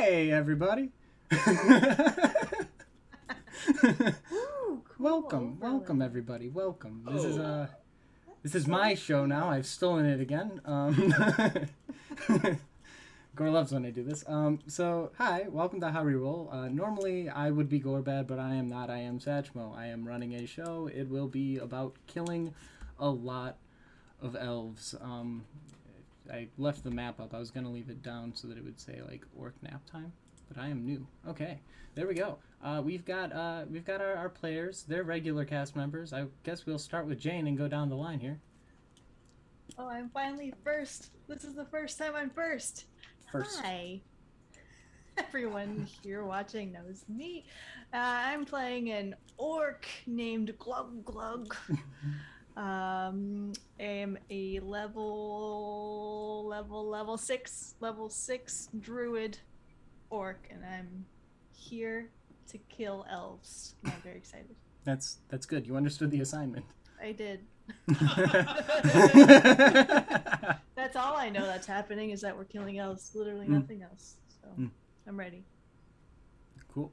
Hey, everybody. Ooh, cool. Welcome, everybody. Welcome. Oh. This is my show now. I've stolen it again. Gore loves when I do this. So hi, welcome to How We Roll. Normally I would be Gorebad, but I am not. I am Satchmo. I am running a show. It will be about killing a lot of elves. I left the map up. I was gonna leave it down so that it would say like orc nap time, but I am new. Okay, there we go. We've got our players. They're regular cast members. I guess we'll start with Jane and go down the line here. Oh, I'm finally first. This is the first time I'm first. Hi. Everyone here watching knows me. I'm playing an orc named Glug Glug. I'm a level 6 druid orc, and I'm here to kill elves. And I'm very excited. That's good. You understood the assignment. I did. That's all I know that's happening is that we're killing elves. Literally nothing else. So I'm ready. Cool.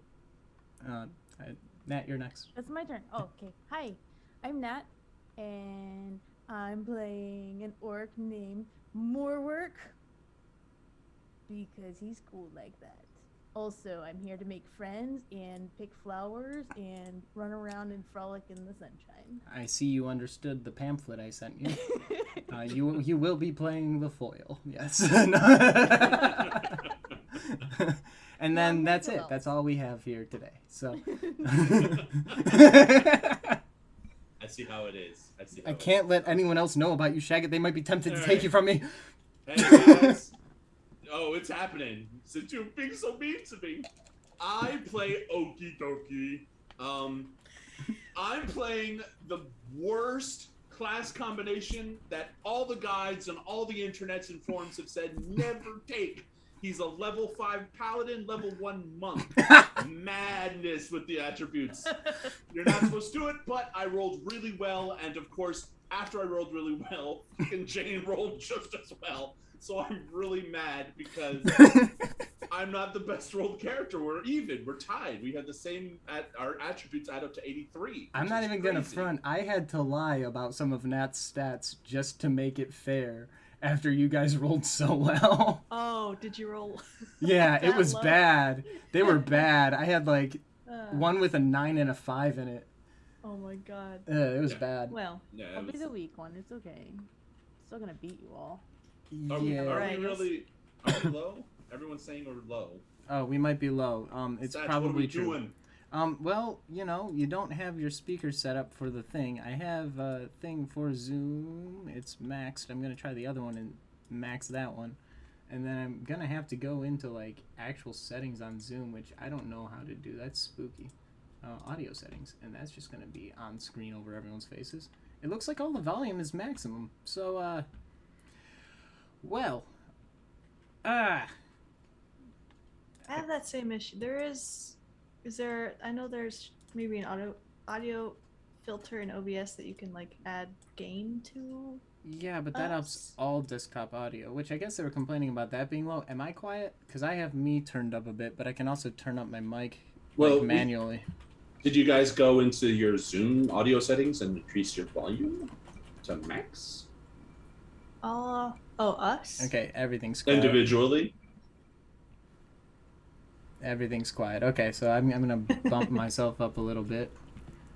Nat, you're next. That's my turn. Oh, okay. Hi, I'm Nat, and I'm playing an orc named Morework because he's cool like that. Also, I'm here to make friends and pick flowers and run around and frolic in the sunshine. I see you understood the pamphlet I sent you. You will be playing the foil. Yes. And then that's it. That's all we have here today. So I see how it is. I can't let anyone else know about you, Shagget. They might be tempted to take you from me. Hey guys. Oh, it's happening. Since you're being so mean to me. I play Okie Dokie. I'm playing the worst class combination that all the guides on all the internets and forums have said never take. He's a level 5 paladin, level 1 monk. Madness with the attributes. You're not supposed to do it, but I rolled really well, and of course, after I rolled really well, fucking Jane rolled just as well. So I'm really mad because I'm not the best rolled character. We're even. We're tied. We have the same. Our attributes add up to 83. I'm not even gonna front. I had to lie about some of Nat's stats just to make it fair. After you guys rolled so well. Oh, did you roll? Yeah, it was bad. They were bad. I had like one with a 9 and a 5 in it. Oh my god. It was bad. Well, I'll be the weak one. It's okay. Still gonna beat you all. Are we Right. really? Are we low? Everyone's saying we're low. Oh, we might be low. It's Satch, probably what are we true. doing? Well, you don't have your speakers set up for the thing. I have a thing for Zoom. It's maxed. I'm gonna try the other one and max that one, and then I'm gonna have to go into like actual settings on Zoom, which I don't know how to do. That's spooky. Audio settings, and that's just gonna be on screen over everyone's faces. It looks like all the volume is maximum. So, well, I have that same issue. Is there? I know there's maybe an audio filter in OBS that you can like add gain to. yeah, but that ups all desktop audio, which I guess they were complaining about that being low. Am I quiet? Because I have me turned up a bit, but I can also turn up my mic manually. Did you guys go into your Zoom audio settings and increase your volume to max? Us? Okay, everything's quiet. Individually? Everything's quiet. Okay, so I'm gonna bump myself up a little bit.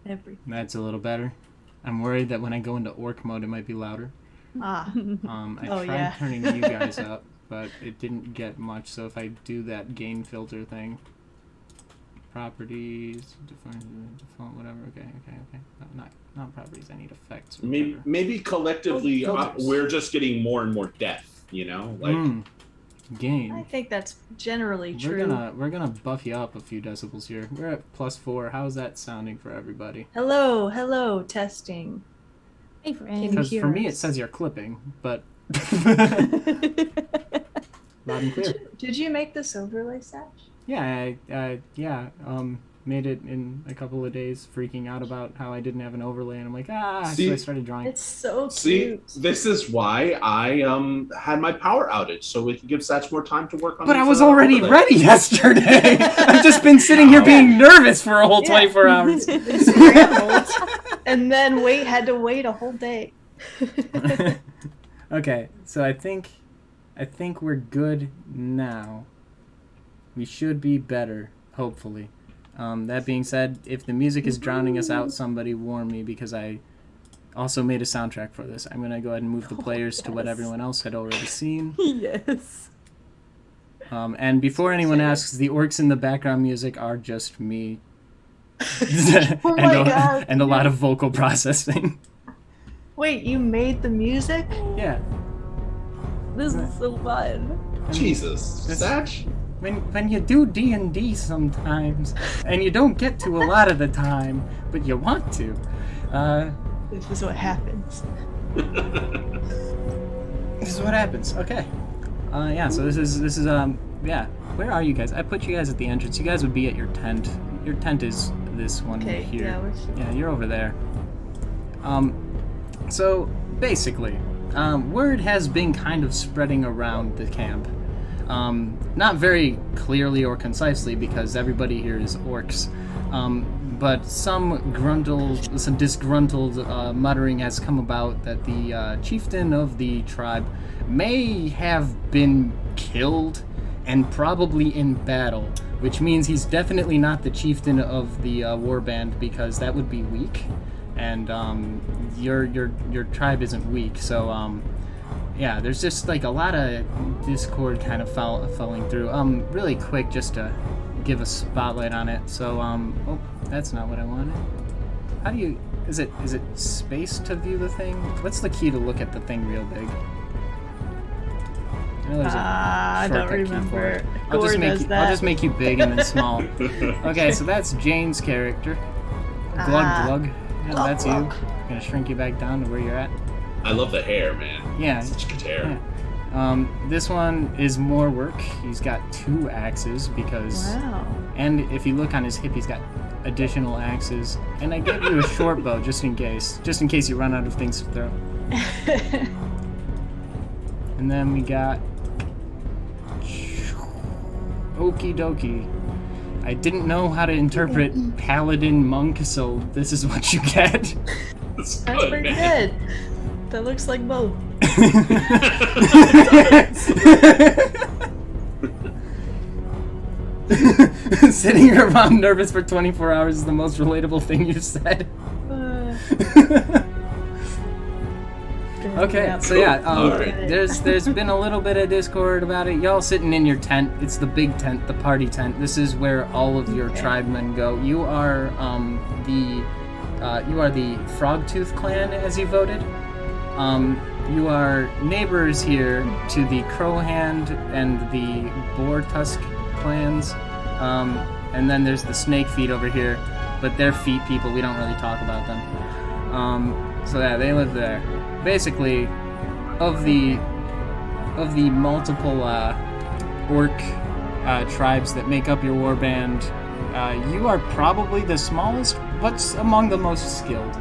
Everything. That's a little better. I'm worried that when I go into orc mode, it might be louder. Ah. I tried turning you guys up, but it didn't get much. So if I do that gain filter thing, properties, default, whatever. Okay. Not properties. I need effects. Maybe collectively, we're just getting more and more deaf. Gain. I think that's generally true. We're gonna buff you up a few decibels here. We're at +4. How's that sounding for everybody? Hello, testing. Hey, friend. Because for me it says you're clipping, but loud and clear. Did you make this overlay, Satch? Yeah, yeah. made it in a couple of days, freaking out about how I didn't have an overlay, and I'm like, so I started drawing. It's so cute. See, this is why I had my power outage, so we could give Satch more time to work on. But I was already ready yesterday. I've just been sitting here being nervous for a whole 24 hours. Scrambled, and then had to wait a whole day. Okay, so I think we're good now. We should be better, hopefully. That being said, if the music is drowning us out, somebody warn me, because I also made a soundtrack for this. I'm going to go ahead and move the players to what everyone else had already seen. Yes. And before anyone asks, the orcs in the background music are just me. And a lot of vocal processing. Wait, you made the music? Yeah. This is so fun. Jesus, Satch? When you do D&D sometimes, and you don't get to a lot of the time, but you want to. This is what happens. This is what happens. Okay. Yeah. So this is yeah. Where are you guys? I put you guys at the entrance. You guys would be at your tent. Your tent is this one here. Yeah, you're over there. So basically, word has been kind of spreading around the camp. Not very clearly or concisely, because everybody here is orcs. But some disgruntled muttering has come about that the chieftain of the tribe may have been killed, and probably in battle, which means he's definitely not the chieftain of the warband, because that would be weak, and your tribe isn't weak. So yeah, there's just like a lot of discord kind of falling through. Really quick, just to give a spotlight on it. So oh, that's not what I wanted. How do you? Is it space to view the thing? What's the key to look at the thing real big? I know there's a I don't remember. I'll just make you big and then small. Okay, so that's Jane's character. Glug glug. Yeah, that's you. I'm gonna shrink you back down to where you're at. I love the hair, man. Yeah. Such good hair. Yeah. This one is more work. He's got 2 axes because... Wow. And if you look on his hip, he's got additional axes. And I gave you a short bow just in case. Just in case you run out of things to throw. And then we got... Okie dokie. I didn't know how to interpret paladin monk, so this is what you get. That's pretty good. That looks like both. Sitting around nervous for 24 hours is the most relatable thing you've said. Okay, so yeah, there's been a little bit of discord about it. Y'all sitting in your tent. It's the big tent, the party tent. This is where all of your tribemen go. You are the Frogtooth clan, as you voted. You are neighbors here to the Crowhand and the Boar Tusk clans. And then there's the Snake Feet over here, but they're feet people. We don't really talk about them. So yeah, they live there. Basically, of the multiple orc tribes that make up your warband, you are probably the smallest, but among the most skilled.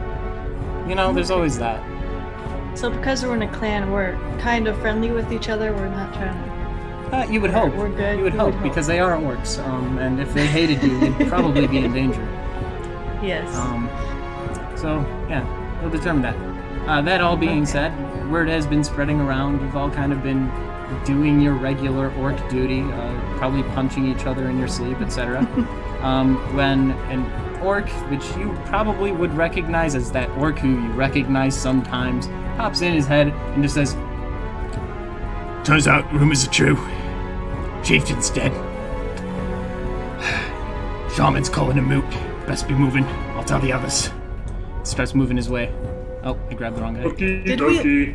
You know, there's always that. So because we're in a clan, we're kind of friendly with each other. We're not trying to... You would hope. We're good. You would hope, because they are orcs, and if they hated you, you'd probably be in danger. Yes. So, yeah, we'll determine that. That all being said, word has been spreading around. You've all kind of been doing your regular orc duty, probably punching each other in your sleep, etc. When an orc, which you probably would recognize as that orc who you recognize sometimes, pops in his head and just says, "Turns out rumors are true. Chieftain's dead. Shaman's calling him moot. Best be moving. I'll tell the others." Starts moving his way. Oh, I grabbed the wrong guy. Did we...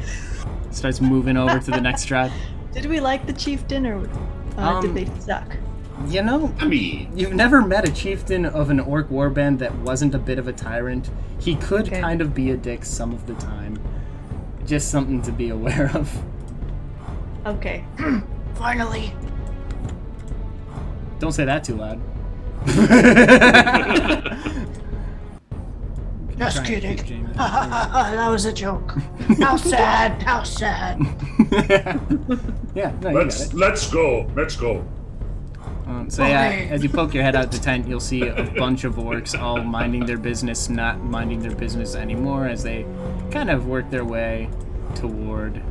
Starts moving over to the next tribe. Did we like the chieftain, or did they suck? You know, I mean, you've never met a chieftain of an orc warband that wasn't a bit of a tyrant. He could kind of be a dick some of the time. Just something to be aware of. Okay. Finally. Don't say that too loud. Just kidding. Jamie. That was a joke. How sad. How sad. Yeah, no, you got it. Let's go. Let's go. So yeah, as you poke your head out the tent, you'll see a bunch of orcs all minding their business, not minding their business anymore, as they kind of work their way toward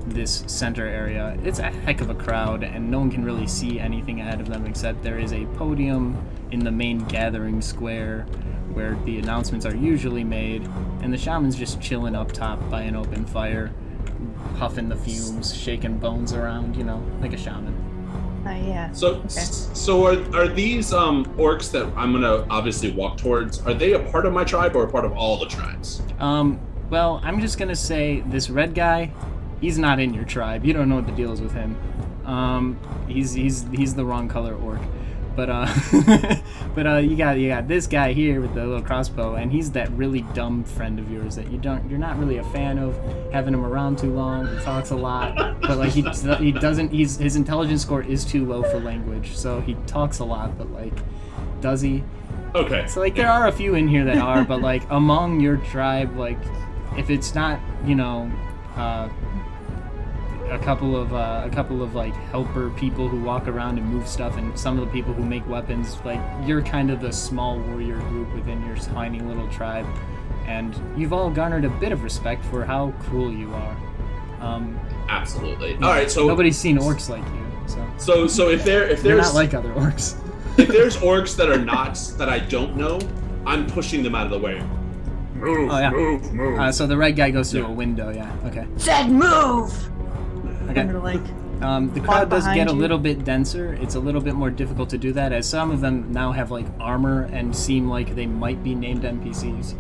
this center area. It's a heck of a crowd, and no one can really see anything ahead of them except there is a podium in the main gathering square where the announcements are usually made, and the shaman's just chilling up top by an open fire, huffing the fumes, shaking bones around, you know, like a shaman. Yeah. So, Okay. so are these orcs that I'm gonna obviously walk towards? Are they a part of my tribe or a part of all the tribes? Well, I'm just gonna say this red guy, he's not in your tribe. You don't know what the deal is with him. He's the wrong color orc. But you got this guy here with the little crossbow, and he's that really dumb friend of yours that you're not really a fan of having him around too long. He talks a lot, but like he doesn't. His intelligence score is too low for language, so he talks a lot. But like, does he? Okay. So like there are a few in here that are, but like among your tribe, like if it's not, you know, a couple of like helper people who walk around and move stuff, and some of the people who make weapons, like you're kind of the small warrior group within your tiny little tribe, and you've all garnered a bit of respect for how cruel you are. Absolutely. All right. So nobody's seen orcs like you. So if They're there's not like other orcs. if there's orcs that are not that I don't know, I'm pushing them out of the way. Move, Oh, yeah. move. So the red guy goes through a window. Yeah. Okay. Said move. Okay. I'm gonna like. The crowd does behind get a you. little bit denser. It's a little bit more difficult to do that, as some of them now have like armor and seem like they might be named NPCs.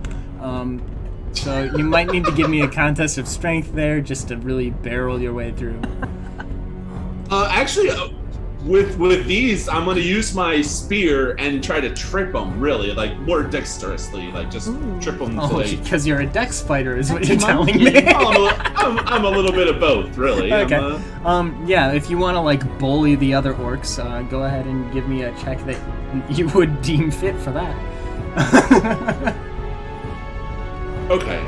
So you might need to give me a contest of strength there just to really barrel your way through. Actually, with these, I'm gonna use my spear and try to trip them. Really, like more dexterously, like just trip them. Oh, Like, because you're a dex fighter is what you're That's telling monkey. me. I'm a little bit of both, really. Okay. Yeah, if you want to like bully the other orcs, go ahead and give me a check that you would deem fit for that. Okay.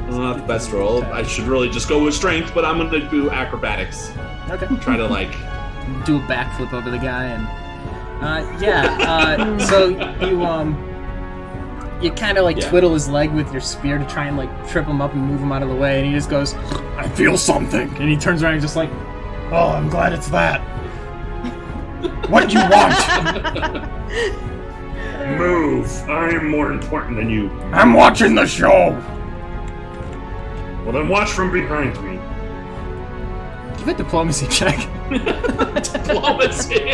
Not the best roll. I should really just go with strength, but I'm gonna do acrobatics. Okay. Try to like. Do a backflip over the guy, and so you kind of like twiddle his leg with your spear to try and like trip him up and move him out of the way, and he just goes, "I feel something," and he turns around and just like, "Oh, I'm glad it's that. What do you want?" Move. I'm more important than you. I'm watching the show. Well, then watch from behind me. Give a diplomacy check. Diplomacy.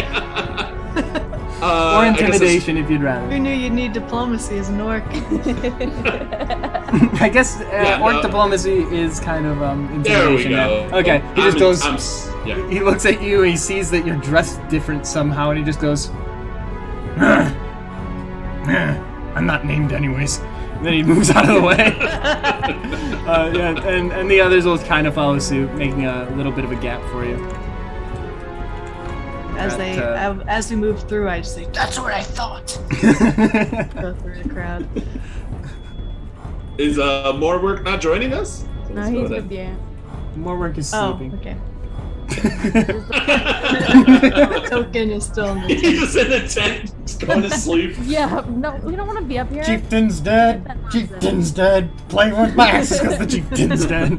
Or intimidation if you'd Who rather. knew you'd need diplomacy as an orc? I guess orc no. diplomacy is kind of There we intimidation. go. Okay, he just goes. Yeah. He looks at you and he sees that you're dressed different somehow, and he just goes, I'm not named anyways. And then he moves out of the way. Yeah, and the others will kind of follow suit, making a little bit of a gap for you. As we move through, I just say, "That's what I thought." Go through the crowd. Is more work not joining us? No, he's with you. More work is Oh, sleeping. okay. Token is still in the He's tent. just in the tent, just going to sleep. Yeah, no, we don't want to be up here. Chieftain's dead. Chieftain's dead. Play with my ass because the chieftain's dead.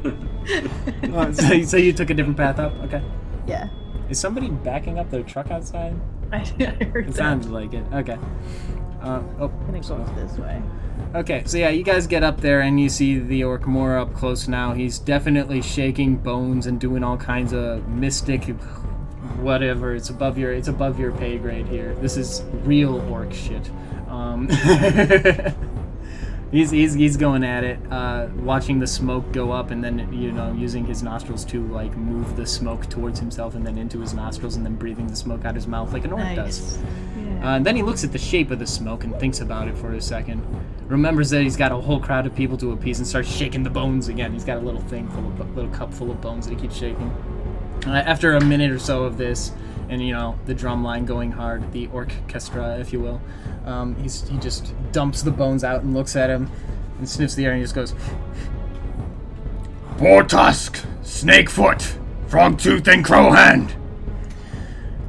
So you took a different path up? Okay. Yeah. Is somebody backing up their truck outside? I heard It that. sounds like it. Okay. I'm gonna go this way. Okay, so yeah, you guys get up there and you see the orc more up close now. He's definitely shaking bones and doing all kinds of mystic whatever. It's above your pay grade here. This is real orc shit. He's going at it, watching the smoke go up, and then using his nostrils to like move the smoke towards himself and then into his nostrils, and then breathing the smoke out his mouth like an orc does. Nice. Yeah. And then he looks at the shape of the smoke and thinks about it for a second. Remembers that he's got a whole crowd of people to appease and starts shaking the bones again. He's got a little cup full of bones that he keeps shaking. After a minute or so of this, and the drum line going hard, the orchestra, if you will. He just dumps the bones out and looks at him and sniffs the air and he just goes, Boar Tusk, Snakefoot, Frogtooth, and Crowhand.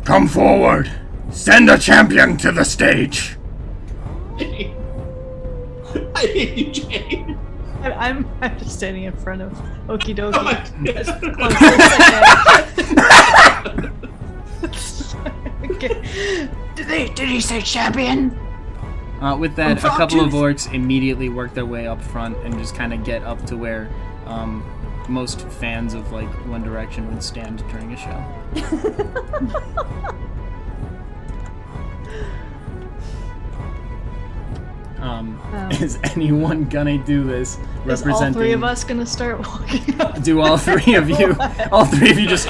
Come forward. Send a champion to the stage. I hate you, Jane. I'm just standing in front of Okie Dokie. Oh my As God. close as I can. Okay. Did he say champion? with that, a couple of orcs immediately work their way up front and just kind of get up to where most fans of like One Direction would stand during a show. Is anyone gonna do this? Is all three of us gonna start walking up? Do all three of you? All three of you just.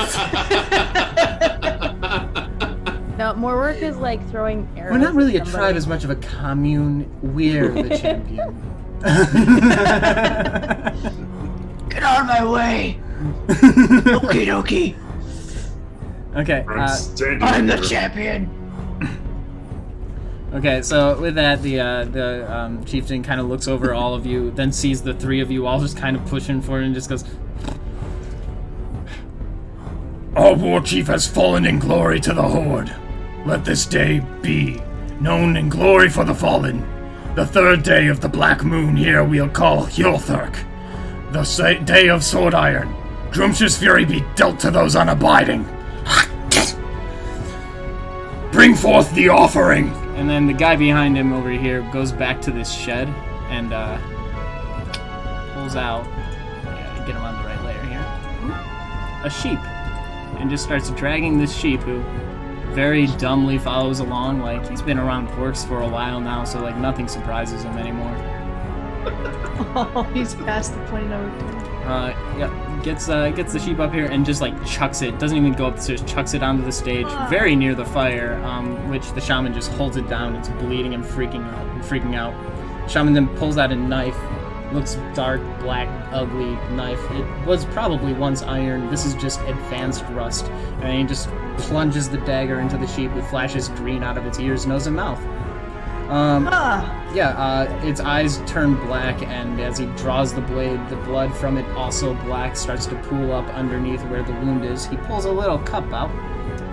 No, more work is like throwing arrows. We're not really at a somebody. tribe as much of a commune. We're the champion. Get out of my way! Okie dokie! Okay. I'm standing I'm the here. champion! Okay, so with that, the chieftain kind of looks over all of you, then sees the three of you all just kind of pushing for it, and just goes, Our war chief has fallen in glory to the Horde. Let this day be known in glory for the fallen. The third day of the black moon here we'll call Hjolthurk. The day of sword iron. Drumsh's fury be dealt to those unabiding. Bring forth the offering. and then the guy behind him over here goes back to this shed and pulls out, get him on the right layer here, a sheep, and just starts dragging this sheep who very dumbly follows along. Like, he's been around orcs for a while now, so like nothing surprises him anymore. Oh, he's past the point of Gets the sheep up here and just like chucks it. Doesn't even go up the stairs. Chucks it onto the stage, very near the fire, which the shaman just holds it down. It's bleeding and freaking out. Shaman then pulls out a knife. Looks dark, black, ugly knife. It was probably once iron. This is just advanced rust. And he just plunges the dagger into the sheep. It flashes green out of its ears, nose, and mouth. Its eyes turn black, and as he draws the blade, the blood from it, also black, starts to pool up underneath where the wound is. He pulls a little cup out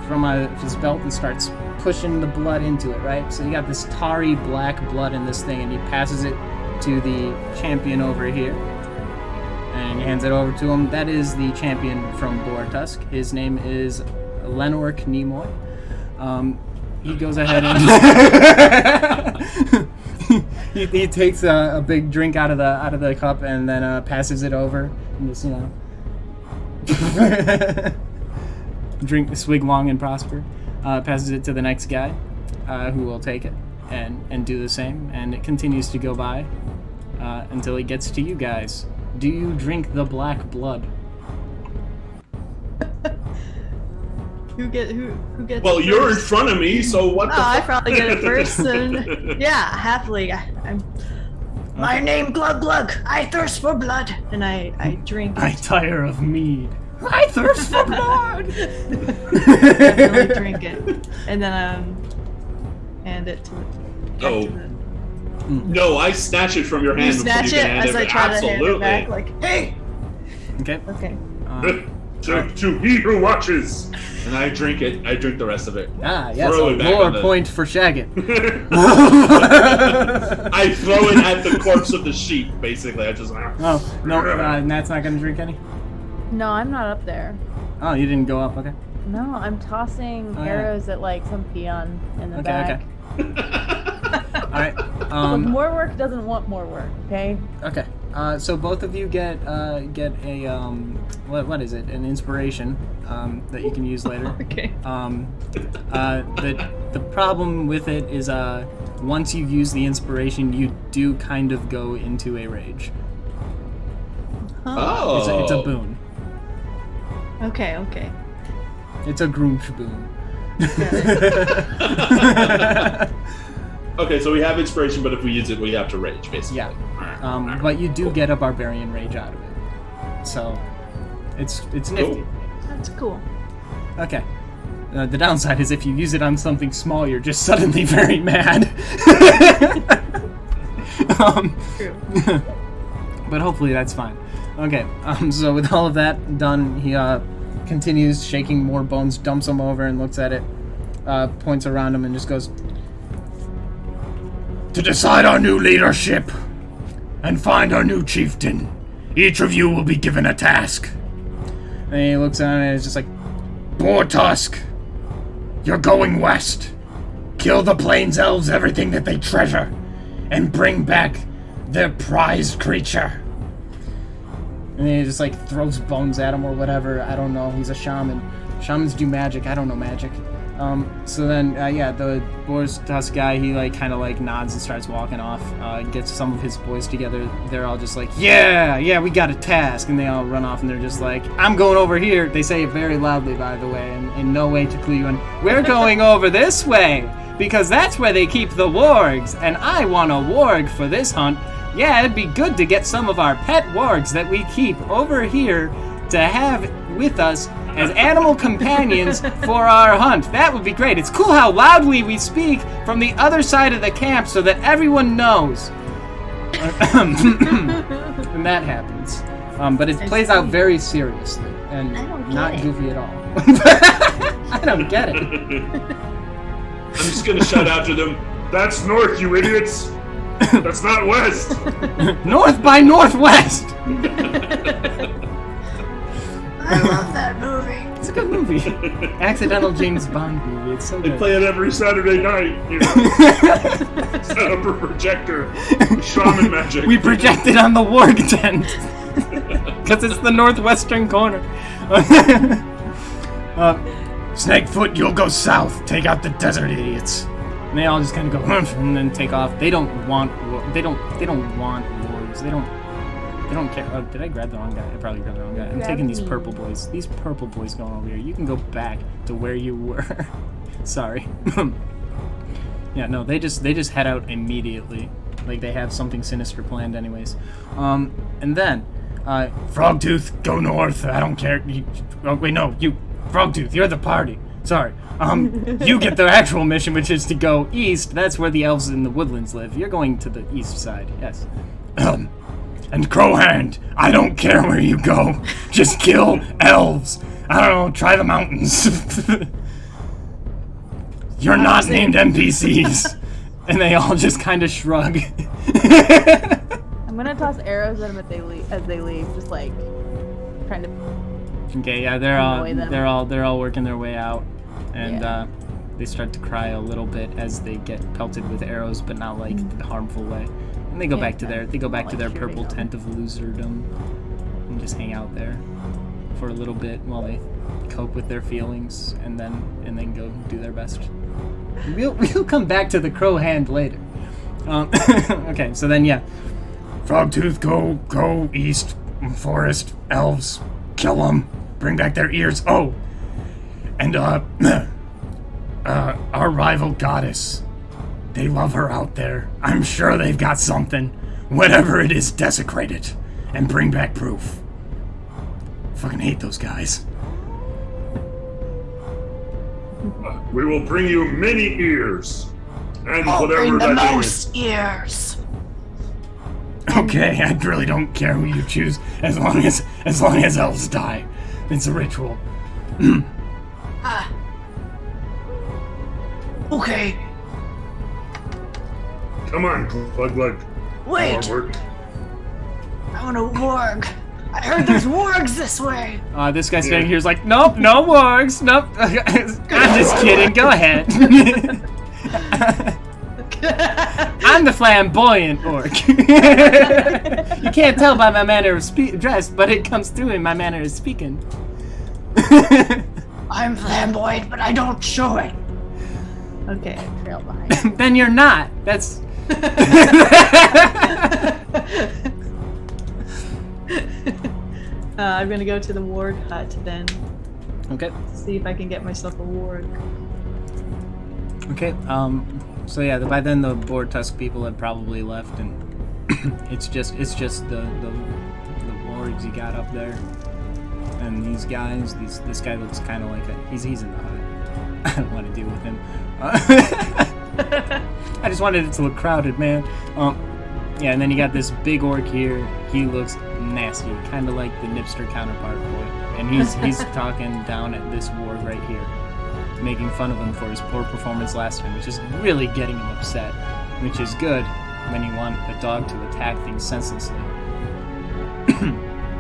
from his belt and starts pushing the blood into it, right? So you got this tarry black blood in this thing, and he passes it to the champion over here, and he hands it over to him. That is the champion from Bortusk. His name is Lenork Nimoy. He goes ahead and he takes a big drink out of the cup and then passes it over and just drink, swig long and prosper. Passes it to the next guy, who will take it and do the same, and it continues to go by until he gets to you guys. Do you drink the black blood? Who gets? Well, it you're in first? front of me, so what the I fuck? probably get it first, and yeah, happily. My name Glug Glug. I thirst for blood, and I drink. I tire of mead. I thirst for blood. Definitely drink it, and then hand it to. Oh. No, I snatch it from your hand. You snatch before it you can hand as I try to hand Absolutely. it back, like, hey. Okay. Okay. To he who watches. And I drink it. I drink the rest of it. Yes, Throw a it back lore on the- point for Shaggot. I throw it at the corpse of the sheep, basically. I just. Oh, no, Nat's not gonna drink any? No, I'm not up there. Oh, you didn't go up, okay. No, I'm tossing Oh, yeah. arrows at like some peon in the back. Alright, Look, more work doesn't want more work, okay? okay. So both of you get a, what is it? An inspiration, that you can use later. Okay. The problem with it is, once you use the inspiration, you do kind of go into a rage. Oh. It's a boon. Okay. Okay. It's a Groomsh boon. Okay, so we have inspiration, but if we use it, we have to rage, basically. Yeah. Alright. But you do get a barbarian rage out of it. So, it's nifty. Cool. That's cool. Okay. The downside is if you use it on something small, you're just suddenly very mad. True. But hopefully that's fine. Okay, so with all of that done, he continues shaking more bones, dumps them over, and looks at it, points around him, and just goes, To decide our new leadership and find our new chieftain, each of you will be given a task. and he looks at it and is just like, Boar Tusk, you're going west. Kill the plains elves, everything that they treasure, and bring back their prized creature. and he just like throws bones at him or whatever. I don't know. He's a shaman. Shamans do magic. I don't know magic. So then, the Boar's Tusk guy, he like kind of like nods and starts walking off. Gets some of his boys together. They're all just like, yeah, we got a task, and they all run off and they're just like, I'm going over here. They say it very loudly, by the way, and in no way to clue you in. We're going over this way because that's where they keep the wargs, and I want a warg for this hunt. Yeah, it'd be good to get some of our pet wargs that we keep over here to have with us as animal companions for our hunt. That would be great. It's cool how loudly we speak from the other side of the camp so that everyone knows. And that happens. But it plays out very seriously and not goofy at all. I don't get it. I'm just gonna shout out to them. That's north, you idiots. That's not west. North by Northwest. I love that movie. It's a good movie. Accidental James Bond movie. It's so They good. play it every Saturday night, you know. Set up a projector. Shaman magic. We project it on the warg tent. Because it's the northwestern corner. Snakefoot, you'll go south. Take out the desert idiots. And they all just kind of go and then take off. They don't want wargs. They don't care. Oh, did I grab the wrong guy? I probably grabbed the wrong guy. I'm taking these purple boys. These purple boys going over here. You can go back to where you were. Sorry. Yeah, no, they just head out immediately. Like they have something sinister planned anyways. And then Frogtooth, go north. I don't care. You Frogtooth, you're the party. Sorry. you get the actual mission, which is to go east. That's where the elves in the woodlands live. You're going to the east side. Yes. And Crowhand, I don't care where you go. Just kill elves. I don't know, try the mountains. You're not named NPCs. And they all just kind of shrug. I'm gonna toss arrows at them as they leave, just like trying to. Okay, yeah, they're all working their way out, and they start to cry a little bit as they get pelted with arrows, but not like the harmful way. And they go back to their purple tent of loserdom and just hang out there for a little bit while they cope with their feelings and then go do their best. We'll come back to the crow hand later. Okay, so then Frogtooth, go east, forest, elves, kill them, bring back their ears. Oh, and our rival goddess. They love her out there. I'm sure they've got something. Whatever it is, desecrate it. And bring back proof. Fucking hate those guys. We will bring you many ears. And I'll whatever bring the that most ears. Okay, I really don't care who you choose, as long as elves die. It's a ritual. Okay. Come on, Glug. Wait. Forward. I want a warg. I heard there's wargs this way. this guy standing here is like, nope, no wargs, nope. I'm just kidding. Go ahead. I'm the flamboyant orc. You can't tell by my manner of dress, but it comes through in my manner of speaking. I'm flamboyant, but I don't show it. Okay, I trail behind. Then you're not. That's. I'm gonna go to the warg hut then. Okay. See if I can get myself a warg. Okay. So yeah, by then the Boar Tusk people have probably left, and it's just the wargs you got up there, and these guys. This guy looks kind of like he's in the hut. I don't want to deal with him. I just wanted it to look crowded, man. Yeah, and then you got this big orc here. He looks nasty, kind of like the Nipster counterpart boy. And he's talking down at this warg right here, making fun of him for his poor performance last time, which is really getting him upset, which is good when you want a dog to attack things senselessly.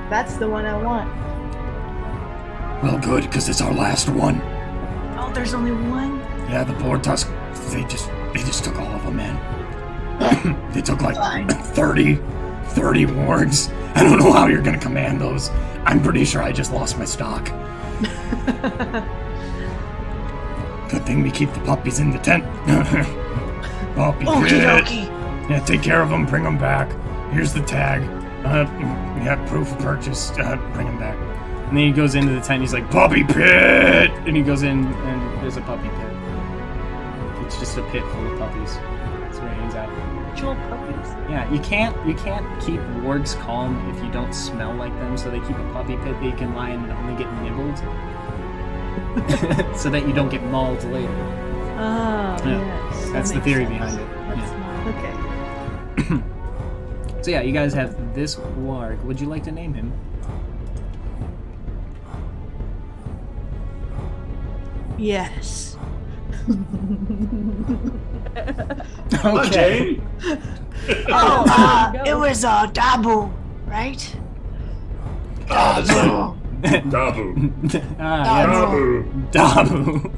That's the one I want. Well, good, because it's our last one. Oh, there's only one? Yeah, the poor Tusk, they just took all of them, man. They took like 30 wargs. I don't know how you're gonna command those. I'm pretty sure I just lost my stock. Good thing we keep the puppies in the tent. Puppy pit. Yeah, take care of them, bring them back. Here's the tag. Yeah, proof of purchase. Bring them back. And then he goes into the tent, he's like, puppy pit! And he goes in, and there's a puppy pit. It's just a pit full of puppies. That's where he hangs out. Actual puppies? Yeah, you can't keep wargs calm if you don't smell like them, so they keep a puppy pit that you can lie in and only get nibbled. So that you don't get mauled later. Oh, Yeah. yes. That's the makes theory sense. behind it. That's Yeah. smart. Okay. So yeah, you guys have this warg. Would you like to name him? Yes. Hi, Jane. Oh, it was Dabu, right? That's right. Dabu. Yeah. Dabu. Dabu.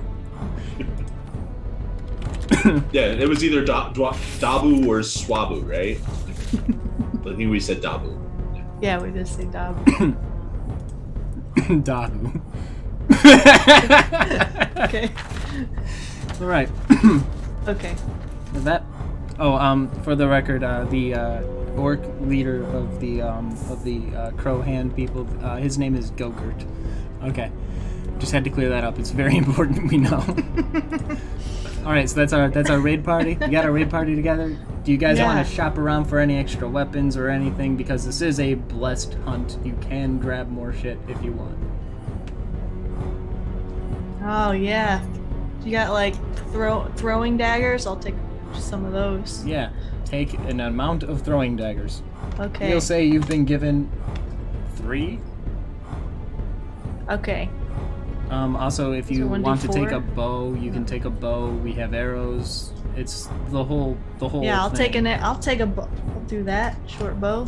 Yeah, it was either Dabu or Swabu, right? I think we said Dabu. Yeah, we just say Dabu. Dabu. Okay. All right. Okay. Is that? Oh, for the record, the orc leader of the Crow Hand people, his name is Gogurt. Okay. Just had to clear that up. It's very important we know. All right, so that's our raid party. You got our raid party together. Do you guys want to shop around for any extra weapons or anything? Because this is a blessed hunt. You can grab more shit if you want. Oh yeah. You got like throwing daggers? I'll take some of those. Yeah, take an amount of throwing daggers. Okay. You'll say you've been given 3. Okay. Also, if you So want to take 1d4? a bow, you can take a bow. We have arrows. It's the whole. Yeah, I'll thing. I'll take a bow. I'll do that. Short bow.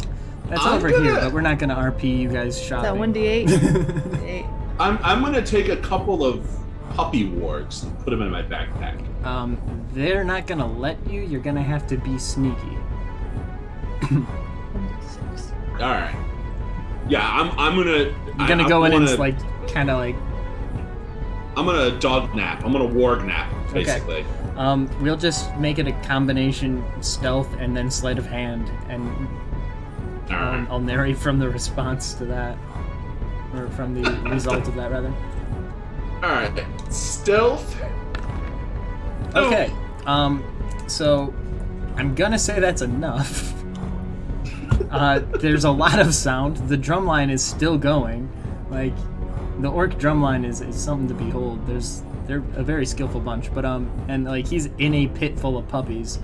That's I'm over here, gonna- but we're not gonna RP you guys Is that shopping. 1d8? 8. I'm gonna take a couple of puppy wargs and put them in my backpack. They're not gonna let you. You're gonna have to be sneaky. 1d6. All right. Yeah, I'm gonna. You're gonna go in and like kind of like. I'm gonna dog nap. I'm gonna warg nap, basically. We'll just make it a combination stealth and then sleight of hand, and All right. I'll narrate from the response to that, or from the result of that rather. All right. Stealth. Okay. So I'm gonna say that's enough. There's a lot of sound. The drum line is still going. Like, the orc drum line is something to behold. They're a very skillful bunch, but and like he's in a pit full of puppies.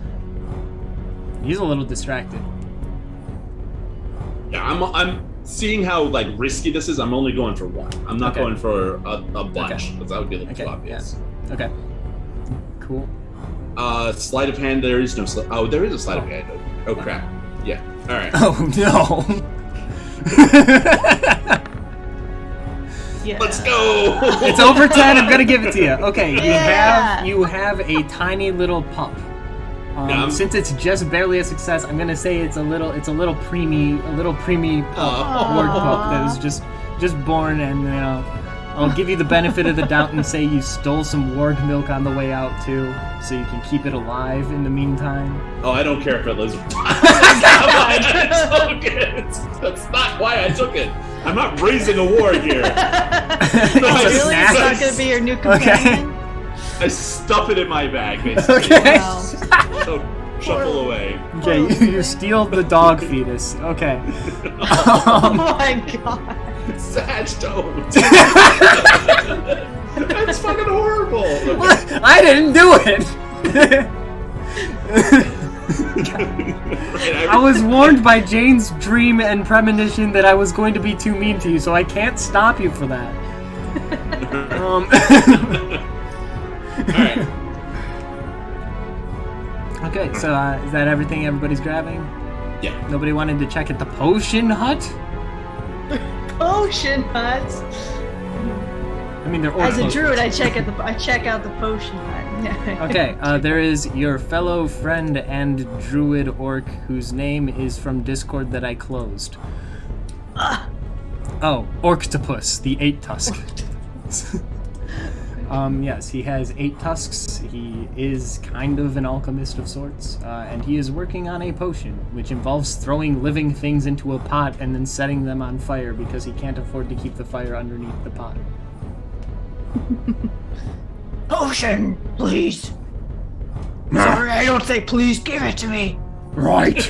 He's a little distracted. Yeah, I'm seeing how like risky this is. I'm only going for one. I'm not Okay. going for a bunch, because that would be a little Okay, too obvious. Okay. Cool. Sleight of hand. There is no. Oh, there is a sleight of hand. Oh crap. Yeah. All right. Oh no. Yeah. Let's go. It's over 10. I'm gonna give it to you. Okay, Yeah. you have a tiny little pup. Yeah, Since it's just barely a success, I'm gonna say it's a little preemie pup, warg pup that was just born, and I'll give you the benefit of the doubt and say you stole some warg milk on the way out too, so you can keep it alive in the meantime. Oh, I don't care if it lives. That's not why I took it. That's not why I took it. I'm not raising a war here. It's a Really? snack. It's not gonna be your new companion? I stuff it in my bag, basically. Okay. Wow. So shuffle away. Okay, you steal the dog fetus. Okay. Oh my god. Satch don't. That's fucking horrible. What? I didn't do it. I was warned by Jane's dream and premonition that I was going to be too mean to you, so I can't stop you for that. Alright. Okay, so is that everything everybody's grabbing? Yeah. Nobody wanted to check at the potion hut? Potion huts. I mean, they're As a orcs. druid, I check out the potion hut. Okay, there is your fellow friend and druid orc whose name is from Discord that I closed. Oh, Orctopus, the 8-tusk. Yes, he has 8 tusks. He is kind of an alchemist of sorts, and he is working on a potion, which involves throwing living things into a pot and then setting them on fire because he can't afford to keep the fire underneath the pot. Potion, please. Sorry, I don't say please. Give it to me. Right.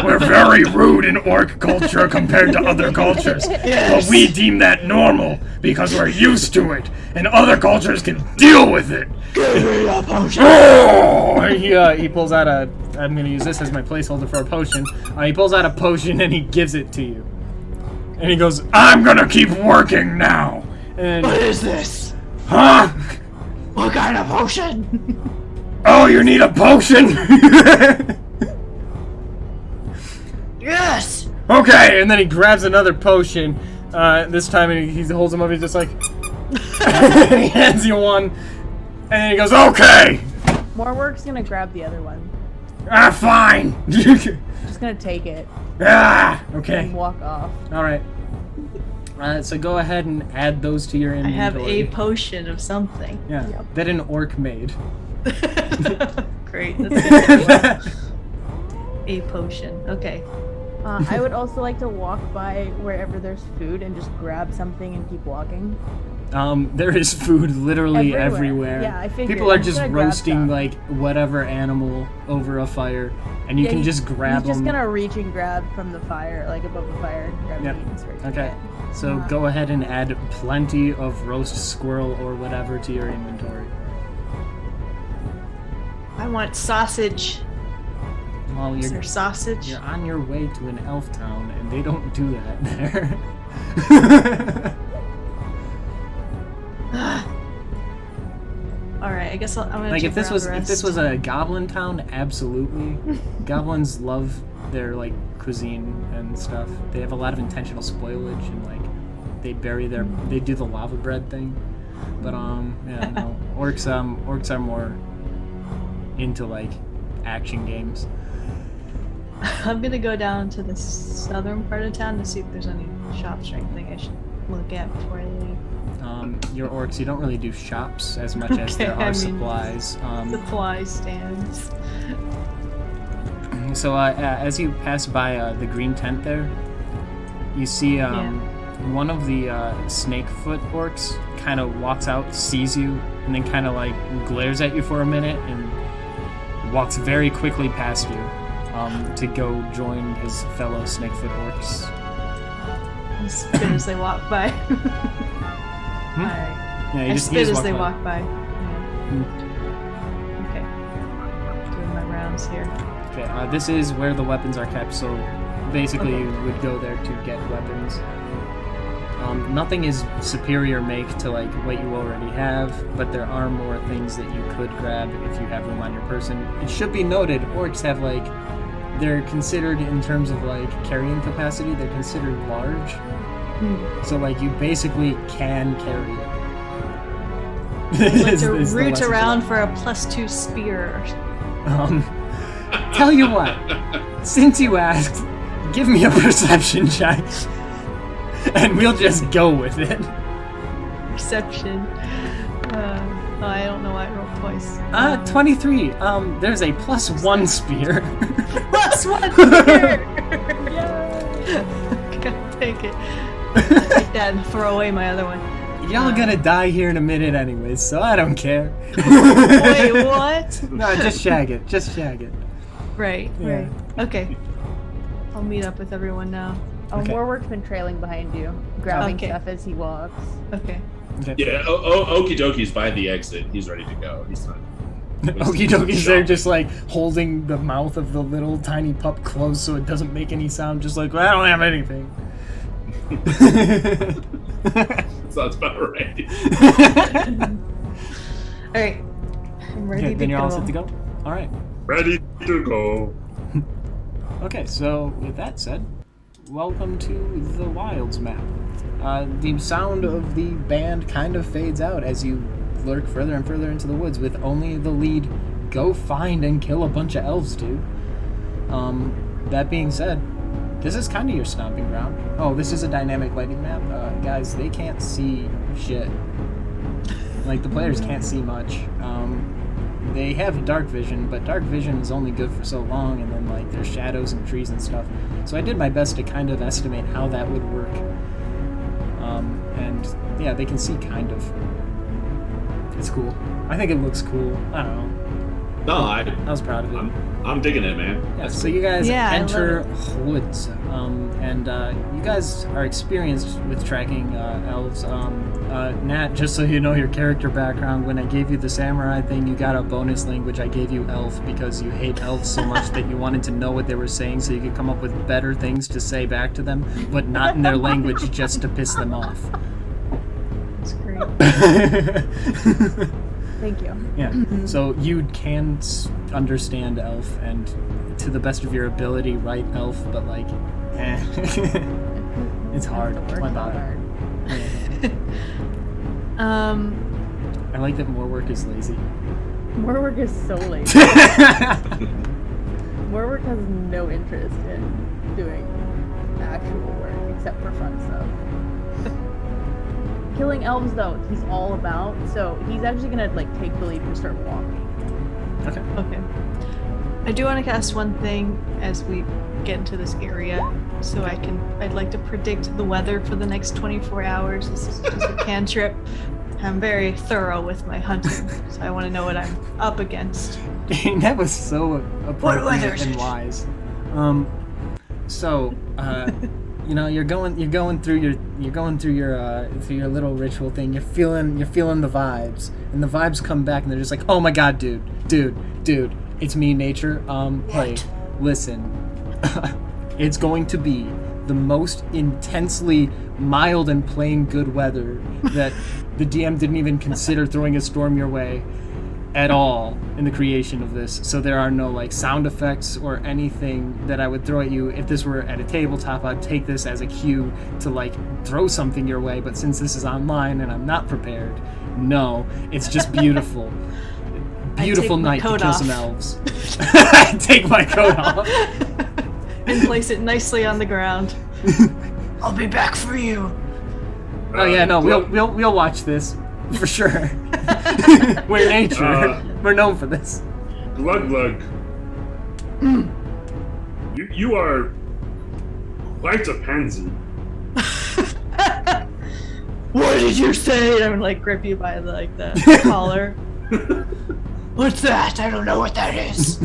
We're very rude in orc culture compared to other cultures. Yes. But we deem that normal because we're used to it, and other cultures can deal with it. Give me a potion. Oh! He pulls out a... I'm going to use this as my placeholder for a potion. He pulls out a potion and he gives it to you. And he goes, I'm gonna keep working now. and What is this? Huh? What kind of potion? Oh, you need a potion? Yes. okay, and then he grabs another potion. This time he holds him up. He's just like, he hands you one, and then he goes, "Okay, Morework's gonna grab the other one. fine." Just gonna take it Okay, and walk off. all right. So go ahead and add those to your I inventory. have a potion of something. Yeah, Yep. that an orc made. Great. That's good. A potion. Okay. I would also like to walk by wherever there's food and just grab something and keep walking. There is food literally Everywhere. everywhere. Yeah, I figured. People are I'm just gonna grab roasting some. like whatever animal over a fire, and you Yeah, can just grab He's just them. gonna reach and grab from the fire, like above the fire, grab Yep. meat and start eating Okay, it. so go ahead and add plenty of roast squirrel or whatever to your inventory. I want sausage. Well, Is there sausage? you're on your way to an elf town, and they don't do that there. All right. I guess I'm gonna Like check if this around was the if this rest. was a goblin town, absolutely. Goblins love their like cuisine and stuff. They have a lot of intentional spoilage and like they do the lava bread thing. But yeah, no. Orcs are more into like action games. I'm gonna go down to the southern part of town to see if there's any shops or anything I should look at before I leave. Your orcs, you don't really do shops as much as there Okay, I are mean, supplies. Supply stands. So as you pass by the green tent there, you see one of the snakefoot orcs kind of walks out, sees you, and then kind of like glares at you for a minute and walks very quickly past you to go join his fellow snakefoot orcs. I spit as they walk by. Alright. Yeah, I he spit just as walked they by. walk by. Okay. Doing my rounds here. Okay, this is where the weapons are kept, so basically you would go there to get weapons. Nothing is superior make to like what you already have, but there are more things that you could grab if you have them on your person. It should be noted, orcs have like, they're considered in terms of like carrying capacity, they're considered large. So like you basically can carry it. Like Is to the root lesson around that. for a +2 spear. Tell you what, since you asked, give me a perception check, and we'll just go with it. Perception. I don't know why I rolled twice. 23. There's a +1 spear. +1 spear! Okay, I'll take it. I'll take that and throw away my other one. Y'all gonna die here in a minute anyways, so I don't care. Wait, what? No, just shag it. Just shag it. Right, Yeah. right. Okay. I'll meet up with everyone now. Oh, Okay. Morework's been trailing behind you, grabbing Okay. stuff as he walks. Okay. Okay. Yeah, Okie Dokie's by the exit. He's ready to go. He's not. Okie Dokie's there just like holding the mouth of the little tiny pup closed so it doesn't make any sound, just like, well, I don't have anything. Sounds about right. Alright. I'm ready Okay, to then you're go. all set to go? Alright. Ready to go. Okay, so with that said, welcome to the Wilds map. The sound of the band kind of fades out as you lurk further and further into the woods with only the lead, go find and kill a bunch of elves, dude. That being said, this is kind of your stomping ground. Oh, this is a dynamic lighting map. Guys, they can't see shit. Like, the players can't see much. They have dark vision, but dark vision is only good for so long, and then, like, there's shadows and trees and stuff. So I did my best to kind of estimate how that would work. And, yeah, they can see kind of. It's cool. I think it looks cool. I don't know. No, I was proud of it. I'm digging it, man. Yeah, so you guys Yeah, I enter love woods, and you guys are experienced with tracking elves. Nat, just so you know your character background, when I gave you the samurai thing, you got a bonus language. I gave you elf because you hate elves so much that you wanted to know what they were saying so you could come up with better things to say back to them, but not in their language just to piss them off. That's great. Thank you. Yeah, so you can understand elf and to the best of your ability write elf, but like, it's hard. Why bother? I like that more work is lazy. More work is so lazy. More work has no interest in doing actual work except for fun stuff. Killing elves, though, he's all about, so he's actually gonna like take the lead and start walking. Okay. Okay. I do want to cast one thing as we get into this area, so I'd like to predict the weather for the next 24 hours. This is just a cantrip. I'm very thorough with my hunting, so I want to know what I'm up against. That was so weather appropriate is and it? wise. You know, you're going through your little ritual thing. You're feeling the vibes, and the vibes come back, and they're just like, oh my god, dude, it's me, nature. Hey, listen, it's going to be the most intensely mild and plain good weather that the DM didn't even consider throwing a storm your way at all in the creation of this. So there are no like sound effects or anything that I would throw at you. If this were at a tabletop, I'd take this as a cue to like throw something your way, but since this is online and I'm not prepared, no, it's just beautiful. Beautiful night to kill some elves. Take my coat off and place it nicely on the ground. I'll be back for you. Oh yeah, no, we'll watch this for sure. We're nature. We're known for this. Glug. You are quite a pansy. What did you say? I'm like grip you by the collar. What's that? I don't know what that is.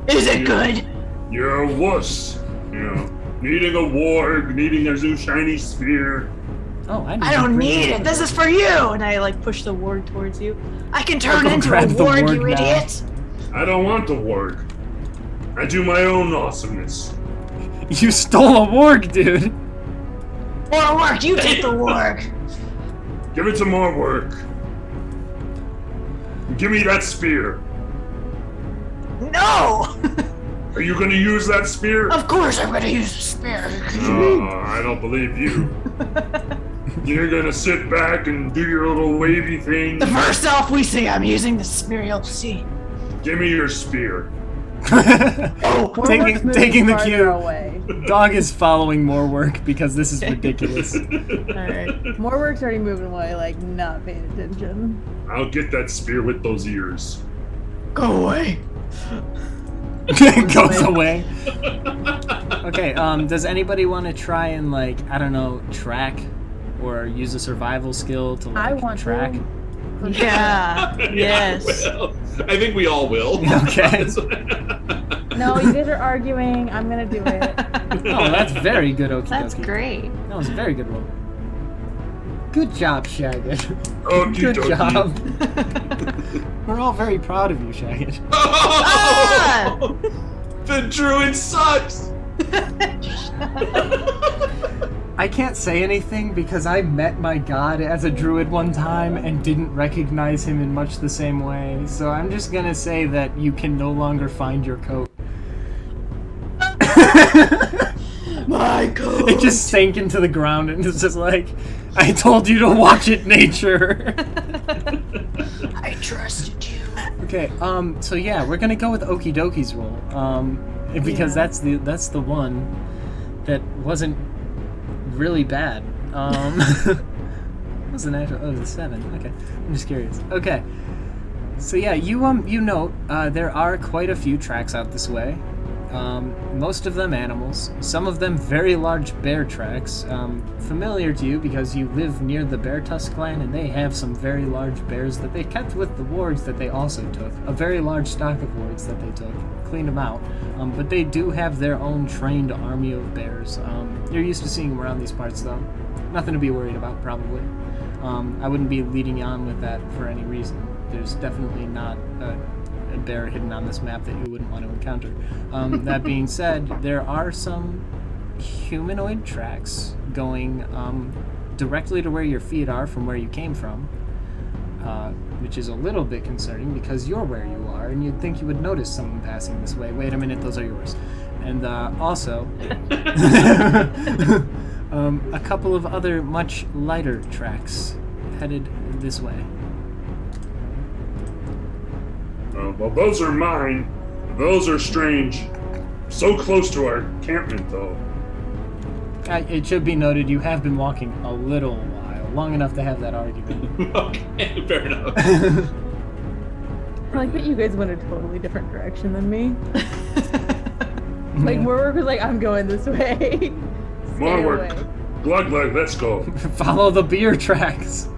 Is it good? You're a wuss. You know, needing a warg, needing a new shiny spear. Oh, I don't need it. This is for you. And I like push the warg towards you. I can turn Go into a grab the warg, warg you now. idiot. I don't want a warg. I do my own awesomeness. You stole a warg, dude. Or a warg. You take the warg. Give it to more work. Give me that spear. No. Are you going to use that spear? Of course I'm gonna use the spear. Oh, I don't believe you. You're gonna sit back and do your little wavy thing. The first elf we see, I'm using the spear. You'll see. Give me your spear. Oh, taking the farther cue. away. Dog is following more work because this is ridiculous. alright. More work's already moving away, like not paying attention. I'll get that spear with those ears. Go away. Goes away. Okay, does anybody want to try and like, I don't know, track or use a survival skill to like I want track? to. Yeah. Yes. Well, I think we all will. Okay. No, you guys are arguing. I'm gonna do it. Oh, that's very good, okie That's dokie. great. That was a very good roll. Good job, Shaggy. Okie Good dokie. job. We're all very proud of you, Shaggy. Oh! The druid sucks! I can't say anything because I met my god as a druid one time and didn't recognize him in much the same way. So I'm just gonna say that you can no longer find your coat. My coat. It just sank into the ground and it's just like, I told you to watch it, nature. I trusted you. Okay, so yeah, we're gonna go with Okie Dokie's roll, because that's the one that wasn't really bad. What was the natural? Oh, it was a 7. Okay, I'm just curious. Okay, so yeah, you note there are quite a few tracks out this way. Most of them animals, some of them very large bear tracks, familiar to you because you live near the Bear Tusk clan and they have some very large bears that they kept with the wargs that they also took, a very large stock of wargs that they took, cleaned them out, but they do have their own trained army of bears. You're used to seeing them around these parts though, nothing to be worried about probably. I wouldn't be leading you on with that for any reason. There's definitely not a bear hidden on this map that you wouldn't want to encounter. That being said, there are some humanoid tracks going directly to where your feet are from where you came from, which is a little bit concerning because you're where you are and you'd think you would notice someone passing this way. Wait a minute, those are yours. And also a couple of other much lighter tracks headed this way. Well, those are mine. Those are strange. So close to our encampment, though. It should be noted you have been walking a little while, long enough to have that argument. Okay, fair enough. I like that you guys went a totally different direction than me. Like, Warwick was like, I'm going this way. Stay Onward. away. Glug, let's go. Follow the beer tracks.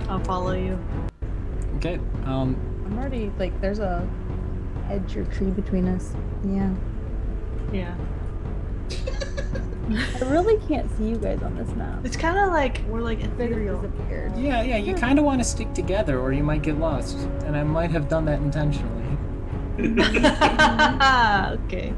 I'll follow you. Okay. I'm already, like, there's a hedge or tree between us. Yeah. Yeah. I really can't see you guys on this map. It's kind of like we're like You guys ethereal. disappeared. Yeah, you kind of want to stick together or you might get lost. And I might have done that intentionally. Okay.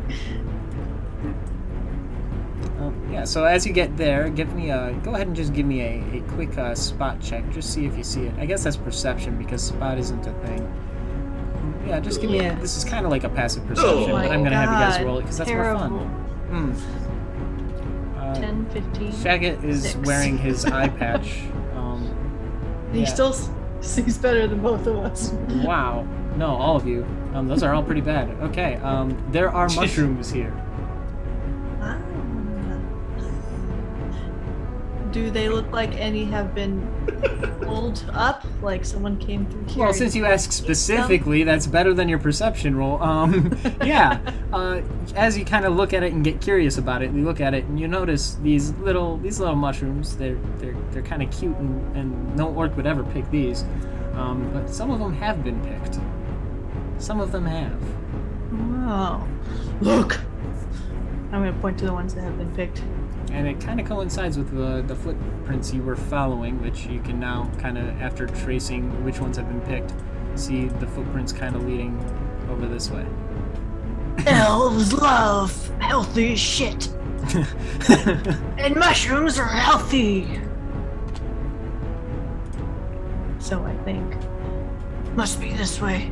Yeah, so as you get there, go ahead and just give me a quick spot check. Just see if you see it. I guess that's perception because spot isn't a thing. Yeah, just give me. Yeah. This is kind of like a passive perception, Oh but my I'm gonna have you guys God, roll it because that's terrible. more fun. 10, 15. Shagget is 6. wearing his eye patch. He yeah. still sees better than both of us. Wow. No, all of you. Those are all pretty bad. Okay. There are mushrooms here. Ah. Do they look like any have been pulled up? Like someone came through here? Well, since you ask specifically, that's better than your perception roll. Yeah. As you kind of look at it and get curious about it, you look at it and you notice these little mushrooms. They're kind of cute and no orc would ever pick these. But some of them have been picked. Some of them have. Oh, look! I'm gonna point to the ones that have been picked. And it kind of coincides with the footprints you were following, which you can now kind of, after tracing which ones have been picked, see the footprints kind of leading over this way. Elves love healthy shit, and mushrooms are healthy. So I think must be this way.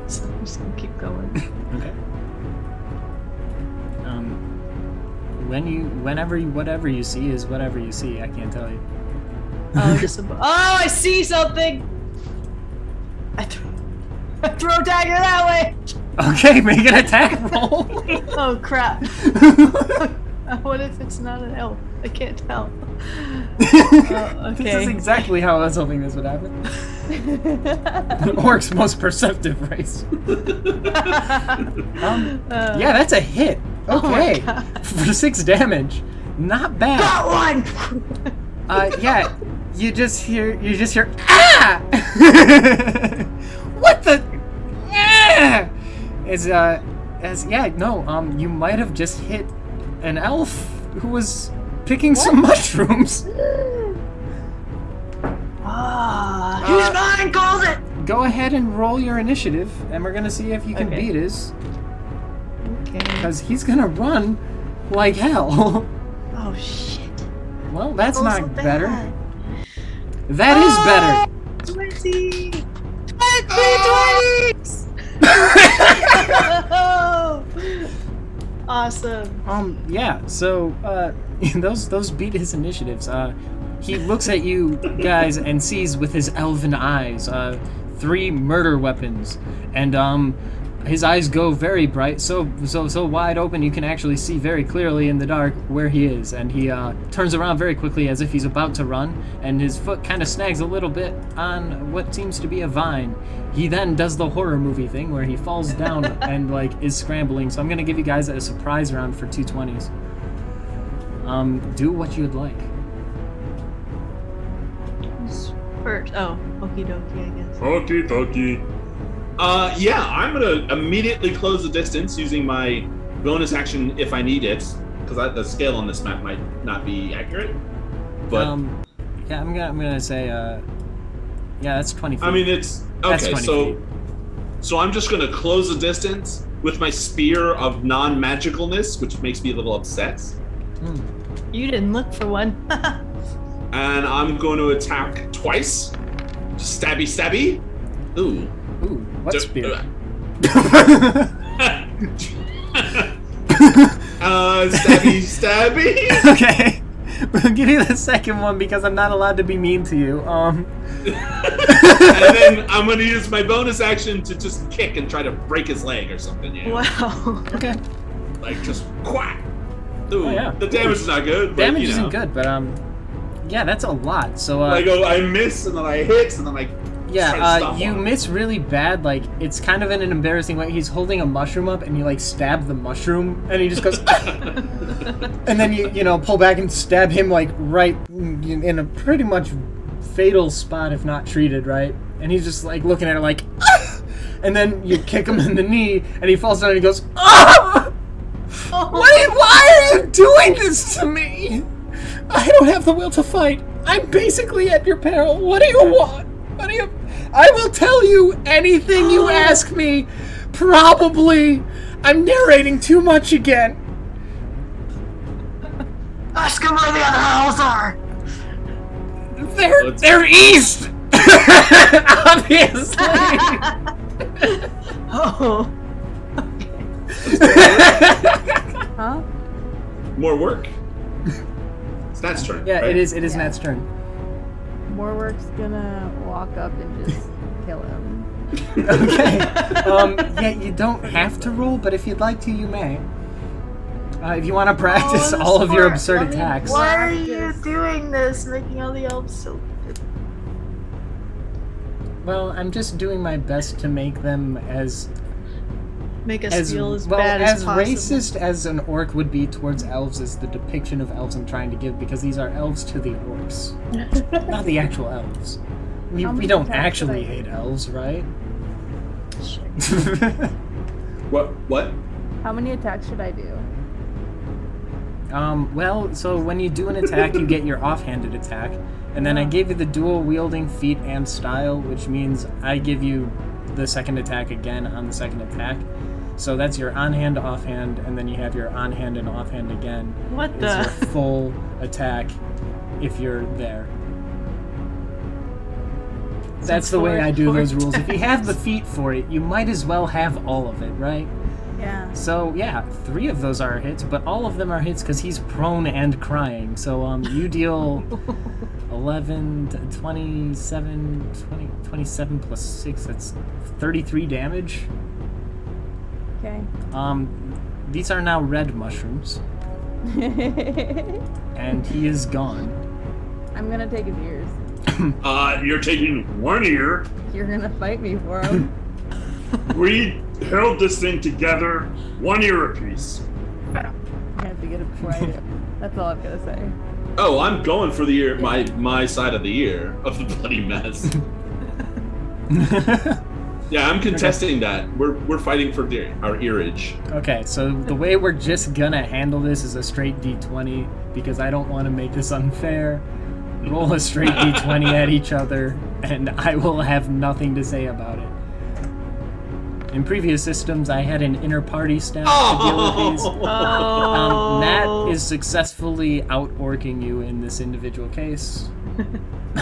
So I'm just gonna keep going. Okay. Whatever you see is whatever you see. I can't tell you. Oh, I see something. I throw a dagger that way. Okay, make an attack roll. Oh crap! What if it's not an elf? I can't tell. Okay. This is exactly how I was hoping this would happen. Orc's most perceptive race. Yeah, that's a hit. Okay, for 6 damage, not bad. Got one. Yeah, you just hear ah! What the? Ah! You might have just hit an elf who was picking some mushrooms. He's mine, calls it! Go ahead and roll your initiative, and we're gonna see if you can beat his. Okay. Because he's gonna run like hell. Oh, shit. Well, that's Oh, not so better. bad. That is better. 20! 20! Awesome. Yeah, so, those beat his initiatives. He looks at you guys and sees with his elven eyes, 3 murder weapons. And, his eyes go very bright, so wide open you can actually see very clearly in the dark where he is. And he, turns around very quickly as if he's about to run, and his foot kind of snags a little bit on what seems to be a vine. He then does the horror movie thing where he falls down and, like, is scrambling. So I'm gonna give you guys a surprise round for 220s. Do what you'd like. First. Oh, okie dokie, I guess. Okie dokie. Yeah, I'm gonna immediately close the distance using my bonus action if I need it, because the scale on this map might not be accurate. But yeah, I'm gonna say, yeah, that's 20 feet. I mean, it's That's okay. 20 So, feet. so I'm just gonna close the distance with my spear of non-magicalness, which makes me a little upset. You didn't look for one. And I'm going to attack twice. Just stabby, stabby. Ooh. Ooh, what spear? Stabby, stabby. Okay, we'll give you the second one because I'm not allowed to be mean to you. And then I'm gonna use my bonus action to just kick and try to break his leg or something. You know? Wow. Okay. Like just quack. Ooh, Oh, yeah. the damage is not good. But, Damage you know. isn't good, but yeah, that's a lot. So I go, I miss, and then I hit, and then I. yeah, you miss really bad. Like it's kind of in an embarrassing way. He's holding a mushroom up, and you like stab the mushroom, and he just goes, and then you pull back and stab him like right in a pretty much fatal spot if not treated right. And he's just like looking at it like, and then you kick him in the knee, and he falls down, and he goes, ah! Why are you doing this to me? I don't have the will to fight. I'm basically at your peril. What do you want? I will tell you anything you ask me. Probably. I'm narrating too much again. Ask him where the other owls are. They're east. Obviously. Oh. Huh? More work. It's Nat's turn. Yeah, right? it is Nat's turn. Morework's gonna walk up and just kill him. Okay. Yeah, you don't have to roll, but if you'd like to, you may. If you want to practice all of your absurd attacks. Why are you doing this? Making all the elves so good. Well, I'm just doing my best to make them as Make us feel as bad as as possible. racist as an orc would be towards elves is the depiction of elves I'm trying to give, because these are elves to the orcs, not the actual elves. We don't actually hate elves, right? What? How many attacks should I do? Well, so when you do an attack, you get your offhanded attack, and then I gave you the dual wielding feat and style, which means I give you the second attack again on the second attack. So that's your on-hand, offhand, and then you have your on-hand and offhand again. What It's the? your full attack if you're there. That's the way I do those rules. If you have the feat for it, you might as well have all of it, right? Yeah. So yeah, 3 of those are hits, but all of them are hits because he's prone and crying. So you deal 11, 27, 27 plus 6, that's 33 damage. Okay. These are now red mushrooms, and he is gone. I'm gonna take his ears. You're taking one ear. You're gonna fight me for him. We held this thing together, one ear apiece. I have to get it before I do. That's all I'm gonna say. Oh, I'm going for the ear, my side of the ear of the bloody mess. Yeah, I'm contesting that. We're fighting for our earage. Okay, so the way we're just gonna handle this is a straight D20 because I don't want to make this unfair. Roll a straight D20 at each other, and I will have nothing to say about it. In previous systems, I had an inner party staff to deal with these. Nat is successfully out-orking you in this individual case.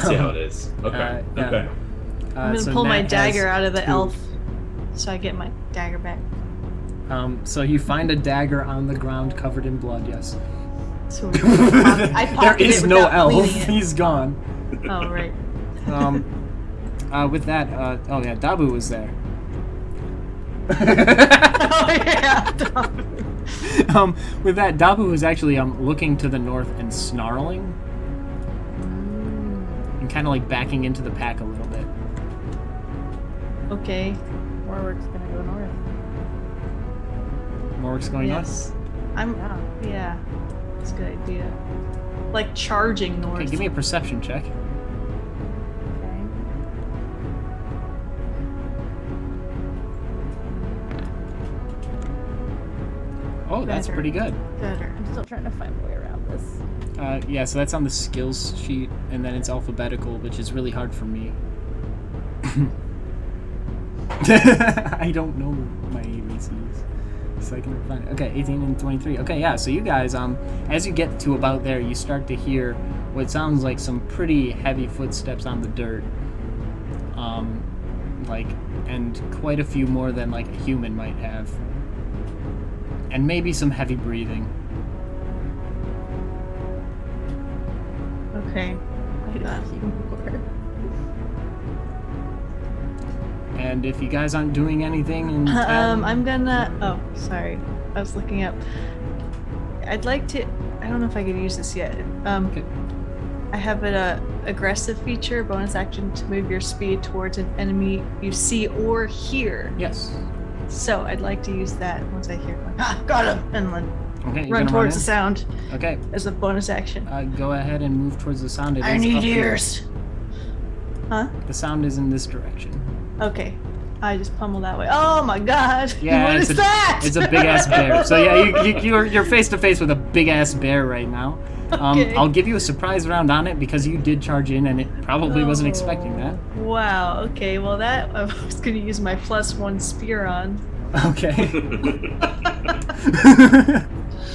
See how it is. Okay. Yeah. Okay. I'm gonna so pull my Nat dagger has out of the 2. elf, so I get my dagger back. So you find a dagger on the ground covered in blood, yes. So I There pocketed is it no without elf. bleeding it. He's gone. Oh right. With that, oh yeah, Dabu was there. Oh yeah. With that, Dabu was actually looking to the north and snarling, and kind of like backing into the pack a little bit. Okay. Warwick's gonna go north. Morwick's going Yes. I'm. Yeah. That's a good idea. Like charging north. north. Okay, give me a perception check. Okay. Oh, that's Better. pretty good. Better. I'm still trying to find my way around this. Yeah, so that's on the skills sheet, and then it's alphabetical, which is really hard for me. I don't know my ABCs, so I can find it. Okay, 18 and 23. Okay, yeah, so you guys, as you get to about there, you start to hear what sounds like some pretty heavy footsteps on the dirt. And quite a few more than, like, a human might have. And maybe some heavy breathing. Okay. And if you guys aren't doing anything in town, I'm gonna. Oh, sorry. I was looking up. I'd like to. I don't know if I could use this yet. Okay. I have an aggressive feature, bonus action to move your speed towards an enemy you see or hear. Yes. So I'd like to use that once I hear one. Ah, got him! And then Okay, you're run gonna towards the in? sound Okay. as a bonus action. Go ahead and move towards the sound. It I is need up here. ears. Huh? The sound is in this direction. Okay. I just pummel that way. Oh my god! Yeah, What it's is a, that? It's a big ass bear. So yeah, you're face to face with a big ass bear right now. Okay. I'll give you a surprise round on it because you did charge in and it probably wasn't expecting that. Wow. Okay. Well, that I was gonna use my +1 spear on. Okay.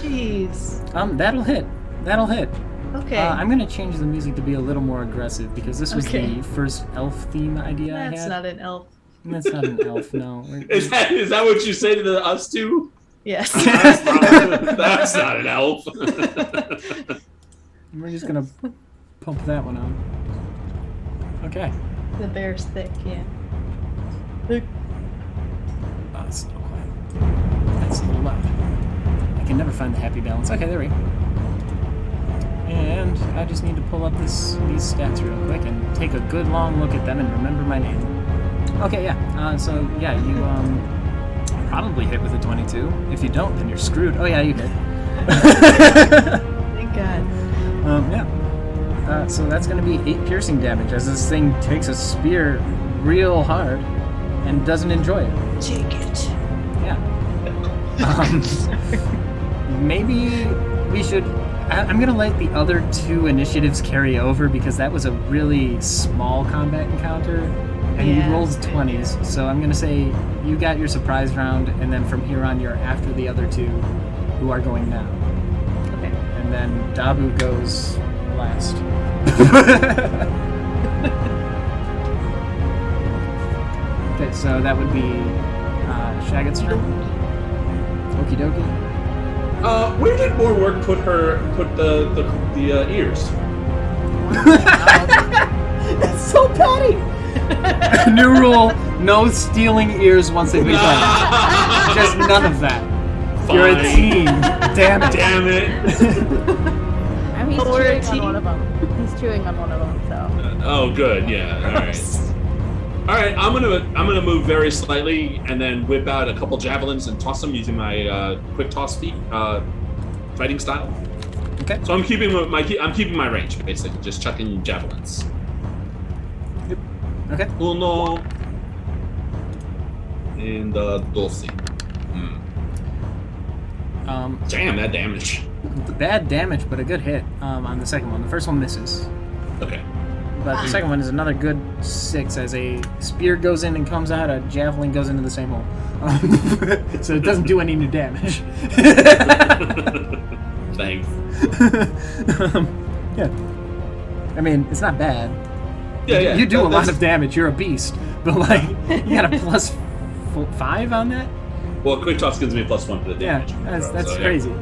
Jeez. That'll hit. That'll hit. Okay. I'm gonna change the music to be a little more aggressive because this was Okay. the first elf theme idea I That's had. not an elf. That's not an elf, no. Is that what you say to us two? Yes. That's not an elf. We're just gonna pump that one on. Okay. The bear's thick. Yeah. Oh, that's a little quiet. That's a little loud. I can never find the happy balance. Okay, there we go. And I just need to pull up these stats real quick and take a good long look at them and remember my name. Okay, yeah. So yeah, you probably hit with a 22. If you don't, then you're screwed. Oh yeah, you hit. Thank God. Yeah. So that's going to be 8 piercing damage as this thing takes a spear real hard and doesn't enjoy it. Take it. Yeah. Maybe we should... I'm going to let the other 2 initiatives carry over because that was a really small combat encounter and Yeah, you rolled that's 20s. So I'm going to say you got your surprise round and then from here on you're after the other 2 who are going now. Okay. And then Dabu goes last. Okay, so that would be Shaggott's turn. Okie dokie. Where did more work put the ears? That's so petty! New rule, no stealing ears once they've been cut. Just none of that. You're a Fine. team. Damn it. Damn it. And he's We're a chewing on team. one of them. He's chewing on one of them, so. Oh, good. Yeah. All right. All right. I'm gonna move very slightly and then whip out a couple javelins and toss them using my quick toss feat, fighting style. Okay. So I'm keeping my range basically, just chucking javelins. Okay. Uno, and Dulce. Damn, that damage. Bad damage, but a good hit on the second one. The first one misses. Okay. But the second one is another good 6 as a spear goes in and comes out, a javelin goes into the same hole. So it doesn't do any new damage. Thanks. Yeah. I mean, it's not bad. Yeah. You do a lot of damage. You're a beast. But, like, you got a plus 5 on that? Well, quick toss gives me a +1 for the damage. Yeah, that's crazy.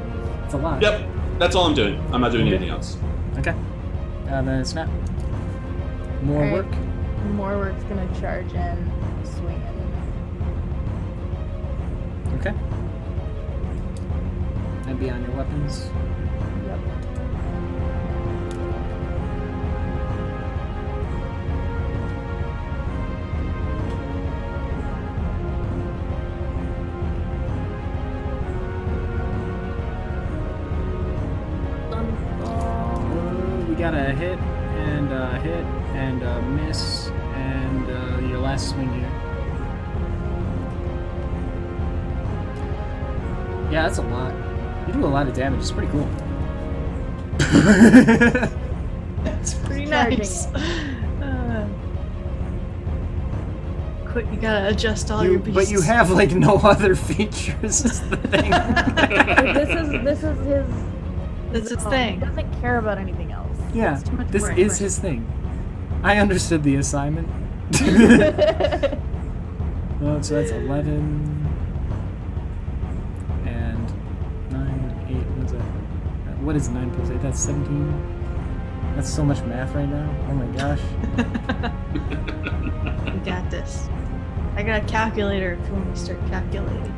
It's a lot. Yep, that's all I'm doing. I'm not doing anything else. Okay. And then snap. More work. More work's gonna charge in, swing in. Okay. And be on your weapons. Yep. We got a hit and a hit and a miss and your last swing here. Yeah, that's a lot. You do a lot of damage. It's pretty cool. That's pretty nice. Quick, you gotta adjust all your beasts. But you have like no other features. Is the thing. This is his. That's his thing. He doesn't care about anything else. Yeah, too much this work. is his thing. I understood the assignment. Well, so that's 11 and 9, 8. What's that? What is 9 plus 8? That's 17. That's so much math right now. Oh my gosh. You got this. I got a calculator if you want me to start calculating.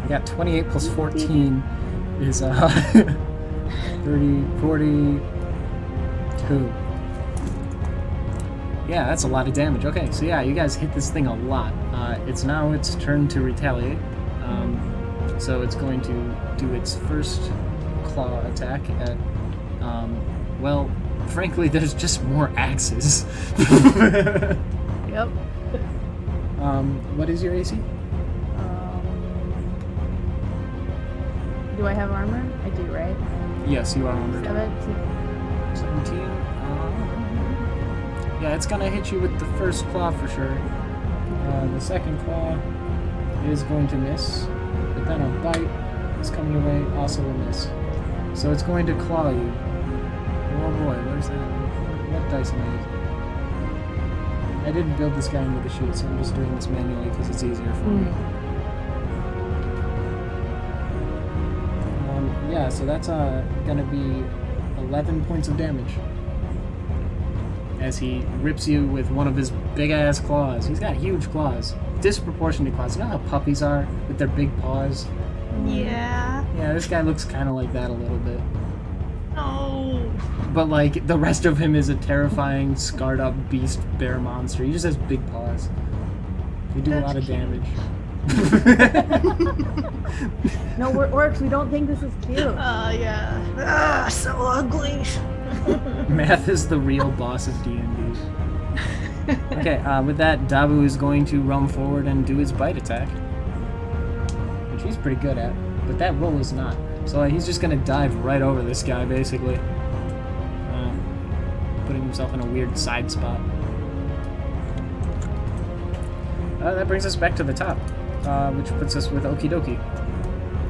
I got 28 plus 14 is 30, 42. Yeah, that's a lot of damage. Okay, so yeah, you guys hit this thing a lot. It's now its turn to retaliate. So it's going to do its first claw attack at, well, frankly, there's just more axes. Yep. What is your AC? Do I have armor? I do, right? Yes, you are armored. 17. 17. Yeah, it's gonna hit you with the first claw for sure. The second claw is going to miss, but then a bite is coming your way, also will miss. So it's going to claw you. Oh boy, where's that? What dice am I using? I didn't build this guy into the sheet, so I'm just doing this manually because it's easier for me. Yeah, so that's gonna be 11 points of damage as he rips you with one of his big-ass claws. He's got huge claws. Disproportionate claws. You know how puppies are with their big paws? Yeah. Yeah, this guy looks kind of like that a little bit. Oh. But, like, the rest of him is a terrifying, scarred-up beast bear monster. He just has big paws. They do a lot of damage. No, we're orcs. We don't think this is cute. Yeah. Ah, so ugly. Math is the real boss of D&D. Okay, with that, Dabu is going to run forward and do his bite attack, which he's pretty good at, but that roll is not. So he's just going to dive right over this guy, basically, putting himself in a weird side spot. That brings us back to the top, which puts us with Okie Dokie.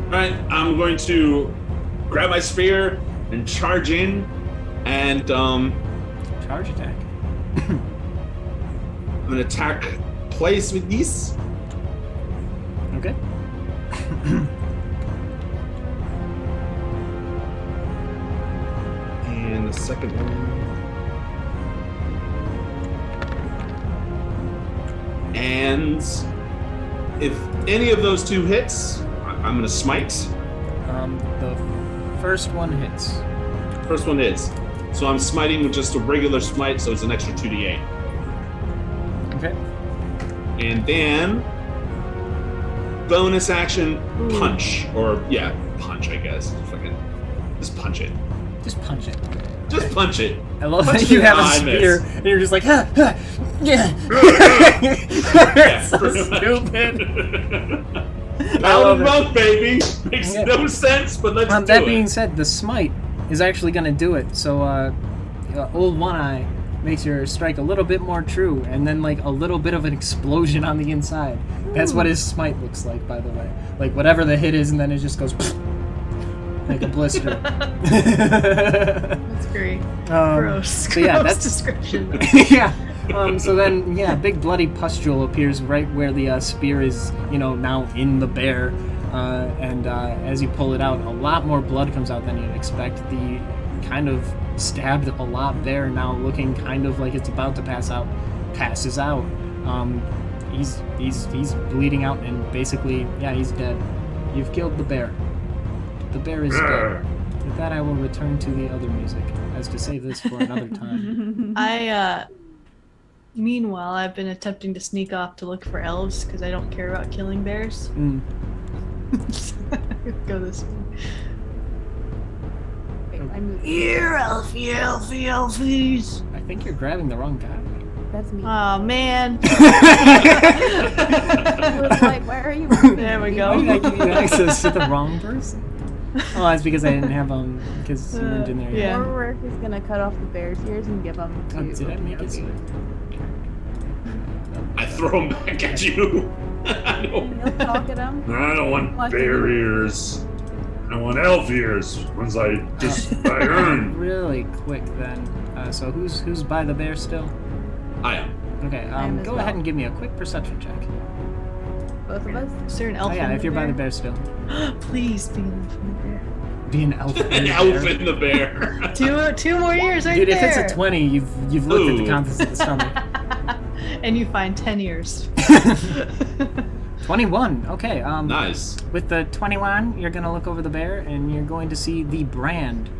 Alright, I'm going to grab my spear and charge in, and Charge attack. I'm gonna attack place with these. Okay. And the second one. And if any of those two hits, I'm gonna smite. The first one hits. First one hits. So I'm smiting with just a regular smite, so it's an extra 2d8. Okay. And then bonus action punch. Or yeah, punch I guess. Fucking just punch it. Just punch it. Just punch it. I love Punch that you it. have a I spear miss. and you're just like, ha, ha, Yeah. Yeah, So pretty much. stupid. Paladin monk, baby. Makes no sense, but let's do That it. being said, the smite is actually going to do it. So, old One Eye makes your strike a little bit more true, and then like a little bit of an explosion on the inside. That's what his smite looks like, by the way. Like whatever the hit is, and then it just goes like a blister. That's great. Gross. So yeah, Gross that's description. yeah. So then, yeah, big bloody pustule appears right where the spear is, now in the bear. And as you pull it out, a lot more blood comes out than you'd expect. The kind of stabbed a lot bear, now looking kind of like it's about to passes out. He's bleeding out, and basically, yeah, he's dead. You've killed the bear. The bear is dead. With that, I will return to the other music, as to save this for another time. Meanwhile, I've been attempting to sneak off to look for elves because I don't care about killing bears. Go this way. Here, elfie, elfie, elfies. I think you're grabbing the wrong guy. That's me. Oh man. I was like, why are you? There we Why did I give you go. access to the wrong person? Oh, that's because I didn't have because you weren't in there yet. Yeah. Warwick is gonna cut off the bear's ears and give them to. Oh, did I make it so? I throw him back at you. I don't. He'll talk at him. I don't want What? bear ears. I want elf ears. Ones I earn. Really quick then. So who's by the bear still? I am. Okay. am as Go well. ahead and give me a quick perception check. Both of us. Is there an elf? Oh yeah, in if you're by the bear still. Please be an elf in the bear. Be an elf. An elf in the bear. Two more years right Dude, there. if it's a 20, you've looked at the Ooh. contents of the stomach. And you find 10 years. 21. Okay. Nice. With the 21, you're gonna look over the bear, and you're going to see the brand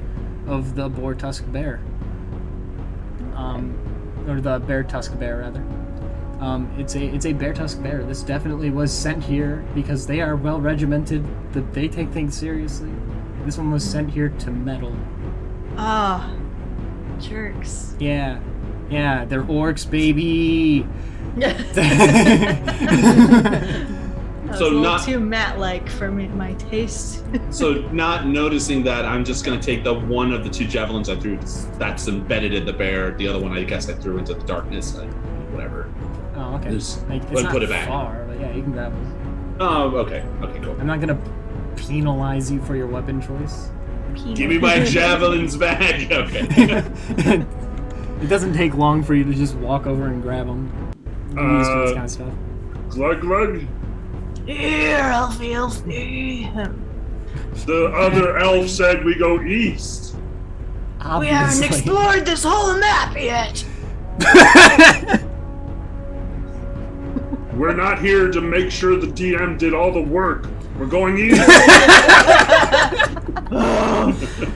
of the boar tusk bear. Or the bear tusk bear rather. It's a bear tusk bear. This definitely was sent here because they are well regimented. They take things seriously. This one was sent here to meddle. Ah, jerks. Yeah, they're orcs, baby. That So was a little not- too Matt-like for me, my taste. So not noticing that, I'm just gonna take the one of the two javelins I threw that's embedded in the bear. The other one I guess I threw into the darkness. Whatever. Oh, okay. Just Like, go it's ahead and not put it back. far, but yeah, you can grab them. Oh, okay. Okay, cool. I'm not gonna penalize you for your weapon choice. Give me my javelins back. Okay. It doesn't take long for you to just walk over and grab them. I'm used to this kind of stuff. Glug glug. Here, elfie, elfie. The other elf said we go east. We haven't Obviously. explored this whole map yet. We're not here to make sure the DM did all the work. We're going east.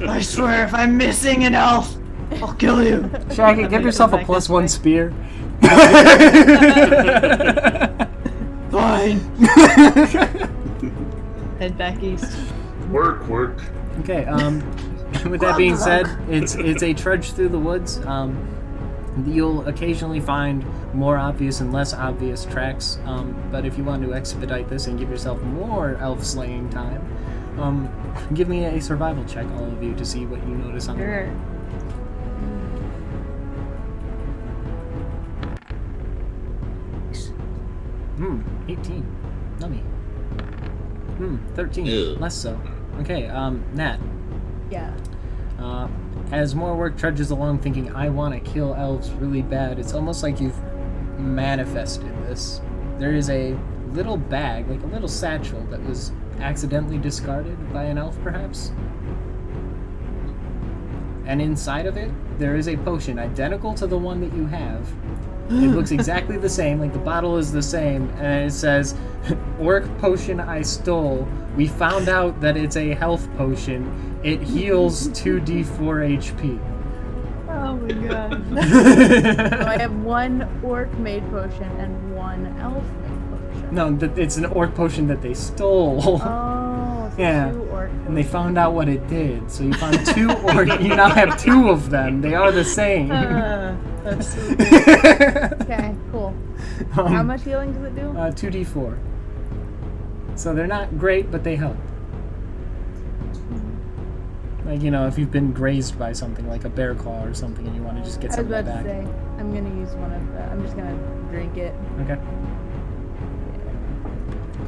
I swear, if I'm missing an elf, I'll kill you. Shaggy, give yourself a Back plus this one way. spear. Fine. Head back east. Work. Okay, with that being said, it's a trudge through the woods. You'll occasionally find more obvious and less obvious tracks, but if you want to expedite this and give yourself more elf slaying time, give me a survival check, all of you, to see what you notice on the Sure. way. 18. Nummy. 13. Ew. Less so. Okay, Nat. Yeah. As more work trudges along thinking, I want to kill elves really bad, it's almost like you've manifested this. There is a little bag, like a little satchel, that was accidentally discarded by an elf, perhaps. And inside of it, there is a potion identical to the one that you have. It looks exactly the same, like the bottle is the same, and it says, Orc potion I stole. We found out that it's a health potion. It heals 2d4 HP. Oh my god. So I have one orc made potion and one elf made potion. No, it's an orc potion that they stole. Oh, so Yeah. 2 orc And they found out what it did. So you found 2 orc. You now have 2 of them. They are the same. That's so good. Okay, cool. How much healing does it do? 2d4. So they're not great, but they help. Like, you know, if you've been grazed by something like a bear claw or something and you want to just get I was something about back. to say, I'm gonna use one of the. I'm just gonna drink it. Okay.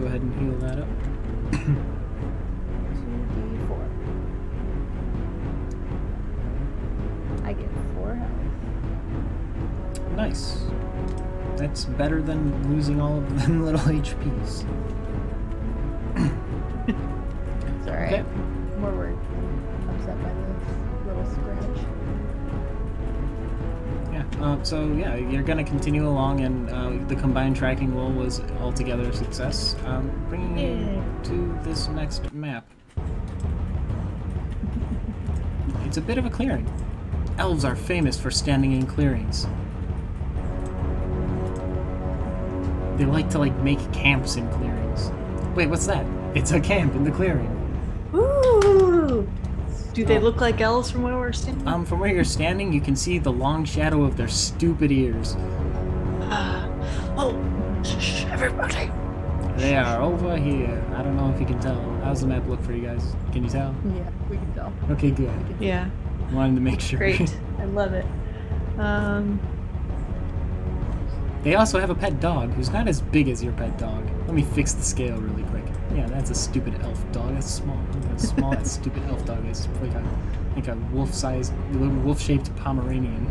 Go ahead and heal that up. 2d4. I get 4 health. Nice. That's better than losing all of them little HPs. It's alright. Okay. More work. Upset by this little scratch. Yeah. So yeah, you're gonna continue along, and the combined tracking roll was altogether a success. Bringing you to this next map. It's a bit of a clearing. Elves are famous for standing in clearings. They like to make camps in clearings. Wait, what's that? It's a camp in the clearing. Ooh. Do they look like elves from where we're standing? From where you're standing, you can see the long shadow of their stupid ears. Oh, shh, everybody. They are over here. I don't know if you can tell. How's the map look for you guys? Can you tell? Yeah, we can tell. Okay, good. Yeah, Wanted to make sure. great. I love it. They also have a pet dog who's not as big as your pet dog. Let me fix the scale really quick. Yeah, that's a stupid elf dog. That's small. That's small. That stupid elf dog is like a wolf-sized, wolf-shaped Pomeranian.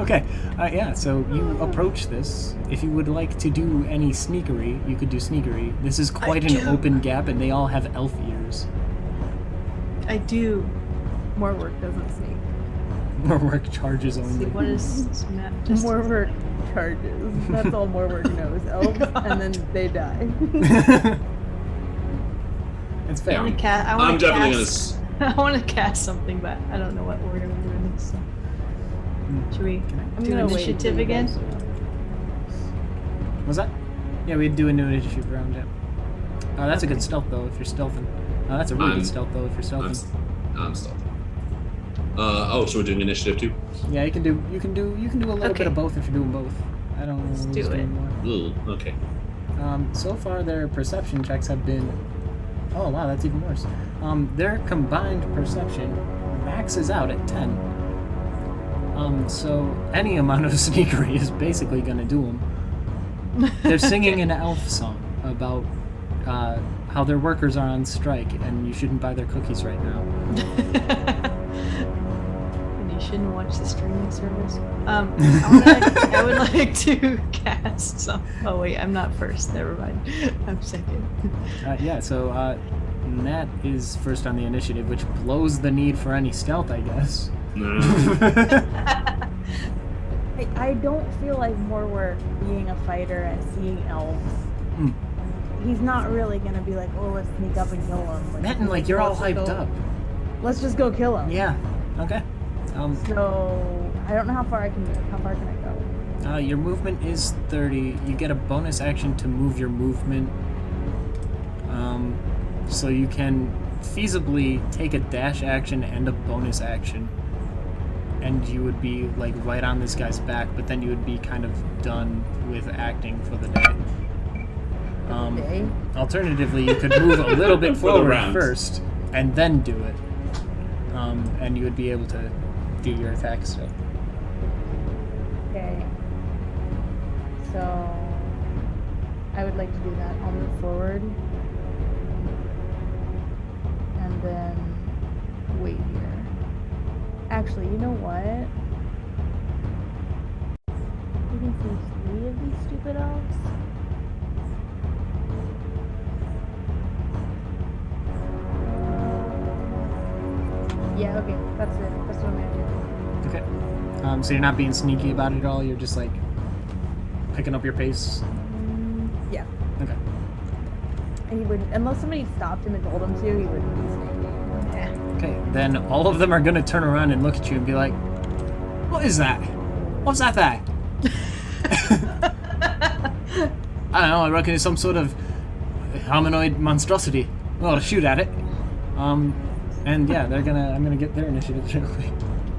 Okay. Yeah. So you approach this. If you would like to do any sneakery, you could do sneakery. This is quite an open gap, and they all have elf ears. I do. More work doesn't sneak. More work charges See, only. what is this map? Just More work charges. That's all more work knows. Elves, and then they die. It's I fair. want to cast. I'm definitely gonna. I want to cast something, but I don't know what we're gonna do in this. So. Should we I'm do gonna wait initiative until you again? guys- Was that? Yeah, we'd do a new initiative round. Yeah. That's a good stealth though if you're stealthing. That's a really good stealth though if you're stealthing. I'm stealth. Oh, so we're doing initiative too? Yeah, you can do a little Okay. bit of both if you're doing both. I don't know Let's who's do it. doing more. Ooh, okay. So far their perception checks have been. Oh wow, that's even worse. Their combined perception maxes out at 10. So any amount of sneakery is basically gonna do them. They're singing an elf song about how their workers are on strike and you shouldn't buy their cookies right now. And you shouldn't watch the streaming service. I would like to cast some. Oh wait, I'm not first. Never mind. I'm second. Yeah, so Nat is first on the initiative, which blows the need for any stealth, I guess. No. I don't feel like more work being a fighter and seeing elves. Mm. He's not really gonna be like, oh, let's sneak up and kill him. Matt and you're all hyped up. Let's just go kill him. Yeah. Okay. So I don't know how far can I go? Your movement is 30. You get a bonus action to move your movement. So you can feasibly take a dash action and a bonus action. And you would be right on this guy's back, but then you would be kind of done with acting for the day. Okay. Alternatively, you could move a little bit For the forward round. first and then do it. And you would be able to do your attack still. Okay. So I would like to do that. I'll move forward. And then wait here. Actually, you know what? We can see 3 of these stupid elves. Yeah, okay. That's it. That's what I'm gonna do. Okay. So you're not being sneaky about it at all? You're just picking up your pace? Yeah. Okay. And he would, unless somebody stopped him and told him to, he wouldn't be sneaking. Yeah. Okay, then all of them are gonna turn around and look at you and be like, "What is that? What's that thing?" I don't know, I reckon it's some sort of hominoid monstrosity. We ought to shoot at it. And And yeah, I'm gonna get their initiative real quick.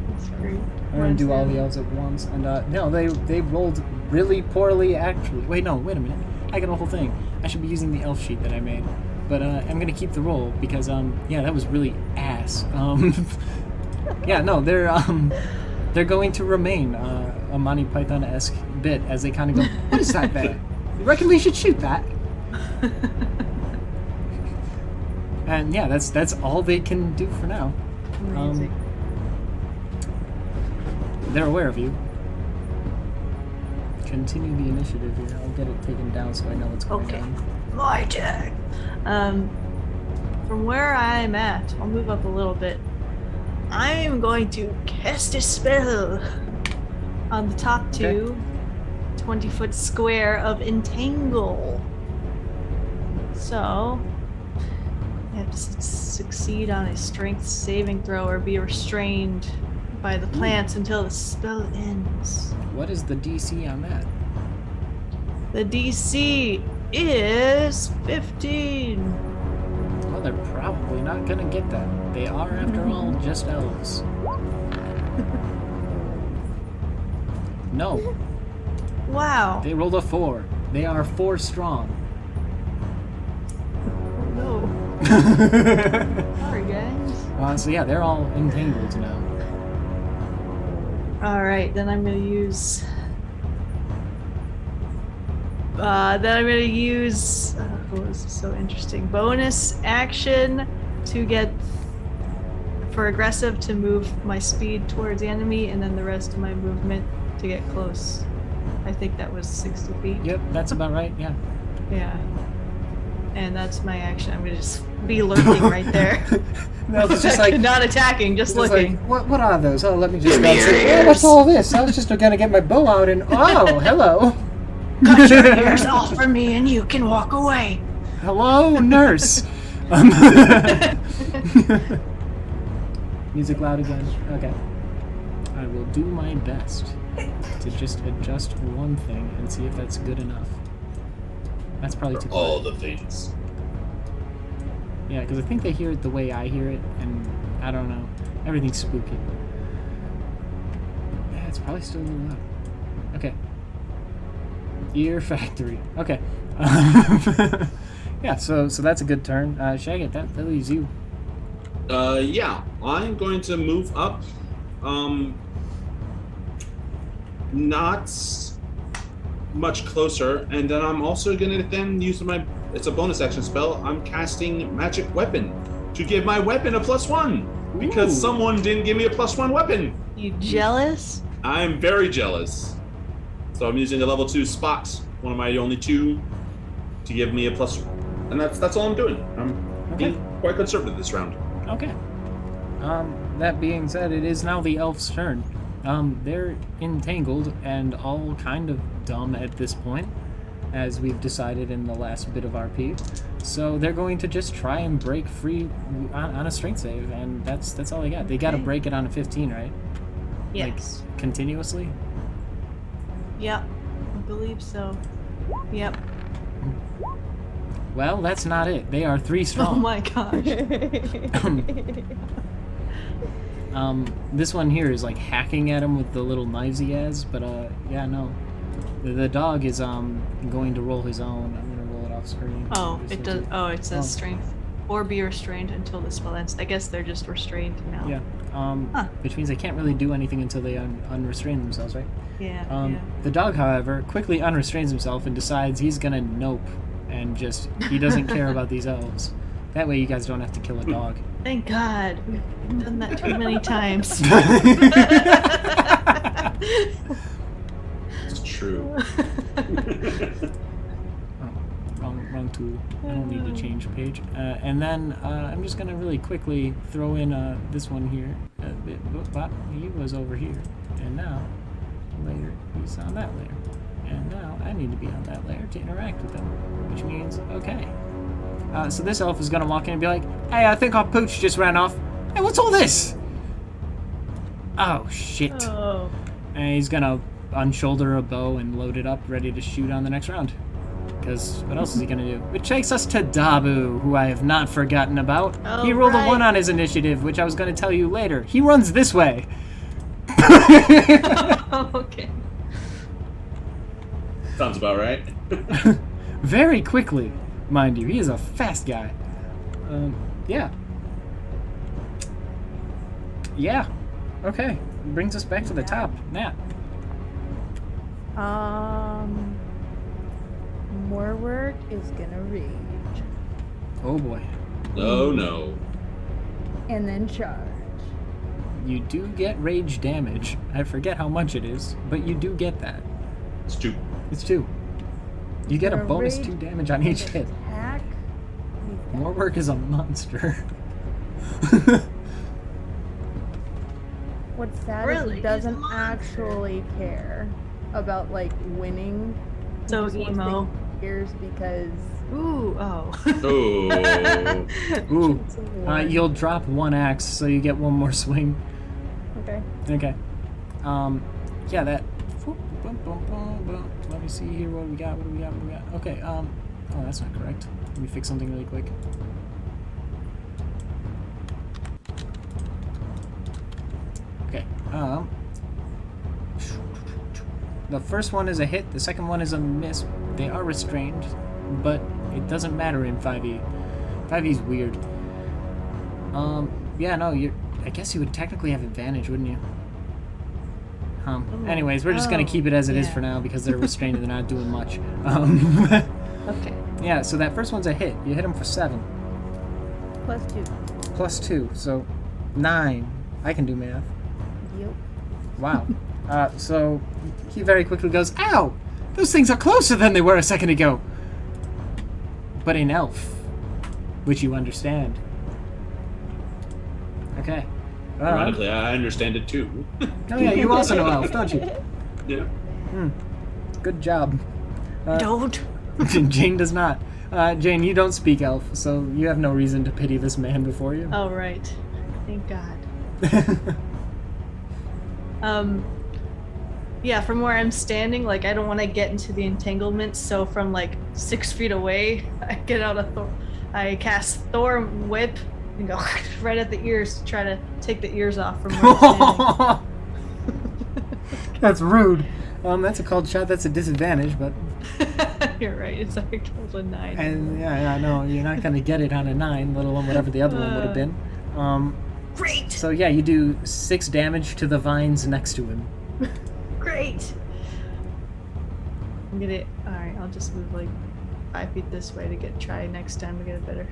That's great. I'm gonna do all the elves at once. And no, they rolled really poorly actually. Wait a minute. I got a whole thing. I should be using the elf sheet that I made. But I'm gonna keep the roll because yeah, that was really ass. Yeah, no, they're going to remain a Monty Python-esque bit as they kind of go, what is that there? You reckon we should shoot that? And yeah, that's all they can do for now. Amazing. They're aware of you. Continue the initiative here. I'll get it taken down so I know what's going Okay. on. My turn. From where I'm at, I'll move up a little bit. I'm going to cast a spell on the top two 20-foot square of Entangle. So, you have to succeed on a strength saving throw or be restrained by the plants until the spell ends. What is the DC on that? The DC is 15. Well, they're probably not gonna get that. They are, after all, just elves. No, Wow. they rolled a 4. They are 4 strong. No. Sorry, guys. So yeah, they're all entangled now. Alright, then I'm gonna use. Oh, this is so interesting. Bonus action to get. For aggressive to move my speed towards the enemy, and then the rest of my movement to get close. I think that was 60 feet. Yep, that's about right, yeah. Yeah. And that's my action. I'm gonna just be lurking right there. No, it's just like... Not attacking, just looking. Like, what are those? Oh, let me just go and say, oh, what's all this? I was just gonna get my bow out and, oh, hello. Cut your ears off from me and you can walk away. Hello, nurse. Music loud again. Okay. I will do my best to just adjust one thing and see if that's good enough. That's probably too quiet. All the things. Yeah, because I think they hear it the way I hear it, and I don't know. Everything's spooky. Yeah, it's probably still a little loud. Okay. Ear Factory. Okay. Yeah, so that's a good turn. Shaggy, that leaves you. Yeah, I'm going to move up. Not much closer, and then I'm also gonna then use it's a bonus action spell. I'm casting Magic Weapon to give my weapon a +1 because someone didn't give me a +1 weapon. You jealous? I'm very jealous. So I'm using the level 2 Spot, one of my only 2, to give me a +1, and that's all I'm doing. I'm being quite conservative this round. Okay. That being said, it is now the elf's turn. They're entangled and all kind of dumb at this point, as we've decided in the last bit of RP. So they're going to just try and break free on a strength save, and that's all they got. They got to break it on a 15, right? Yes. Like, continuously? Yep. I believe so. Yep. Well, that's not it. They are 3 strong. Oh my gosh. This one here is like hacking at him with the little knives he has, but yeah, no. The dog is going to roll his own. I'm gonna roll it off screen. Oh, it does. Oh, it says Oh. strength. Or be restrained until the spell ends. I guess they're just restrained now. Yeah. Which means they can't really do anything until they unrestrain themselves, right? Yeah. The dog, however, quickly unrestrains himself and decides he's gonna nope, and he doesn't care about these elves. That way you guys don't have to kill a dog. Thank God. We've done that too many times. It's true. Wrong tool. I don't need to change page. And then I'm just gonna really quickly throw in this one here. He was over here, and now later he's on that layer, and now I need to be on that layer to interact with him, which means okay. So this elf is gonna walk in and be like, "Hey, I think our pooch just ran off. Hey, what's all this?" Oh shit! Oh. And he's gonna unshoulder a bow and load it up, ready to shoot on the next round. because what else is he gonna do? Which takes us to Dabu, who I have not forgotten about. Oh, He rolled a right. 1 on his initiative, which I was gonna tell you later. He runs this way. Oh, okay. Sounds about right. Very quickly, mind you. He is a fast guy. Yeah. Yeah. Okay. Brings us back to the top. Nat. More work is gonna rage. Oh boy. Oh no. And then charge. You do get rage damage. I forget how much it is, but you do get that. It's 2. It's 2. You get a For bonus rage 2 damage on each and hit. Attack. More work is a monster. What's sad Really? is he He's a doesn't monster. actually care about like winning. He So just wants to emo. get years because Ooh, oh. Oh. Ooh. It's a one. You'll drop 1 axe, so you get 1 more swing. okay. Okay. Yeah, that. Let me see here. What do we got? What do we got? What do we got? Okay. Oh, that's not correct. Let me fix something really quick. Okay. The first one is a hit. The second one is a miss. They are restrained, but it doesn't matter in 5e. 5e's weird. Yeah, no, I guess you would technically have advantage, wouldn't you? Anyways, we're just gonna keep it as it is yeah. for now because they're restrained and they're not doing much. Okay. Yeah, so that first one's a hit. You hit him for 7. +2. Plus 2, so 9. I can do math. Yep. Wow. So he very quickly goes, "Ow! Those things are closer than they were a second ago." But in elf, which you understand. Okay. Ironically, I understand it too. Oh yeah, you also know elf, don't you? Yeah. Good job. Don't. Jane does not. Jane, you don't speak elf, so you have no reason to pity this man before you. Oh, right. Thank God. Yeah, from where I'm standing, like, I don't want to get into the entanglement, so from, like, 6 feet away, I get out a I cast Thor Whip and go right at the ears to try to take the ears off from where I'm That's rude. That's a called shot. That's a disadvantage, but standing. You're right, it's like a 9. and yeah, I know you're not gonna get it on a 9, let alone whatever the other one would have been. Great! So yeah, you do 6 damage to the vines next to him. Great! I'm gonna. Alright, I'll just move like 5 feet this way to try next time to get it better.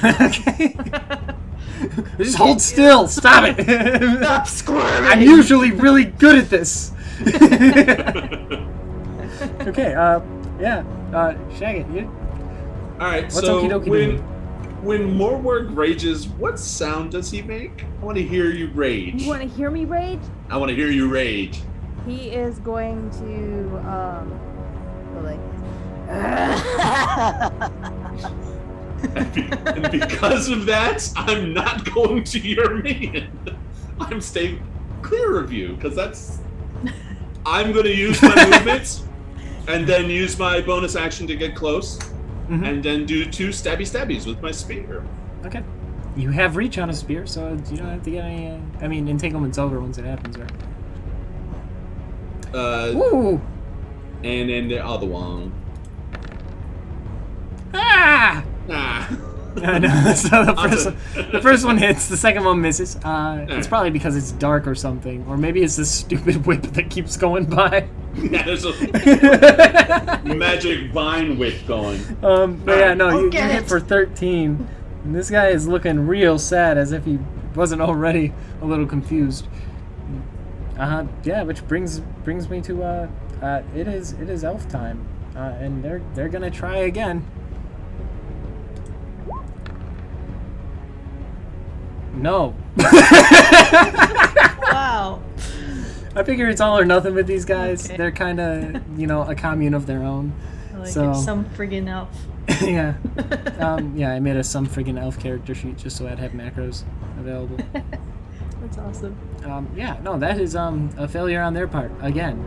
Okay. Just hold still. Stop it. Stop squirming! I'm usually really good at this. Okay. Yeah. Shag it. You. All right. What's So Okie Dokie doing? when Morwork rages, what sound does he make? I want to hear you rage. You want to hear me rage? I want to hear you rage. He is going to go like. And because of that, I'm not going to your main. I'm staying clear of you because that's. I'm going to use my movements and then use my bonus action to get close, and then do 2 stabbies with my spear. Okay. You have reach on a spear, so you don't have to get any. I mean, entanglement's over once it happens, right? Ooh! And then the other one. Ah! Ah. No, so the first one hits, the second one misses. It's probably because it's dark or something, or maybe it's this stupid whip that keeps going by. Yeah, there's a magic vine whip going. But yeah, no, you get hit it. for 13. And this guy is looking real sad, as if he wasn't already a little confused. Yeah, which brings me to it is elf time, and they're gonna try again. No. Wow. I figure it's all or nothing with these guys. Okay. They're kind of, a commune of their own. I like So- it. Some friggin' elf. Yeah. Yeah, I made some friggin' elf character sheet just so I'd have macros available. That's awesome. Yeah, no, that is a failure on their part again.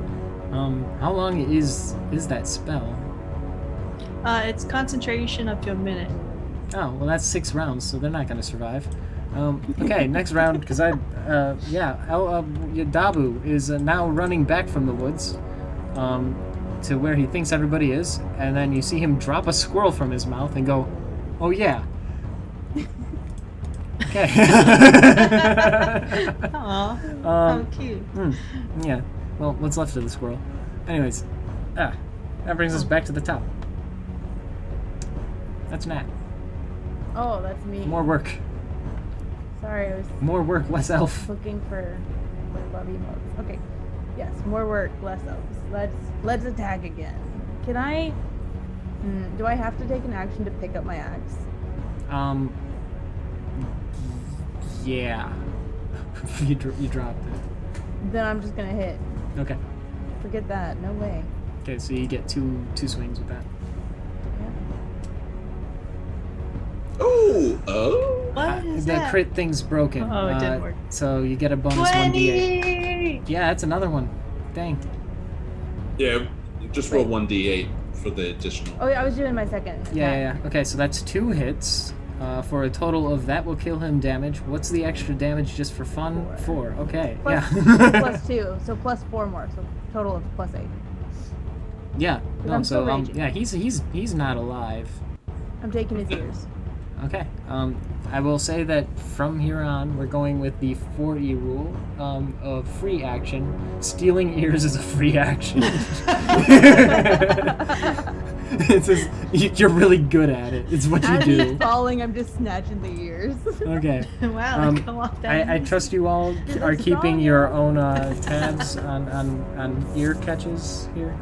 How long is that spell? It's concentration up to a minute. Oh, well, that's 6 rounds, so they're not going to survive. Okay, next round, because Dabu is now running back from the woods to where he thinks everybody is, and then you see him drop a squirrel from his mouth and go, "Oh yeah." Okay. Aw, how cute. Yeah. Well, what's left of the squirrel? Anyways, that brings us back to the top. That's Nat. Oh, that's me. More work. Sorry, I was More work, less elf. looking for love emotes. Okay. Yes, more work, less elves. Let's attack again. Can I? Do I have to take an action to pick up my axe? Yeah. you dropped it. Then I'm just gonna hit. Okay. Forget that. No way. Okay, so you get two swings with that. Yeah. Oh. What is The that? crit thing's broken. Oh, it didn't work. So you get a bonus 1d8. Yeah, that's another one. Dang. Yeah, just roll 1d8 for the additional. Oh yeah, I was doing my second. Yeah. Okay, so that's 2 hits. For a total of that will kill him damage. What's the extra damage just for fun? 4. Okay. Plus, yeah. plus 2, so plus 4 more, so total of plus 8. Yeah. No, I'm still so raging. yeah, he's not alive. I'm taking his ears. Okay. I will say that from here on, we're going with the 4E rule of free action. Stealing ears is a free action. It's just, you're really good at it. It's what you As do. he's falling, I'm just snatching the ears. Okay. Wow, they come off that I trust you all Dude, are that's keeping strong, your yeah. own tabs on ear catches here.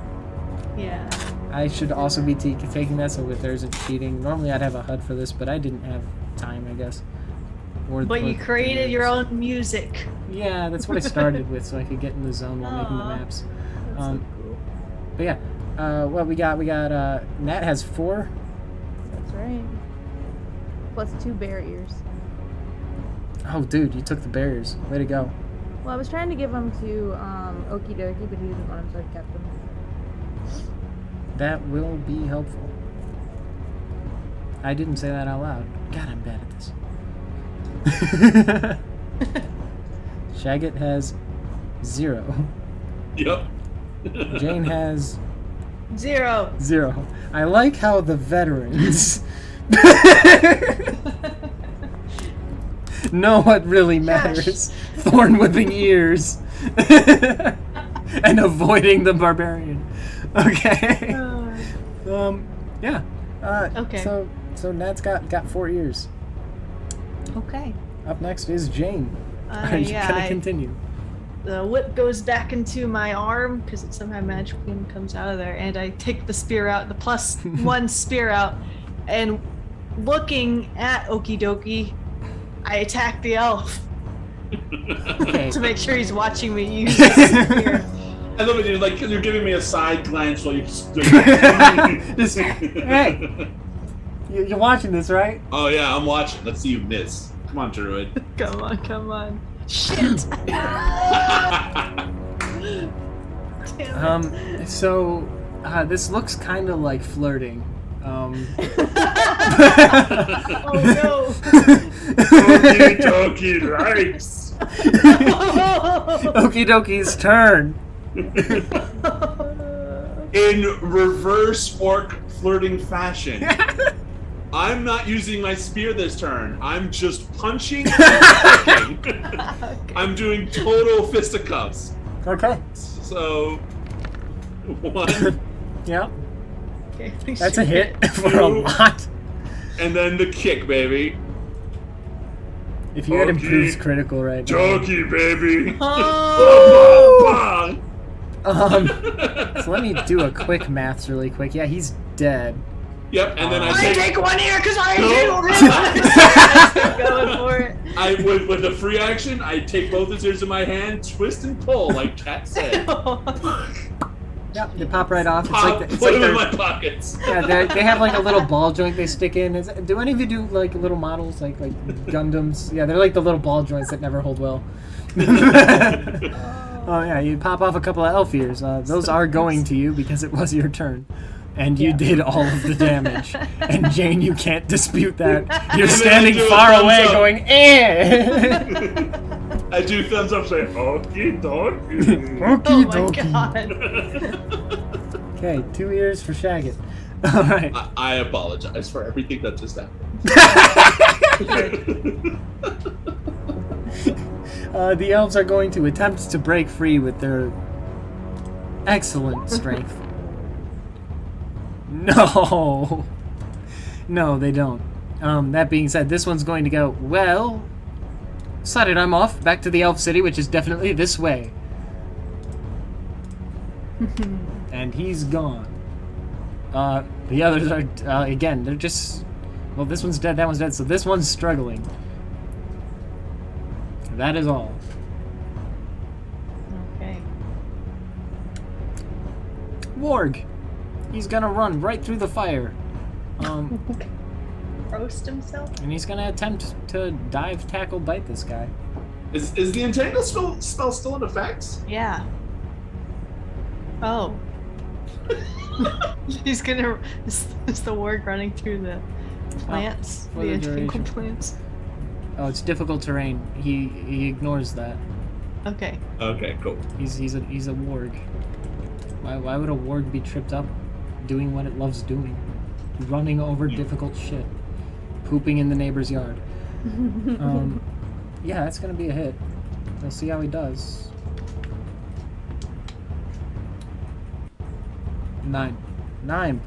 Yeah. I should also be taking that, so if there's a cheating, normally I'd have a HUD for this, but I didn't have time, I guess. But you created your own music. Yeah, that's what I started with, so I could get in the zone while making the Aw. maps. That's so cool. But yeah, what we got? Nat has 4. That's right. Plus 2 bear ears. Oh, dude, you took the barriers. Way to go. Well, I was trying to give them to Okie Dokie, but he didn't want them, so I kept them. That will be helpful. I didn't say that out loud. God, I'm bad at this. Shagget has 0. Yep. Jane has 0. 0. I like how the veterans know what really matters. Thorn whipping ears. And avoiding the barbarian. Okay. Yeah. Okay. So Nat's got 4 ears. Okay. Up next is Jane. Are you gonna continue? The whip goes back into my arm because it somehow magically comes out of there, and I take the spear out, the plus 1 spear out, and looking at Okie Dokie, I attack the elf Okay. to make sure he's watching me use the spear. I love it. You're giving me a side glance while you. Just, hey, you're watching this, right? Oh yeah, I'm watching. Let's see you miss. Come on, Druid. Come on, come on. Shit! Damn it. So this looks kind of like flirting. Oh no! Okie dokie likes. Okie Dokie's turn. In reverse orc flirting fashion. I'm not using my spear this turn. I'm just punching and kicking. I'm doing total fisticuffs. Okay. So, 1, Yep. Okay, That's a hit for a lot. and then the kick, baby. If you had Okay. improved critical right now. Dokie, baby. Oh! Bang. So let me do a quick maths really quick. Yeah, he's dead. Yep, and then I I take. take 1 ear because I No. do it. Going for it. I with the free action, I take both his ears in my hand, twist and pull, like Kat said. Yep, they pop right off. It's Pop, like put they're, them in my pockets. yeah, they have like a little ball joint they stick in. Do any of you do like little models like Gundams? Yeah, they're like the little ball joints that never hold well. Oh yeah, you pop off a couple of elf ears. Those are going to you because it was your turn. And you did all of the damage. And Jane, you can't dispute that. You're And then I standing do a far thumbs away up. going, eh! I do thumbs up, say, okie dokie. Oh my Okey-dokey. god. Okay, 2 ears for Shagget. Alright. I apologize for everything that just happened. The elves are going to attempt to break free with their excellent strength. No! No, they don't. That being said, this one's going to go, well, decided I'm off, back to the elf city, which is definitely this way. And he's gone. The others are, again, they're just, well, this one's dead, that one's dead, so this one's struggling. That is all. Okay. Warg! He's gonna run right through the fire. Roast himself? And he's gonna attempt to dive, tackle, bite this guy. Is the entangle spell still in effect? Yeah. Oh. He's gonna. Is the warg running through the plants? for the the entangled duration. plants? Oh, it's difficult terrain. He ignores that. Okay. Okay, cool. He's a warg. Why would a warg be tripped up doing what it loves doing? Running over difficult shit. Pooping in the neighbor's yard. Yeah, that's gonna be a hit. We'll see how he does. 9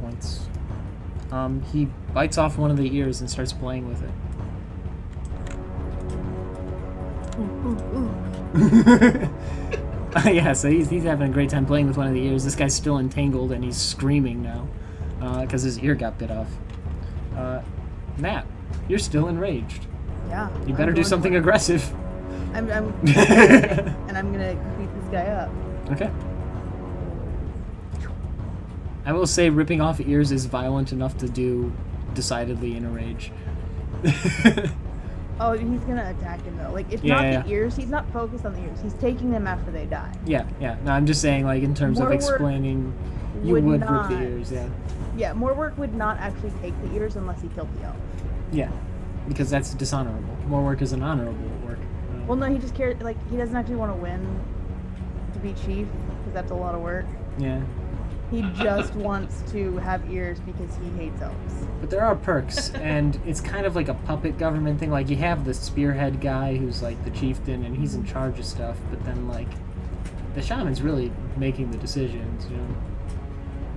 points. He bites off one of the ears and starts playing with it. Yeah, so he's having a great time playing with one of the ears. This guy's still entangled and he's screaming now because his ear got bit off. Matt, you're still enraged. Yeah. You better do something aggressive. I'm and I'm gonna beat this guy up. Okay. I will say ripping off ears is violent enough to do decidedly in a rage. Oh, he's gonna attack him though. Like, it's Yeah, not yeah, the ears. He's not focused on the ears. He's taking them after they die. Yeah. No, I'm just saying, like, in terms of More work explaining, you would would not. rip the ears, yeah. Yeah, more work would not actually take the ears unless he killed the elf. Yeah, because that's dishonorable. More work is an honorable work. Well, no, he just cares. Like, he doesn't actually want to win to be chief because that's a lot of work. Yeah. He just wants to have ears because he hates elves. But there are perks, and it's kind of like a puppet government thing. Like, you have the spearhead guy who's, like, the chieftain, and he's in charge of stuff, but then, like, the shaman's really making the decisions, you know?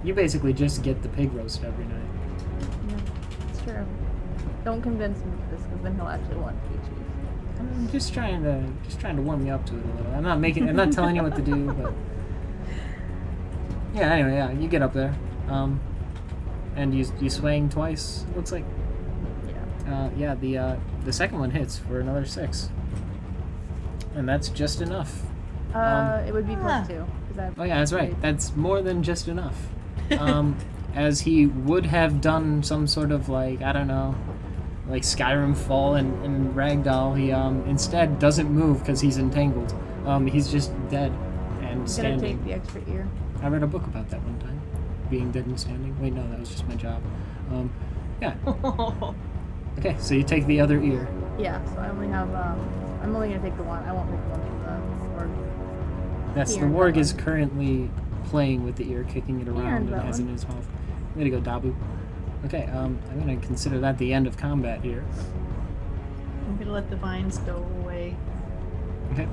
You basically just get the pig roast every night. Yeah, it's true. Don't convince him of this because then he'll actually want to be chief. I'm just trying to warm you up to it a little. I'm not telling you what to do, but yeah. Anyway, yeah, you get up there, and you swing twice. It looks like. Yeah. The second one hits for another 6, and that's just enough. It would be +2. 'Cause Oh yeah, that's right. That's more than just enough. As he would have done some sort of, like, I don't know, like Skyrim fall and Ragdoll, he instead doesn't move because he's entangled. He's just dead and Gonna standing. take the extra ear. I read a book about that one time. Being dead and standing. Wait, no, that was just my job. Yeah. Okay, so you take the other ear. Yeah, so I only have, I'm only gonna take the one. I won't take the one from the That's the Ear, warg that is one. currently playing with the ear, kicking it around, and that has it one. in his mouth. Way to go, Dabu. Okay, I'm gonna consider that the end of combat here. I'm gonna let the vines go away. Okay.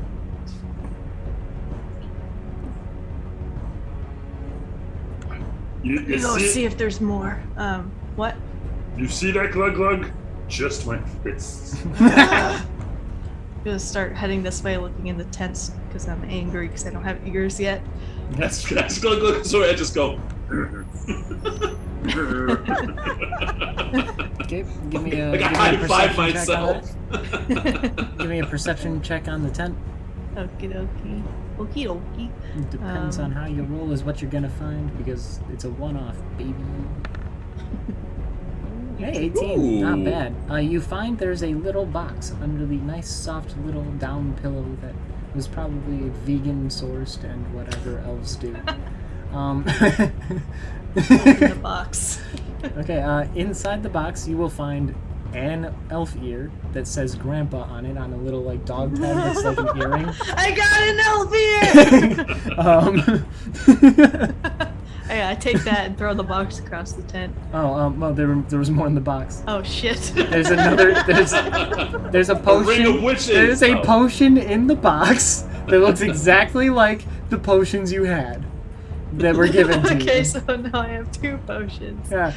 You Go see, see if there's more. What? you see that glug glug? Just my fists. I'm gonna start heading this way, looking in the tents because I'm angry because I don't have ears yet. That's go. Sorry, I just go. Okay, give me a, Like give I me a high five perception check on myself. that. Give me a perception check on the tent. Okie dokie. Okie dokie. Depends on how you roll is what you're gonna find because it's a one-off, baby. Hey, 18, Ooh. not bad. You find there's a little box under the nice, soft little down pillow that was probably vegan sourced and whatever elves do. Um, In the box. okay, inside the box you will find an elf ear that says Grandpa on it on a little like dog tag that's like an earring. I got an elf ear! I take that and throw the box across the tent. Oh, well, there was more in the box. Oh shit. There's another. There's a potion. ring of witches. There's a potion in the box that looks exactly like the potions you had that were given to you. Okay, so now I have 2 potions. Yeah,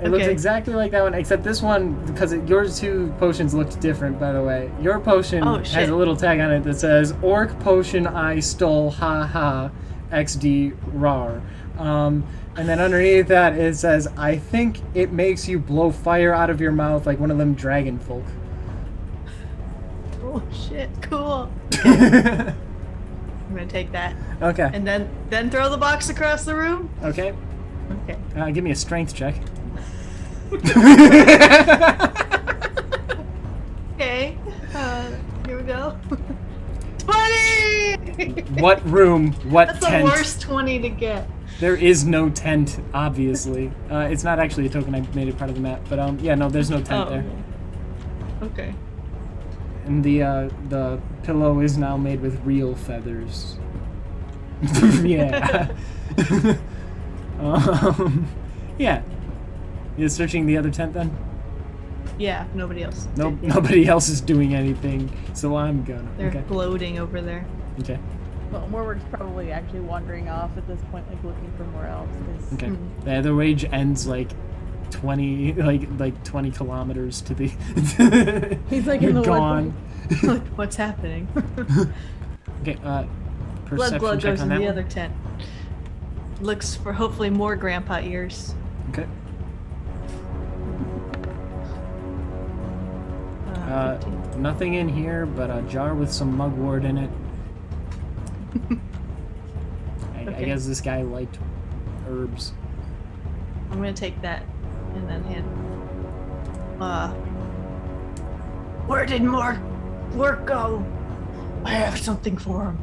it looks Okay. exactly like that one, except this one, because yours 2 potions looked different, by the way. Your potion Oh, has shit. a little tag on it that says, Orc potion I stole, ha ha, XD rar. And then underneath that it says, I think it makes you blow fire out of your mouth like one of them dragon folk. Oh shit, cool. I'm gonna take that. Okay, And then throw the box across the room? okay. Okay. Give me a strength check. Okay. Here we go. 20! What room? What That's tent? the worst 20 to get. There is no tent, obviously. It's not actually a token. I made it part of the map, but yeah, no, there's no tent there. Okay. And the pillow is now made with real feathers. Yeah. Yeah. You're searching the other tent then? Yeah, nobody else. Nope, did. nobody else is doing anything, so I'm gonna. They're Okay. gloating over there. Okay. Well, Morwork's probably actually wandering off at this point, like looking for more elves. 'Cause Okay. The rage ends like 20 20 kilometers to the. He's like You're in the gone. What's happening? Okay. Perception Blood check goes on in that the one. other tent. Looks for hopefully more grandpa ears. Okay. 15. Nothing in here but a jar with some mugwort in it. I Okay. guess this guy liked herbs. I'm gonna take that and then hand. Where did more work go? I have something for him.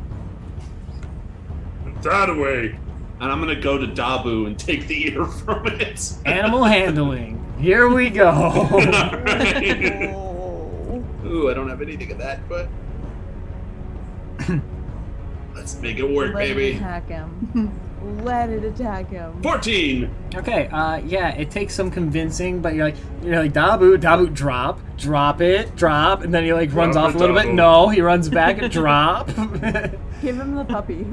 Put that away. And I'm gonna go to Dabu and take the ear from it. Animal handling. Here we go. Alright. Oh. Ooh, I don't have anything of that, but let's make it work, Let it baby. attack him. Let it attack him. 14. Okay. Yeah. It takes some convincing, but you're like Dabu, drop it, drop, and then he like runs Drop off it, a little bit. Dabu. No, he runs back. Drop. Give him the puppy.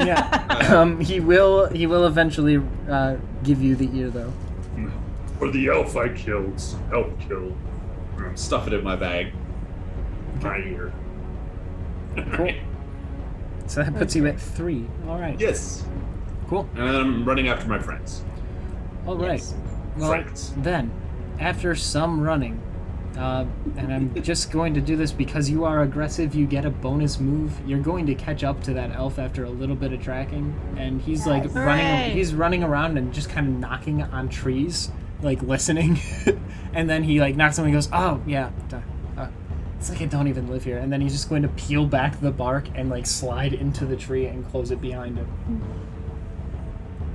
Yeah. He will eventually give you the ear though. For the elf I killed. Elf killed. Stuff it in my bag. My ear. Cool. So that puts you at 3. All right. Yes. Cool. And I'm running after my friends. All right. Yes. Well, Friends. then, after some running, and I'm just going to do this because you are aggressive, you get a bonus move. You're going to catch up to that elf after a little bit of tracking, and he's like running. Hooray. He's running around and just kind of knocking on trees, like listening, and then he like knocks on and goes, "Oh yeah." It's like I don't even live here, and then he's just going to peel back the bark and like slide into the tree and close it behind him.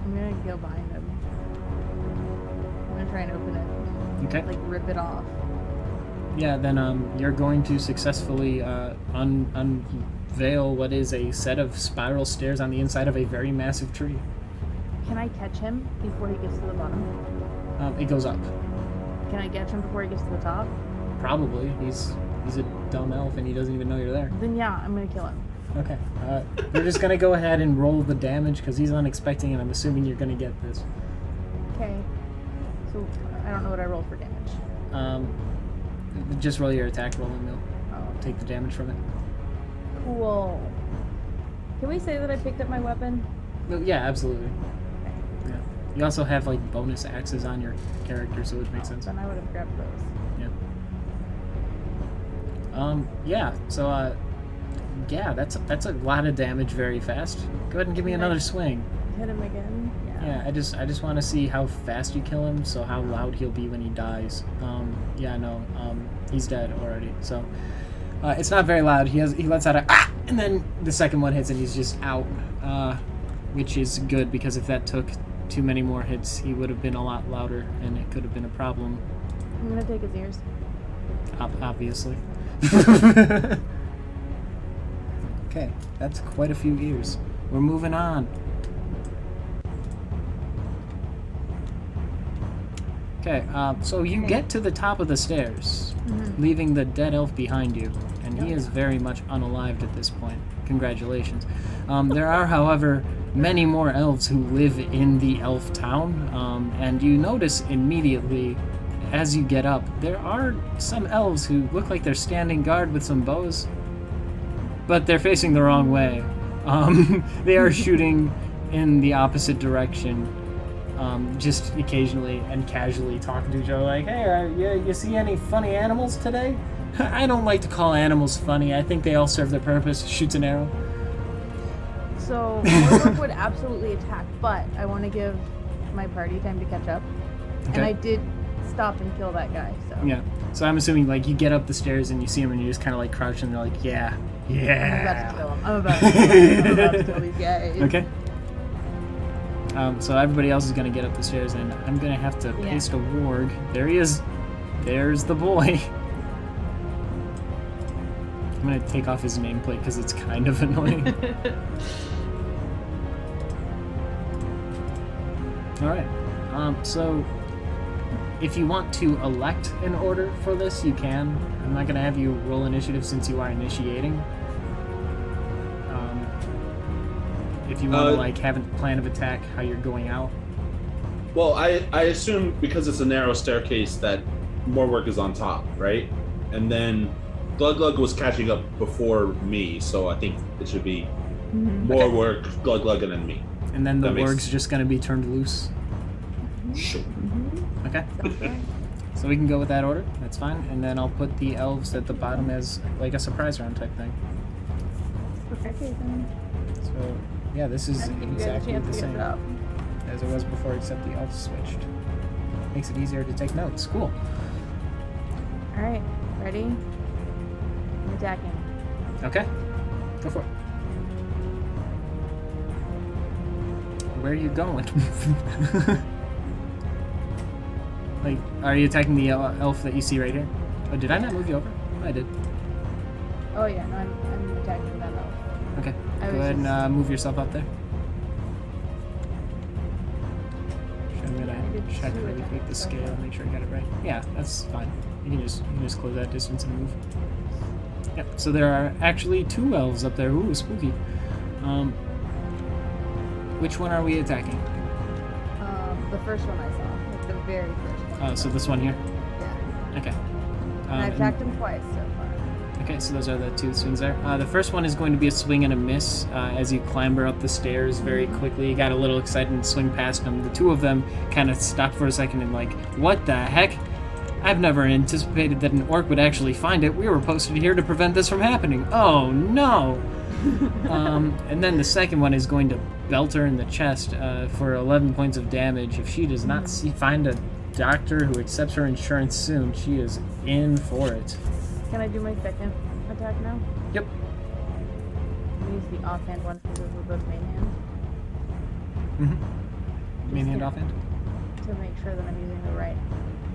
I'm gonna go behind him. I'm gonna try and open it. Okay. Like rip it off. Yeah, then you're going to successfully unveil what is a set of spiral stairs on the inside of a very massive tree. Can I catch him before he gets to the bottom? It goes up. Can I catch him before he gets to the top? Probably. He's a dumb elf and he doesn't even know you're there. Then yeah, I'm gonna kill him. Okay. We're just gonna go ahead and roll the damage because he's unexpecting, and I'm assuming you're gonna get this. Okay. So I don't know what I rolled for damage. Just roll your attack roll and you'll Oh, take the damage from it. cool. Can we say that I picked up my weapon? No, yeah, absolutely. Yeah. You also have like bonus axes on your character, so it makes sense. Then I would have grabbed those. Yeah. So yeah, that's a lot of damage very fast. Go ahead and give me another swing. Hit him again. Yeah, I just want to see how fast you kill him, so how loud he'll be when he dies. Yeah, no, he's dead already. So it's not very loud. He lets out a ah, and then the second one hits and he's just out. which is good because if that took too many more hits, he would have been a lot louder, and it could have been a problem. I'm gonna take his ears. Obviously. Okay, that's quite a few ears. We're moving on. Okay, so you get to the top of the stairs, leaving the dead elf behind you, and he is very much unalived at this point. Congratulations. There are, however, many more elves who live in the elf town, and you notice immediately as you get up, there are some elves who look like they're standing guard with some bows, but they're facing the wrong way. They are shooting in the opposite direction, just occasionally and casually talking to each other like, hey, you see any funny animals today? I don't like to call animals funny. I think they all serve their purpose. Shoots an arrow. So, Mordor would absolutely attack, but I want to give my party time to catch up. Okay. And I did stop and kill that guy, so. Yeah. So I'm assuming, like, you get up the stairs and you see him and you just kind of, like, crouch and they're like, yeah. I'm about to kill him. I'm about to kill these guys. Okay. So everybody else is going to get up the stairs, and I'm going to have to paste a warg. There he is. There's the boy. I'm going to take off his nameplate because it's kind of annoying. Alright. So if you want to elect an order for this, you can. I'm not going to have you roll initiative since you are initiating. If you want to like have a plan of attack, how you're going out. Well, I assume because it's a narrow staircase that more work is on top, right? And then Glug was catching up before me, so I think it should be more work, Glug, and then me. And then the warg's just going to be turned loose. Sure. Okay. So we can go with that order. That's fine. And then I'll put the elves at the bottom as like a surprise round type thing. Okay, then. So yeah, this is exactly the same Up. as it was before, except the elves switched. Makes it easier to take notes. Cool. Alright, ready? I'm attacking. Okay. Go for it. Where are you going? Like, are you attacking the elf that you see right here? Oh, did I not move you over? Oh, I did. Oh yeah, no, I'm attacking that elf. Okay. Go ahead and move yourself up there. I'm gonna check really quick the scale, make sure I got it right. Yeah, that's fine. You can just close that distance and move. Yep. So there are actually 2 elves up there. Ooh, spooky. Which one are we attacking? The first one I saw, like the very first one. Oh, so this one here? Yeah. Okay. And I've attacked him twice so far. Okay, so those are the 2 swings there. The first one is going to be a swing and a miss as you clamber up the stairs very quickly. You got a little excited and swing past them. The 2 of them kind of stop for a second and like, what the heck? I've never anticipated that an orc would actually find it. We were posted here to prevent this from happening. Oh no! And then the second one is going to belt her in the chest for 11 points of damage. If she does not find a doctor who accepts her insurance soon, she is in for it. Can I do my second attack now? Yep. I'll use the offhand one because we're both main hand. Mm-hmm. Main hand, offhand? To make sure that I'm using the right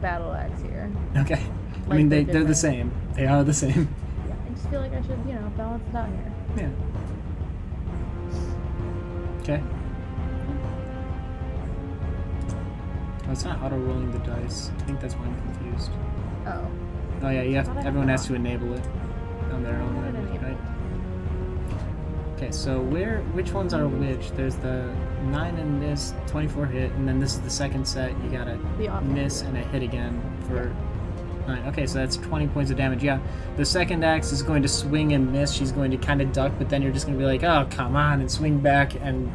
battle axe here. Okay. I mean, they're the same. They are the same. Yeah, I just feel like I should, balance it out here. Yeah. Okay. Oh, it's not auto-rolling the dice. I think that's why I'm confused. Oh. Oh yeah, everyone has to enable it on their own, right? Okay, so which ones are which? There's the 9 and miss, 24 hit, and then this is the second set. You got a miss and a hit again for 9. Okay, so that's 20 points of damage. Yeah, the second axe is going to swing and miss. She's going to kind of duck, but then you're just going to be like, oh, come on, and swing back and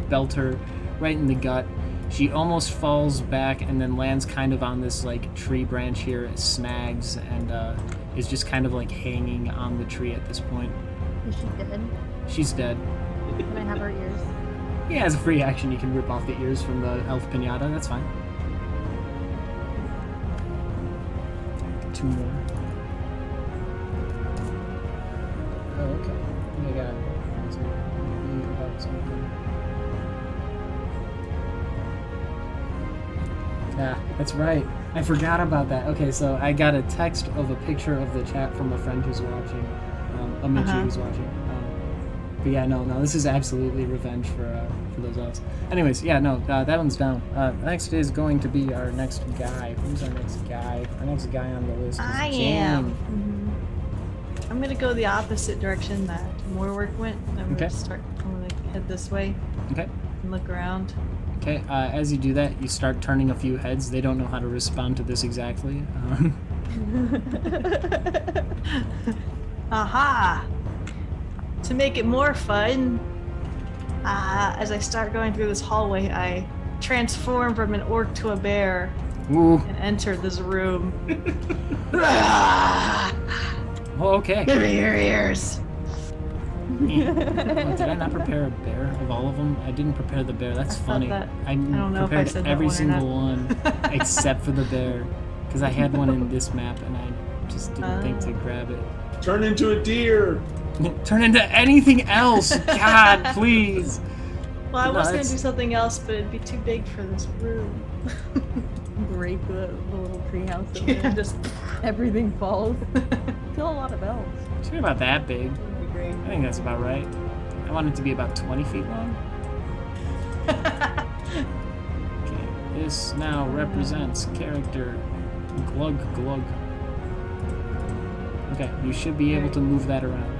belt her right in the gut. She almost falls back and then lands kind of on this like tree branch here, snags, and is just kind of like hanging on the tree at this point. Is she dead? She's dead. Can I have her ears? Yeah, as a free action, you can rip off the ears from the elf pinata. That's fine. 2 more. Oh, okay. I got about something. Yeah, that's right. I forgot about that. Okay, so I got a text of a picture of the chat from a friend who's watching, Amici who's watching. But yeah, no, this is absolutely revenge for those elves. Anyways, yeah, no, that one's down. Next is going to be our next guy. Who's our next guy? Our next guy on the list is I Jane. am. I'm gonna go the opposite direction that more work went. I'm Okay. gonna head this way Okay. and look around. Okay, as you do that, you start turning a few heads. They don't know how to respond to this exactly. Aha! To make it more fun, as I start going through this hallway, I transform from an orc to a bear Ooh. and enter this room. Oh, okay. Give me your ears. Oh, did I not prepare a bear of all of them? I didn't prepare the bear. That's I thought funny. that- I don't know if I prepared said that every one or single not. one except for the bear, because I had one in this map and I just didn't think to grab it. Turn into a deer. Turn into anything else, God, please. Well, I No, was gonna it's- do something else, but it'd be too big for this room. Break the little treehouse over Yeah, there. just Everything falls. Kill a lot of elves. It's not about that big. would be great. I think that's about right. I want it to be about 20 feet long. Okay, this now represents character Glug Glug. Okay, you should be able to move that around.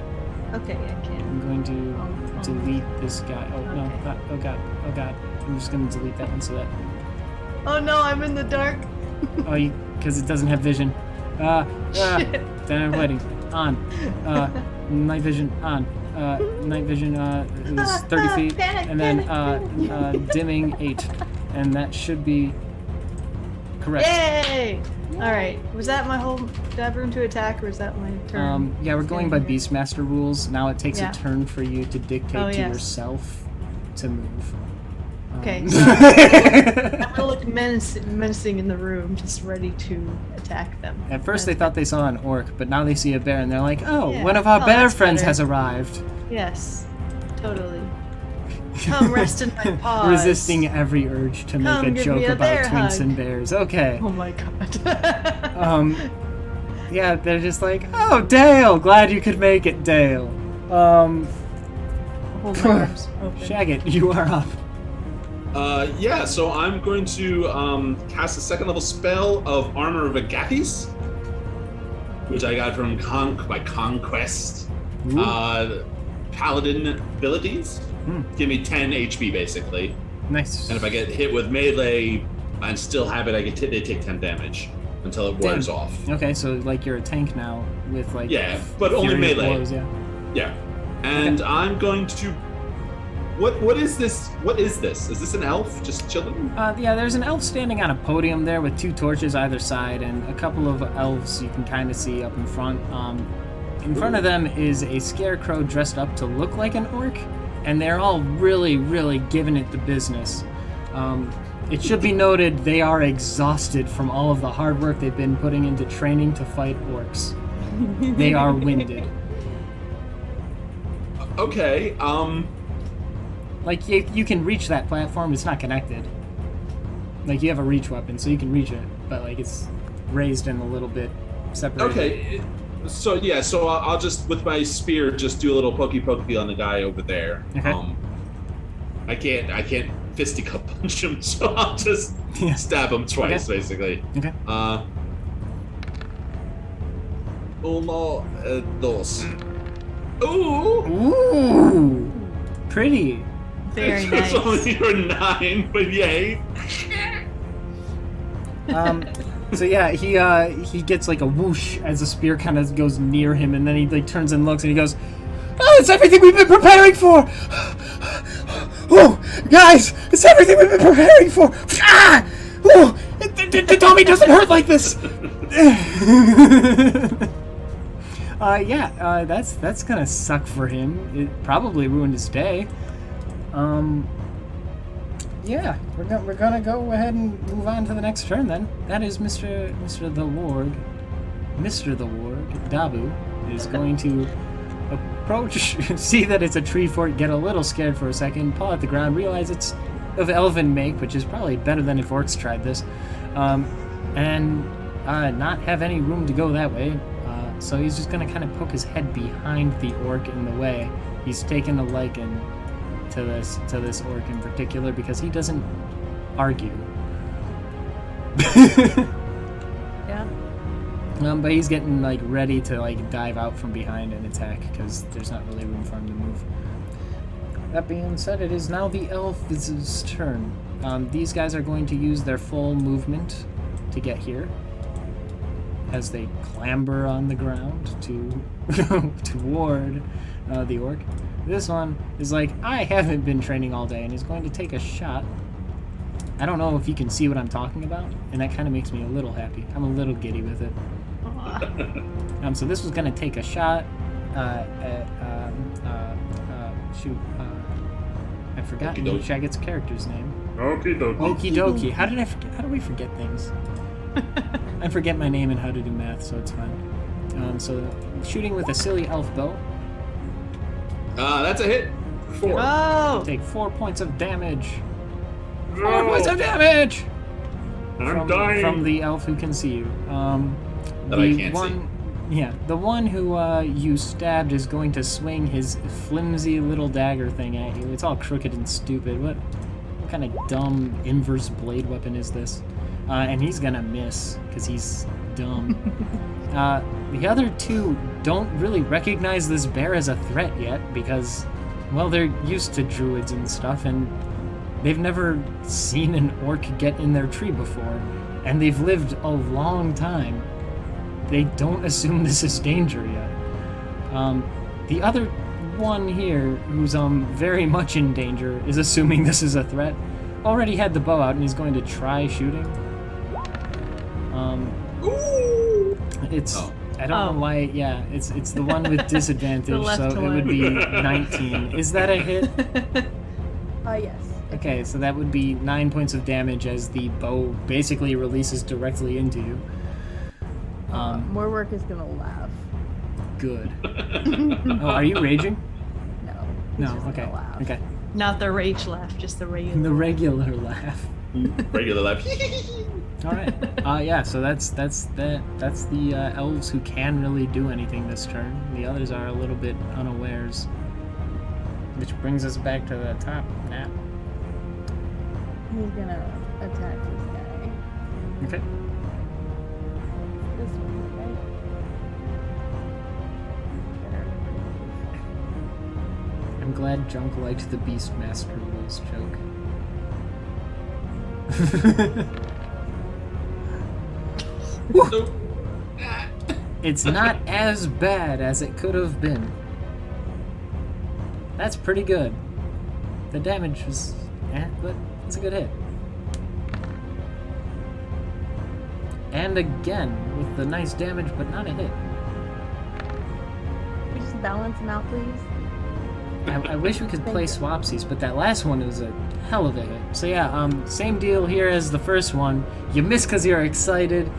Okay, I can. I'm going to delete this guy. Oh no! Okay. Oh god! Oh god! I'm just going to delete that one so that. Oh no, I'm in the dark. Oh, because it doesn't have vision. Shit. Then I'm waiting. On. Night vision on. Night vision is 30 feet, Panic, and then panic. dimming 8, and that should be correct. Yay! All right. Was that my whole? Did I have room to attack, or was that my turn? Yeah, we're going by Standing here? Beastmaster rules. Now it takes Yeah. a turn for you to dictate Oh, to yes. yourself to move. Okay, Um, so I'm gonna look menacing in the room, just ready to attack them. At first they thought they saw an orc, but now they see a bear and they're like, oh, Yeah. one of our Oh, bear that's friends better. has arrived. Yes, totally. Come rest in my paws. Resisting every urge to make Come a give joke me a about bear twinks hug. and bears. Okay. Oh my god. Yeah, they're just like, oh, Dale, glad you could make it, Dale. Hold my arms open. Shagget, you are up. Yeah, so I'm going to cast a second level spell of Armor of Agathis, which I got from my Conquest Ooh. Paladin abilities. Give me 10 HP basically. Nice. And if I get hit with melee and still have it, they take 10 damage until it wears Damn. off. Okay, so like you're a tank now with like Yeah, but only furious melee. blows, yeah. Yeah. And I'm going to. What is this? What is this? Is this an elf just chilling? Yeah, there's an elf standing on a podium there with 2 torches either side, and a couple of elves you can kind of see up in front. In front of them is a scarecrow dressed up to look like an orc, and they're all really, really giving it the business. It should be noted they are exhausted from all of the hard work they've been putting into training to fight orcs. They are winded. Okay. Like, you can reach that platform, it's not connected. Like, you have a reach weapon, so you can reach it, but, like, it's raised and a little bit separated. Okay. So yeah. So I'll just with my spear just do a little pokey on the guy over there. Okay. I can't fisticuff punch him, so I'll just Yeah. stab him twice, Okay. basically. Okay. Uno, dos. Ooh. Ooh! Pretty. Very It's nice. only for 9, but yay. So yeah, he gets like a whoosh as the spear kind of goes near him, and then he like turns and looks, and he goes, "Oh, it's everything we've been preparing for! Oh, guys, it's everything we've been preparing for! Ah! Oh, the dummy doesn't hurt like this!" That's gonna suck for him. It probably ruined his day. Yeah, we're gonna go ahead and move on to the next turn then. That is Mr. the Warg. Mr. the Warg, Dabu, is going to approach, see that it's a tree fort, get a little scared for a second, paw at the ground, realize it's of elven make, which is probably better than if orcs tried this, and not have any room to go that way. So he's just gonna kind of poke his head behind the orc in the way. He's taken a liking to this orc in particular because he doesn't argue. Yeah. But he's getting like ready to like dive out from behind and attack because there's not really room for him to move. That being said, it is now the elf's turn. These guys are going to use their full movement to get here as they clamber on the ground to toward the orc. This one is like, I haven't been training all day, and is going to take a shot. I don't know if you can see what I'm talking about, and that kind of makes me a little happy. I'm a little giddy with it. So this was going to take a shot at, I forgot Shagget's character's name. Okie dokie. Okie dokie. How do we forget things? I forget my name and how to do math, so it's fine. So shooting with a silly elf bow. That's a hit. 4. Oh! Take 4 points of damage. No, 4 points of damage! I'm dying. From the elf who can see you. That I can't see. Yeah, the one who you stabbed is going to swing his flimsy little dagger thing at you. It's all crooked and stupid. What kind of dumb inverse blade weapon is this? And he's gonna miss because he's dumb. The other two don't really recognize this bear as a threat yet because, well, they're used to druids and stuff, and they've never seen an orc get in their tree before, and they've lived a long time. They don't assume this is danger yet. The other one here, who's very much in danger, is assuming this is a threat. Already had the bow out and he's going to try shooting. I don't know why. Yeah, it's the one with disadvantage, so it would be 19. Is that a hit? Yes. Okay, so that would be 9 points of damage as the bow basically releases directly into you. More work is gonna laugh. Good. Oh, are you raging? No. No. He's just Okay. gonna laugh. Okay. Not the rage laugh, just the regular. The regular laugh. Regular laugh. All right. Yeah. So that's the elves who can really do anything this turn. The others are a little bit unawares. Which brings us back to the top now. He's gonna attack this guy. Okay. This one, right? I'm glad Junk liked the Beastmaster rules joke. Nope. It's not as bad as it could have been. That's pretty good. The damage was but it's a good hit. And again, with the nice damage, but not a hit. Can we just balance him out, please? I wish we could play swapsies, but that last one was a hell of a hit. So yeah, same deal here as the first one. You miss because you're excited,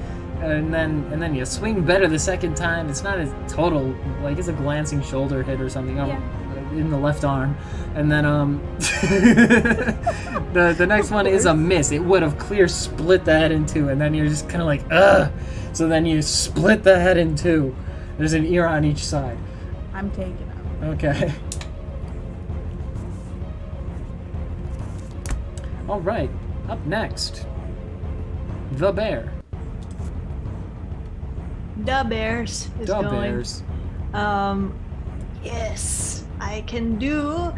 and then you swing better the second time. It's not a total, like, it's a glancing shoulder hit or something in the left arm, and then the next one is a miss. It would have clear split the head in two, and then you're just kind of like, ugh. So then you split the head in two. There's an ear on each side. I'm taking him. Okay. All right. Up next, the bear. Da Bears is The going. bears. Yes, I can do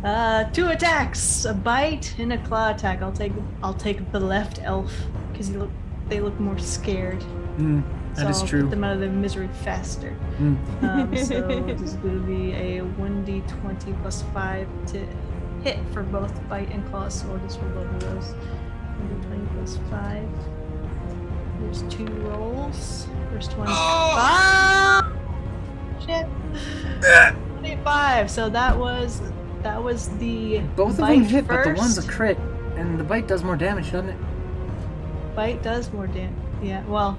2 attacks, a bite and a claw attack. I'll take the left elf because they look more scared. That is I'll true. Put them out of their misery faster. So this is going to be a 1d20 plus 5 to hit for both bite and claw. So I'll just roll both of those. 1d20 plus 5. There's 2 rolls. First one. Ah! Shit. 25. So that was the Both of bite them hit, first. but the one's a crit, and the bite does more damage, doesn't it? Bite does more damage. Yeah. Well.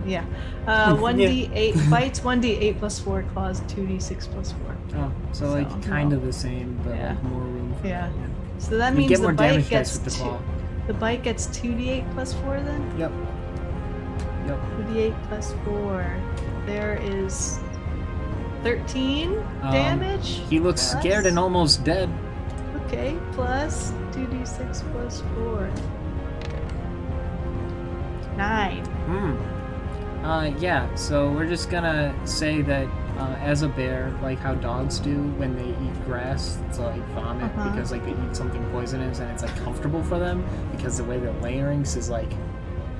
Yeah. Yeah. 1d8 bites. 1d8 plus 4 claws. 2d6 plus 4. Oh, so like kind of the same, but Yeah. like more room for Yeah. So that You means get the more damage bite dice gets with the claw. the bite gets 2d8 plus 4 then? Yep. Yep. 2d8 plus 4. There is 13 damage. He looks scared and almost dead. Okay, plus 2d6 plus 4. 9. Yeah, so we're just gonna say that as a bear, like how dogs do when they eat grass to like vomit because like they eat something poisonous and it's like comfortable for them because the way the larynx is like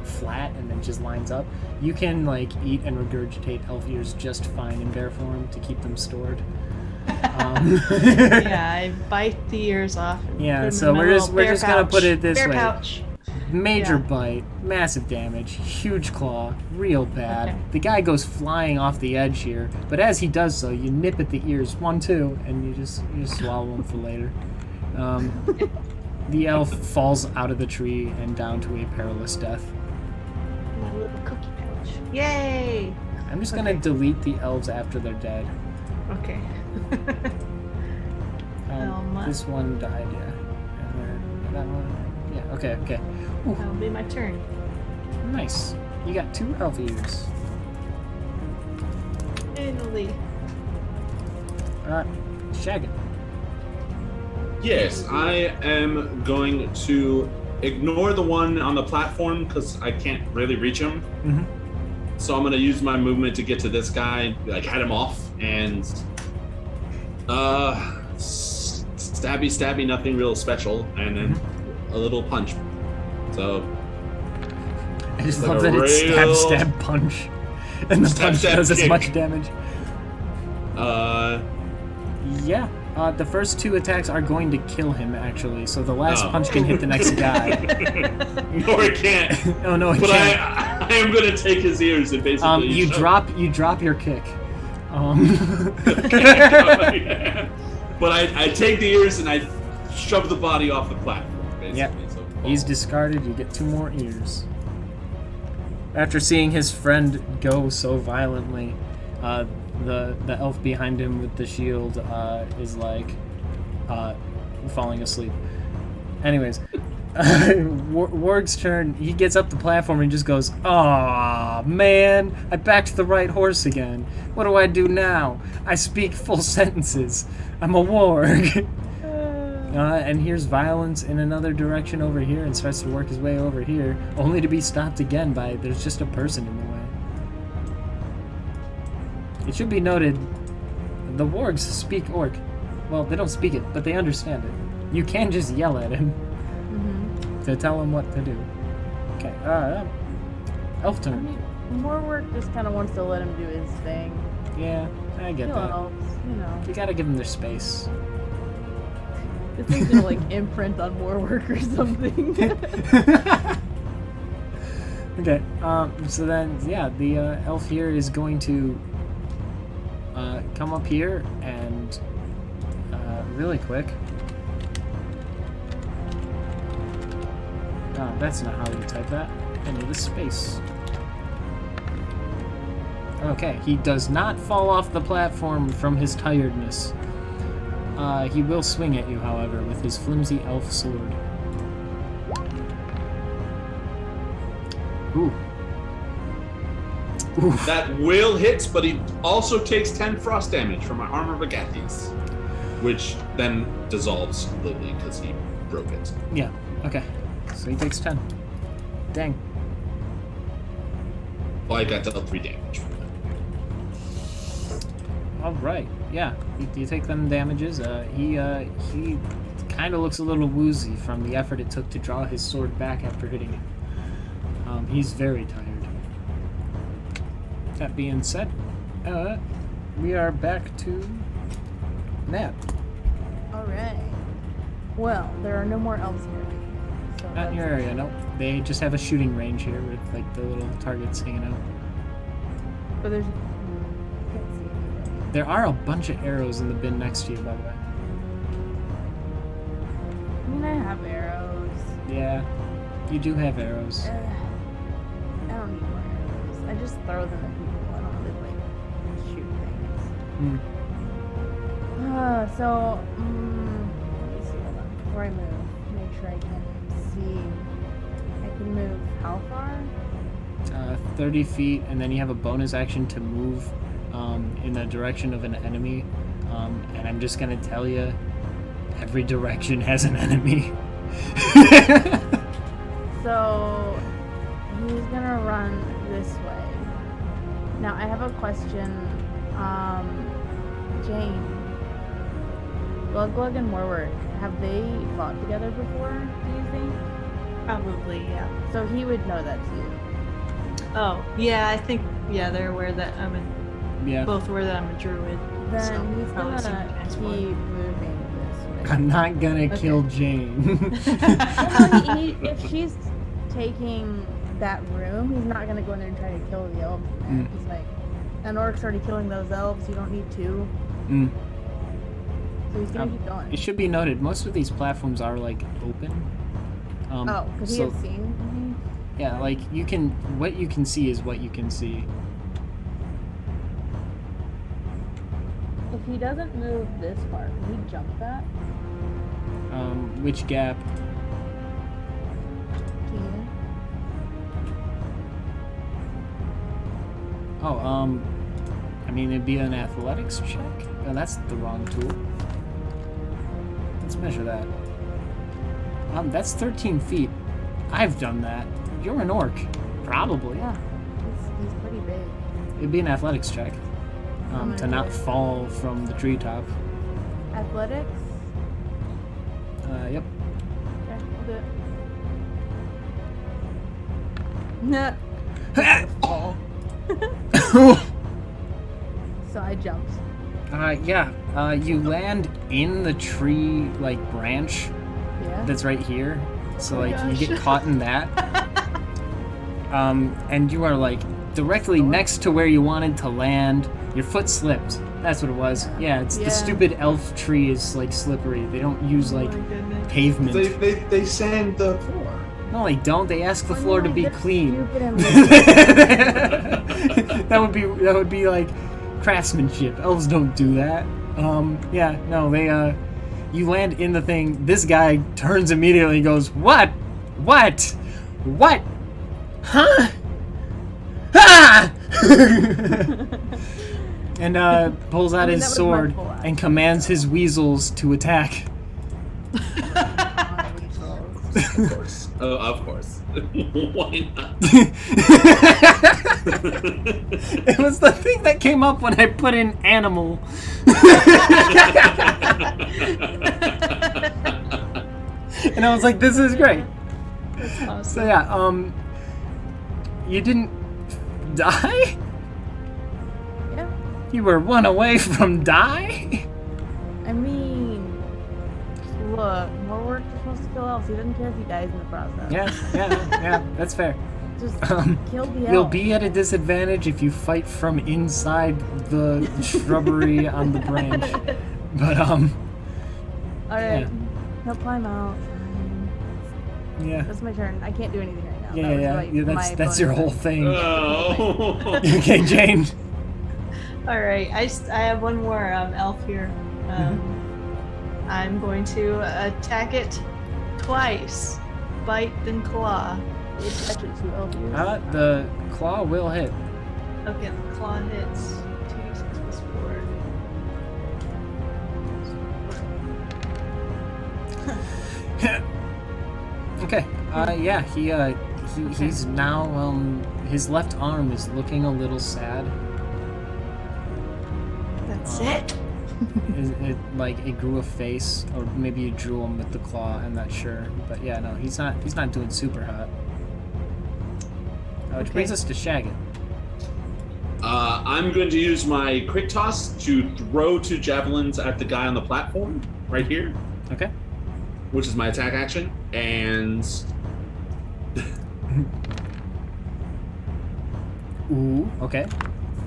flat and then just lines up. You can like eat and regurgitate elf ears just fine in bear form to keep them stored. Yeah, I bite the ears off. Yeah, so we're just gonna put it this bear way. Pouch. Major Yeah. bite, massive damage, huge claw, real bad. Okay. The guy goes flying off the edge here, but as he does so, you nip at the ears, 1, 2, and you just swallow them for later. The elf falls out of the tree and down to a perilous death. My little cookie pouch. Yay! I'm just gonna delete the elves after they're dead. Okay. This one died, yeah. And then that one, yeah. Okay. Ooh, That'll be my turn. nice. You got 2 elf ears. Italy. Shaggin. Yes, I am going to ignore the one on the platform because I can't really reach him. Mm-hmm. So I'm going to use my movement to get to this guy, like head him off, and stabby, nothing real special, and then a little punch. So I just like love that it's stab, punch. And the punch does as kick. much damage. Yeah. The first 2 attacks are going to kill him, actually. So the last punch can hit the next guy. No, it can't. Oh no, it But can't. I am going to take his ears and basically. You drop your kick. But I take the ears and I shove the body off the platform. Basically. Yep. So He's discarded. You get 2 more ears. After seeing his friend go so violently, the elf behind him with the shield is like falling asleep. Anyways, Warg's turn. He gets up the platform and just goes, "Aw, man, I backed the right horse again. What do I do now? I speak full sentences. I'm a warg." And here's violence in another direction over here and starts to work his way over here, only to be stopped again by there's just a person in the way. It should be noted, the wargs speak orc. Well, they don't speak it, but they understand it. You can just yell at him to tell him what to do. Okay, elf turn. I mean, more work just kind of wants to let him do his thing. Yeah, I get that. Elves, you know. You gotta give them their space. This thing's gonna like imprint on more work or something. Okay, so then, yeah, the elf here is going to come up here and really quick. Oh, that's not how you type that. I need a space. Okay, he does not fall off the platform from his tiredness. He will swing at you, however, with his flimsy elf sword. Ooh. Oof. That will hit, but he also takes 10 frost damage from my armor of Agathis, which then dissolves completely because he broke it. Yeah, okay. So he takes 10. Dang. Well, I got dealt 3 damage from that. Alright, yeah. You take them damages. He kind of looks a little woozy from the effort it took to draw his sword back after hitting him. He's very tired. That being said, we are back to Nat. Alright. Well, there are no more elves here. So Not in your area, nope. They just have a shooting range here with like the little targets hanging out. But there's. I can't see anything. There are a bunch of arrows in the bin next to you, by the way. I mean, I have arrows. Yeah, you do have arrows. I don't need more arrows. I just throw them at people. I don't really like shoot things. Hmm. So, let me see. Hold on. before I move, make sure I can see. I can move how far? 30 feet, and then you have a bonus action to move in the direction of an enemy. And I'm just gonna tell you, every direction has an enemy. So he's gonna run this way. Now I have a question. Jane, Glug and Warwick, have they fought together before, do you think? Probably, yeah. So he would know that too. Oh, yeah, I think, yeah, they're aware that I'm a, Yeah. both aware that I'm a druid. Then so he's probably gonna seen keep transport. moving this way. I'm not gonna Okay. kill Jane. Well, if she's taking that room, he's not gonna go in there and try to kill the elf. Mm. He's like, an orc's already killing those elves, you don't need to. Mm. So he's gonna keep going. It should be noted, most of these platforms are like open. Oh, because he so- had seen me? Yeah, like you can. What you can see is what you can see. If he doesn't move this far, can he jump that? Which gap? Keen. Oh, I mean it'd be an athletics check. Oh, that's the wrong tool. Let's measure that. That's 13 feet. I've done that. You're an orc, probably. Yeah, he's pretty big. It'd be an athletics check. I'm To gonna not do it. fall from the treetop. Athletics? Yep. Okay, I'll do it. Nah. So I jumped. Yeah. You land in the tree, like, branch Yeah. that's right here. So, Oh my like, you get gosh. caught in that. And you are, like, directly next to where you wanted to land. Your foot slipped. That's what it was. Yeah, it's Yeah. the stupid elf tree is, like, slippery. They don't use, like, Oh my goodness. pavement. They sand the floor. No, they don't. They ask the floor to be That's clean. stupid and that would be like craftsmanship. Elves don't do that. Yeah, no, they you land in the thing. This guy turns immediately and goes, "What? What? What? Huh? Ah!" and pulls out I mean, his that was my sword full action. and commands his weasels to attack. Of course. Oh, of course. Why not? It was the thing that came up when I put in animal. And I was like, this is great. That's awesome. So yeah, you didn't die? Yeah. You were one away from die? I mean, look, more work is supposed to kill elves. He doesn't care if he dies in the process. Yeah, that's fair. Just Um, kill the elf. You'll be at a disadvantage if you fight from inside the shrubbery on the branch. But Alright. yeah. He'll climb out. Fine. Yeah. That's my turn. I can't do anything right now. Yeah, That was yeah. my That's your bonus whole thing. Oh. Okay, Jane. All right, I have one more elf here. I'm going to attack it twice. Bite, then claw. It touches you, elf ears. The claw will hit. Okay, the claw hits. 2d6 plus 4. Okay. Yeah. He's now his left arm is looking a little sad. That's it. It grew a face, or maybe you drew him with the claw. I'm not sure, but yeah, no, he's not doing super hot. Which brings us to Shaggy. I'm going to use my quick toss to throw 2 javelins at the guy on the platform right here, Okay. which is my attack action, and Ooh. Okay.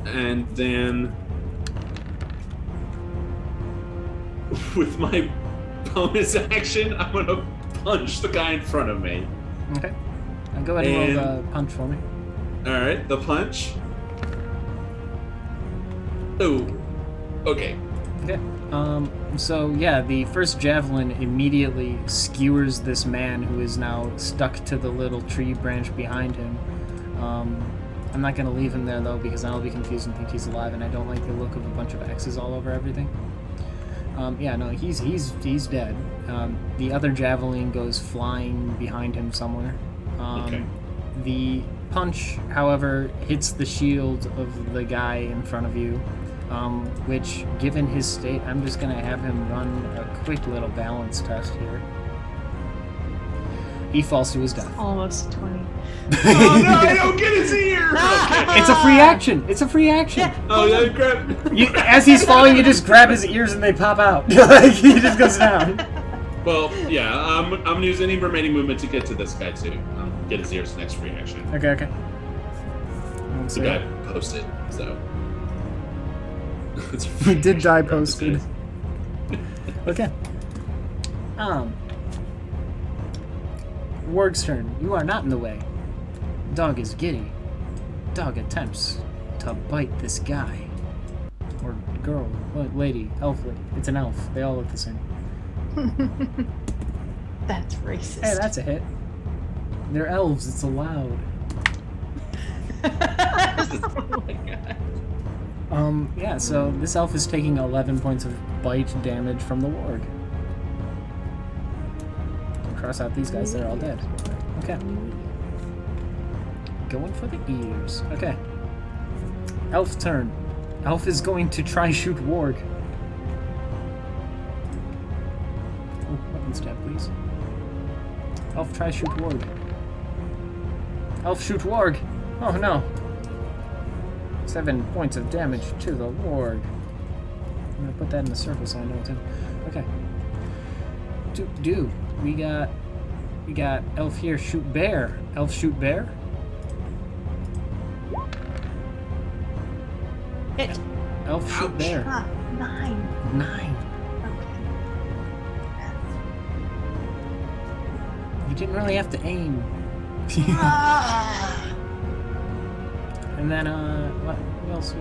and then with my bonus action, I'm gonna punch the guy in front of me. Okay. Go ahead and roll the punch for me. All right, the punch. Oh, okay. Okay. So yeah, the first javelin immediately skewers this man who is now stuck to the little tree branch behind him. I'm not gonna leave him there though because I'll be confused and think he's alive, and I don't like the look of a bunch of X's all over everything. Yeah, no, he's dead. The other javelin goes flying behind him somewhere. Okay. The punch, however, hits the shield of the guy in front of you, which, given his state, I'm just going to have him run a quick little balance test here. He falls to his death. Almost 20. Oh no, I don't get his ear! Okay. It's a free action! It's a free action! Oh, yeah, grab. As he's falling, you just grab his ears and they pop out. Like, he just goes down. Well, yeah, I'm gonna use any remaining movement to get to this guy too. Get his ears next free action. Okay. The guy posted, so. He did die posted. Okay. Warg's turn. You are not in the way. Dog is giddy. Dog attempts to bite this guy. Or girl. What, lady. Elf lady. It's an elf. They all look the same. That's racist. Hey, that's a hit. They're elves. It's allowed. Oh my god. Yeah, so this elf is taking 11 points of bite damage from the warg. Cross out these guys, they're all dead. Okay. Going for the ears. Okay. Elf's turn. Elf is going to try shoot warg. Oh, weapon stab, please. Elf try shoot warg. Elf shoot warg. Oh no. 7 points of damage to the warg. I'm gonna put that in the circle so I know it's in. Okay. We got elf here shoot bear. Elf shoot bear. Hit. Elf shoot Ouch. bear. 9. 9. Okay. You didn't really have to aim. And then what else?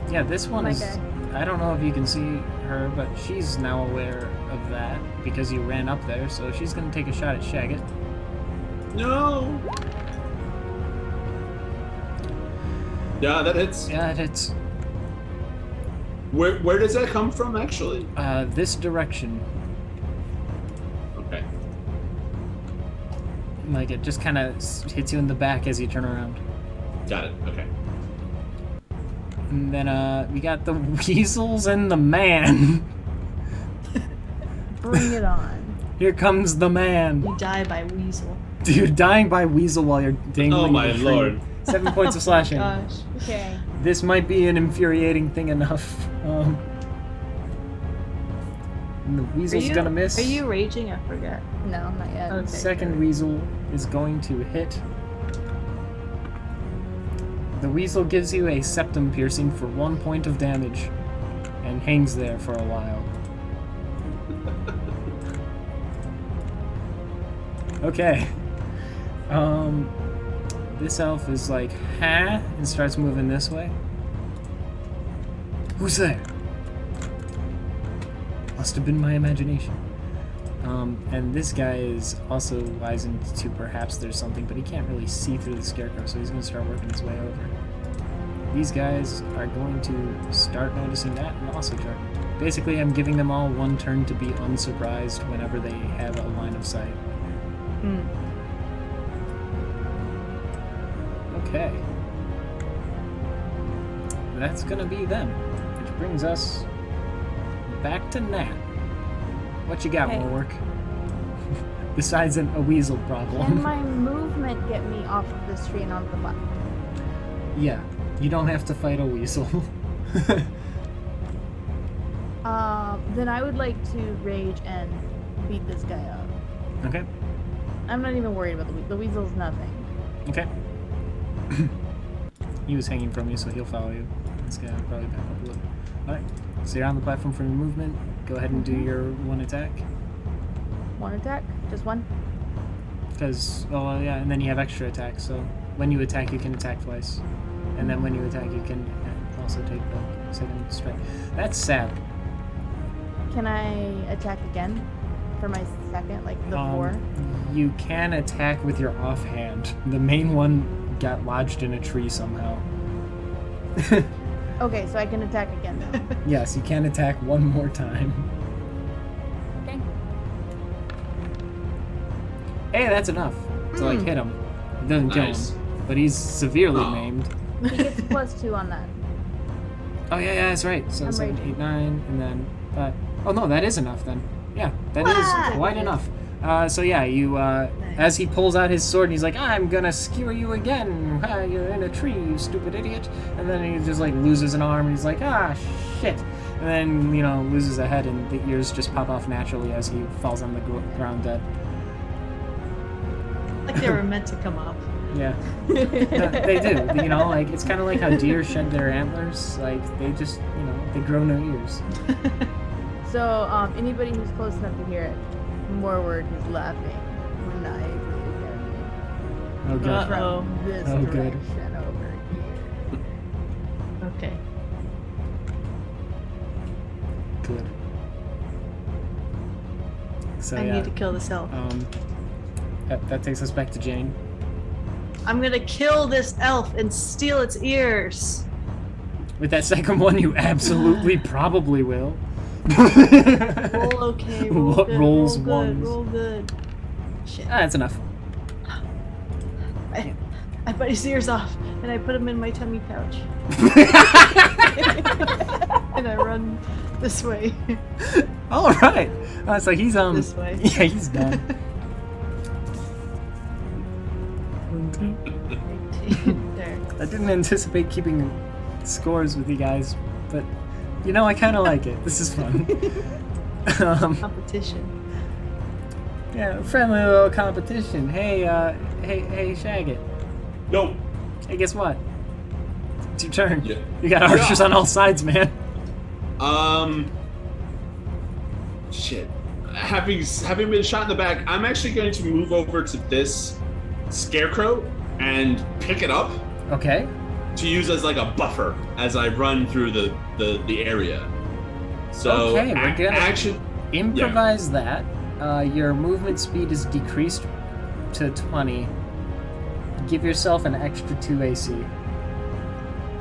Yeah, this one is. Okay. I don't know if you can see her, but she's now aware of that because you ran up there, so she's gonna take a shot at Shagget. No. Yeah, that hits. Yeah, it hits. Where does that come from, actually? This direction. Okay. Like it just kind of hits you in the back as you turn around. Got it. Okay. And then we got the weasels and the man. Bring it on. Here comes the man. You die by weasel. Dude, dying by weasel while you're dangling. Oh my in the tree. lord. 7 points of slashing. Gosh. Okay. This might be an infuriating thing enough. And the weasel's gonna miss. Are you raging? I forget. No, not yet. Okay. Second weasel is going to hit. The weasel gives you a septum piercing for 1 point of damage and hangs there for a while. Okay. This elf is like, huh? And starts moving this way. Who's there? Must have been my imagination. And this guy is also wizened to perhaps there's something, but he can't really see through the scarecrow, so he's going to start working his way over. These guys are going to start noticing that and also turn. Basically, I'm giving them all one turn to be unsurprised whenever they have a line of sight. Okay. That's going to be them, which brings us back to Nat. What you got, Okay. Warwick? Besides a weasel problem. Can my movement get me off of this tree and onto the platform? Yeah, you don't have to fight a weasel. Then I would like to rage and beat this guy up. Okay, I'm not even worried about the weasel. The weasel's nothing. okay. He was hanging from you, so he'll follow you. This guy will probably back up a little. Alright, so you're on the platform for your movement. Go ahead and do your one attack. One attack? Just one? Because, oh yeah, and then you have extra attacks, so when you attack, you can attack twice. And then when you attack, you can also take the second strike. That's sad. Can I attack again for my second, like the 4? You can attack with your offhand. The main one got lodged in a tree somehow. Okay, so I can attack again now. Yes, you can attack one more time. Okay. Hey, that's enough to like hit him. It doesn't kill Nice. him, but he's severely maimed. He gets +2 on that. Oh yeah, that's right. So I'm 7, raging. 8, 9, and then oh no, that is enough then. Yeah, that is quite enough. So yeah, you as he pulls out his sword and he's like, I'm gonna skewer you again. Ah, you're in a tree, you stupid idiot. And then he just like loses an arm and he's like, ah, shit. And then, you know, loses a head and the ears just pop off naturally as he falls on the ground dead. Like they were meant to come up. Yeah. No, they do. You know, like it's kind of like how deer shed their antlers. Like they just, you know, they grow no ears. So, anybody who's close enough to hear it, Morward is laughing maniacally at me. Oh good. Uh-oh. From this Oh, good. direction over here. Okay. Good. So I yeah. need to kill this elf. That takes us back to Jane. I'm gonna kill this elf and steal its ears. With that second one, you absolutely probably will. Roll okay. Roll What good. rolls roll good. ones? Roll good. Shit. Ah, that's enough. I bite his ears off and I put them in my tummy pouch. And I run this way. All right. So he's This way. Yeah, he's done. There. I didn't anticipate keeping scores with you guys, but you know I kind of like it. This is fun. Competition. Yeah, friendly little competition. Hey, hey, Shagget. No. Hey, guess what? It's your turn. Yeah. You got archers on all sides, man. Shit. Having been shot in the back, I'm actually going to move over to this scarecrow and pick it up Okay. to use as like a buffer as I run through the area. So Okay, we're gonna- action. Improvise that. Your movement speed is decreased to 20. Give yourself an extra 2 AC.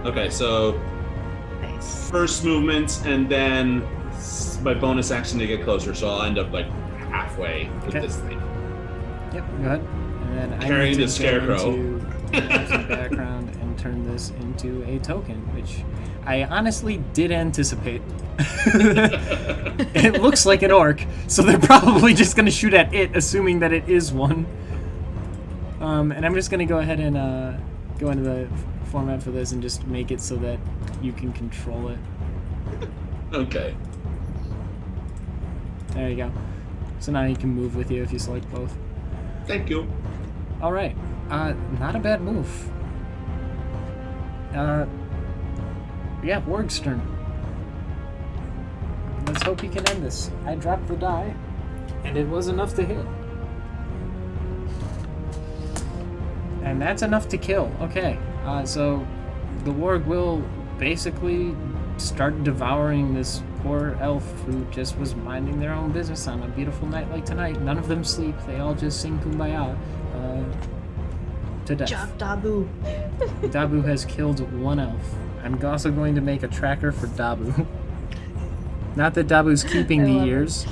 Okay, so Nice. first movement and then my bonus action to get closer. So I'll end up like halfway with Okay. this thing. Yep, go ahead. And then I Carrying need the to go scarecrow. into some background and turn this into a token, which I honestly did anticipate. It looks like an orc, so they're probably just going to shoot at it, assuming that it is one. And I'm just going to go ahead and go into the format for this and just make it so that you can control it. Okay. There you go. So now you can move with you if you select both. Thank you. All right. Not a bad move. Yeah, Warg's turn. Let's hope he can end this. I dropped the die, and it was enough to hit. And that's enough to kill. Okay. So the Warg will basically start devouring this poor elf who just was minding their own business on a beautiful night like tonight. None of them sleep. They all just sing Kumbaya to death. Job Dabu. Dabu has killed one elf. I'm also going to make a tracker for Dabu. Not that Dabu's keeping I the love it. ears,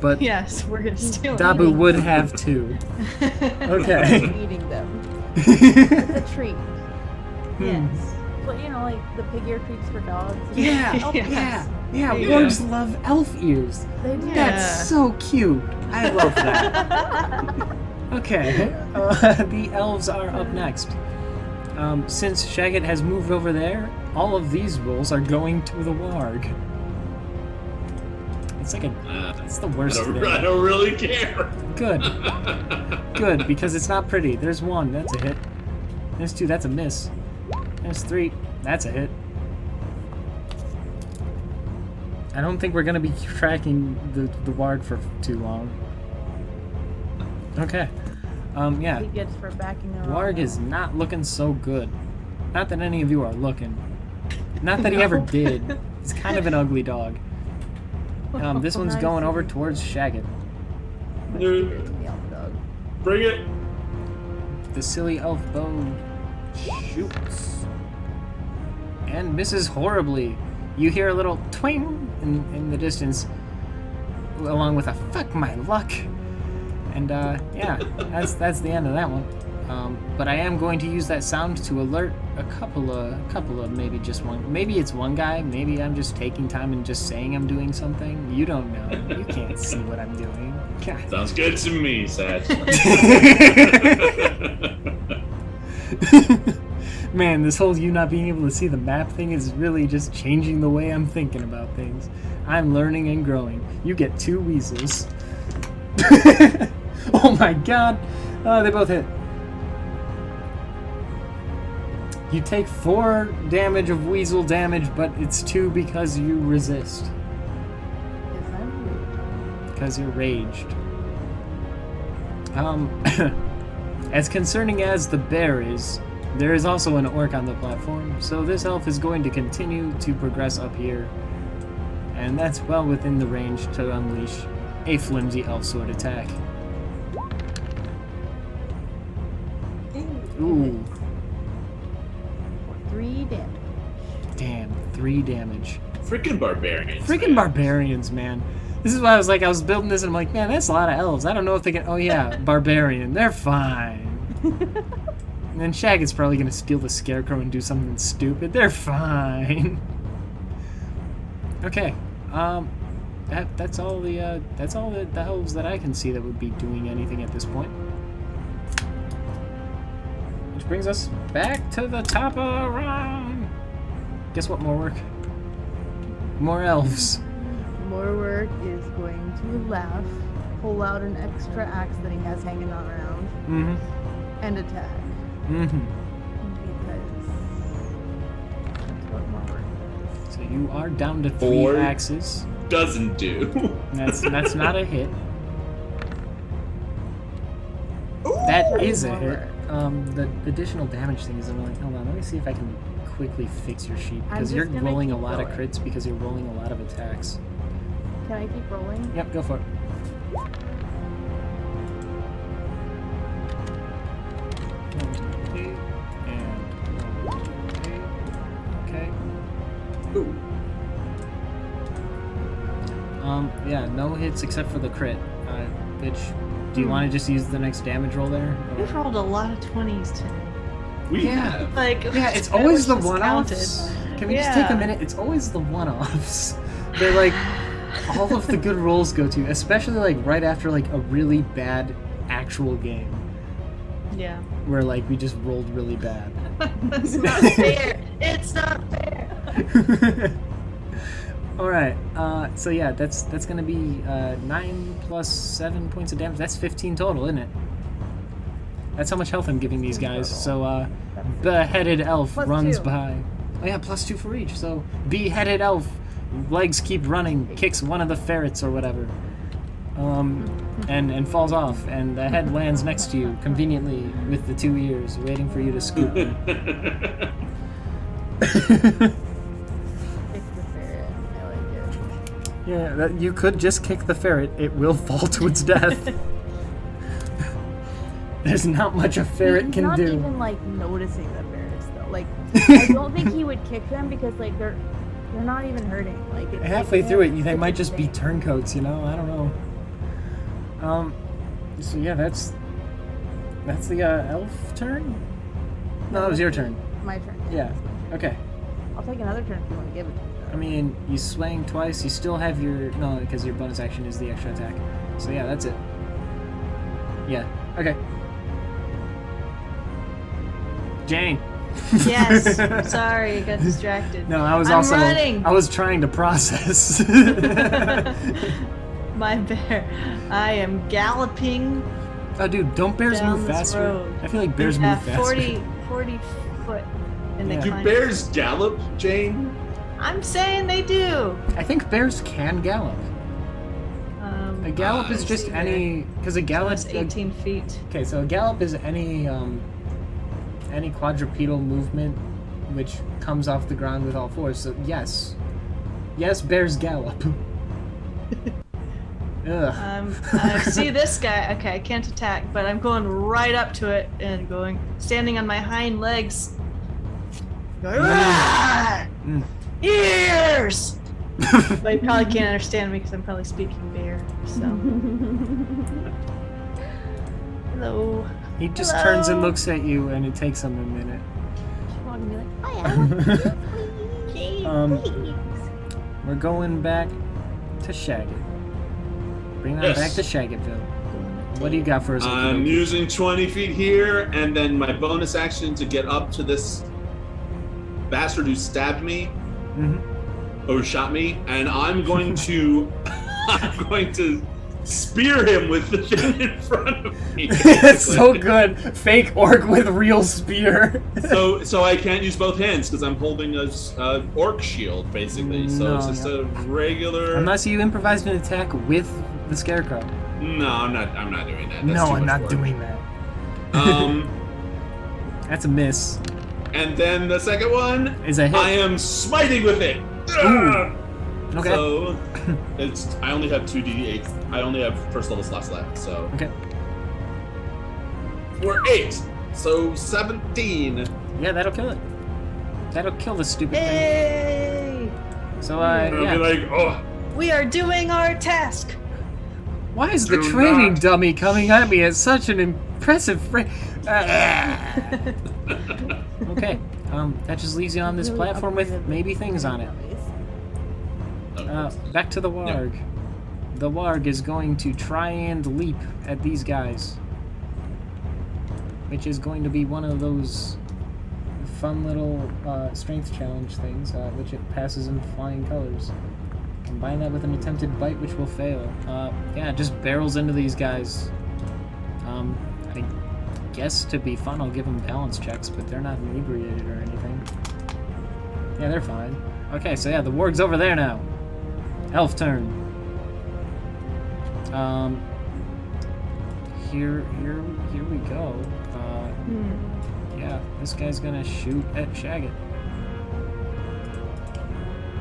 but Yes, we're gonna steal Dabu eating. would have two. Okay. Eating them. It's a treat. Hmm. Yes. Well, you know, like the pig ear treats for dogs. Yeah, Oh, Yes. yeah. There you Wargs love elf ears. They do. Yeah. That's so cute. I love that. Okay, the elves are up next. Since Shagget has moved over there, all of these rolls are going to the Warg. It's like it's the I worst don't, thing. I don't really care. Good. Good, because it's not pretty. There's 1, that's a hit. There's 2, that's a miss. There's 3, that's a hit. I don't think we're gonna be tracking the Warg for too long. Okay. Yeah. He gets for backing around. Warg is not looking so good. Not that any of you are looking. Not that he ever did. He's kind of an ugly dog. This one's Nice. going over towards Shaggot. Much bigger than the elf dog. Bring it. The silly elf bow shoots and misses horribly. You hear a little twing in the distance, along with a "fuck my luck," and yeah, that's the end of that one. But I am going to use that sound to alert a couple of maybe just one. Maybe it's one guy. Maybe I'm just taking time and just saying I'm doing something. You don't know. You can't see what I'm doing. God. Sounds good to me, Seth. Man, this whole you not being able to see the map thing is really just changing the way I'm thinking about things. I'm learning and growing. You get 2 weasels. Oh my god. They both hit. You take 4 damage of weasel damage, but it's 2 because you resist. Yes, I'm Because you're raged. As concerning as the bear is, there is also an orc on the platform, so this elf is going to continue to progress up here. And that's well within the range to unleash a flimsy elf sword attack. Ooh. For 3 damage. Damn, 3 damage. Freaking barbarians. Freaking man. barbarians, man. This is why I was building this and I'm like, man, that's a lot of elves. I don't know if they can. Oh yeah, barbarian. They're fine. And then Shaggott's probably gonna steal the scarecrow and do something stupid. They're fine. Okay. That's all the elves that I can see that would be doing anything at this point. Which brings us back to the top of the round. Guess what? More work. More elves. More work is going to laugh, pull out an extra axe that he has hanging on around, Mm-hmm. and attack. Mm-hmm. Because that's what more work is. So you are down to 3 Four. axes. Doesn't do. That's not a hit. That is a More hit. work. The additional damage thing is annoying. Hold on, let me see if I can quickly fix your sheet I'm because just you're gonna rolling a keep lot of rolling. crits because you're rolling a lot of attacks. Can I keep rolling? Yep, go for it. Okay. Ooh. Yeah, no hits except for the crit. Bitch, do you want to just use the next damage roll there? Or- We've rolled a lot of 20s today. We Yeah. have. Like, Yeah, it's I always wish the this one-offs. counted. Can we just take a Yeah. minute? It's always the one-offs. They're like all of the good rolls go to, especially like right after like a really bad actual game Yeah. where like we just rolled really bad. That's not fair. It's not fair. All right. So yeah, that's gonna be 9 plus 7 points of damage. That's 15 total, isn't it? That's how much health I'm giving these guys. So beheaded elf Plus runs 2. by. Oh yeah, plus 2 for each. So beheaded elf, legs keep running, kicks one of the ferrets or whatever, and falls off, and the head lands next to you conveniently with the 2 ears, waiting for you to scoop. Kick the ferret. I like it. Yeah, you could just kick the ferret. It will fall to its death. There's not much a ferret He's can not do. even like noticing the ferrets though. Like I don't think he would kick them because like they're not even hurting. Like it's, Halfway through it, they it's might just be insane. turncoats, you know? I don't know. So yeah, that's the elf turn? No, that was your turn. My turn. Yeah. it's my turn. Okay. I'll take another turn if you want to give it to me. I mean, you swang twice, you still have your... No, because your bonus action is the extra attack. So yeah, that's it. Yeah. Okay. Jane. Yes. Sorry, I got distracted. No, I was I'm also... running. I was trying to process. My bear. I am galloping Oh, dude, don't bears down move this faster? road. I feel like bears Yeah, move faster. 40 foot. And Yeah. they Do climb. bears gallop, Jane? I'm saying they do. I think bears can gallop. A gallop is just see any... Because a gallop... That's 18 feet. Okay, so a gallop is any quadrupedal movement which comes off the ground with all fours. So yes, bears gallop. Ugh. I see this guy. Okay, I can't attack, but I'm going right up to it and standing on my hind legs. Going, "Ah! Ears!" But you probably can't understand me because I'm probably speaking bear. So. Hello. He just turns and looks at you, and it takes him a minute. We're going back to Shaggy. Bring that back to Shaggetville. What do you got for us? I'm using 20 feet here, and then my bonus action to get up to this bastard who stabbed me, or shot me, and I'm going to, spear him with the thing in front of me. It's so good. Fake orc with real spear. So I can't use both hands because I'm holding a orc shield, basically. So it's just a regular. Unless you improvised an attack with the scarecrow. No, I'm not doing that. That's I'm not doing that. That's a miss. And then the second one is a hit. I am smiting with it. Ooh. Okay. So I only have 2d8. I only have first level slots left. So okay. We're 8. So 17. Yeah, that'll kill it. That'll kill the stupid thing. So I'll be like, oh. We are doing our task. Why is the training dummy coming at me at such an impressive Okay, that just leaves you on this platform with maybe things on it. Back to the warg. The warg is going to try and leap at these guys, which is going to be one of those fun little strength challenge things, which it passes in flying colors. Combine that with an attempted bite, which will fail. Yeah, it just barrels into these guys. I guess to be fun, I'll give them balance checks, but they're not inebriated or anything. Yeah, they're fine. Okay, so yeah, the warg's over there now. Elf turn. Here we go. Yeah, this guy's gonna shoot at Shagget.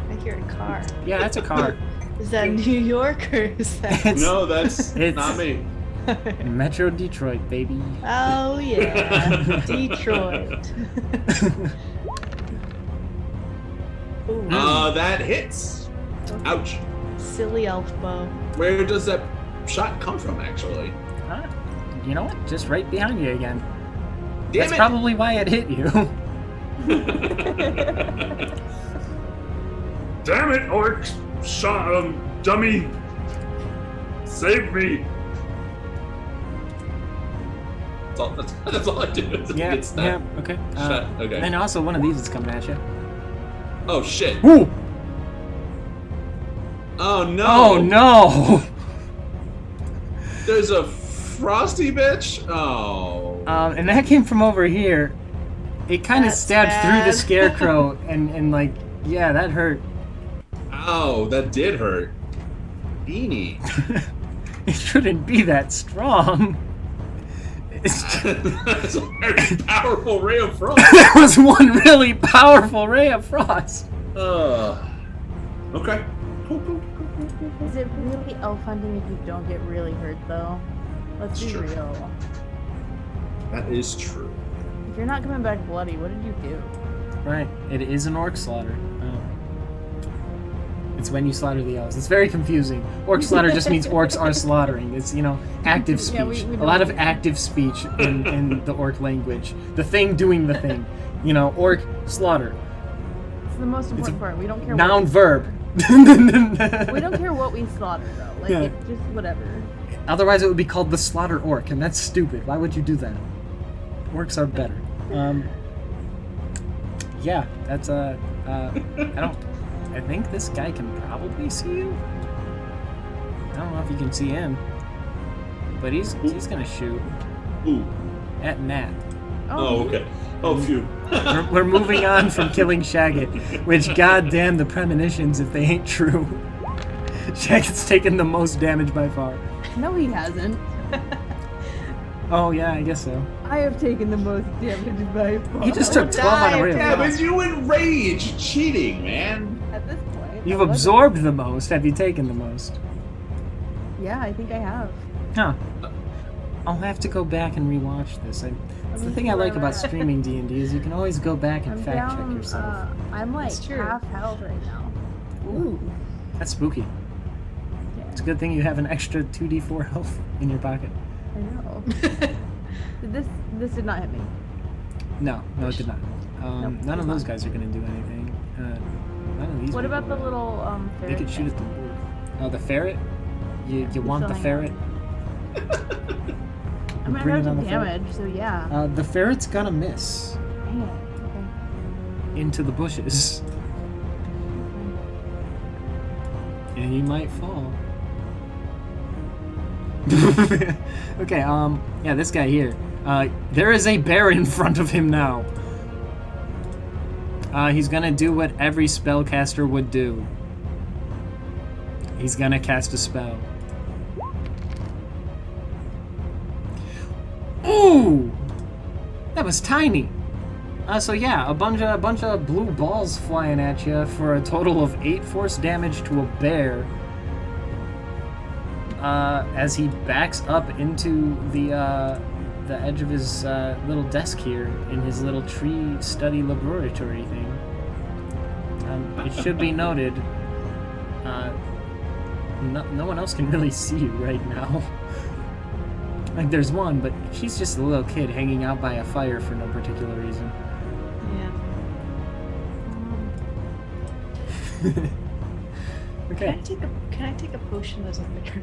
I hear a car. Yeah, that's a car. Is that New York or is that? No, that's not me. Metro Detroit, baby. Oh yeah, Detroit. That hits. Ouch. Silly elf bow. Where does that shot come from, actually? You know what? Just right behind you again. Damn That's probably why it hit you. Damn it, orc! Dummy! Save me! That's all I do. Yeah, okay. Okay. And also, one of these is coming at you. Oh, shit. Ooh! Oh, no! Oh, no! There's a frosty bitch? Oh. And that came from over here. It kind of stabbed through the scarecrow, and like, yeah, that hurt. Ow, that did hurt. Beanie. It shouldn't be that strong. That's a very powerful ray of frost. That was one really powerful ray of frost. Okay. Cool. Is it really elf hunting if you don't get really hurt, though? Let's be real. That is true. If you're not coming back bloody, what did you do? Right, it is an orc slaughter. It's when you slaughter the elves. It's very confusing. Orc slaughter just means orcs are slaughtering. It's, active speech. We a lot of active speech in the orc language. The thing doing the thing. Orc slaughter. It's the most important part. We don't care. Noun verb. We don't care what we slaughter, though. Like, it's just whatever. Otherwise, it would be called the slaughter orc, and that's stupid. Why would you do that? Orcs are better. Yeah, that's I think this guy can probably see you. I don't know if you can see him, but he's gonna shoot. Ooh. At Nat. Oh, okay. Oh, phew. We're moving on from killing Shagget, which goddamn the premonitions if they ain't true. Shagget's taken the most damage by far. No, he hasn't. Oh yeah, I guess so. I have taken the most damage by far. He just took 12 on a ray of Yeah, but frost. you enrage cheating, man. At this point. You've absorbed the most. Have you taken the most? Yeah, I think I have. Huh. I'll have to go back and rewatch this. It's the thing I like about streaming D&D is you can always go back and fact check yourself. I'm like That's true. half health right now. Ooh. That's spooky. Yeah, It's a good thing you have an extra 2d4 health in your pocket. I know. This did not hit me. No, it did not. Nope, None did of those not. guys are going to do anything. None of these What about the people will. little They ferret could shoot at the thing? board. Oh, the ferret? You want the still ferret? I mean, I Bring got it on some the ferret? damage, so yeah. The ferret's gonna miss Dang it. Okay. into the bushes. And he might fall. Okay, yeah, this guy here. There is a bear in front of him now. He's gonna do what every spellcaster would do. He's gonna cast a spell. Ooh! That was tiny. So yeah, a bunch of blue balls flying at you for a total of 8 force damage to a bear. As he backs up into the edge of his little desk here in his little tree study laboratory thing. It should be noted, no one else can really see you right now. Like, there's one, but she's just a little kid hanging out by a fire for no particular reason. Yeah. Okay. Can I take a potion as a bear?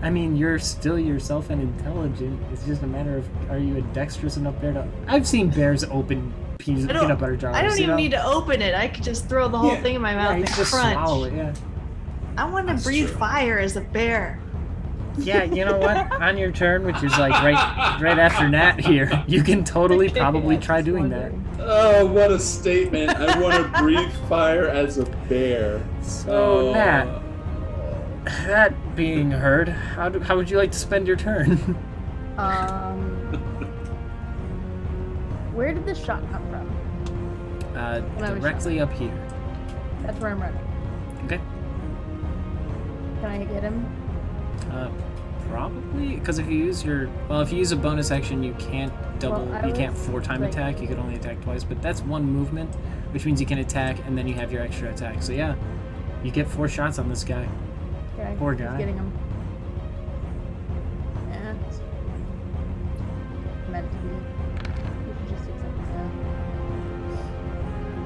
I mean, you're still yourself and intelligent. It's just a matter of, are you a dexterous enough bear to... I've seen bears open peanut butter jars. I don't you even know? need to open it. I could just throw the whole thing in my mouth Yeah, you and just crunch. swallow it, yeah. I want to That's breathe true. fire as a bear. Yeah, you know what? On your turn, which is like right after Nat here, you can totally probably try doing that. Oh, what a statement. I want to breathe fire as a bear. So, Nat, that being heard, how would you like to spend your turn? Where did this shot come from? I was Directly up here. That's where I'm running. Okay. Can I hit him? Probably, because if you use a bonus action, you can't Well, you can't 4-time like- attack. You can only attack twice, but that's one movement, which means you can attack and then you have your extra attack. So yeah, you get 4 shots on this guy. Okay, Poor just guy. getting him. Yeah. It's meant to be. You should just accept that.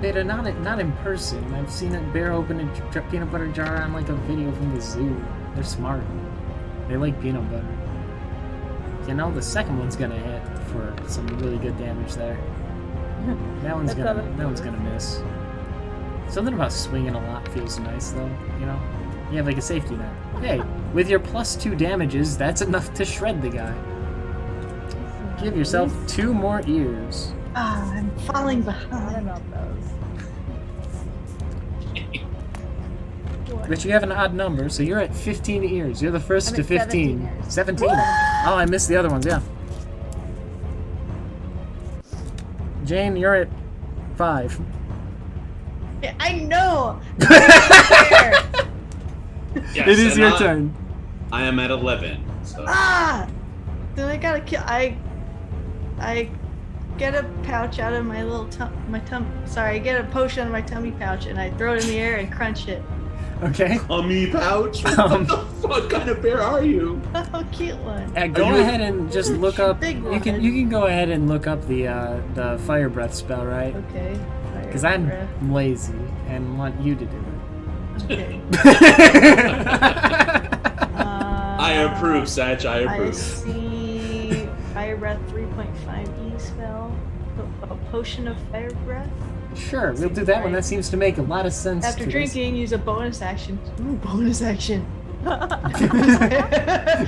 Beta, not in person. I've seen a bear open a peanut butter jar on like a video from the zoo. They're smart. They like peanut butter. You know, the second one's gonna hit for some really good damage there. That one's gonna miss. Something about swinging a lot feels nice though. You know, you have like a safety net. Hey, with your +2 damages, that's enough to shred the guy. Give yourself 2 more ears. Ah, I'm falling I don't behind. know those. But you have an odd number, so you're at 15 ears. You're the first I'm to at 15. 17 ears. 17. Oh, I missed the other ones, yeah. Jane, you're at 5. Yeah, I know. Yes, It is and your turn. I am at 11. So. Ah! Then I gotta kill. I get a pouch out of my little Sorry, I get a potion out of my tummy pouch and I throw it in the air and crunch it. Okay. Tummy pouch? What the fuck kind of bear are you? Oh, cute one. Go you- ahead and just look up. Big You can one. go ahead and look up the fire breath spell, right? Okay. Because I'm lazy and want you to do it. Okay. I approve, Satch. I I approve. see Fire Breath 3.5E spell. A potion of Fire Breath. Sure, we'll do that one. That seems to make a lot of sense. After to drinking, use a bonus action. Ooh, bonus action.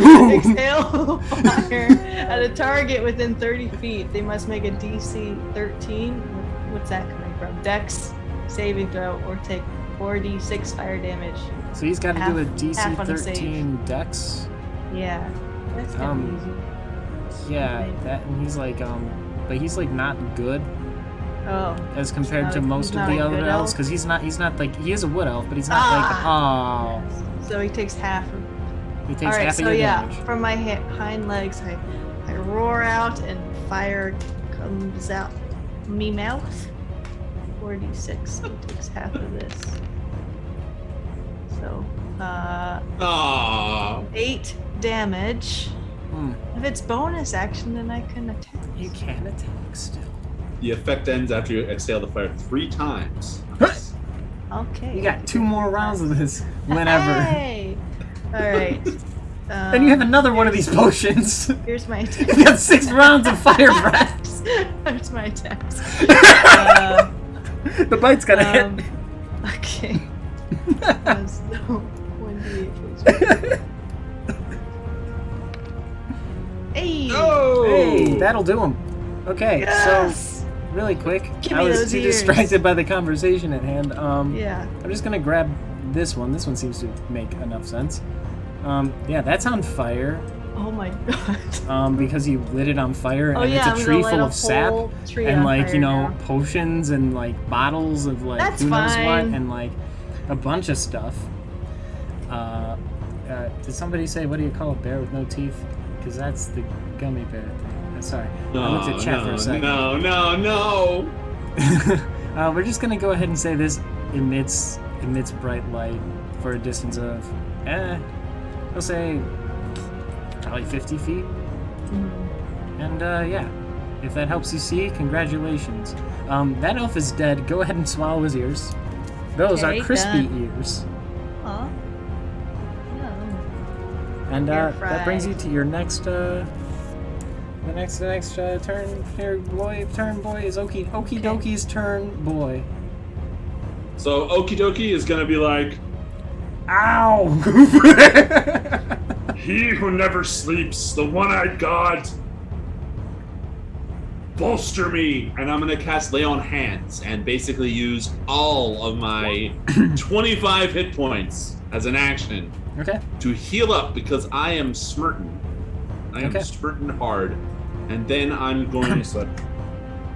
Ooh. Exhale fire at a target within 30 feet. They must make a DC 13. What's that coming from? Dex saving throw or take 4d6 fire damage. This. So he's got to do a DC half on a save. 13 Dex. Yeah, that's kind of easy. Yeah, that, and he's like, but he's like not good Oh, as compared not to a- most he's of not the a other good elves, elf? because he's not like, he is a wood elf, but he's not like, oh, So he takes half of. He takes All right, half so of your yeah, damage. from my hind legs, I roar out and fire comes out me mouth. 46. He takes half of this. So, Aww. 8 damage. Hmm. If it's bonus action, then I can attack. You can attack still. The effect ends after you exhale the fire 3 times. Okay. You got 2 more rounds of this whenever. Hey! Alright. And you have another one of these potions. Here's my You attack. got 6 rounds of fire breath. Here's my attacks. The bite's gonna hit. Okay. So, 1d8 Hey! Oh! Hey, that'll do him. Okay, Yes! so really quick, Give I me was those too ears. distracted by the conversation at hand. Yeah. I'm just gonna grab this one. This one seems to make enough sense. Yeah, that's on fire. Oh my god. Because you lit it on fire, Oh and yeah, it's I'm a gonna tree light full a of sap, whole tree and on like fire you know now. potions and like bottles of like That's who knows what, fine. and like a bunch of stuff. Did somebody say what do you call a bear with no teeth? Because that's the gummy bear thing. Sorry, I looked at chat for a second. No. We're just gonna go ahead and say this emits bright light for a distance of, we'll say probably 50 feet. And yeah, if that helps you see, congratulations. That elf is dead. Go ahead and swallow his ears. Those Okay, are crispy done. ears. Huh? And Air that brings you fry. to your next the next turn here, boy. Turn boy is Okie Doki's turn, boy. So Okie Dokie is gonna be like, Ow! He who never sleeps, the one-eyed god. Bolster me. and I'm gonna cast Lay on Hands and basically use all of my 25 hit points as an action Okay. to heal up because I am smirting. I am Okay. smirting hard, and then I'm going to.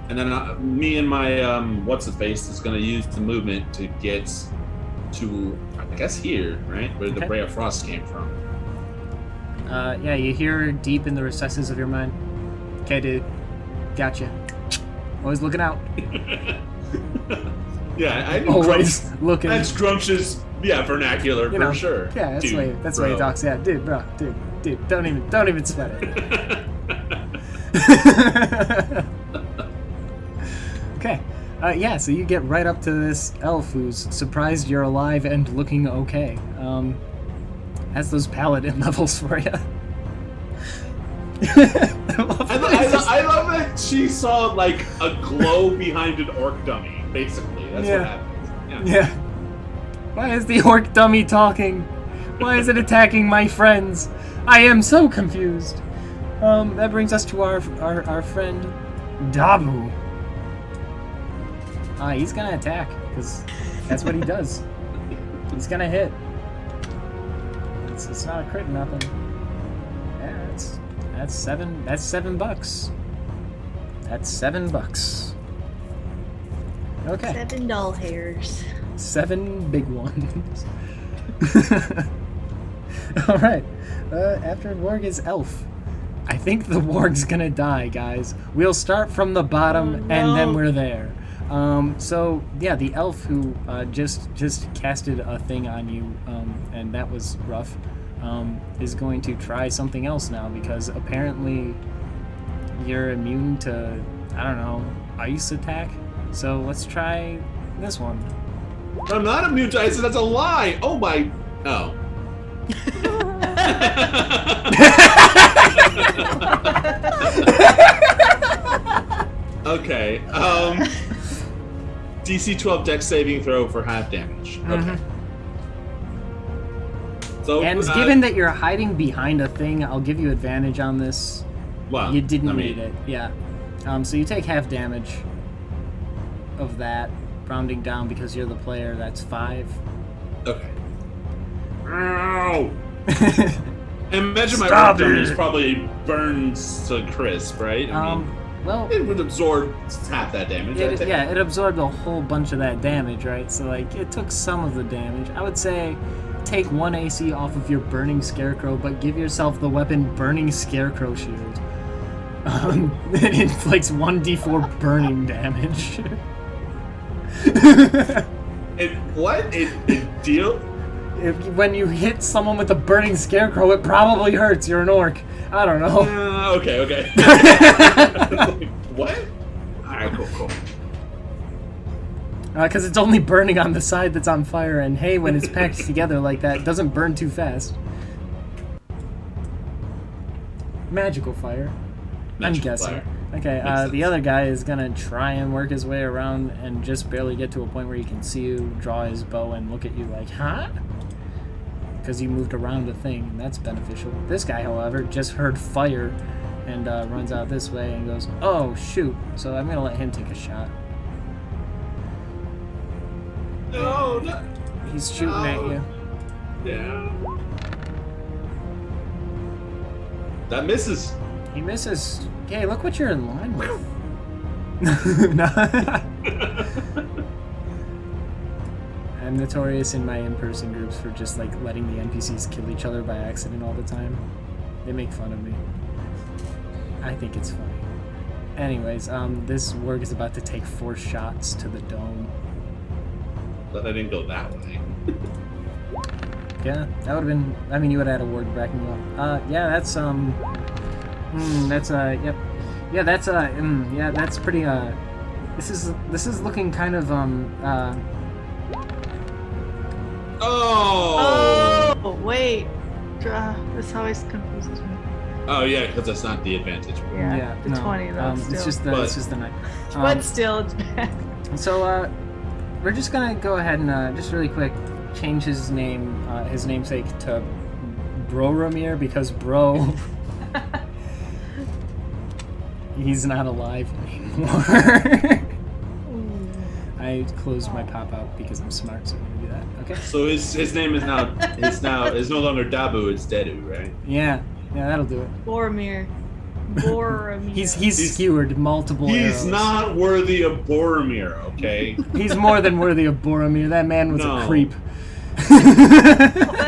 And then me and my what's his face is going to use the movement to get to I guess here, right where the Okay. Ray of Frost came from. Yeah, you hear deep in the recesses of your mind. Okay, dude. Gotcha. Always looking out. Yeah, I Always looking. That's Grumsh's vernacular You for know, sure. Yeah, that's Dude, the way. That's the way he bro. talks. Yeah, dude, bro, dude. Don't even sweat it. Okay. Yeah, so you get right up to this elf who's surprised you're alive and looking okay. Has those paladin levels for you. I love that she saw like a glow behind an orc dummy. Basically, that's Yeah. what happened. Yeah. Why is the orc dummy talking? Why is it attacking my friends? I am so confused. That brings us to our friend Dabu. He's gonna attack because that's what he does. He's gonna hit. It's not a crit, nothing. Yeah, that's $7. That's $7. That's $7. Okay. 7 doll hairs. 7 big ones. Alright. After Warg is elf. I think the Warg's gonna die, guys. We'll start from the bottom Oh, no. and then we're there. So yeah, the elf who just casted a thing on you, and that was rough, is going to try something else now because apparently you're immune to, I don't know, ice attack. So let's try this one. I'm not immune to ice. That's a lie. Oh my. Oh. Okay. DC 12 Dex saving throw for half damage. Okay. So And given that you're hiding behind a thing, I'll give you advantage on this. well, You didn't I mean, need it, yeah. So you take half damage of that, rounding down because you're the player. That's 5. Okay. Ow! And imagine my Stop orc it. probably burns to crisp, right? I mean, well, it would absorb half that damage. I think. it absorbed a whole bunch of that damage, right? So like, it took some of the damage. I would say take 1 AC off of your Burning Scarecrow, but give yourself the weapon Burning Scarecrow Shield. It inflicts 1d4 burning damage. It deal? When you hit someone with a Burning Scarecrow, it probably hurts. You're an orc. I don't know. Okay. What? Alright, cool. Because it's only burning on the side that's on fire, and hay, when it's packed together like that, doesn't burn too fast. Magical fire. I'm guessing. Okay, the other guy is gonna try and work his way around and just barely get to a point where he can see you, draw his bow, and look at you like, huh? Because you moved around a thing, and that's beneficial. This guy, however, just heard fire and runs out this way and goes, oh, shoot. So I'm gonna let him take a shot. No, no. He's shooting at you. Yeah. That misses. He misses. Okay, look what you're in line with. I'm notorious in my in-person groups for just like letting the NPCs kill each other by accident all the time. They make fun of me. I think it's funny. Anyways, this warg is about to take 4 shots to the dome. But I didn't go that way. Yeah, that would have been. I mean, you would have had a warg backing you up. Yeah, that's yep. Yeah, that's yeah, that's pretty. This is looking kind of Oh, wait. This always confuses me. Oh yeah, because that's not the advantage. Yeah, the no, 20 though. it's just the night. But still, it's bad. So we're just gonna go ahead and just really quick change his name, his namesake to Boromir, because bro, he's not alive anymore. I closed my pop out because I'm smart, so I'm gonna do that. Okay. So his name is no longer Dabu, it's Dedu, right? Yeah, that'll do it. Boromir. He's skewered multiple arrows. He's not worthy of Boromir, okay? He's more than worthy of Boromir. That man was a creep.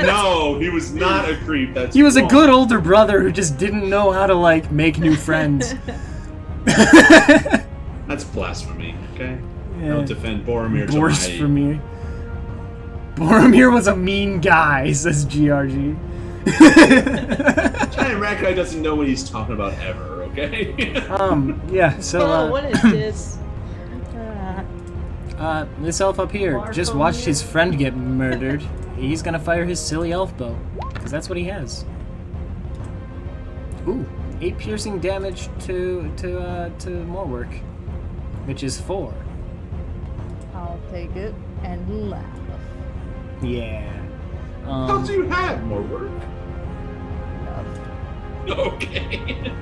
No, he was not a creep. He was a good older brother who just didn't know how to like make new friends. That's blasphemy, okay? Yeah. Don't defend Boromir. Boromir. Boromir was a mean guy, says GRG. Giant rat guy doesn't know what he's talking about ever, okay? Yeah, so what is this? This elf up here just watched his friend get murdered. He's gonna fire his silly elf bow, because that's what he has. Ooh, 8 piercing damage to more work, which is 4. I'll take it and laugh. Yeah. How do you have more work? Okay.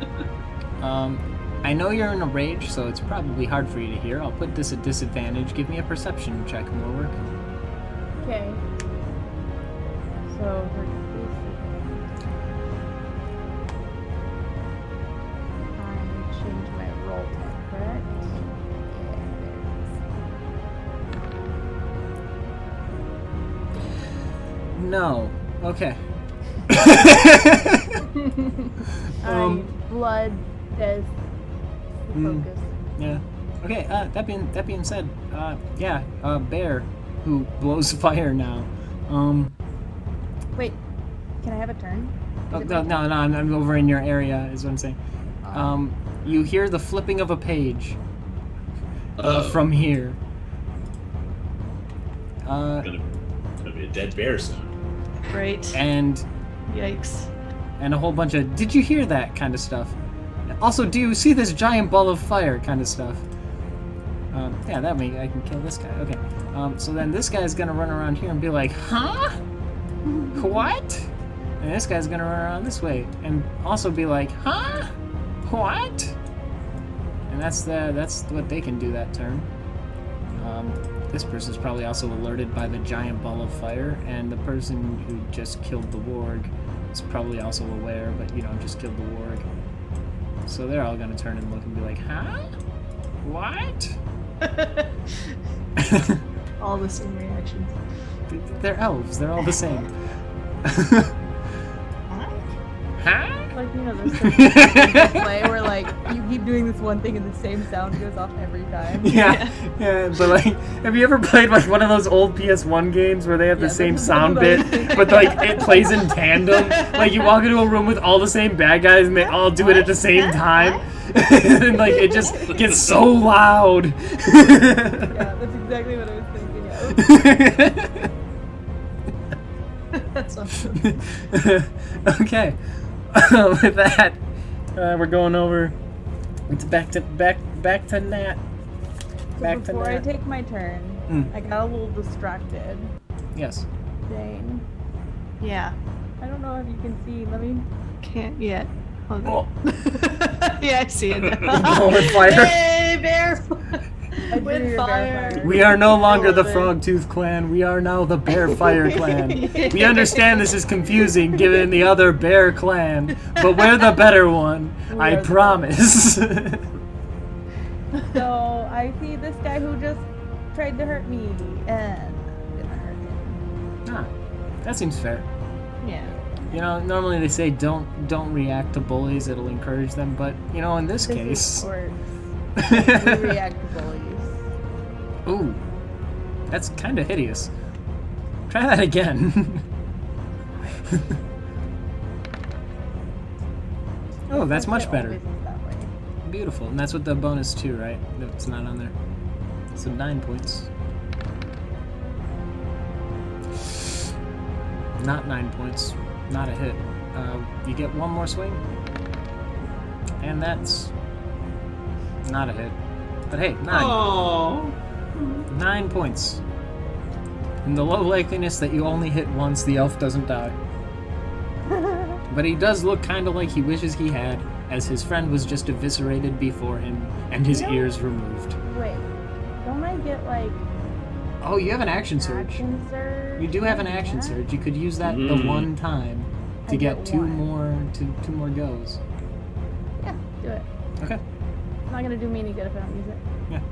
I know you're in a rage, so it's probably hard for you to hear. I'll put this at disadvantage. Give me a perception check, more work. Okay. So for I change my roll type, correct? Yeah, No. Okay. blood death focus. Yeah. Okay. That being said, yeah, bear who blows fire now. Wait, can I have a turn? Oh, no, I'm over in your area, is what I'm saying. You hear the flipping of a page from here. Gonna be a dead bear soon. Great. And Yikes. And a whole bunch of "did you hear that" kind of stuff. Also, do you see this giant ball of fire kind of stuff. Yeah, that way I can kill this guy. Okay. So then this guy's gonna run around here and be like, huh? What? And this guy's gonna run around this way and also be like, huh? What? And that's what they can do that turn. This person's probably also alerted by the giant ball of fire, and the person who just killed the warg is probably also aware, but just killed the warg. So they're all gonna turn and look and be like, huh? What? all the same reactions. They're elves. They're all the same. Huh? Like, you know, those things you play where, like, you keep doing this one thing and the same sound goes off every time. Yeah, but like, have you ever played like one of those old PS1 games where they have the same sound bit, but like it plays in tandem? Like you walk into a room with all the same bad guys and they all do it at the same time, and like it just gets so loud. Yeah, that's exactly what I was thinking of. That's awesome. Okay, with that, we're going over. It's back to Nat. So before I take my turn, I got a little distracted. Yes. Dane. Yeah. I don't know if you can see. Let me. Can't yet. Hold Oh. on. Yeah, I see it now. Oh, with fire. Hey, bear! I drew With your fire. bear We are no longer the love it. Frogtooth clan. We are now the Bear Fire clan. We understand this is confusing given the other Bear clan, but we're the better one. I are the promise. So I see this guy who just tried to hurt me, and I'm gonna hurt him. Ah, that seems fair. Yeah. You know, normally they say don't react to bullies, it'll encourage them, but you know, in this This case. is orcs. We react to bullies. Ooh. That's kinda hideous. Try that again. Oh, that's much It better. always is that way. Beautiful. And that's with the bonus too, right? It's not on there. So 9 points. Not 9 points. Not a hit. You get one more swing. And that's not a hit. But hey, 9. Oh. 9 points. And the low likeliness that you only hit once, the elf doesn't die. But he does look kind of like he wishes he had, as his friend was just eviscerated before him and his You know- ears removed. Wait, don't I get like Oh, you have an action surge. action surge? You do have an Yeah. action surge. You could use that the Mm. one time to I get get two one. more goes. Yeah, do it. Okay. It's not gonna do me any good if I don't use it.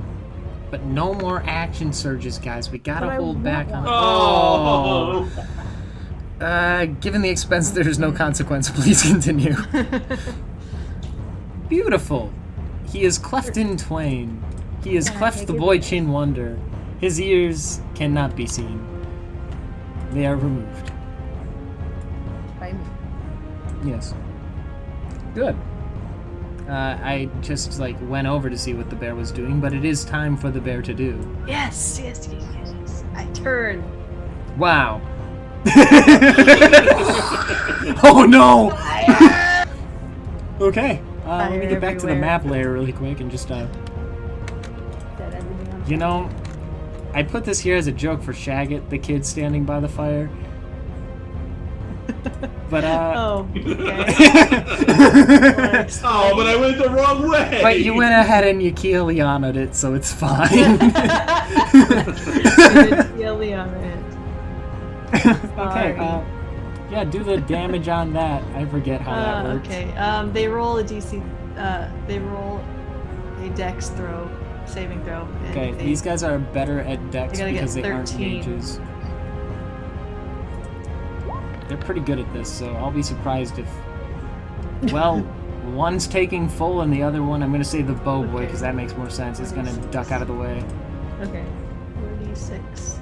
But no more action surges, guys. We gotta But I hold want back on. one. Oh. Given the expense, there is no consequence. Please continue. Beautiful. He is cleft in twain. He is Can I cleft take the it? boy Chin Wonder. His ears cannot be seen. They are removed. By me. Yes. Good. I just went over to see what the bear was doing, but it is time for the bear to do. Yes. I turn. Wow. Oh no! Okay. Let me Fire get back to the everywhere. map layer really quick and just Set everything on you know, I put this here as a joke for Shagget, the kid standing by the fire. But Oh. Okay. Oh, but I went the wrong way. but you went ahead and you Keeliana'd it, so it's fine. Okay, yeah, do the damage on that. I forget how that works. Okay. They roll a DC. They roll a Dex throw, saving throw. and Okay, they- these guys are better at dex They gotta get because they aren't 13. mages. They're pretty good at this, so I'll be surprised if. Well, one's taking full and the other one, I'm gonna say the bow boy Okay. because that makes more sense, is gonna duck out of the way. Okay. 46.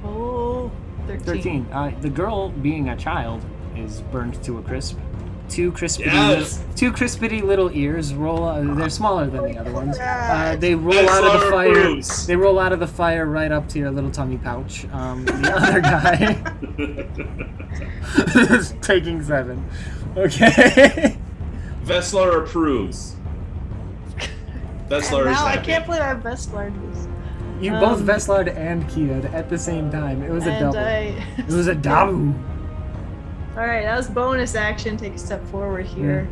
Oh, 13. 13. The girl, being a child, is burned to a crisp. Two crispity, Yes! two crispity little ears roll. They're smaller than the other ones. They roll That's out of the our fire. proofs. They roll out of the fire right up to your little tummy pouch. The other guy is taking 7. Okay. Veslar approves. Veslar is Now I happy. can't believe our best Lord was. You both Veslard and Kia'd at the same time. It was a And double. It was a double. Alright, that was bonus action. Take a step forward here.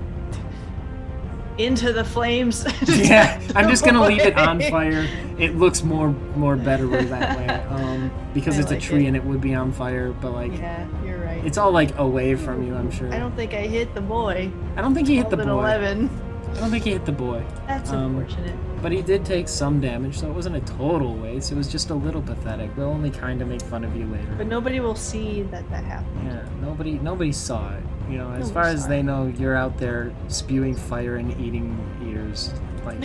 Into the flames. Yeah, I'm just gonna leave it on fire. It looks more better that way, because I it's a like tree it. and it would be on fire. But Yeah, you're right. it's all away from you. I'm sure. I don't think I hit the boy. I don't think he hit the Rolled boy. an 11. I don't think he hit the boy. That's unfortunate. But he did take some damage, so it wasn't a total waste. It was just a little pathetic. We'll only kind of make fun of you later. But nobody will see that happened. Yeah, nobody saw it. You know, as Nobody far as saw they it. know, you're out there spewing fire and eating ears, like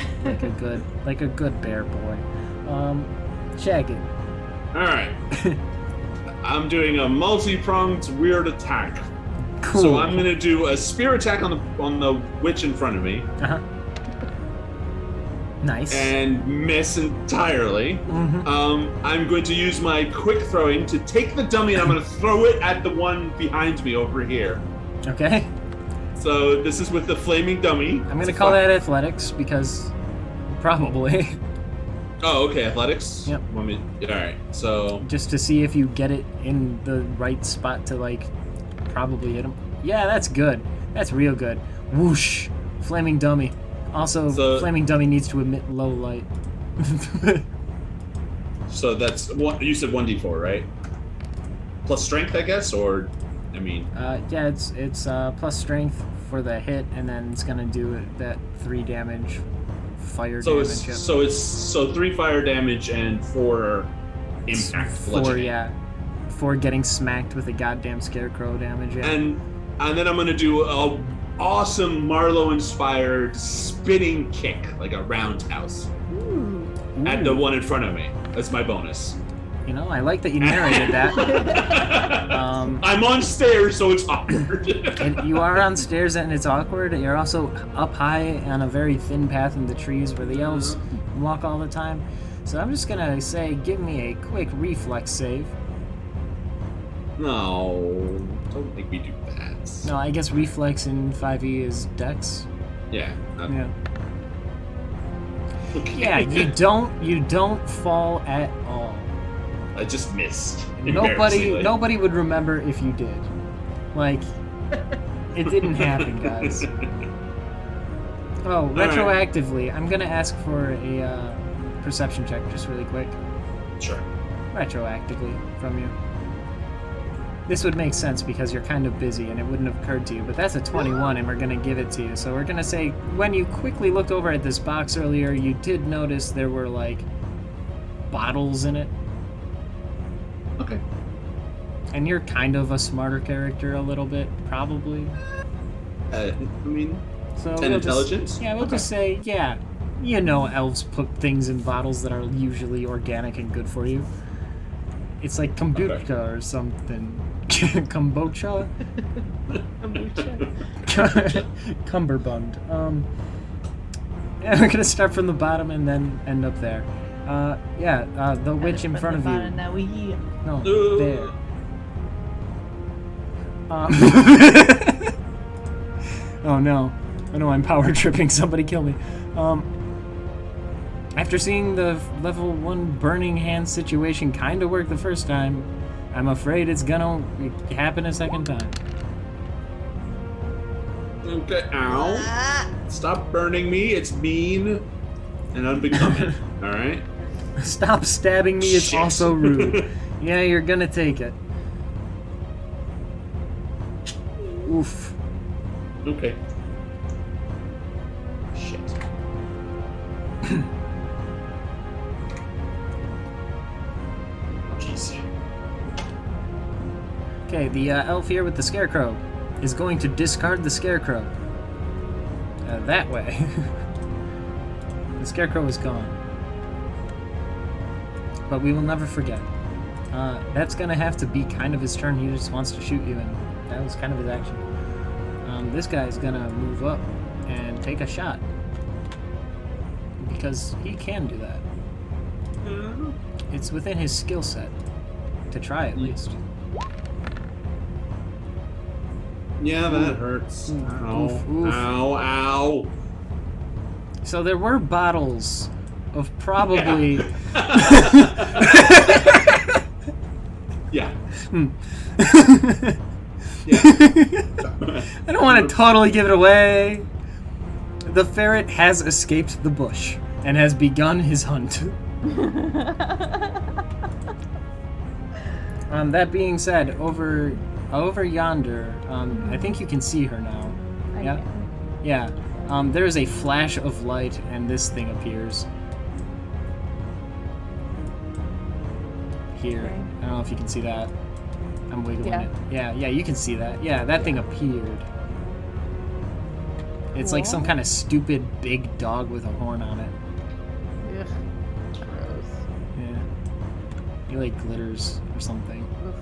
a good bear boy. Shaggy. All right. I'm doing a multi-pronged weird attack. Cool. So I'm gonna do a spear attack on the witch in front of me. Uh-huh. Nice. And miss entirely. Mm-hmm. I'm going to use my quick throwing to take the dummy and I'm going to throw it at the one behind me over here. Okay. So this is with the flaming dummy. I'm going to call that athletics because probably. Oh, okay, athletics? Yep. Alright, so... Just to see if you get it in the right spot to, like, probably hit him. Yeah, that's good. That's real good. Whoosh. Flaming dummy. Also, flaming dummy needs to emit low light. So that's what you said 1d4, right? Plus strength, I guess, or I mean. Yeah, it's plus strength for the hit, and then it's gonna do that 3 damage, fire damage. So 3 fire damage and 4 impact. 4, yeah, 4 getting smacked with a goddamn scarecrow damage. Yeah. And then I'm gonna do a awesome Marlowe-inspired spinning kick, like a roundhouse, at the one in front of me. That's my bonus. You know, I like that you narrated that. I'm on stairs, so it's awkward. And you are on stairs, and it's awkward. You're also up high on a very thin path in the trees where the elves walk all the time. So I'm just gonna say, give me a quick reflex save. No, don't make me do that. No, I guess reflex in 5e is dex. Yeah. Yeah. Okay. Yeah, you don't fall at all. I just missed. Nobody would remember if you did. Like, it didn't happen, guys. Oh, retroactively, I'm gonna ask for a perception check just really quick. Sure. Retroactively from you. This would make sense because you're kind of busy and it wouldn't have occurred to you, but that's a 21 and we're going to give it to you. So we're going to say, when you quickly looked over at this box earlier, you did notice there were, like, bottles in it. Okay. And you're kind of a smarter character a little bit, probably. I mean, so 10 intelligence? We'll just say, yeah, you know elves put things in bottles that are usually organic and good for you. It's like kombucha or something. Kombucha? Cumberbund. Yeah, we're gonna start from the bottom and then end up there. The witch in front of you. Now we No, there. Oh no. Oh no, I'm power tripping. Somebody kill me. After seeing the level 1 burning hand situation kind of work the first time, I'm afraid it's gonna happen a second time. Okay, ow. Stop burning me, it's mean and unbecoming, alright? Stop stabbing me, it's Shit. also rude. Yeah, you're gonna take it. Oof. Okay. Shit. Jeez. Okay, the elf here with the scarecrow is going to discard the scarecrow. That way. The scarecrow is gone. But we will never forget. That's gonna have to be kind of his turn. He just wants to shoot you, and that was kind of his action. This guy's gonna move up and take a shot. Because he can do that. It's within his skill set. To try at least. Yeah, that hurts. Ow. Oof, oof. Ow, ow. So there were bottles of probably... Yeah. Yeah. I don't want to totally give it away. The ferret has escaped the bush and has begun his hunt. That being said, over yonder, I think you can see her now. I Yeah. can. Yeah. There is a flash of light, and this thing appears. Here. Okay. I don't know if you can see that. I'm wiggling Yeah. it. Yeah, you can see that. Yeah, that thing appeared. It's like some Cool. kind of stupid big dog with a horn on it. Ugh. Gross. Yeah. He like glitters or something. Oof.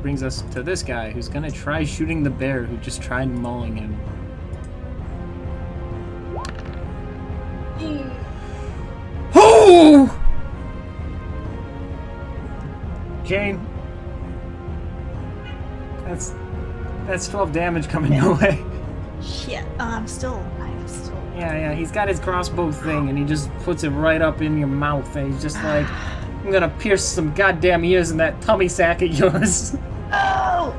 Brings us to this guy who's gonna try shooting the bear who just tried mauling him. Oh! Jane. That's 12 damage coming your way. Shit. I'm still alive. Still alive. Yeah, he's got his crossbow thing and he just puts it right up in your mouth and he's just like, I'm gonna pierce some goddamn ears in that tummy sack of yours. Oh!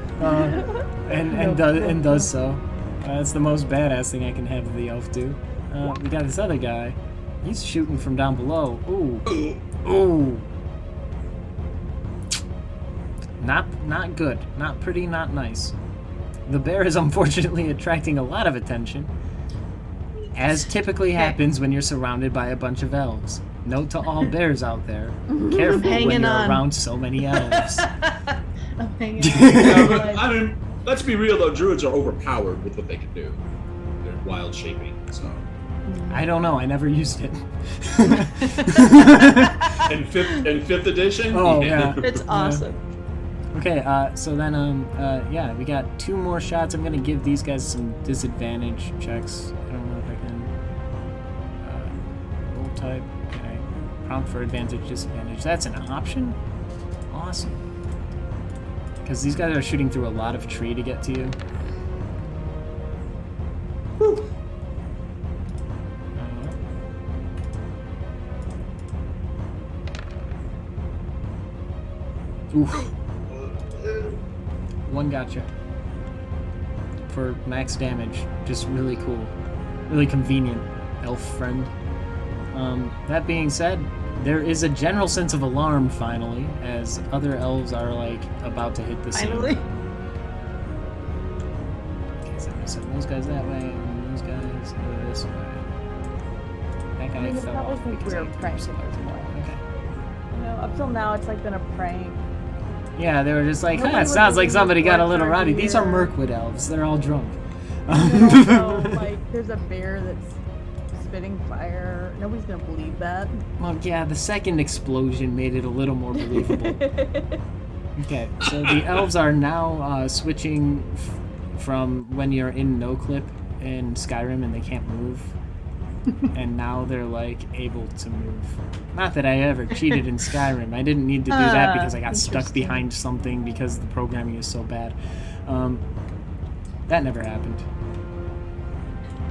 And does so. That's the most badass thing I can have the elf do. We got this other guy. He's shooting from down below. Ooh. Ooh. Not good. Not pretty, not nice. The bear is unfortunately attracting a lot of attention, as typically happens when you're surrounded by a bunch of elves. Note to all bears out there, careful when hanging you're on. around so many elves. I'm hanging Yeah, but, on. I mean, let's be real though. Druids are overpowered with what they can do. They're wild shaping. So I don't know. I never used it. in fifth edition. Oh, yeah. It's awesome. Okay, so then, yeah, we got 2 more shots. I'm gonna give these guys some disadvantage checks. I don't know if I can. Roll type. Okay. Prompt for advantage, disadvantage. That's an option? Awesome. Because these guys are shooting through a lot of tree to get to you. Oof. One gotcha. For max damage. Just really cool. Really convenient, elf friend. That being said, there is a general sense of alarm finally, as other elves are like about to hit the scene. Finally. Okay, so I'm gonna send those guys that way, and those guys this way. That guy I mean, they fell probably off think because we were I pranking selected. at this point. Okay. You know, up till now, it's like been a prank. Yeah, they were just like, Nobody huh, it would sounds like believe somebody got a orcs little are rowdy. These are here. Mirkwood elves. They're all drunk. And also, like, there's a bear that's spitting fire. Nobody's gonna believe that. Well, yeah, the second explosion made it a little more believable. Okay, so the elves are now switching from when you're in no clip in Skyrim and they can't move, and now they're like able to move. Not that I ever cheated in Skyrim. I didn't need to do that because I got stuck Interesting. behind something because the programming is so bad. That never happened.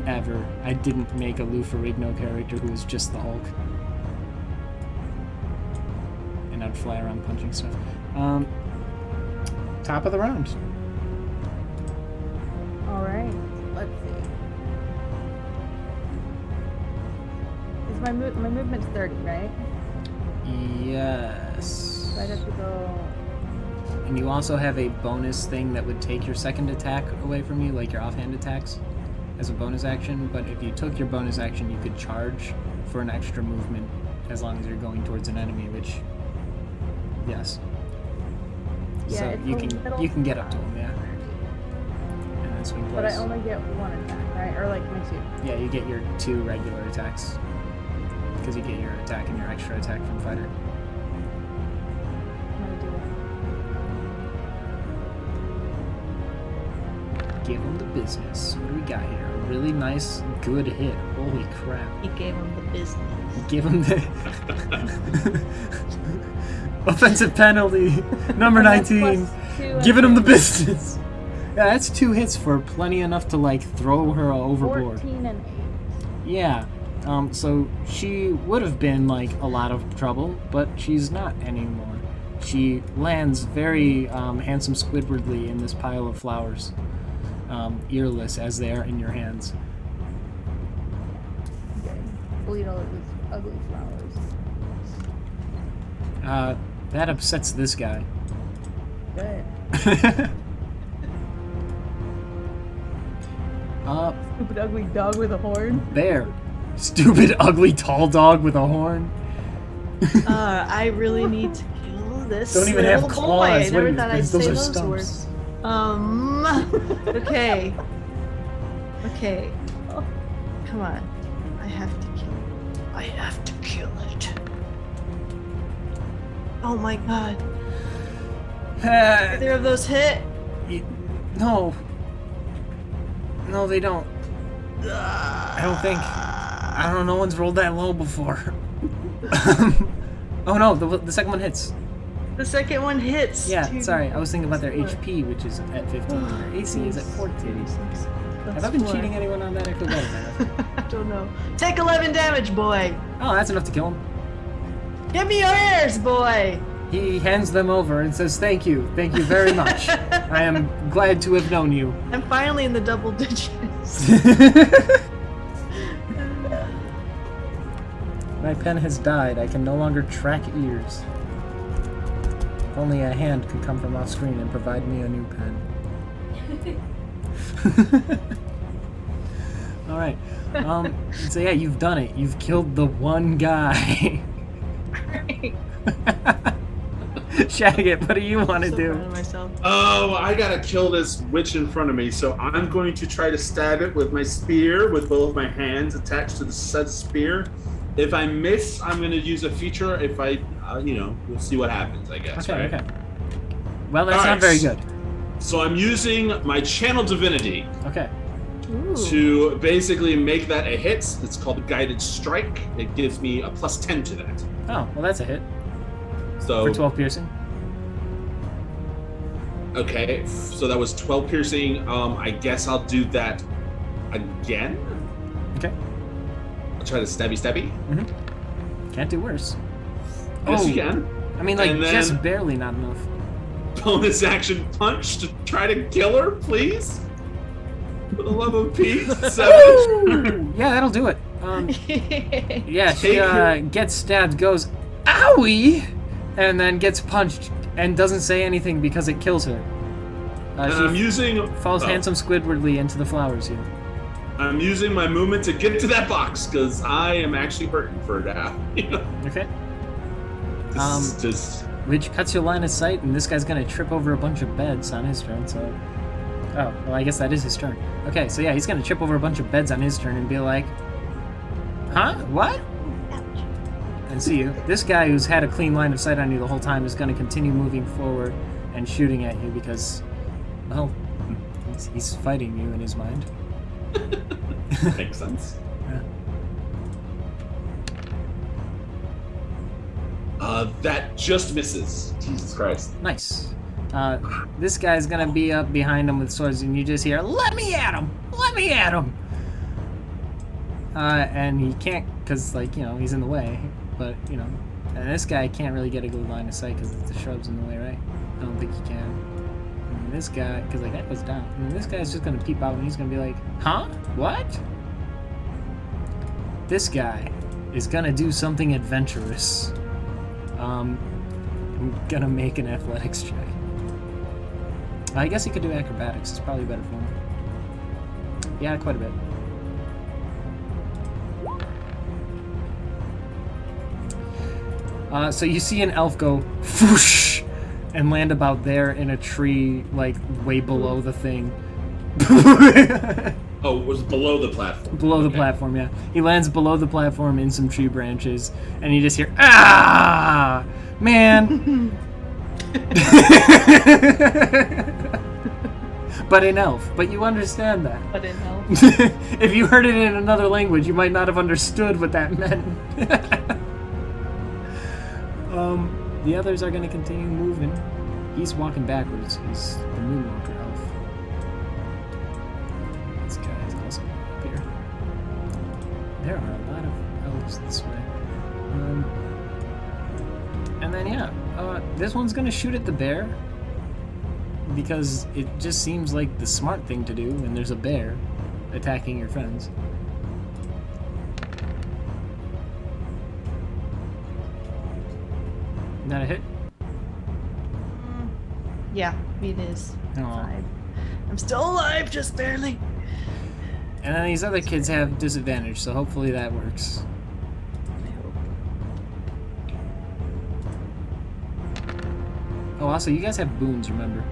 Ever. I didn't make a Lou Ferrigno character who was just the Hulk. And I'd fly around punching stuff. Top of the round. Alright, let's see. Is my movement's 30, right? Yes. So I'd have to go. And you also have a bonus thing that would take your second attack away from you, like your offhand attacks, as a bonus action. But if you took your bonus action, you could charge for an extra movement as long as you're going towards an enemy, which, yes. Yeah, So it's you a can little get up to him, yeah. And then swing But I twice. only get 1 attack, right? Or like my 2. Yeah, you get your 2 regular attacks. Because you get your attack and your extra attack from fighter. I'm gonna do it. Give him the business. What do we got here? A really nice, good hit. Holy crap. He gave him the business. Give him the offensive penalty. Number And that's 19. +2 Giving him the and business. Yeah, that's 2 hits for plenty enough to like throw her overboard. 14 and 8. Yeah. So she would have been like a lot of trouble, but she's not anymore. She lands very handsome Squidwardly in this pile of flowers, earless as they are in your hands. Okay. Bleed all of these ugly flowers. That upsets this guy. Good. Stupid ugly dog with a horn. Bear. Stupid, ugly, tall dog with a horn. I really need to kill this Don't even have little claws. boy. I What never are you- thought I'd those say are those stumps. words. Okay. Okay. Oh. Come on. I have to kill it. I have to kill it. Oh my god. Either of those hit? No. No, they don't. I don't think. I don't know. No one's rolled that low before. Oh no, the second one hits. The second one hits. Yeah, Two, sorry. I was thinking about their four. HP, which is at 15. Their AC is at 14. Have I That's been four. cheating anyone on that? I feel better. I don't know. Take 11 damage, boy. Oh, that's enough to kill him. Give me your ears, boy. He hands them over and says, "Thank you very much. I am glad to have known you." I'm finally in the double digits. My pen has died. I can no longer track ears. If only a hand could come from off screen and provide me a new pen. All right. So yeah, you've done it. You've killed the one guy. Shagget, what do you want to So do? proud of myself. Oh, I gotta kill this witch in front of me, so I'm going to try to stab it with my spear, with both my hands attached to the said spear. If I miss, I'm gonna use a feature. If I, we'll see what happens, I guess. Okay, right? okay. Well, that's All not right. very good. So I'm using my channel divinity Okay. Ooh. to basically make that a hit. It's called a guided strike. It gives me a +10 to that. Oh, well, that's a hit So for 12 piercing. okay, so that was 12 piercing. I guess I'll do that again. Okay. I'll try to stabby. Can't do worse. Yes, Oh. you can. I mean, like, And then- just barely not enough. Bonus action punch to try to kill her, please. For the love of Pete. 7. Yeah, that'll do it. Yeah, she Take her- gets stabbed, goes, "Owie!" and then gets punched and doesn't say anything because it kills her. And I'm She using falls handsome Squidwardly into the flowers here. I'm using my movement to get to that box because I am actually hurting for now. Okay. This is just Which cuts your line of sight, and this guy's gonna trip over a bunch of beds on his turn, so... Oh, well, I guess that is his turn. Okay, so yeah, he's gonna trip over a bunch of beds on his turn and be like... Huh? What? And see you. This guy who's had a clean line of sight on you the whole time is gonna continue moving forward and shooting at you because, well, he's fighting you in his mind. makes sense. Yeah. That just misses. Jesus Christ. Nice. This guy's gonna be up behind him with swords, and you just hear, "Let me at him! Let me at him!" And he can't, because, like, he's in the way. But, and this guy can't really get a good line of sight because the shrub's in the way, right? I don't think he can. And this guy, because, like, that goes down. And this guy's just gonna peep out, and he's gonna be like, "Huh? What?" This guy is gonna do something adventurous. I'm gonna make an athletics check. I guess he could do acrobatics. It's probably better for him. Yeah, quite a bit. So you see an elf go whoosh and land about there in a tree, like way below the thing. Oh, it was below the platform. Below the Okay. platform, yeah. He lands below the platform in some tree branches, and you just hear, "Ah! Man!" But in elf. But you understand that. But in hell. If you heard it in another language, you might not have understood what that meant. The others are going to continue moving. He's walking backwards. He's the moonwalker elf. This guy is also up here. There are a lot of elves this way. And then, yeah, this one's going to shoot at the bear. Because it just seems like the smart thing to do when there's a bear attacking your friends. Is that a hit? Yeah, it is. Aw. 5. I'm still alive, just barely. And then these other kids have disadvantage, so hopefully that works. I hope. Oh, also, you guys have boons, remember?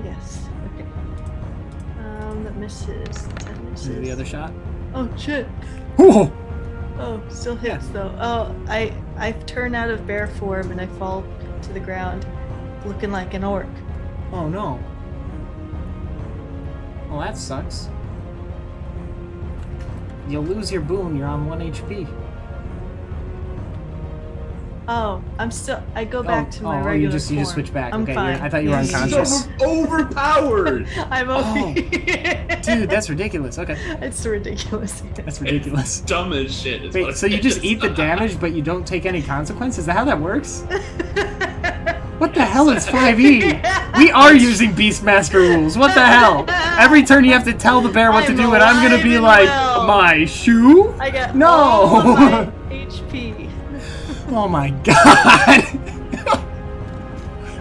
Yes. Okay. That misses. 10 misses. See the other shot? Oh shit. Whoa! Oh, still hits though. Oh, I turn out of bear form and I fall to the ground, looking like an orc. Oh no. Well, that sucks. You'll lose your boon, you're on 1 HP. Oh, I go back to my you regular just form. switch back. I'm okay, fine. I thought you were Yeah. unconscious. Overpowered. I'm Oh. okay. Dude, that's ridiculous. Okay. It's ridiculous. That's ridiculous. Dumb as shit. is Wait, what so it you just is. eat the damage, but you don't take any consequence? Is that how that works? What the hell is 5e? We are using Beastmaster rules. What the hell? Every turn you have to tell the bear what to I'm do, and I'm gonna be alive and like, well. my shoe? I got No. all of my HP. Oh my god.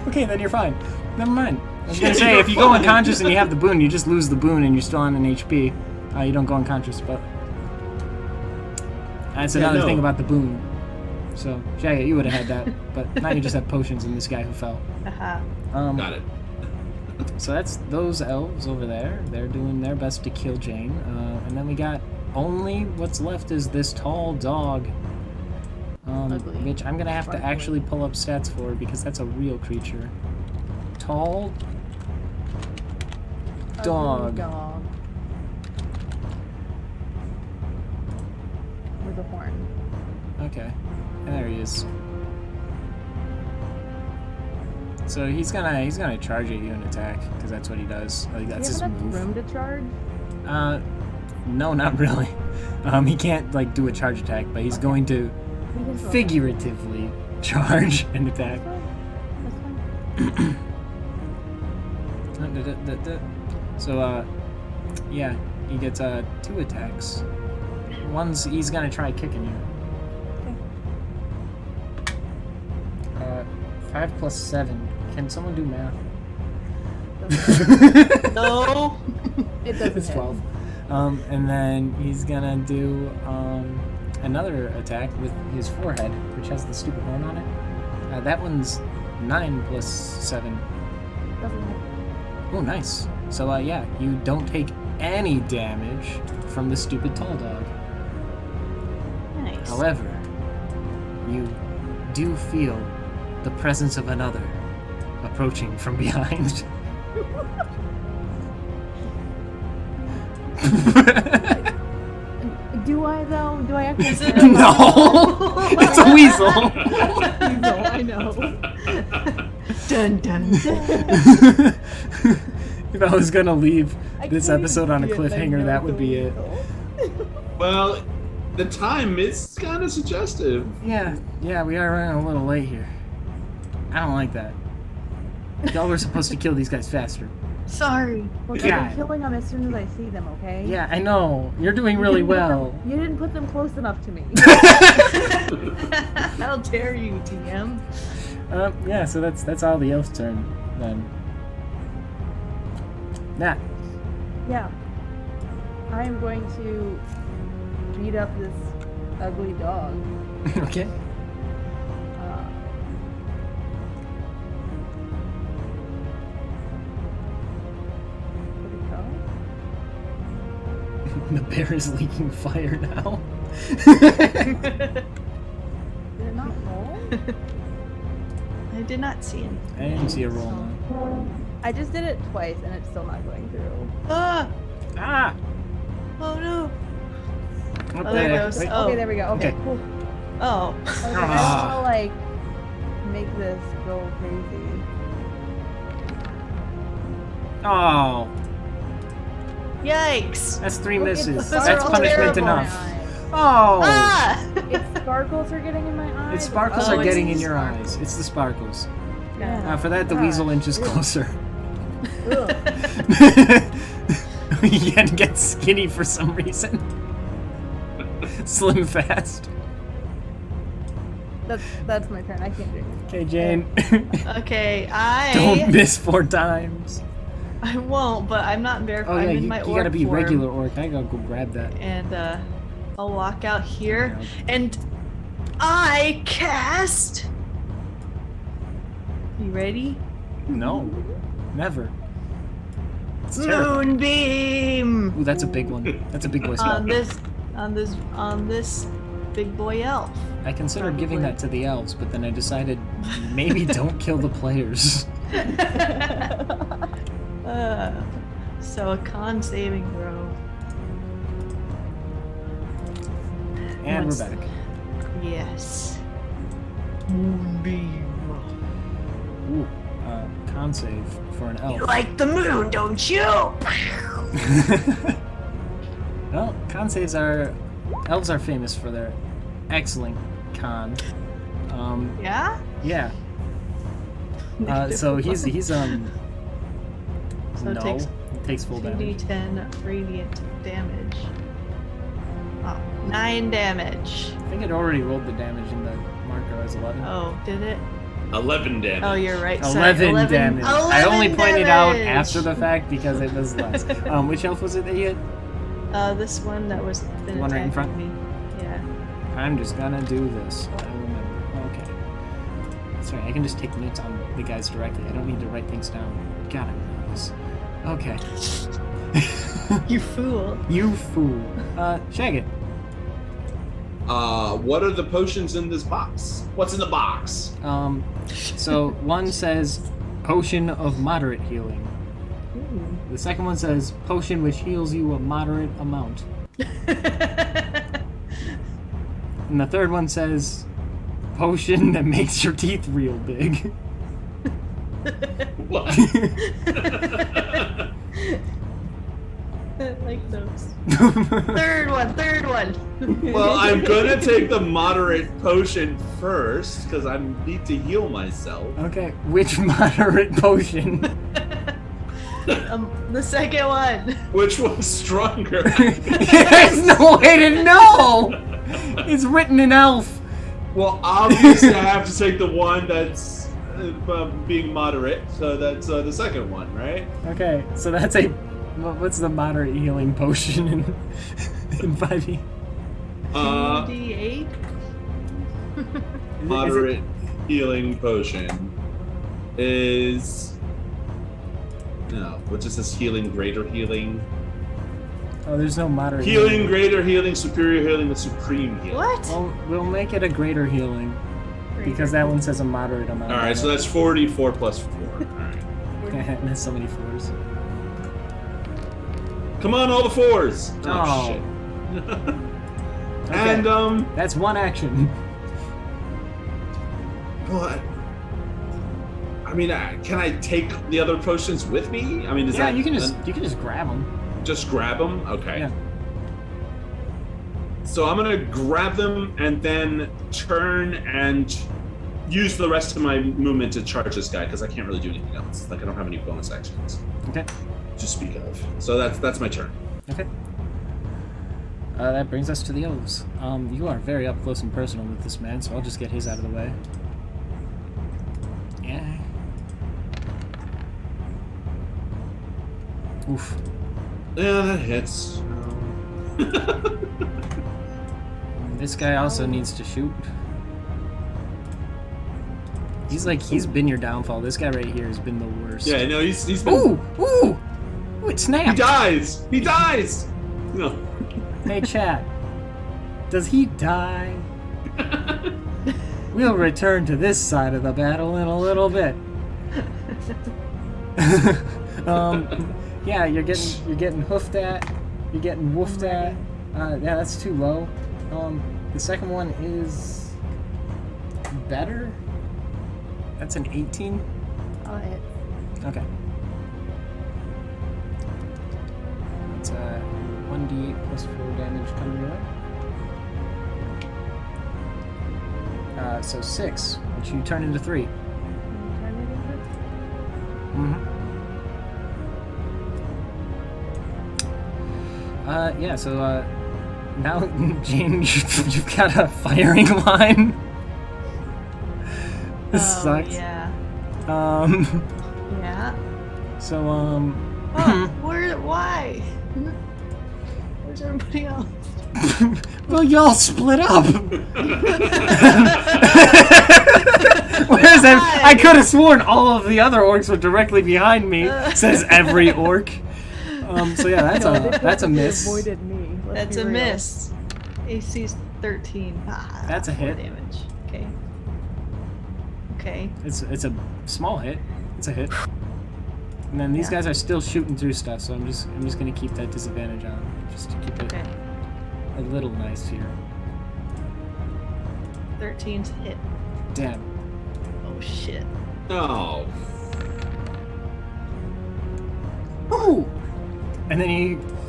Okay, then you're fine. Never mind. I was gonna say, You're if you go fine. unconscious and you have the boon, you just lose the boon and you're still on an HP. You don't go unconscious, but... That's another thing about the boon. So, Shaggy, you would have had that, but now you just have potions and this guy who fell. Haha. Got it. So that's those elves over there. They're doing their best to kill Jane. And then we got only what's left is this tall dog. Ugly. Which I'm gonna have to actually pull up stats for because that's a real creature. Tall dog. Dog. With a horn. Okay, there he is. So he's gonna charge at you and attack because that's what he does. Like that's Do his you have enough move. room to charge? No, not really. He can't like do a charge attack, but he's going to We can throw figuratively charge and attack. That's fine. So, yeah, he gets 2 attacks. One's he's gonna try kicking you. 5 plus 7. Can someone do math? No. It doesn't It's hit. 12. And then he's gonna do another attack with his forehead, which has the stupid horn on it. That one's 9 plus 7. Doesn't hit. Oh, nice. So, yeah, you don't take any damage from the stupid tall dog. Nice. However, you do feel the presence of another approaching from behind. Do I though? Do I actually? Is it No! It's a weasel! No, I know. Dun dun dun. If I was gonna leave I this can't episode on a even see it, I cliffhanger, know that it's would a be it. weasel. Well, the time is kind of suggestive. Yeah, we are running a little late here. I don't like that. Y'all were supposed to kill these guys faster. Sorry. Look, Yeah. I'm killing them as soon as I see them. Okay. Yeah, I know. You're doing really well. You didn't put them close enough to me. How dare you, DM? Yeah, so that's all the elf's turn then. Nah. Yeah. I am going to beat up this ugly dog. Okay. Where'd it go? The bear is leaking fire now. Did it not roll? I did not see him. I didn't see a roll now. I just did it twice and it's still not going through. Ah! Ah! Oh no! Oh, there it goes. wait. Oh. Okay, there we go. Okay, Okay. cool. Oh. Okay, I Ah. don't wanna like make this go crazy. Oh, Yikes! that's 3 Look, it's misses. the Those are That's all punishment terrible. enough. Oh! Ah! Its sparkles are getting in my eyes. Its sparkles Oh, are it's getting the in your sparkles. eyes. It's the sparkles. Yeah. For that, the Gosh. weasel inches Ew. closer. Ugh. You can get skinny for some reason. Slim fast. That's my turn. I can't do anything. Okay, Jane. Okay, Don't miss 4 times. I won't, but I'm not barefoot. Oh yeah, I'm in you my gotta orc be form. regular orc. I gotta go grab that. And I'll walk out here, Yeah. and I cast. You ready? No, never. It's terrifying. Moonbeam Ooh, that's a big one. That's a big boy spell. on this big boy elf. I considered giving probably. that to the elves, but then I decided maybe don't kill the players. So a con saving throw. And What's- we're back. Yes. Moonbeam. Ooh, con save for an elf. You like the moon, don't you? Well, con saves are... Elves are famous for their excellent con. Yeah. Yeah. So he's So no, it takes he takes full damage. 2d10 radiant damage. Oh, 9 damage. I think it already rolled the damage in the marker as 11. Oh, did it? 11 damage. Oh, you're right. 11 Sorry, damage. I 11 only pointed out damage! after the fact because it was less. Which elf was it that you hit? This one that was been One right in attacking front? me. Yeah. I'm just gonna do this. I remember. Okay. Sorry, I can just take notes on the guys directly. I don't need to write things down. God, I'm nervous. Okay. You fool. You fool. Shag it. What are the potions in this box? What's in the box? So one says potion of moderate healing. Ooh. The second one says potion which heals you a moderate amount. And the third one says potion that makes your teeth real big. What? I like those. Third one. Well, I'm gonna take the moderate potion first because I need to heal myself. Okay, which moderate potion? The second one. Which one's stronger? There's no way to know! It's written in elf. Well, obviously I have to take the one that's being moderate, so that's the second one, right? Okay, so that's a... What's the moderate healing potion in 5e? 2d8. Moderate healing potion is... No, what just says healing, greater healing? Oh, there's no moderate Healing, greater healing, superior healing, and supreme healing. What? Well, we'll make it a greater healing, because that one says a moderate amount. Alright, so that's 44 plus 4. Alright. And there's so many fours. Come on, all the fours! Oh. Shit. Okay. And, That's one action. what? I mean, can I take the other potions with me? I mean, is Yeah, that... you can just grab them. Just grab them? Okay. Yeah. So I'm gonna grab them and then turn and use the rest of my movement to charge this guy because I can't really do anything else. Like I don't have any bonus actions Okay. to speak of. So that's my turn. Okay. That brings us to the elves. You are very up close and personal with this man, so I'll just get his out of the way. Yeah. Oof. Yeah, that hits. This guy also needs to shoot. He's been your downfall. This guy right here has been the worst. Yeah, no, he's been... Ooh! Ooh! Ooh, it He snapped! dies! He dies! No. Hey, chat. Does he die? We'll return to this side of the battle in a little bit. Yeah, you're getting hoofed at. You're getting woofed at. Yeah, that's too low. The second one is better. That's an 18. I'll hit. Okay. That's 1d8 plus 4 damage coming your way. So 6, which you turn into 3. Mm-hmm. Yeah, so, now, Jane, you've got a firing line. This sucks. Yeah. Um, Yeah. so, Oh, why? Where's everybody else? Well, y'all split up. Where's that? I could have sworn all of the other orcs were directly behind me. Says every orc. So yeah, that's a miss. Avoided me. That's a miss. AC's 13. Ah, That's a hit. Damage. Okay. Okay. It's a small hit. It's a hit. And then these guys are still shooting through stuff, so I'm just gonna keep that disadvantage on, just to keep it a little nice here. 13's hit. Damn. Oh shit. Oh. Ooh! And then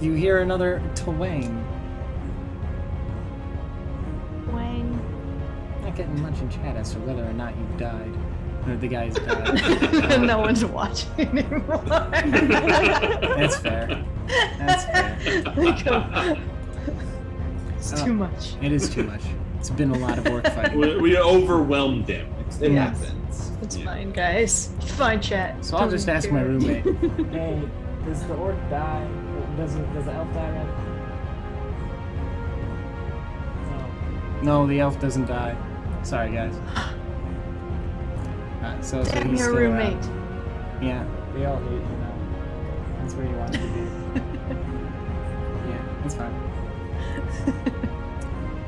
you hear another twang. Wang. Not getting much in chat as to whether or not you've died. Or the guy's died. No one's watching anymore. That's fair. That's fair. It's too much. It is too much. It's been a lot of work fighting. We overwhelmed him. It Yes. happens. It's Yeah. fine, guys. It's fine, chat. So I'll just ask my care. roommate. Hey, does the orc die? Does the elf die, right? No, the elf doesn't die. Sorry, guys. So Damn he's your still roommate. Yeah, they all hate you now. That's where you want to be. Yeah, it's fine.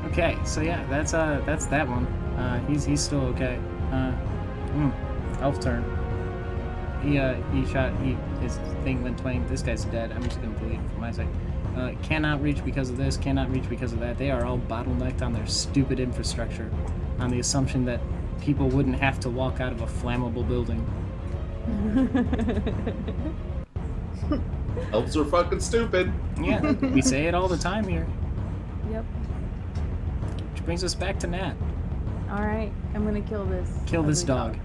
Okay, so yeah, that's that one. He's still okay. Elf turn. His thing went twang. This guy's dead. I'm just gonna delete it for my sake. Cannot reach because of this. Cannot reach because of that. They are all bottlenecked on their stupid infrastructure, on the assumption that people wouldn't have to walk out of a flammable building. Elves are fucking stupid. Yeah, we say it all the time here. Yep. Which brings us back to Nat. Alright, I'm gonna kill this. Kill this ugly dog.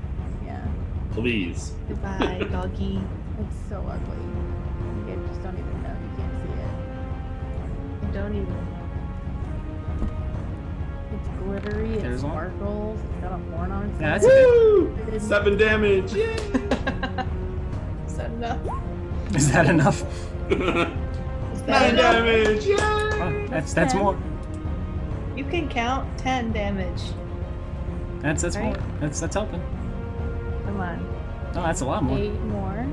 Yeah. Please. Goodbye, doggy. It's so ugly. You guys just don't even know. You can't see it. I don't even. It's glittery, it There's one. sparkles, it's got a horn on its Yeah, head. that's a Woo! 7 damage. Yay! Is that enough? Is that enough? Is 9 that enough? damage. Yay! Oh, that's more. You can count 10 damage. That's Right. more. That's helping. Come on. No, that's a lot more. 8 more.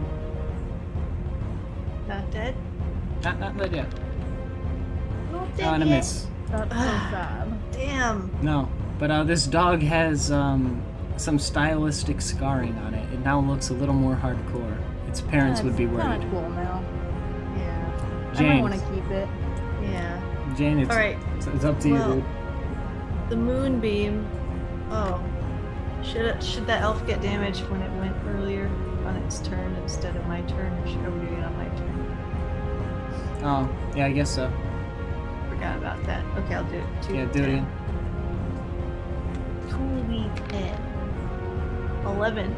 Not dead? Not dead yet. Not Oh, dead and a yet. miss. That's so sad. Damn. No, but this dog has some stylistic scarring on it. It now looks a little more hardcore. Its parents would be worried. Kind of cool now. Yeah. I might Jane, want to keep it. Yeah. Jane, it's, Alright. it's up to you, Well, dude. The moonbeam. Oh. Should that elf get damaged when it went earlier on its turn instead of my turn, or should I do it on my turn? Oh, yeah, I guess so. Forgot about that. Okay, I'll do it. 2 Yeah, do it in. 2d10. 11.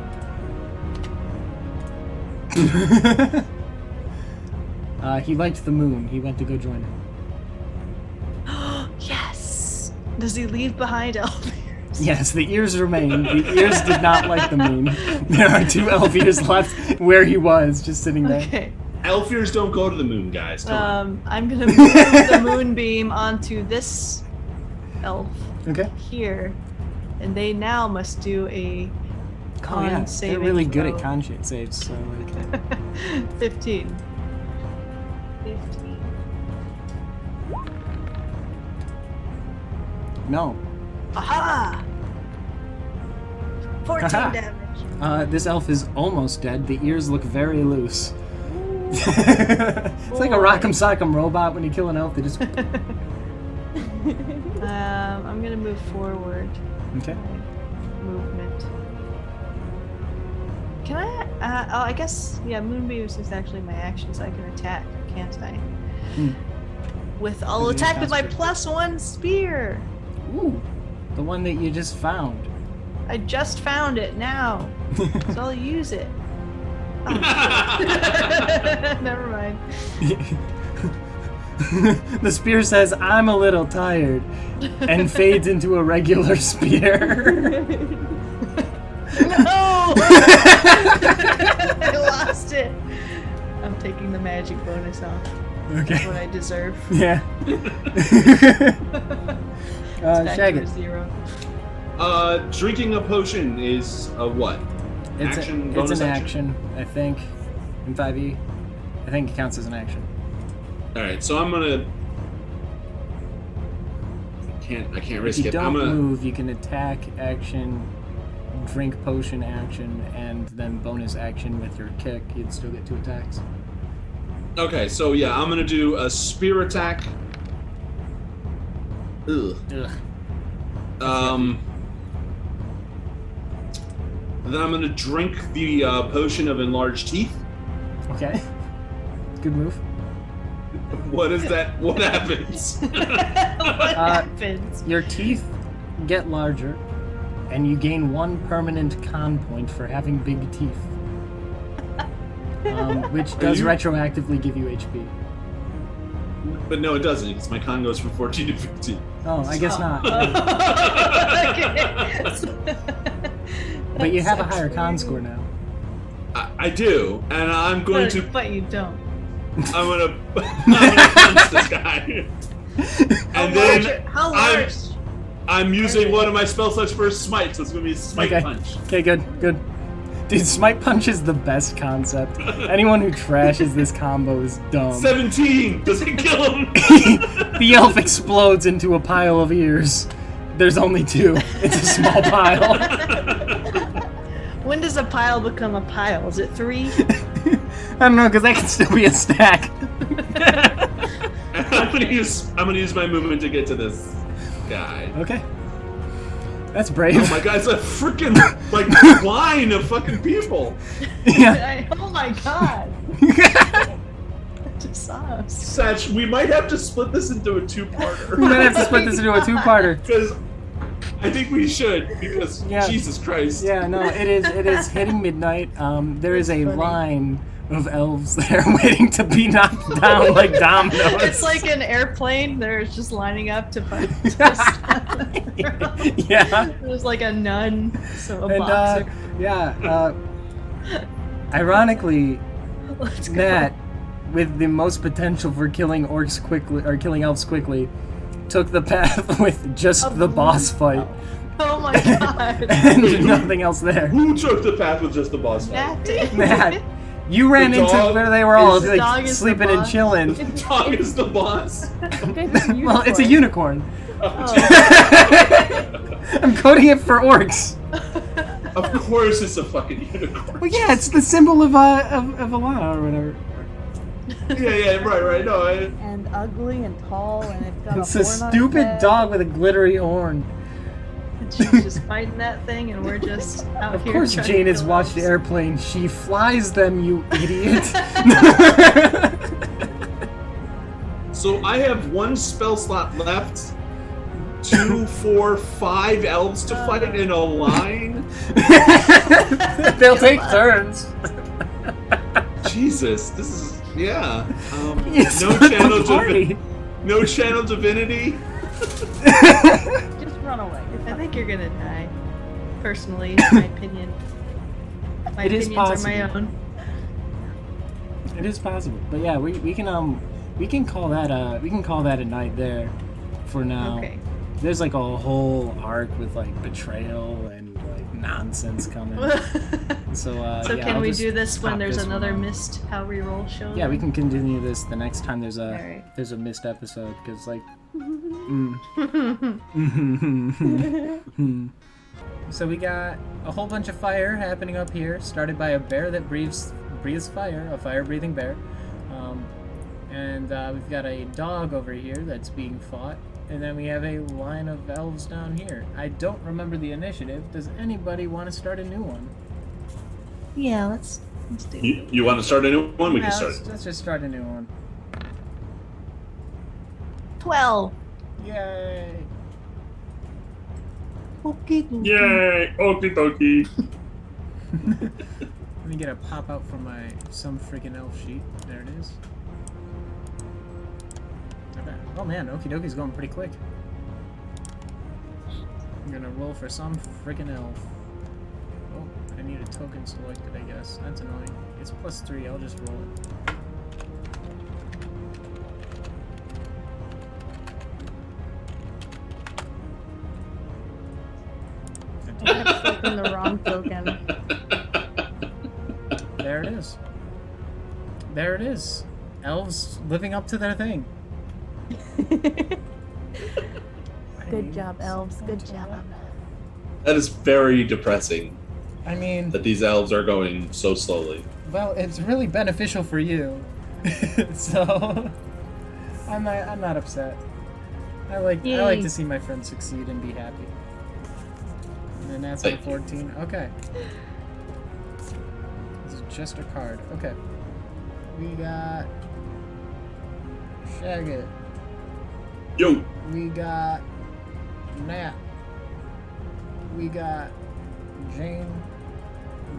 He liked the moon. He went to go join it. Yes! Does he leave behind elf ears? Yes, the ears remain. The ears did not like the moon. There are 2 elf ears left where he was, just sitting there. Okay. Elf ears don't go to the moon, guys. Come on. I'm gonna move the moonbeam onto this elf Okay. here, and they now must do a Oh yeah, they're saving really good at throw. con saves. So like, 15. 15. no. Aha! 14 Haha. damage. This elf is almost dead. The ears look very loose. It's like a rock'em sock'em robot. When you kill an elf, they just I'm gonna move forward. okay. Movement. Can I? I guess yeah. Moonbeams is actually my action, so I can attack, can't I? With I'll Is it attack with my faster? +1 spear. Ooh, the one that you just found. I just found it now, so I'll use it. Oh. Never mind. The spear says, "I'm a little tired," and fades into a regular spear. No! I lost it. I'm taking the magic bonus off. Okay. That's what I deserve. Yeah. It's back Shag to a it. 0. Drinking a potion is a what? It's Action, it's bonus an action? action, I think. In 5e, I think it counts as an action. All right, so I'm gonna. I can't risk If you it. don't I'm gonna. move, you can attack, action, drink potion action, and then bonus action with your kick. You'd still get 2 attacks. Okay, so yeah, I'm gonna do a spear attack. Ugh. Ugh. Then I'm gonna drink the potion of enlarged teeth. Okay. Good move. What is that? What happens? What happens? Your teeth get larger, and you gain 1 permanent con point for having big teeth. Which does you- retroactively give you HP. But no, it doesn't, because my con goes from 14 to 15. Oh, I guess not. Okay. But you have a That higher sucks. con score now. I do, and I'm going to. But you don't. I'm gonna punch this guy. And then How large? I'm using one of my spell slots for a smite, so it's gonna be a smite Okay. punch. Okay, good. Dude, Smite Punch is the best concept. Anyone who trashes this combo is dumb. 17! Does it kill him? The elf explodes into a pile of ears. There's only 2. It's a small pile. When does a pile become a pile? Is it 3? I don't know, because that can still be a stack. I'm gonna use my movement to get to this guy. Okay. That's brave. Oh my god, it's a freaking like line of fucking people. Yeah. Oh my god. Just us. Satch, we might have to split this into a 2-parter. We might have to split this into a 2-parter. Because I think we should, because Yeah. Jesus Christ. Yeah, no, it is hitting midnight. There is a funny. line of elves there waiting to be knocked down like dominoes. It's like an airplane. They're just lining up to fight. Yeah. There's like a nun, so a And boxer. ironically, Let's go. Nat, with the most potential for killing orcs quickly or killing elves quickly, took the path with just the boss fight Oh my god. and nothing else there. Who took the path with just the boss fight? That did. Nat, you ran The into dog where they were all is- The dog like is the sleeping and boss. chilling. Dog is the boss. Well, it's a unicorn. Oh. I'm coding it for orcs. Of course it's a fucking unicorn. Well, yeah, it's the symbol of Alana or whatever. Yeah, right. No, And ugly and tall, and it's got It's a a horn on its stupid head. dog with a glittery horn. She's just fighting that thing, and we're just out Of here. course, trying to Jane has kill watched elves. Airplane. She flies them, you idiot. So I have 1 spell slot left. 2, 4, 5 elves to fight in a line. They'll take turns. Jesus, this is yeah. You No split the channel party. no channel divinity. Just run away. It's I fine. think you're gonna die. Personally, in my opinion. My It is opinions are my possible. own. It is possible, but yeah, we can call that a night there, for now. Okay. There's like a whole arc with like betrayal and like nonsense coming. So So yeah, can I'll we just do this when pop there's this one another on. missed how reroll show? Yeah, we can continue this the next time there's a Alright. there's a missed episode because like. So we got a whole bunch of fire happening up here, started by a bear that breathes fire, a fire-breathing bear, and we've got a dog over here that's being fought, and then we have a line of elves down here. I don't remember the initiative. Does anybody want to start a new one? Yeah, let's do it. You want to start a new one? We Yeah, can start. let's just start a new one. 12. Yay! Okay. Yay! Okie dokie. Let me get a pop out from my some freaking elf sheet. There it is. Not bad. Oh man, Okie Doki's going pretty quick. I'm gonna roll for some freaking elf. Oh, I need a token selected, I guess. That's annoying. It's +3, I'll just roll it. typing the wrong token. There it is. There it is. Elves living up to their thing. Good job, elves. Good job. That is very depressing. I mean, that these elves are going so slowly. Well, it's really beneficial for you, so I'm not upset. I like to see my friends succeed and be happy. And then that's a 14. Okay. This is just a card. Okay. We got Shagget. Yo. We got Nat. We got Jane.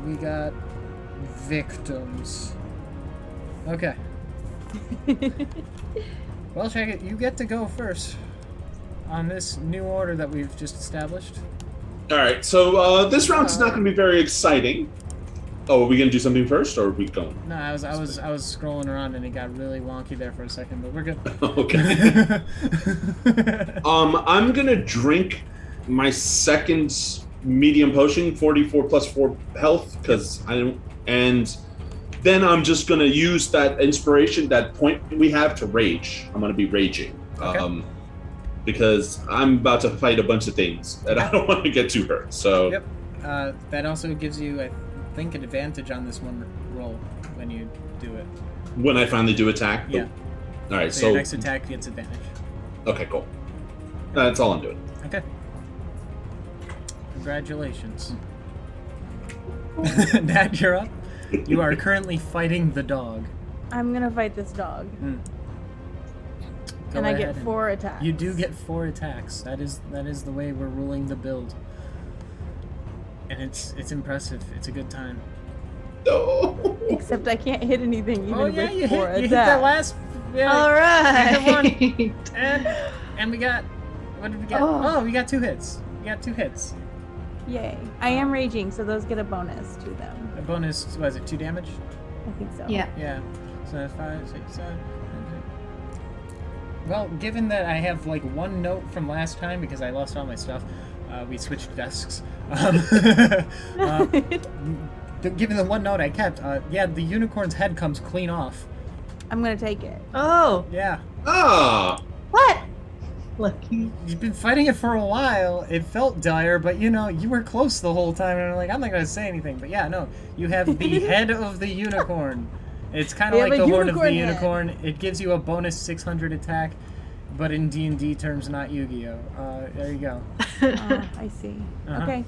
We got victims. Okay. Well, Shagget, you get to go first on this new order that we've just established. All right, so this round's not going to be very exciting. Oh, are we going to do something first, or are we going? No, I was scrolling around and it got really wonky there for a second, but we're good. Okay. I'm going to drink my second medium potion, 44 plus 4 health, because I don't, and then I'm just going to use that inspiration, that point we have, to rage. I'm going to be raging. Okay. Because I'm about to fight a bunch of things and I don't want to get too hurt. So yep. That also gives you, I think, an advantage on this one roll when you do it. When I finally do attack? Yeah. All right, so your next attack gets advantage. Okay, cool. That's all I'm doing. Okay. Congratulations. Nat, you're up. You are currently fighting the dog. I'm gonna fight this dog. Go and I get ahead 4 attacks. You do get 4 attacks. That is the way we're ruling the build. And it's impressive. It's a good time. No. Except I can't hit anything even with 4 attacks. You hit that last. Yeah, all right. You hit one. And we got. What did we get? Oh, we got 2 hits. We got 2 hits. Yay! I am raging, so those get a bonus to them. A bonus. What is it? 2 damage? I think so. Yeah. Yeah. So that's 5, 6, 7. Well, given that I have like 1 note from last time because I lost all my stuff, we switched desks. Given the 1 note I kept, yeah, the unicorn's head comes clean off. I'm gonna take it. Oh. Yeah. Ah. What? Lucky. You've been fighting it for a while. It felt dire, but you know, you were close the whole time, and I'm like, I'm not gonna say anything. But yeah, no, you have the head of the unicorn. It's kind of like the horn of the unicorn. It gives you a bonus 600 attack, but in D&D terms, not Yu-Gi-Oh. There you go. I see. Okay.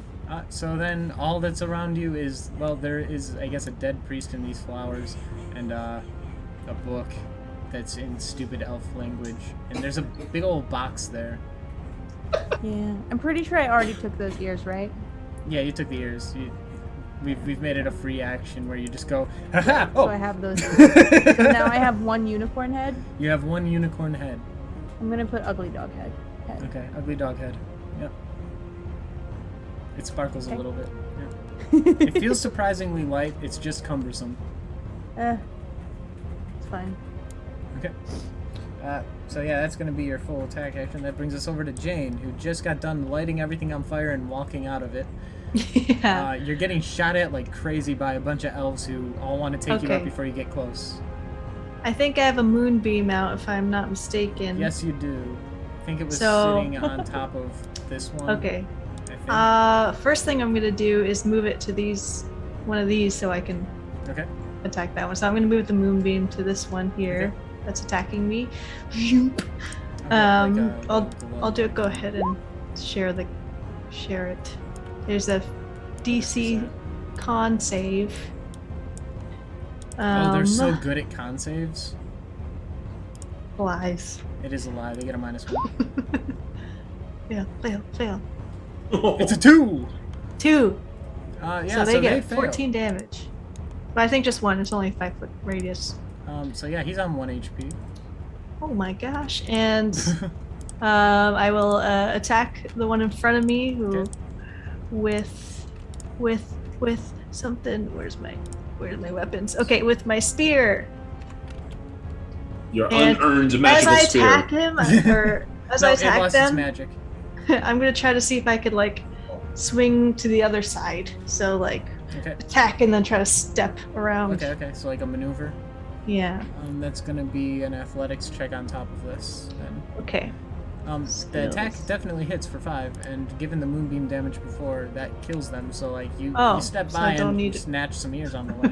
So then all that's around you is, well, there is, I guess, a dead priest in these flowers, and a book that's in stupid elf language, and there's a big old box there. Yeah, I'm pretty sure I already took those ears, right? Yeah, you took the ears. We've made it a free action where you just go, haha! So I have those. So now I have 1 unicorn head. You have 1 unicorn head. I'm gonna put ugly dog head. Okay, ugly dog head. Yep. It sparkles a little bit. Yeah. It feels surprisingly light. It's just cumbersome. It's fine. Okay. So yeah, that's gonna be your full attack action. That brings us over to Jane, who just got done lighting everything on fire and walking out of it. Yeah. You're getting shot at like crazy by a bunch of elves who all want to take you out before you get close. I think I have a moonbeam out, if I'm not mistaken. Yes, you do. I think it was sitting on top of this one. Okay. First thing I'm gonna do is move it to one of these, so I can attack that one. So I'm gonna move the moonbeam to this one here that's attacking me. I'll go ahead and share it. There's a DC con save. Oh, they're so good at con saves. Lies. It is a lie. They get a -1. Fail. It's a 2. 2. Yeah, so they get fail. 14 damage. But I think just 1. It's only a 5-foot radius. So yeah, he's on 1 HP. Oh my gosh! And I will attack the one in front of me who, with something. Where's my weapons? Okay, with my spear. Your unearned magical spear. As I attack him, or as I attack them, magic. I'm gonna try to see if I could like swing to the other side. So like attack and then try to step around. Okay. So like a maneuver. Yeah. That's gonna be an athletics check on top of this then. Okay. The attack definitely hits for 5, and given the moonbeam damage before, that kills them. So like you step by and snatch some ears on the way.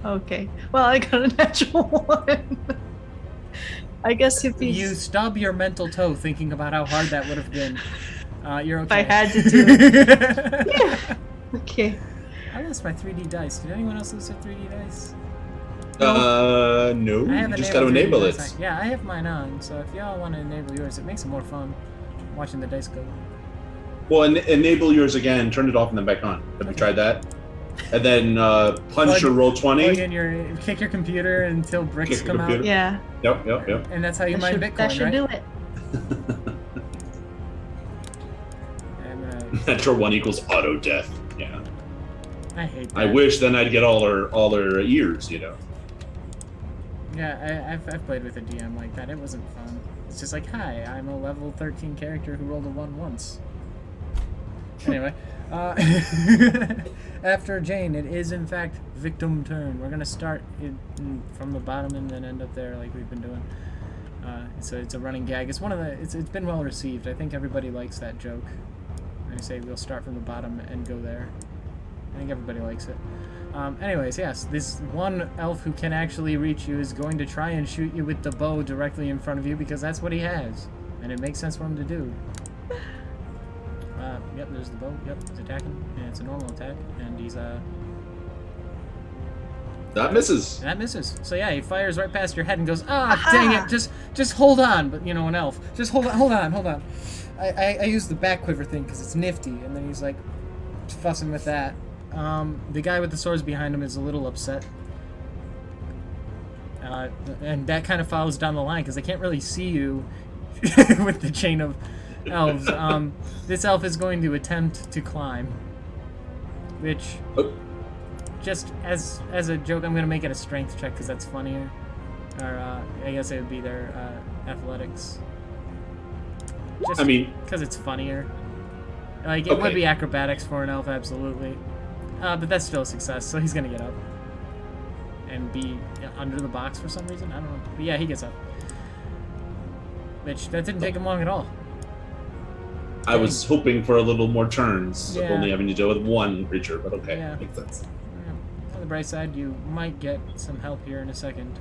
Okay. Well, I got a natural 1. I guess if you stub your mental toe thinking about how hard that would have been. You're okay. If I had to do it. Yeah. Okay. I lost my 3D dice. Did anyone else lose their 3D dice? No. You just got to enable it. Yeah, I have mine on. So if y'all want to enable yours, it makes it more fun watching the dice go. Well, enable yours again. Turn it off and then back on. Have you tried that? And then punch your roll 20. Kick your computer until bricks come out. Yeah. Yep. And that's how you mine Bitcoin, that should right? do it. Natural 1 equals auto death. Yeah. I hate that. I wish then I'd get all their ears, you know. Yeah, I've played with a DM like that. It wasn't fun. It's just like, hi, I'm a level 13 character who rolled a 1 once. Anyway, after Jane, it is in fact victim turn. We're gonna start from the bottom and then end up there like we've been doing. It's a running gag. It's it's been well received. I think everybody likes that joke. I say we'll start from the bottom and go there. I think everybody likes it. Anyways, yes, this one elf who can actually reach you is going to try and shoot you with the bow directly in front of you because that's what he has, and it makes sense for him to do. Yep, there's the bow. Yep, he's attacking, and it's a normal attack, and he's That misses. That misses. So yeah, he fires right past your head and goes, dang it, just hold on. But you know, an elf, just hold on. I use the back quiver thing because it's nifty, and then he's like fussing with that. The guy with the swords behind him is a little upset. And that kind of follows down the line because they can't really see you with the chain of elves. This elf is going to attempt to climb, which, just as a joke, I'm going to make it a strength check because that's funnier. Or I guess it would be their athletics. Just because it's funnier. Like, it would be acrobatics for an elf, absolutely. But that's still a success, so he's gonna get up. And be under the box for some reason, I don't know. But yeah, he gets up. Which, that didn't take him long at all. I was hoping for a little more turns, only having to deal with one creature, but okay, makes sense. Yeah. On the bright side, you might get some help here in a second.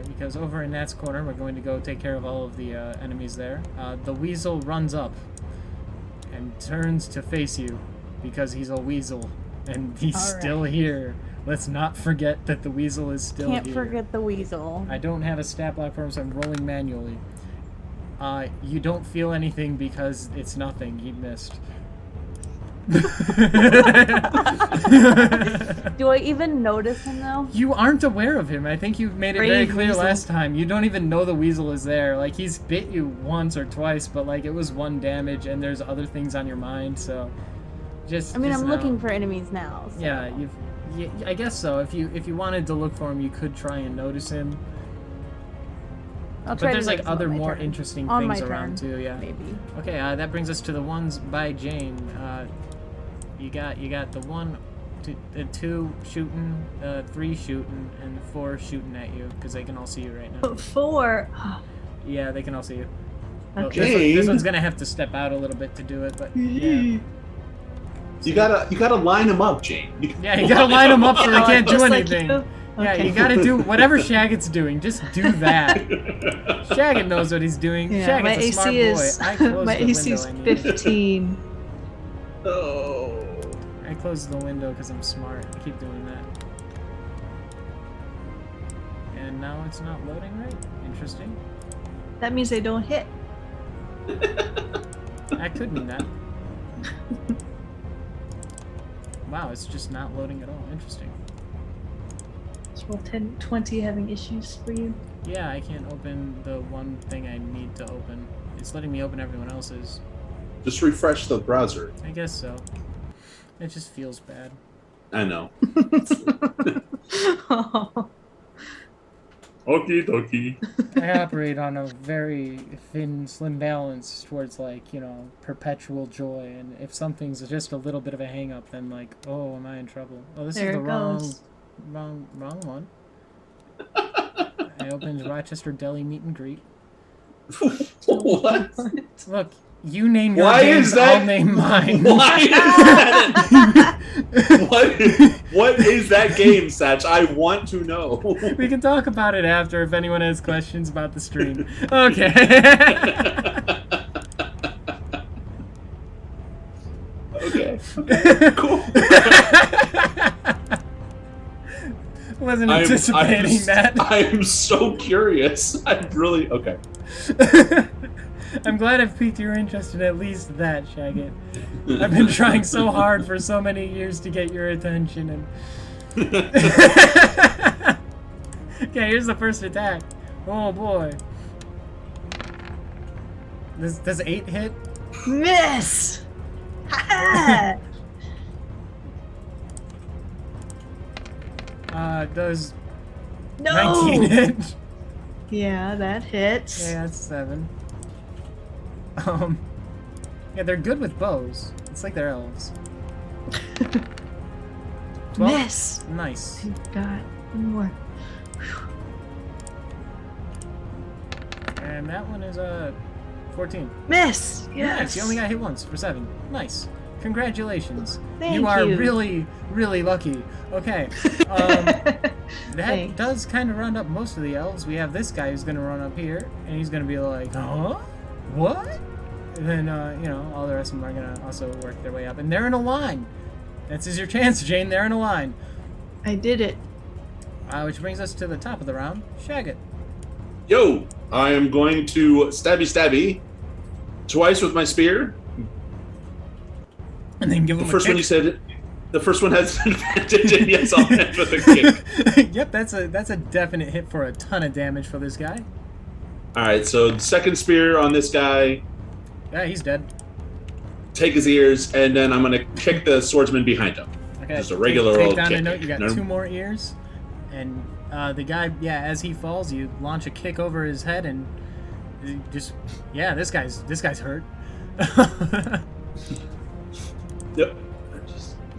Because over in Nat's corner, we're going to go take care of all of the enemies there. The weasel runs up and turns to face you because he's a weasel and he's still here. Let's not forget that the weasel is still here. Can't forget the weasel. I don't have a stat block for him, so I'm rolling manually. You don't feel anything because it's nothing. He missed. Do I even notice him though? You aren't aware of him. I think you made it very clear last time. You don't even know the weasel is there. Like, he's bit you once or twice, but like it was 1 damage and there's other things on your mind, so I'm looking for enemies now. So. Yeah, I guess so. If you wanted to look for him, you could try and notice him. I'll try but there's like other more turn. interesting on things my around turn, too, yeah. Maybe. Okay, that brings us to the ones by Jane. You got the 1, 2 shooting, 3 shooting, and 4 shooting at you because they can all see you right now. 4. Yeah, they can all see you. Okay. This one's gonna have to step out a little bit to do it, but yeah. You gotta line them up, Jane. You gotta line them up so they can't do anything. Like yeah, you gotta do whatever Shagget's doing. Just do that. Shagget knows what he's doing. Yeah, Shagget's a smart boy. My AC is 15. Oh. I closed the window because I'm smart. I keep doing that. And now it's not loading right. Interesting. That means they don't hit. That could mean that. Wow, it's just not loading at all. Interesting. Is roll 20 having issues for you? Yeah, I can't open the one thing I need to open. It's letting me open everyone else's. Just refresh the browser. I guess so. It just feels bad. I know. Oh. Okie dokie. I operate on a very thin, slim balance towards, like, you know, perpetual joy. And if something's just a little bit of a hang-up, then, like, oh, am I in trouble? Oh, this There is the it goes. wrong one. I opened Rochester Deli Meet and Greet. What? Look, you name your Why games, is that? I'll name mine. Why is that? What is that game, Satch? I want to know. We can talk about it after if anyone has questions about the stream. Okay. Okay. Cool. Wasn't anticipating that. I am so curious. I'm really okay. I'm glad I've piqued your interest in at least that, Shaggy. I've been trying so hard for so many years to get your attention, and okay, here's the first attack. Oh boy. Does 8 hit? Miss! Ha! Does No! 19 hit? Yeah, that hits. Yeah, that's 7. Yeah, they're good with bows. It's like they're elves. 12? Miss! Nice. Thank God. One more. And that one is 14. Miss! Yes! Nice. You only got hit once for 7. Nice. Congratulations. Thank you are you. really, really lucky. Okay. That Thanks. does kind of round up most of the elves. We have this guy who's going to run up here, and he's going to be like, huh? What? And then, you know, all the rest of them are going to also work their way up. And they're in a line. This is your chance, Jane. They're in a line. I did it. Which brings us to the top of the round. Shagget. Yo, I am going to stabby twice with my spear. And then give The him first a one you kick. said, the first one has advantage, and yes, I'll hit with a kick. Yep, that's a definite hit for a ton of damage for this guy. All right, so the second spear on this guy, Yeah, he's dead. take his ears, and then I'm gonna kick the swordsman behind him. Okay. Just a regular take old down kick. a note. You got No- 2 more ears, and the guy, yeah, as he falls, you launch a kick over his head, and you just, yeah, this guy's hurt. Yep.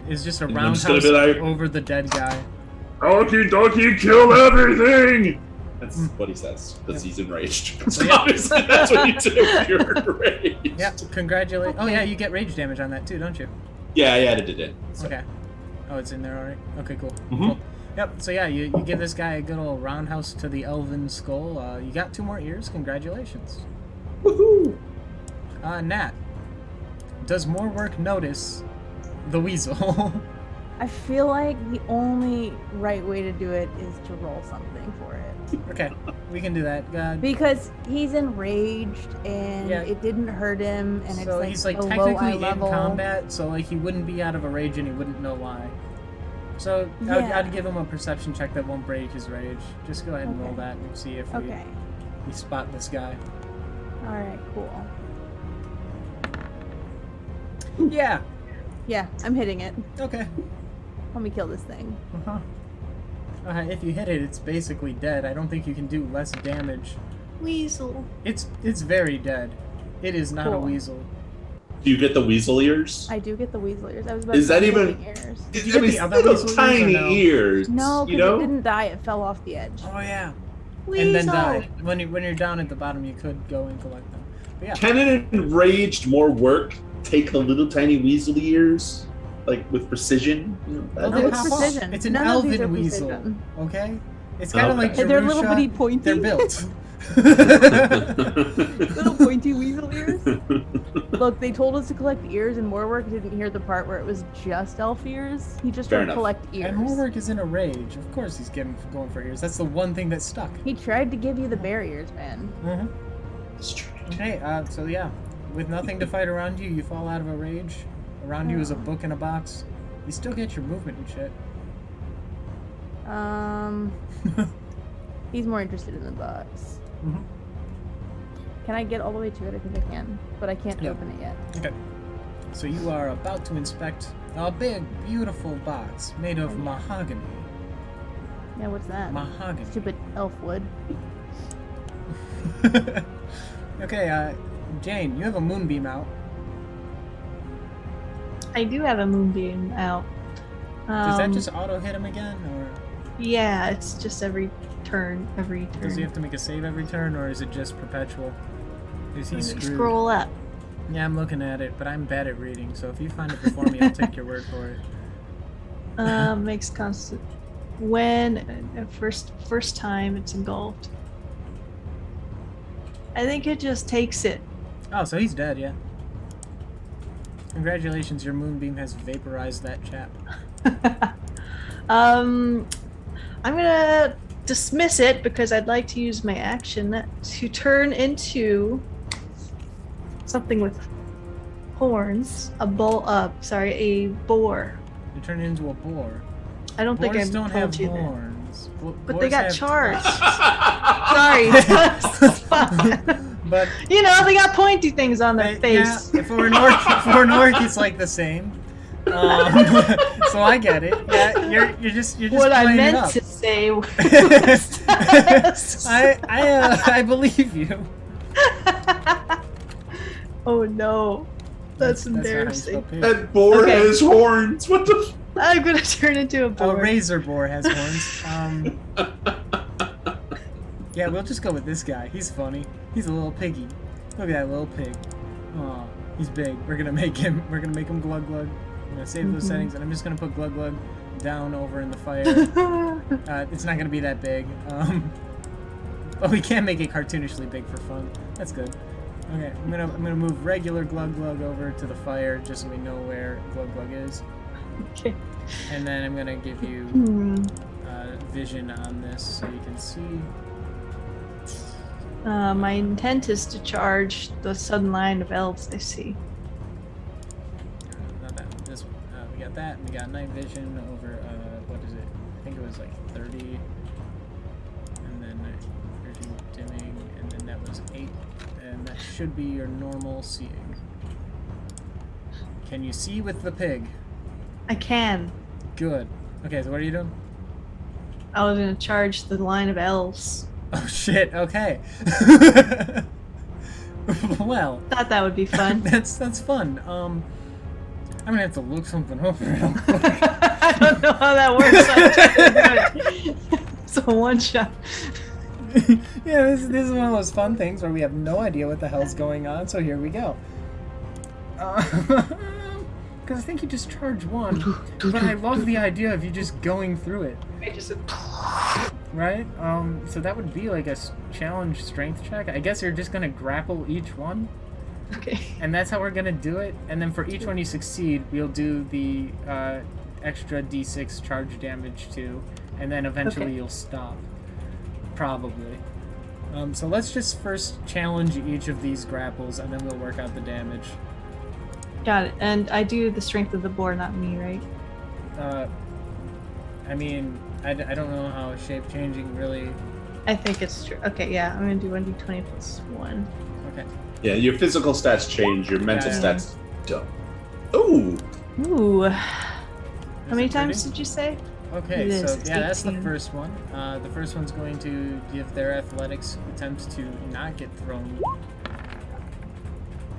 It's just a And I'm just gonna roundhouse be like- over the dead guy. Okie dokie, kill everything! That's what he says, because he's enraged. So, yeah. Obviously, that's what you do if you're enraged. Yep, congratulate. Oh yeah, you get rage damage on that too, don't you? Yeah, I added it in. So. Okay. Oh, it's in there already? Okay, cool. Mhm. Cool. Yep, so yeah, you give this guy a good old roundhouse to the elven skull. You got 2 more ears. Congratulations. Woohoo! Nat. Does more work notice the weasel? I feel like the only right way to do it is to roll something for it. Okay, we can do that. Because he's enraged and Yeah. it didn't hurt him, and it's So like he's like a low technically eye in level. combat, so like he wouldn't be out of a rage and he wouldn't know why. So Yeah. I'd give him a perception check that won't break his rage. Just go ahead and roll Okay. that and see if Okay. we spot this guy. All right. Cool. Yeah. Yeah, I'm hitting it. Okay. Let me kill this thing. Uh-huh. If you hit it, it's basically dead. I don't think you can do less damage. Weasel. It's very dead. It is not a Cool. weasel. Do you get the weasel ears? I do get the weasel ears. I was about Is to that say even- living ears. Did you I get mean, the other little weasel ears or tiny no? ears. No, you because know? it didn't die. It fell off the edge. Oh yeah. Weasel. And then die. When you're down at the bottom, you could go and collect them. But yeah. Can an enraged more work take the little tiny weasel ears, like with precision? You know, Well, that- they with pop off. precision. It's an None of these elven are weasel. precision. Okay? It's kind of Okay. like And they're little Jerusha. bitty pointy. They're built. Little pointy weasel ears. Look, they told us to collect ears, and Moorwork didn't hear the part where it was just elf ears. He just Fair tried to enough. collect ears. And Moorwork is in a rage. Of course he's going for ears. That's the one thing that stuck. He tried to give you the bear ears, man. Mm-hmm. It's true. Okay, so yeah. With nothing to fight around you, you fall out of a rage. Around you is a book in a box. You still get your movement and shit. He's more interested in the box. Mhm. Can I get all the way to it? I think I can, but I can't Yeah. open it yet. Okay. So you are about to inspect a big, beautiful box made of mahogany. Yeah, what's that? Mahogany. Stupid elf wood. Okay, Jane, you have a moonbeam out. I do have a moonbeam out. Does that just auto hit him again, or Yeah, it's just every turn. does he have to make a save every turn, or is it just perpetual? Is he Let me screwed? scroll up. Yeah, I'm looking at it, but I'm bad at reading, so if you find it before me, I'll take your word for it. Makes constant. When first time it's engulfed. I think it just takes it. Oh, so he's dead, yeah. Congratulations, your moonbeam has vaporized that chap. I'm gonna dismiss it because I'd like to use my action to turn into something with horns. A boar. You turn into a boar. I don't think I Boars don't told have you that. horns. But Boars they got have- charged. Sorry. But you know, they got pointy things on their face. Yeah, for an orc, it's like the same. So I get it. Yeah, you're just What I playing it meant up. to say was I believe you. Oh no. That's not how you embarrassing. spell pig. That boar Okay. has horns. What the? I'm gonna turn into a A boar. razor boar has horns. Yeah, we'll just go with this guy. He's funny. He's a little piggy. Look at that little pig. Aw, he's big. We're gonna make him glug glug. I'm gonna save those settings, and I'm just gonna put glug glug down over in the fire. It's not gonna be that big. But we can make it cartoonishly big for fun. That's good. Okay, I'm gonna move regular glug glug over to the fire just so we know where glug glug is. Okay. And then I'm gonna give you vision on this so you can see. My intent is to charge the sudden line of elves I see. Not that one. This one. We got that. And we got night vision over. What is it? I think it was like 30. And then night vision dimming, and then that was 8. And that should be your normal seeing. Can you see with the pig? I can. Good. Okay, so what are you doing? I was gonna charge the line of elves. Oh shit. Okay. Well. Thought that would be fun. That's fun. I'm gonna have to look something up real quick. I don't know how that works. I'm trying to do it. It's a one shot. Yeah, this is one of those fun things where we have no idea what the hell's going on, so here we go. Because I think you just charge one, but I love the idea of you just going through it. I just Right? So that would be like a challenge strength check. I guess you're just gonna grapple each one, okay. and that's how we're gonna do it. And then for each one you succeed, we'll do the extra d6 charge damage too, and then eventually Okay. you'll stop. Probably. So let's just first challenge each of these grapples, and then we'll work out the damage. Got it. And I do the strength of the boar, not me, right? I mean, I don't know how shape changing really. I think it's true. Okay, yeah. I'm gonna do 1d20 plus 1. Okay. Yeah, your physical stats change. Your mental Yeah. stats don't. Ooh. Ooh. Is How many it times 30? did you say? Okay, It so is, yeah, that's the 18. first one. The first one's going to give their athletics attempt to not get thrown.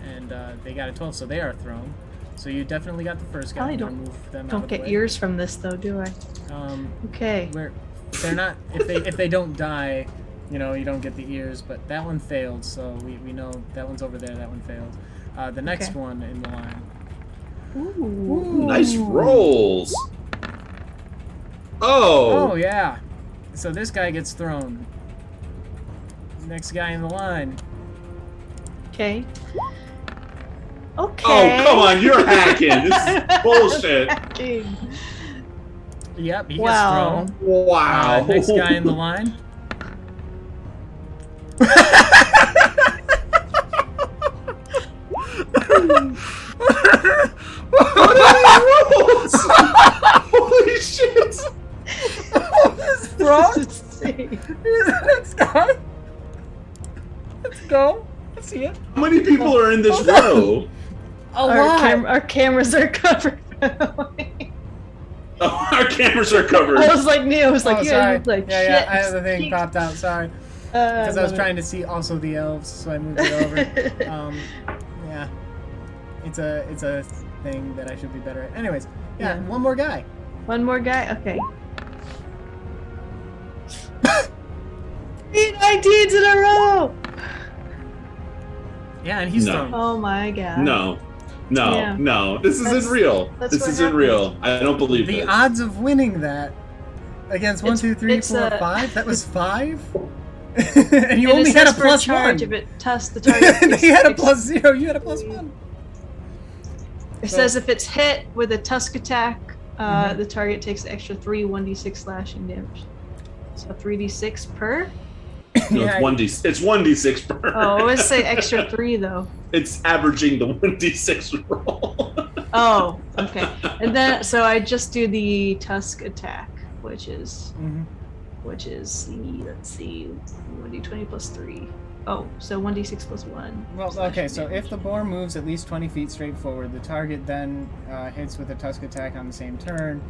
And they got a 12, so they are thrown. So you definitely got the first guy. Probably I'm gonna don't- move them out Don't of the get way. ears from this though, do I? Okay. Where they're not, if they don't die, you know, you don't get the ears. But that one failed, so we know that one's over there. That one failed. The next Okay. one in the line. Ooh. Nice rolls. Oh. Oh yeah. So this guy gets thrown. Next guy in the line. Okay. Oh, Okay. come on, you're hacking. This is bullshit. Hacking. Yep, he Wow. gets thrown. Wow. Next guy in the line. Rolls. Holy shit. Wrong. This is insane. Next guy. Let's go. Let's see it. How many people are in this row? A lot. Our cameras are covered. Oh, our cameras are covered. I was like, I was like, Oh, you sorry. guys look like yeah, shit. yeah, I have the thing popped out. Sorry, because I was trying to see also the elves, so I moved it over. Yeah, it's a thing that I should be better at. Anyways, yeah, one more guy. One more guy. Okay. 8 IDs in a row. Yeah, and he's No. thrown. Oh my god. No. Yeah. No. This isn't real. that's This what isn't happened. real. I don't believe The this. odds of winning that against 1, 2, 3, 4, 5. That was 5. And you only had a plus charge 1. if it the target. He had a plus 0. You had a plus 1. It says if it's hit with a tusk attack, the target takes an extra 3 1d6 slashing damage. So 3d6 per. No, Yeah. it's 1d6 per. Oh, I always say extra 3 though. It's averaging the 1d6 roll. Oh, okay. And then so I just do the tusk attack, which is let's see, 1d20 plus 3. Oh, so 1d6 plus 1. Well, okay, so if the boar moves at least 20 feet straight forward, the target then hits with a tusk attack on the same turn.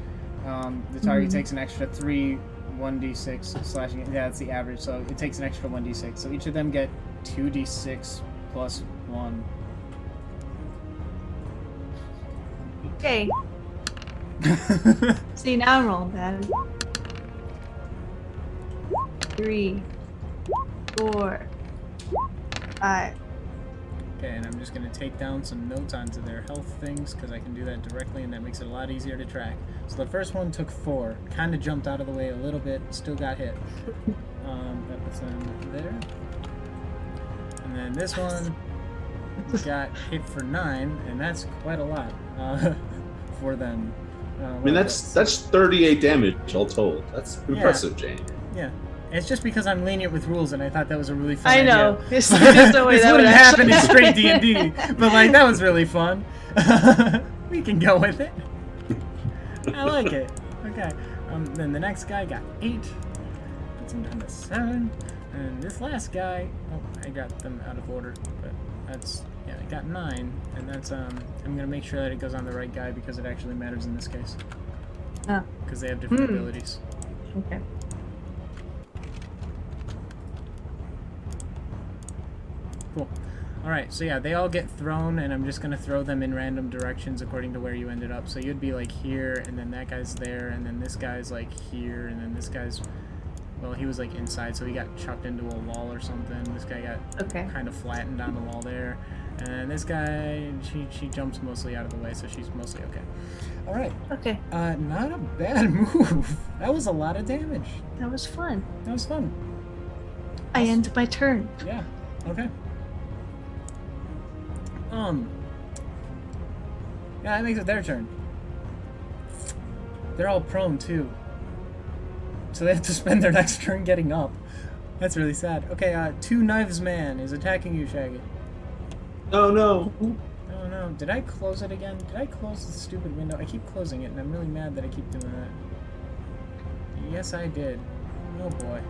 The target takes an extra 3 1d6 slashing. Yeah, that's the average, so it takes an extra 1d6. So each of them get 2d6 plus 1. Okay. See, now I'm rolling bad. 3, 4, 5. Okay, and I'm just going to take down some notes onto their health things because I can do that directly and that makes it a lot easier to track. So the first one took 4. Kind of jumped out of the way a little bit, still got hit. That puts them there. And then this one got hit for 9, and that's quite a lot for them. I mean, that's 38 damage all told. That's impressive, Jane. Yeah. It's just because I'm lenient with rules, and I thought that was a really fun I know. idea. It's just the way this that wouldn't would happen in actually- straight D&D, but like that was really fun. We can go with it. I like it. Okay. Then the next guy got 8. Puts him down to 7. And this last guy, oh, I got them out of order, but that's I got 9, and that's I'm gonna make sure that it goes on the right guy because it actually matters in this case. Oh. Because they have different abilities. Okay. Cool. Alright, so yeah, they all get thrown, and I'm just going to throw them in random directions according to where you ended up. So you'd be like here, and then that guy's there, and then this guy's like here, and then this guy's... Well, he was like inside, so he got chucked into a wall or something. This guy got kind of flattened on the wall there. And this guy, she jumps mostly out of the way, so she's mostly okay. Alright. Okay. Not a bad move. That was a lot of damage. That was fun. That was fun. I end my turn. Yeah. Okay. Yeah, that makes it their turn. They're all prone too. So they have to spend their next turn getting up. That's really sad. Okay, Two Knives Man is attacking you, Shaggy. Oh no. Oh no, did I close it again? Did I close the stupid window? I keep closing it and I'm really mad that I keep doing that. Yes, I did. Oh boy.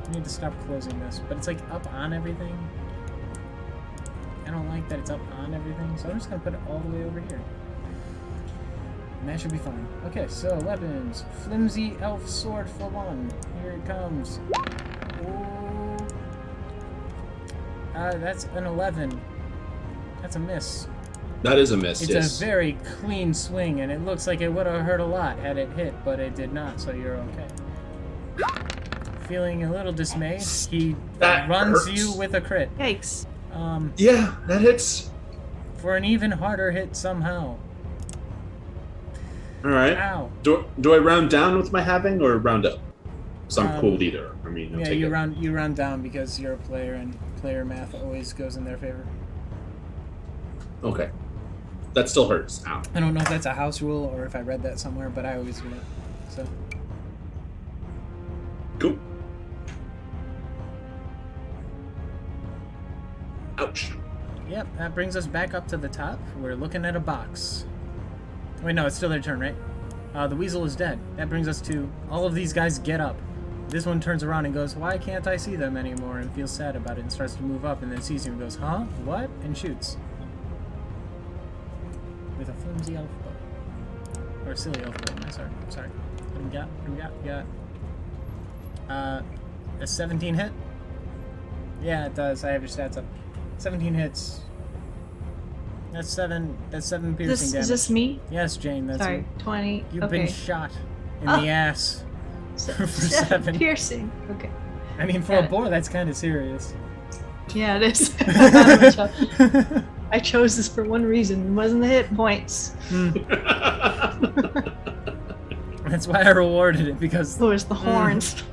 I need to stop closing this. But it's like up on everything. I don't like that it's up on everything, so I'm just gonna put it all the way over here. And that should be fine. Okay, so weapons. Flimsy elf sword for 1. Here it comes. Ooh. That's an 11. That's a miss. That is a miss, It's yes. a very clean swing, and it looks like it would have hurt a lot had it hit, but it did not, so you're okay. Feeling a little dismayed, he That runs hurts. you with a crit. Yikes. Yeah, that hits. For an even harder hit somehow. Alright. Ow. Do I round down with my having or round up? Because I'm cool either. I mean, I'll Yeah, take you it. round down because you're a player, and player math always goes in their favor. Okay. That still hurts. Ow. I don't know if that's a house rule or if I read that somewhere, but I always do it. So. Cool. Ouch. Yep, that brings us back up to the top. We're looking at a box. Wait, no, it's still their turn, right? The weasel is dead. That brings us to all of these guys get up. This one turns around and goes, why can't I see them anymore? And feels sad about it and starts to move up and then sees you and goes, huh? What? And shoots. With a flimsy elf bow. or silly elf blade. No, sorry. What do we got? We got a 17 hit. Yeah, it does. I have your stats up. 17 hits. That's 7 piercing damage. Is this me? Yes, Jane, that's Sorry, you. 20. You've okay. been shot in the ass for 7. Piercing. Okay. I mean, for a boar, that's kind of serious. Yeah, it is. I chose this for one reason. It wasn't the hit points. That's why I rewarded it, because... It was the horns.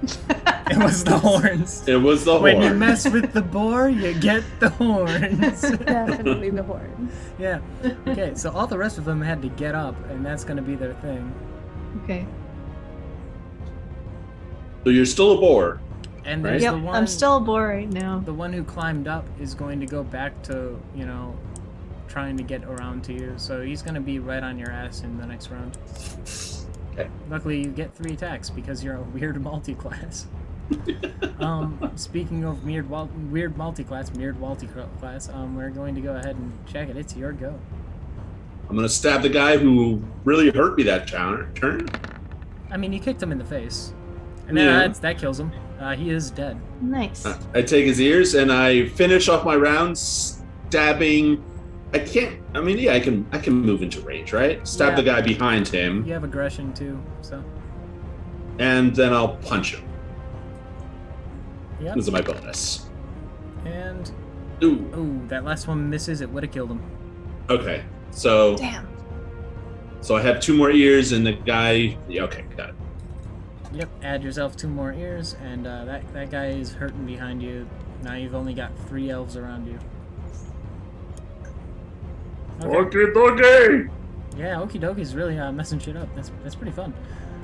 It was the horns. It was the When horn. you mess with the boar, you get the horns. Definitely the horns. Yeah. Okay, so all the rest of them had to get up, and that's going to be their thing. Okay. So you're still a boar. And there's Yep, the one... I'm still a boar right now. The one who climbed up is going to go back to, trying to get around to you. So he's going to be right on your ass in the next round. Okay. Luckily, you get 3 attacks because you're a weird multi-class. Speaking of weird multi-class, we're going to go ahead and check it. It's your go. I'm gonna stab the guy who really hurt me that turn. I mean, you kicked him in the face. And that kills him. He is dead. Nice. I take his ears and I finish off my round stabbing. I can move into range, right? Stab Yeah. the guy behind him, You have aggression too, so. and then I'll punch him. Yep. This is my bonus. And Ooh. that last one misses. It would have killed him. Okay. So Damn. I have 2 more ears, and the guy. Yeah, okay, got it. Yep. Add yourself 2 more ears, and that guy is hurting behind you. Now you've only got 3 elves around you. Okay. Okay, okay. Yeah, Okie Doki's really messing shit up. That's pretty fun.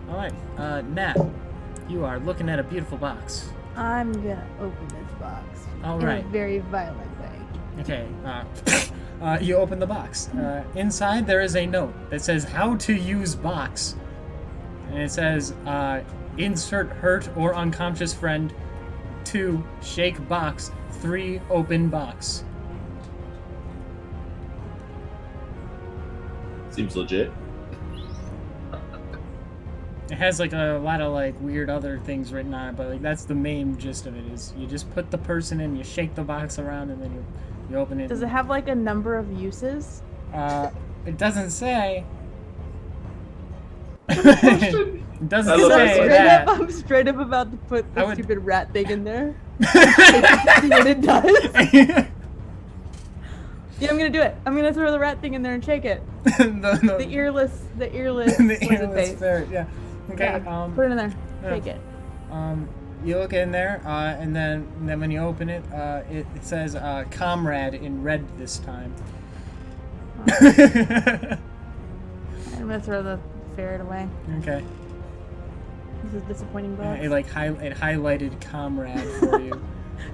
All right, Nat, you are looking at a beautiful box. I'm gonna open this box All in right. a very violent way. Okay. You open the box. Inside there is a note that says "How to use box," and it says, "Insert hurt or unconscious friend. 2. Shake box. 3. Open box." Seems legit. It has like a lot of like weird other things written on it, but like that's the main gist of it. Is you just put the person in, you shake the box around, and then you open it. Does it have like a number of uses? It doesn't say. I It doesn't love say that. that. I'm straight up about to put I the would- stupid rat thing in there. See what it does. Yeah, I'm gonna do it. I'm gonna throw the rat thing in there and shake it. The earless, the what's it earless face? ferret, yeah. Okay. Yeah, put it in there. yeah. Shake it. You look in there, and then when you open it, it says "comrade" in red this time. I'm gonna throw the ferret away. Okay. This is disappointing box. It highlighted "comrade" for you.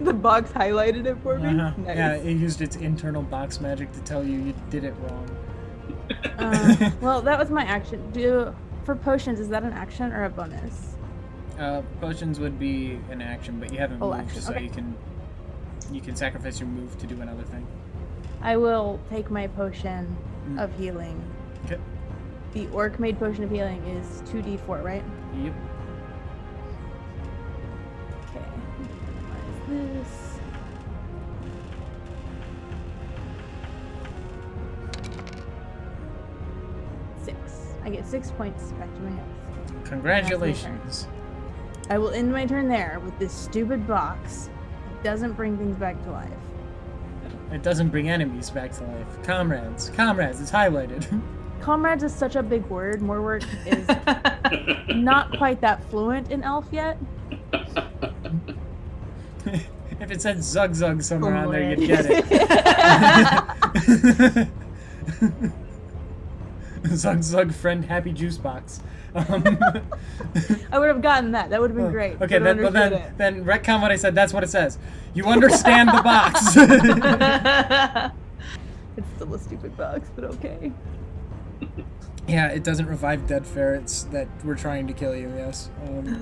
The box highlighted it for me. Uh-huh. Nice. Yeah, it used its internal box magic to tell you did it wrong. Well, that was my action. For potions, is that an action or a bonus? Potions would be an action, but you haven't Oh, moved, action, so okay. you can sacrifice your move to do another thing. I will take my potion of healing. Okay. The orc made potion of healing is 2d4, right? Yep. Okay. Minimize this. I get 6 points back to my health. Congratulations. I will end my turn there with this stupid box. It doesn't bring things back to life. It doesn't bring enemies back to life. Comrades, it's highlighted. Comrades is such a big word. Morwork is not quite that fluent in elf yet. If it said Zug Zug somewhere on there, Comrade. you'd get it. Zug Zug friend happy juice box. I would have gotten that. That would have been great. Okay, Would have understood it. then retcon what I said. That's what it says. You understand the box. It's still a stupid box, but okay. Yeah, it doesn't revive dead ferrets that were trying to kill you. Yes.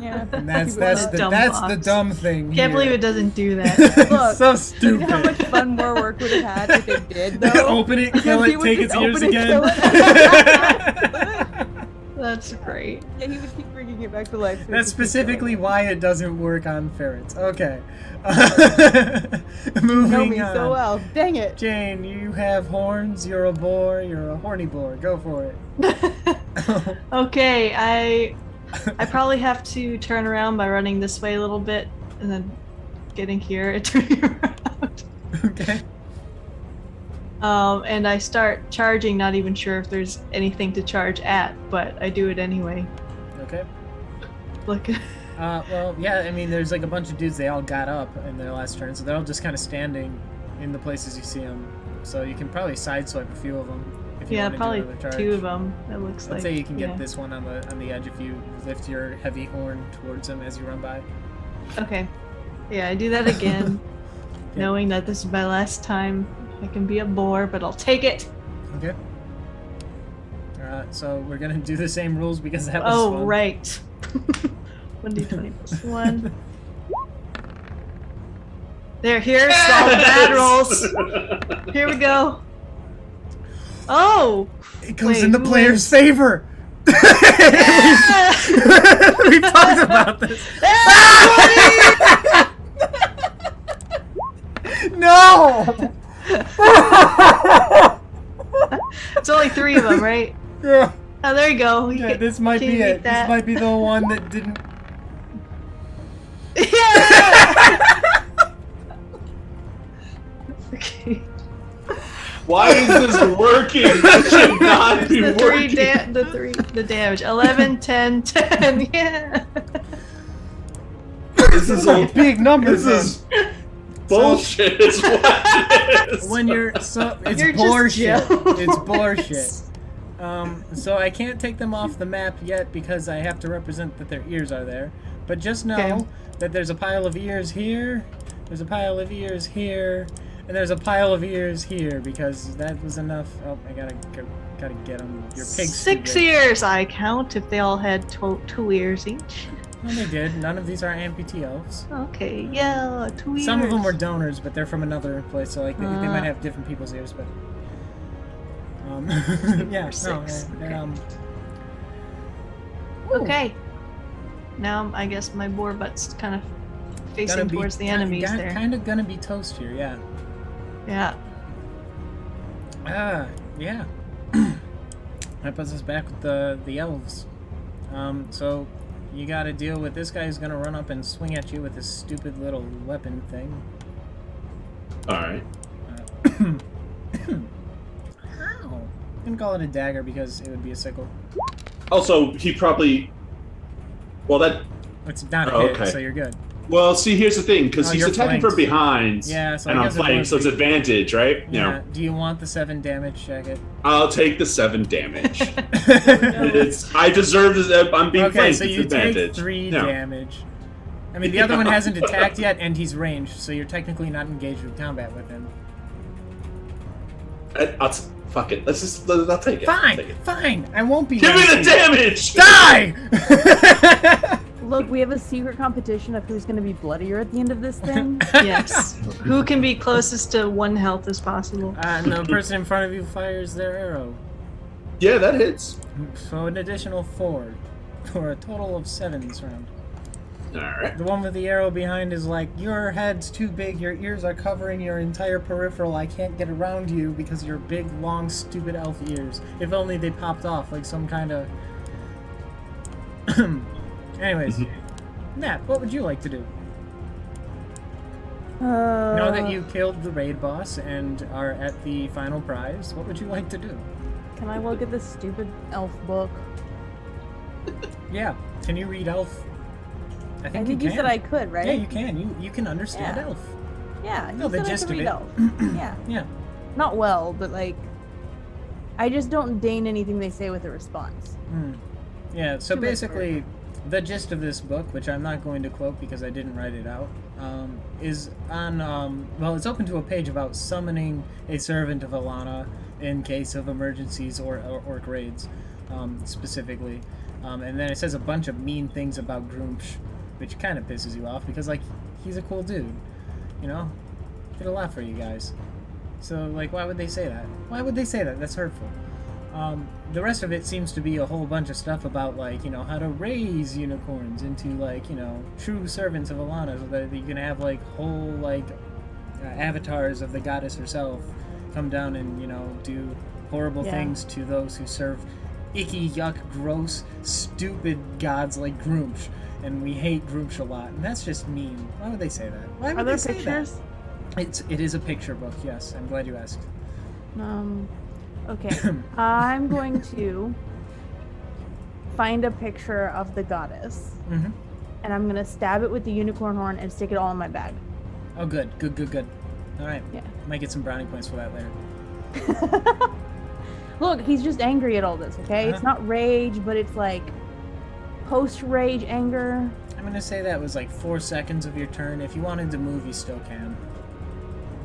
Yeah. And that's The dumb the box. dumb thing. Can't here. believe it doesn't do that. Look, So You stupid. know how much fun more work would have had if it did, though? Open it, kill He it, would take just its ears open it, again. kill it. That's great. Yeah, he would keep bringing it back to life. so we That's could keep specifically going. why it doesn't work on ferrets. Okay. You Moving know me on. so well. Dang it. Jane, you have horns. You're a boar. You're a horny boar. Go for it. Okay, I probably have to turn around by running this way a little bit and then getting here and turning around. Okay. And I start charging, not even sure if there's anything to charge at, but I do it anyway. Okay. Look. Well, yeah, I mean, there's like a bunch of dudes, they all got up in their last turn, so they're all just kind of standing in the places you see them. So you can probably sideswipe a few of them if you Yeah, want to probably do another charge. 2 of them. It looks like. Let's say you can get yeah. this one on the edge if you lift your heavy horn towards them as you run by. Okay. Yeah, I do that again, knowing that this is my last time. I can be a bore, but I'll take it. Okay. So we're gonna do the same rules because that was Oh, fun. right. 1d20 plus 1. There, here's all the bad rolls. Here we go. Oh! It goes Wait, in the who player's wins? favor. Yeah! We talked about this. No. It's only 3 of them, right? Yeah. Oh, there you go. Yeah, this might Can be you it. beat that? This might be the one that didn't. Yeah! Okay. Why is this working? This should not be The working. the damage. 11, 10, 10. Yeah. This is all Big numbers. This is bullshit. Is what it is. When you're so it's You're just bullshit. Joe. It's bullshit. So I can't take them off the map yet because I have to represent that their ears are there. But just know Okay. that there's a pile of ears here, there's a pile of ears here, and there's a pile of ears here because that was enough. Oh, I gotta get them. Your pig's too 6 big. ears I count if they all had 2 ears each. Well, they did. None of these are amputee elves. Okay, yeah, 2 ears. Some of them were donors, but they're from another place, so like they might Uh. have different people's ears. But yeah, no, 6. Okay. Ooh. Okay. Now I guess my boar butt's kind of facing towards the enemies there. Kind of gonna be toast here, yeah. Yeah. Yeah. That puts us back with the elves. So you gotta deal with this guy who's gonna run up and swing at you with this stupid little weapon thing. Alright. Ow. I'm gonna call it a dagger because it would be a sickle. Also, he probably. Well, that. It's not a Oh, hit, okay. so you're good. Well, see, here's the thing, because Oh, he's you're attacking flanked. from behind. Yeah, so and I I'm guess it flanked, would so it's be- advantage, right? Yeah. Do you want the 7 damage? Check it. I'll take the 7 damage. I deserve this. I'm being Okay, flanked. so it's you advantage. take 3 No. damage. I mean, the other one hasn't attacked yet, and he's ranged, so you're technically not engaged with combat with him. Fuck it. I'll take it. I'll Fine, take it. fine. I won't be. Give me the nasty. damage! Die! Look, we have a secret competition of who's going to be bloodier at the end of this thing. Yes. Who can be closest to 1 health as possible? And the person in front of you fires their arrow. Yeah, that hits. So an additional 4, for a total of 7 this round. Alright. The one with the arrow behind is like, your head's too big, your ears are covering your entire peripheral, I can't get around you because of your big, long, stupid elf ears. If only they popped off like some kind of... Anyways, Nat, what would you like to do? Know that you killed the raid boss and are at the final prize. What would you like to do? Can I look at this stupid elf book? Yeah, can you read elf? I I think think you you can. said I could, right? Yeah, you can. You can understand Yeah. elf. Yeah, you No, the said I gist could of read it. elf. Yeah. Yeah. Not well, but like, I just don't deign anything they say with a response. Yeah, so Too much basically, the gist of this book, which I'm not going to quote because I didn't write it out, is on, well, it's open to a page about summoning a servant of Alana in case of emergencies or orc raids, specifically. And then it says a bunch of mean things about Groomsh, which kind of pisses you off because, like, he's a cool dude, you know? Did a lot for you guys. So, like, why would they say that? Why would they say that? That's hurtful. The rest of it seems to be a whole bunch of stuff about, like, you know, how to raise unicorns into, like, you know, true servants of Alana, so that you can have, like, whole, like, avatars of the goddess herself come down and, you know, do horrible things to those who serve icky, yuck, gross, stupid gods like Groomsh. And we hate Groomsh a lot, and that's just mean. Why would they say that? Why would they say pictures? that? It is a picture book, yes. I'm glad you asked. Okay. I'm going to find a picture of the goddess. Mm-hmm. And I'm going to stab it with the unicorn horn and stick it all in my bag. Oh, good. Good. All right. Yeah. Might get some brownie points for that later. Look, he's just angry at all this, okay? It's not rage, but it's like post-rage anger. I'm going to say that was like 4 seconds of your turn. If you wanted to move, you still can.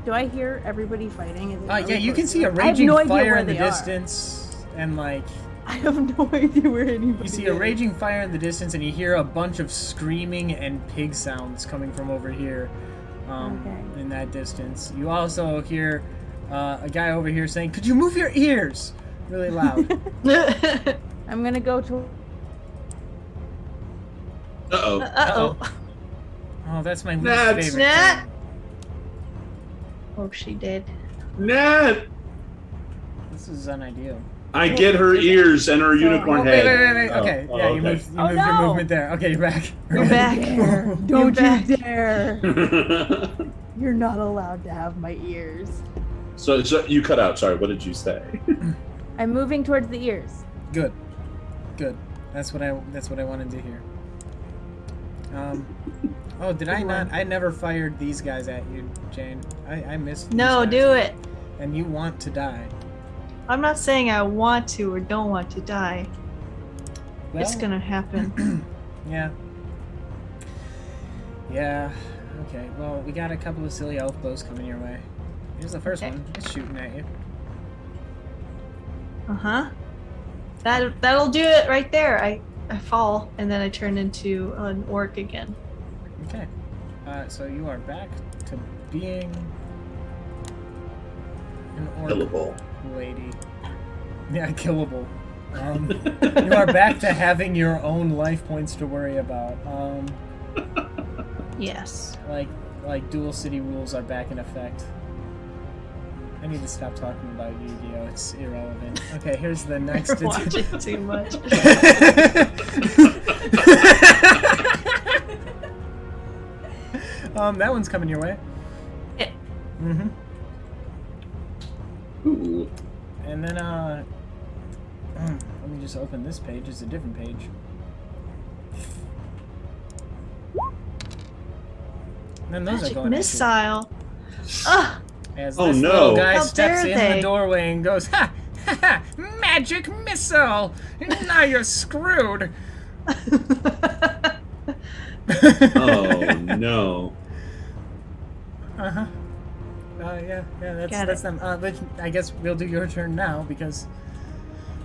Do I hear everybody fighting? Is it Yeah, you can see a I have raging no idea fire where in the they are. distance. And, like, I have no idea where anybody you see is. a raging fire in the distance, and you hear a bunch of screaming and pig sounds coming from over here in that distance. You also hear a guy over here saying, "Could you move your ears?" Really loud. I'm gonna go to... Uh-oh. Oh, that's my least Nat. favorite Nat. thing. Oh, she did. Nat! This is unideal. I get her ears and her unicorn Wait. head. Okay, Oh, yeah, you okay. moved your movement there. Okay, you're back. You're back. Don't back. you dare! You're not allowed to have my ears. So you cut out. Sorry, what did you say? I'm moving towards the ears. Good. That's what I wanted to hear. Oh, did I not? I never fired these guys at you, Jane. I missed. These No, guys. do it. And you want to die. I'm not saying I want to or don't want to die. Well, It's gonna happen. Yeah. Okay. Well, we got a couple of silly elf blows coming your way. Here's the first Okay. one. It's shooting at you. Uh-huh. That'll do it right there. I fall and then I turn into an orc again. Okay. So you are back to being an orc Killable. lady. Yeah, killable. You are back to having your own life points to worry about. Yes. Like dual city rules are back in effect. I need to stop talking about Yu-Gi-Oh! It's irrelevant. Okay, here's the next. You're watching too much. That one's coming your way. Yeah. Mm-hmm. Ooh. And then, let me just open this page. It's a different page. And then those Magic are going missile. Ugh. as Oh, this no. little guy How steps dare in they? the doorway and goes, "Ha! Ha! Ha! Magic missile! Now you're screwed!" Oh no. Uh-huh. Yeah, Got that's it. them. I guess we'll do your turn now, because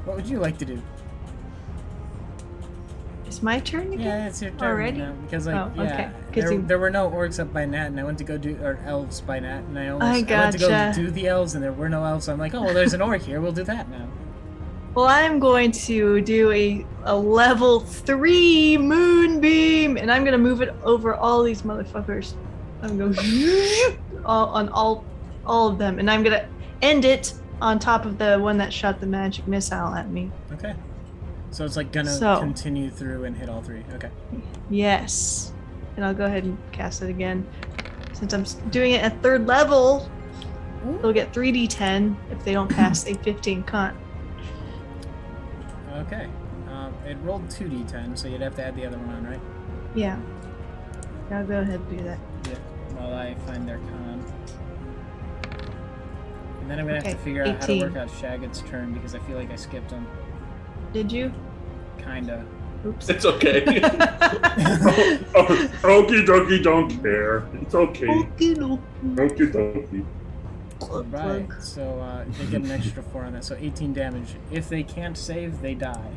what would you like to do? It's my turn again? Yeah, it's your turn Already? now, because, like, Oh, okay. 'Cause there, you- there were no orcs up by Nat, and I went to go do, or elves by Nat, and I went to go gotcha. do the elves, and there were no elves, so I'm like, oh, well, there's an orc here, we'll do that now. Well, I'm going to do a level 3 moonbeam, and I'm going to move it over all these motherfuckers. I'm going to go on all of them, and I'm going to end it on top of the one that shot the magic missile at me. Okay. So it's like gonna So- continue through and hit all three. Okay. Yes. And I'll go ahead and cast it again. Since I'm doing it at 3rd level, they'll get 3d10 if they don't pass a 15 con. Okay. It rolled 2d10, so you'd have to add the other one on, right? Yeah. I'll go ahead and do that. Yeah. While I find their con. And then I'm gonna have to Okay, figure out how to 18. work out Shaggott's turn, because I feel like I skipped him. Did you? Kinda. Oops. It's okay. Okie dokie, don't care. It's okay. Okie dokie. Okie dokie. Plug, Right, plug. so they get an extra 4 on that, so 18 damage. If they can't save, they die.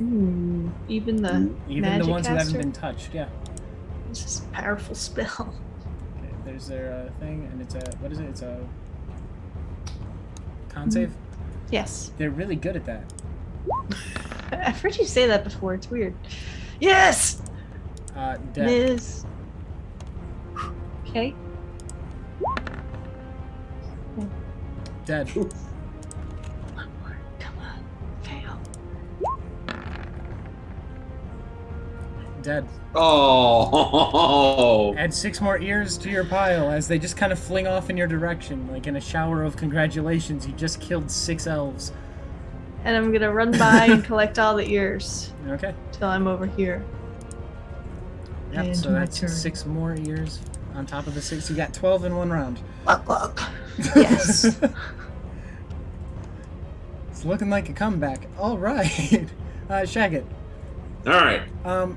Ooh, even the Even magic the ones who caster? haven't been touched, yeah. This is a powerful spell. Okay, there's their thing, and it's a, what is it? It's a con Mm-hmm. save? Yes. They're really good at that. I've heard you say that before. It's weird. Yes! Dead. Miss. Okay. Dead. One more. Come on. Fail. Dead. Oh. Add 6 more ears to your pile as they just kind of fling off in your direction, like in a shower of congratulations. You just killed 6 elves. And I'm gonna run by and collect all the ears Okay. till I'm over here. Yep, And so my that's turn. 6 more ears on top of the 6. You got 12 in 1 round. Yes. It's looking like a comeback. All right. Shagget. All right.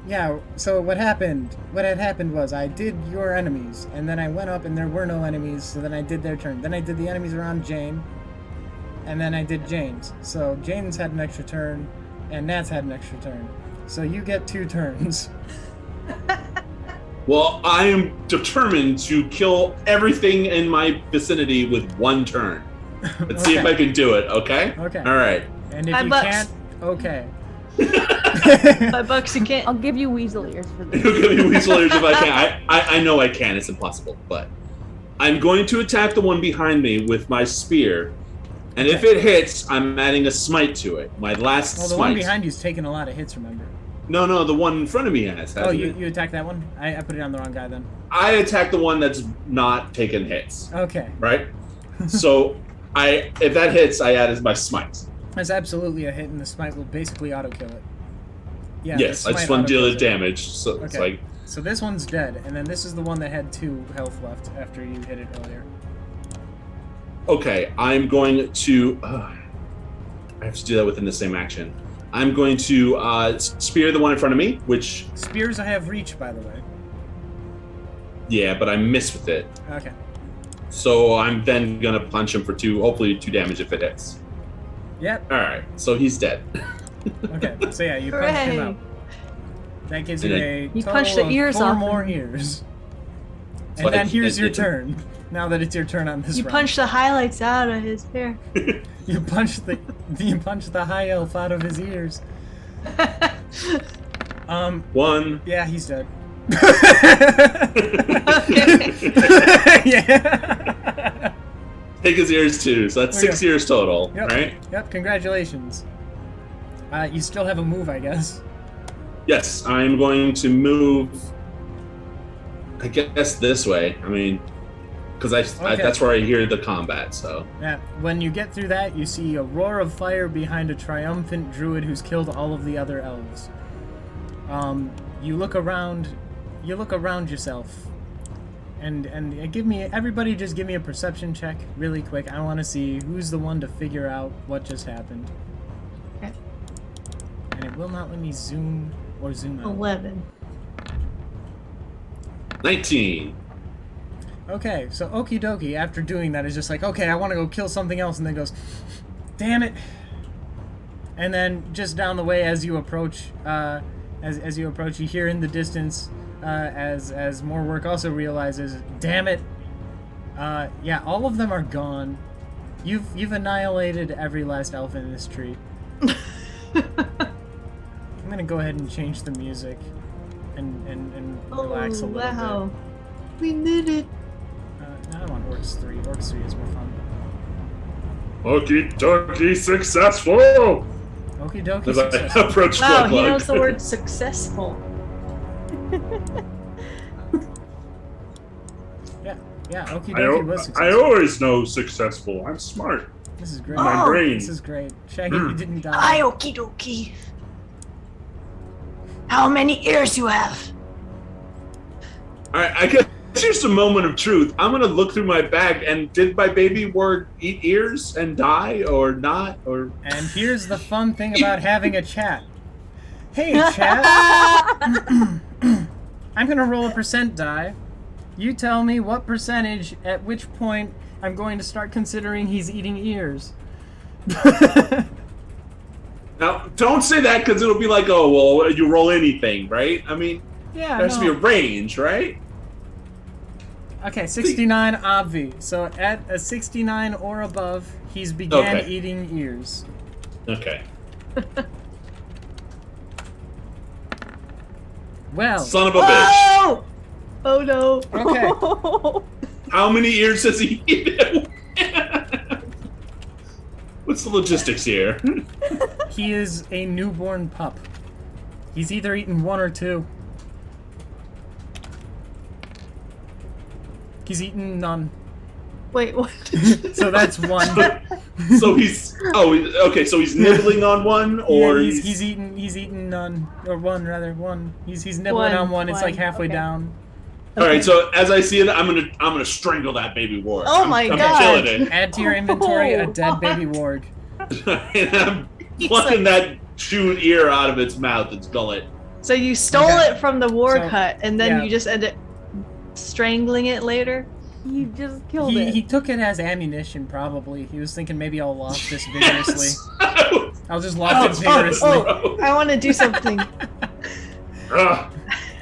Yeah, so what had happened was I did your enemies, and then I went up and there were no enemies, so then I did their turn. Then I did the enemies around Jane, and then I did Jane's. So Jane's had an extra turn, and Nat's had an extra turn. So you get 2 turns. Well, I am determined to kill everything in my vicinity with 1 turn. Let's see if I can do it, okay? Okay. All right. And if $5 you can't, okay. $5 you can't. I'll give you weasel ears for this. You'll give me weasel ears if I can. I know I can. It's impossible. But I'm going to attack the one behind me with my spear. And if it hits, I'm adding a smite to it. My last Well, the smite. one behind you's taking a lot of hits, remember? No, the one in front of me has. Oh, you attacked that one? I put it on the wrong guy then. I attack the one that's not taking hits. Okay. Right? So if that hits, I add as my smite. That's absolutely a hit, and the smite will basically auto-kill it. Yeah. Yes, the I just smite want to deal auto-kills the it. damage. So it's Okay. like, So this one's dead, and then this is the one that had 2 health left after you hit it earlier. okay, I'm going to. I have to do that within the same action. I'm going to spear the one in front of me, which, Spears I have reach, by the way. yeah, but I miss with it. Okay. So I'm then gonna punch him for 2, hopefully 2 damage if it hits. Yep. All right, so he's dead. Okay. So yeah, you punched him Hooray. out. That gives you And a You total punched the of ears 4 off more him. ears. So And then I- here's your it- turn. Now that it's your turn on this You round. punched the highlights out of his hair. You punched the high elf out of his ears. 1. Yeah, he's dead. Okay. Yeah. Take his ears too, so that's Okay. 6 ears total, Yep. right? Yep. Congratulations. You still have a move, I guess. Yes, I'm going to move. I guess this way. I mean, because Okay. that's where I hear the combat. So Yeah. When you get through that, you see a roar of fire behind a triumphant druid who's killed all of the other elves. You look around. You look around yourself. And everybody just give me a perception check really quick. I want to see who's the one to figure out what just happened. Okay. And it will not let me zoom or zoom out. 11. 19. Okay, so Okie Dokie, after doing that, is just like, okay, I want to go kill something else, and then goes, damn it. And then just down the way as you approach, as you approach, you hear in the distance, as more work also realizes, damn it. Yeah, all of them are gone. You've annihilated every last elf in this tree. I'm gonna go ahead and change the music and relax a Oh, little wow. We did it. bit. Now I want Orcs 3. Orcs 3 is more fun. Okie dokie, successful! Okie dokie. As I Success. approach Wow, Glug he Glug. knows the word successful. Yeah, Okie I, dokie was I successful. always know successful. I'm smart. This is great. My brain. This is great. Shaggy, you didn't die. Hi, okie dokie. How many ears you have? All right, I guess here's a moment of truth. I'm gonna look through my bag, and did my baby ward eat ears and die, or not, or? And here's the fun thing about having a chat. Hey, chat. I'm gonna roll a percent die. You tell me what percentage, at which point, I'm going to start considering he's eating ears. Now, don't say that because it'll be like, oh, well, you roll anything, right? I mean, Yeah, there has to be a no. range, right? Okay, 69 obvi. So at a 69 or above, He's began Okay. eating ears. Okay. Well, Son of a bitch. Oh! Oh no. Okay. How many ears does he eat? What's the logistics here? he is a newborn pup. He's either eaten 1 or 2. He's eaten none. Wait, what? So that's 1. So he's okay. So he's nibbling on one, or yeah, he's eaten none, or 1 rather, 1. He's nibbling One. on 1. It's like halfway Okay. down. All right. So as I see it, I'm gonna strangle that baby warg. Oh I'm, my I'm God. killing it. Add to your inventory a dead baby warg. And I'm plucking that chewed ear out of its mouth and skull it. So you stole Okay. it from the war So, cut, and then yeah. you just end up strangling it later? You just killed it. He took it as ammunition, probably. He was thinking maybe I'll loft this vigorously. I'll just loft it vigorously. I want to do something. Ah,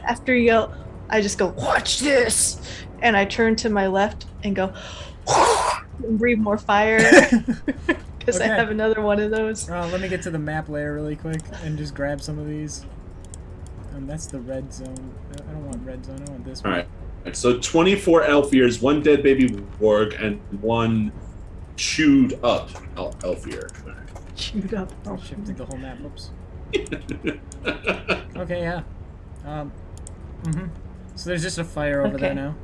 After you go, I just go, watch this! And I turn to my left and go, and breathe more fire. Because I Okay. have another one of those. Let me get to the map layer really quick and just grab some of these. That's the red zone. I don't want red zone. I want this All one. right. So 24 elf ears, 1 dead baby warg, and 1 chewed up elf ear. Chewed up. Oh, shifted the whole map. Oops. Okay, yeah. So there's just a fire over there Okay. now.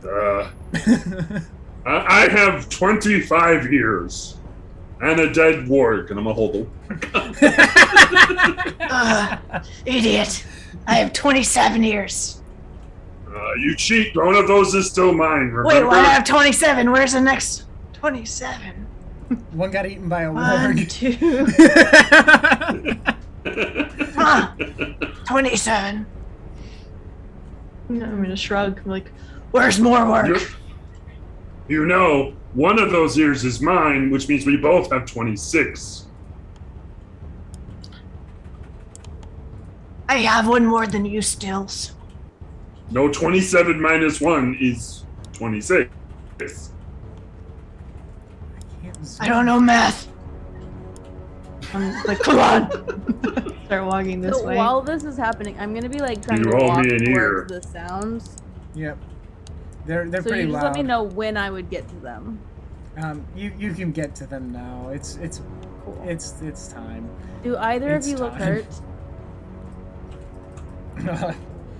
uh, I have 25 ears and a dead warg, and I'm gonna hold the. Idiot. I have 27 ears. You cheat. One of those is still mine. Remember? Wait, why do I have 27? Where's the next 27? One got eaten by a 1, warg. 2, 27. I'm gonna shrug. I'm like, where's more work? You know, one of those ears is mine, which means we both have 26. I have one more than you, Stills. No, 27 minus 1 is 26. I don't know math. I'm like, come on. Start walking this So way. while this is happening, I'm gonna be like trying You to owe walk me an ear. towards the sounds. Yep. They're So pretty you just loud. let me know when I would get to them. You can get to them now. It's Cool. it's time. Do either It's of you look time. hurt?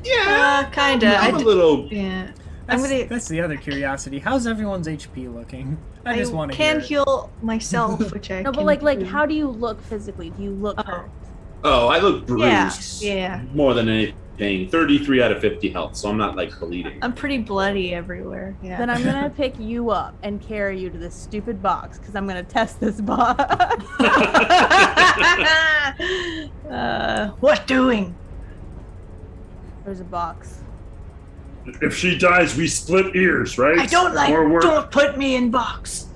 Yeah, Kinda. I'm a little. Yeah. I'm gonna. That's the other curiosity. How's everyone's HP looking? I just want to can hear. it. heal myself, which I No, can but like, do. how do you look physically? Do you look Oh. hurt? Oh, I look bruised. Yeah. More than anything. 33 out of 50 health, so I'm not like bleeding. I'm pretty bloody everywhere. Yeah. Then I'm gonna pick you up and carry you to this stupid box because I'm gonna test this box. What doing? There's a box. If she dies, we split ears, right? I don't like. More work. Don't put me in box.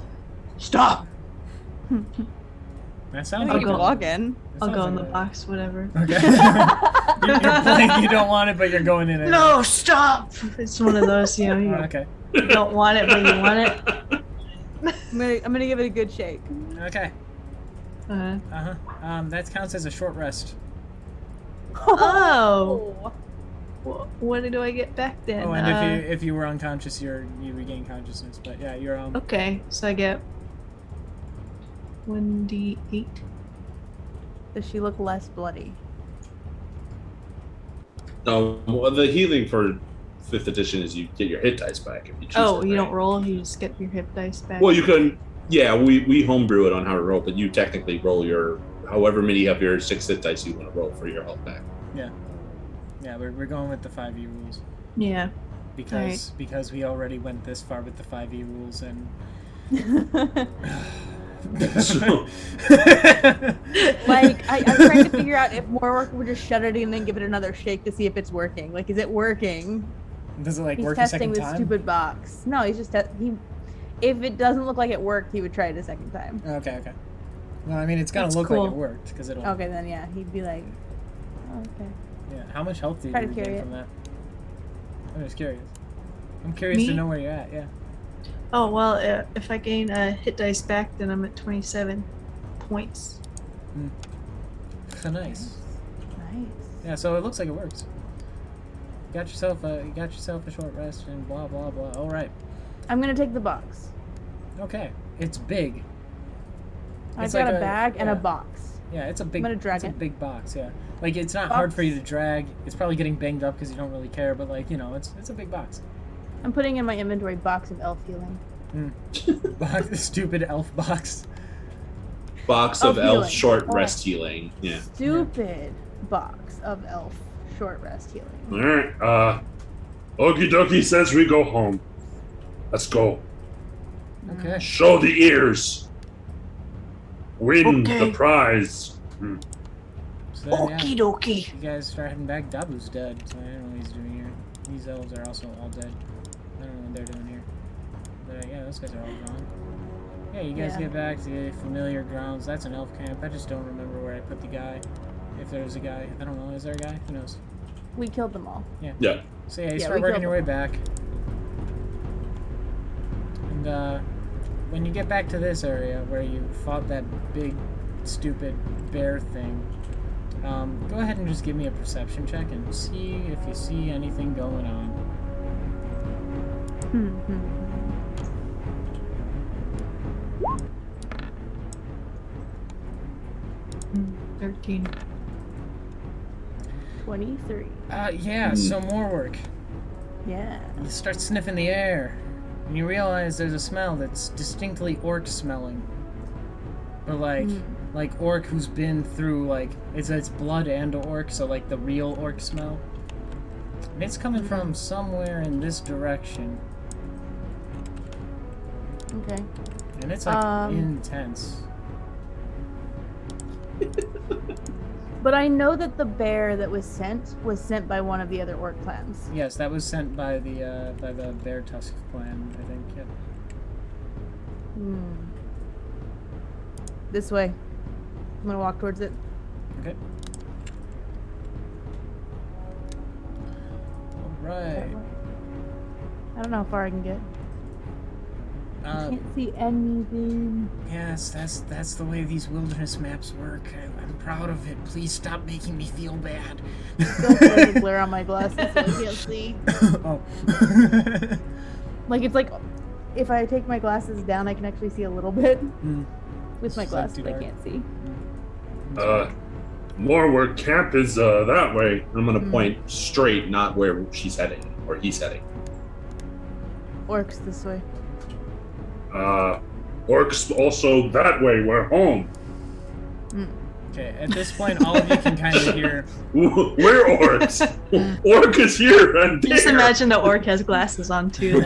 Stop. That sounds I'll like go. a- walk in. that I'll go sounds in the like a- box. Whatever. Okay. you're playing, you don't want it, but you're going in it. No, stop. It's one of those, you know, you Oh, okay. don't want it, but you want it. I'm gonna give it a good shake. Okay. Uh, That counts as a short rest. Oh. What do I get back then? Oh, and if you were unconscious, you regain consciousness. But yeah, you're Okay, so I get 1d8. Does she look less bloody? No, well, the healing for 5th edition is you get your hit dice back if you choose. Oh, it, you right? don't roll. You just get your hit dice back. Well, you can. Yeah, we homebrew it on how to roll, but you technically roll your however many of your 6 hit dice you want to roll for your health back. Yeah, we're going with the 5e rules Yeah. because we already went this far with the 5e rules and. Like, I'm trying to figure out if more work would just shut it and then give it another shake to see if it's working. Like, is it working? Does it like He's work a testing second this time? stupid box. No, he's just if it doesn't look like it worked, he would try it a second time. Okay. Well, I mean, it's gonna That's look cool. like it worked because it'll. Okay, then yeah, he'd be like, oh, okay. Yeah. How much health do you Try to regain carry from it. that? I'm just curious. I'm curious to Me? know where you're at. Yeah. Oh, well, if I gain a hit dice back, then I'm at 27 points. So nice. Nice. Yeah, so it looks like it works. You got yourself a short rest and blah blah blah. All right. I'm gonna take the box. Okay. It's big. I've It's got like a bag and a yeah. box. Yeah, it's a big. I'm gonna drag it's a it. big box. Yeah, like it's not hard for you to drag. It's probably getting banged up because you don't really care, but like it's a big box. I'm putting in my inventory box of elf healing. Box, stupid elf box. Box Oh, of elf healing. short Oh. rest healing. Yeah. Stupid box of elf short rest healing. Alright, Okie dokie says we go home. Let's go. Okay. Show the ears. Win the Okay. prize. So then, yeah, dokie. you guys start heading back. Dabu's dead, so I don't know what he's doing here. These elves are also all dead. I don't know what they're doing here. But yeah, those guys are all gone. Yeah, you guys Yeah. get back to familiar grounds. That's an elf camp. I just don't remember where I put the guy. If there's a guy. I don't know. Is there a guy? Who knows? We killed them all. Yeah. So yeah, you Yeah, start we working killed your way back. And when you get back to this area where you fought that big, stupid bear thing, go ahead and just give me a perception check and see if you see anything going on. 13. 23. Yeah, some more work. Yeah. You start sniffing the air, and you realize there's a smell that's distinctly orc smelling. But like orc who's been through it's blood and orc, so like the real orc smell. And it's coming from somewhere in this direction, Okay. and it's like intense. But I know that the bear that was sent by one of the other orc clans. Yes, that was sent by the Bear Tusk clan, I think. Yep. This way. I'm gonna walk towards it. Okay. All right. I don't know how far I can get. I Uh, can't see anything. yes, that's the way these wilderness maps work. I'm proud of it. Please stop making me feel bad. Don't let the glare on my glasses so I can't see. Oh. Like it's like if I take my glasses down, I can actually see a little bit. Mm. With my It's like glasses, too I dark. can't see. More where camp is that way. I'm gonna point straight, not where she's heading or he's heading. Orcs this way. Orcs also that way. We're home. Okay, at this point, all of you can kind of hear. We're orcs. Orc is here and there. Just imagine the orc has glasses on too.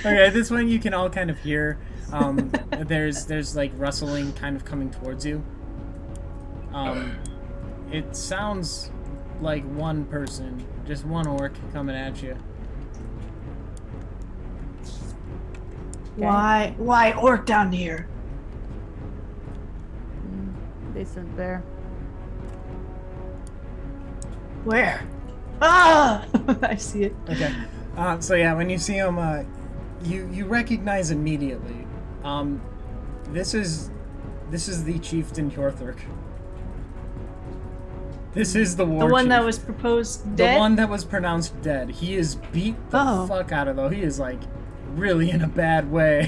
Okay, at this point, you can all kind of hear. There's like rustling kind of coming towards you. It sounds like one person, just one orc coming at you. Why orc down here? They sent there. Where? Ah! I see it. Okay. So yeah, when you see him, you recognize immediately. This is the chieftain Hjorthurk. This is the war The one chief. that was proposed dead? The one that was pronounced dead. He is beat the fuck out of though. He is like really in a bad way.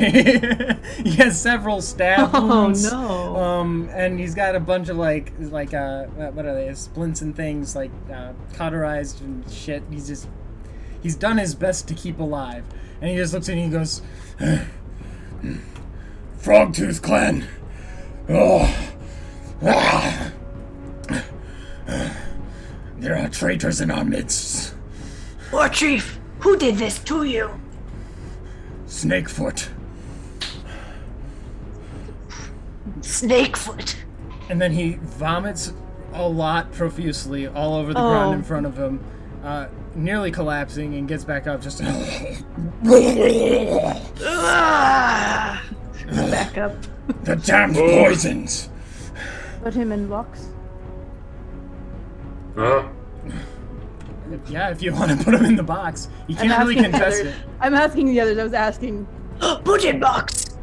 He has several stab wounds. Oh no. And he's got a bunch of like what are they? Splints and things like cauterized and shit. He's done his best to keep alive. And he just looks at you and he goes, Frogtooth clan. Oh. There are traitors in our midst. War chief, who did this to you? Snakefoot. Snakefoot. and then he vomits a lot profusely all over the ground in front of him, nearly collapsing, and gets back up just Back up. The damned poisons. Put him in box. if you want to put him in the box. You can't really contest it. I'm asking the others. I was asking. Put in box!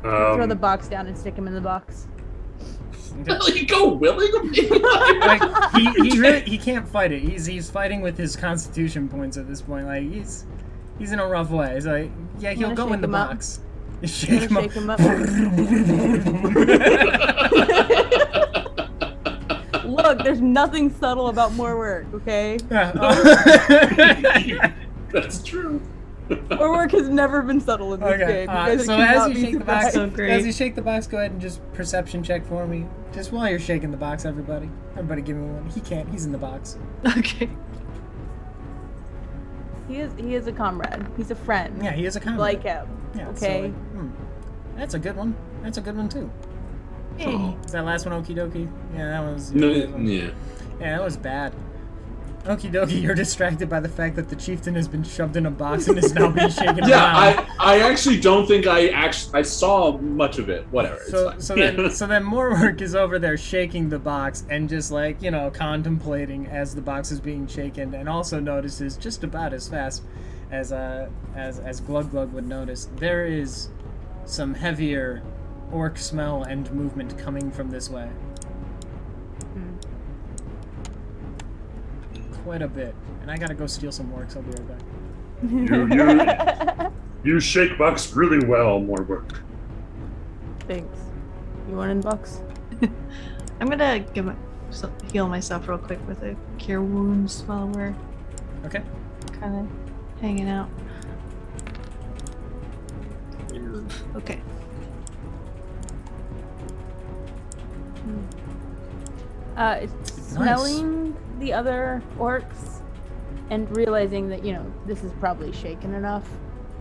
Throw the box down and stick him in the box. You go willingly? Like he can't fight it. He's fighting with his constitution points at this point. Like he's in a rough way. He's like, yeah, he'll go in the box. Shake him up. Look, there's nothing subtle about more work, okay? Yeah. That's true. More work has never been subtle in this game. So as you shake the box, go ahead and just perception check for me. Just while you're shaking the box, everybody give me one. He can't. He's in the box. Okay. He is a comrade. He's a friend. Yeah, he is a comrade. Like him. Yeah, okay. So, that's a good one. That's a good one too. Hey. Is that last one okie dokie? Yeah, that was. Yeah, that was bad. Okie dokie, you're distracted by the fact that the chieftain has been shoved in a box and is now being shaken around. Yeah, I actually don't think I saw much of it. Whatever. So then Morwork is over there shaking the box and just like, contemplating as the box is being shaken, and also notices just about as fast as Glug Glug would notice, there is some heavier orc smell and movement coming from this way. Quite a bit. And I gotta go steal some orcs. I'll be right back. You shake box really well, more work. Thanks. You want in box? I'm gonna heal myself real quick with a cure wounds while we're okay. Kind of hanging out. Okay. Smelling the other orcs and realizing that, this is probably shaken enough,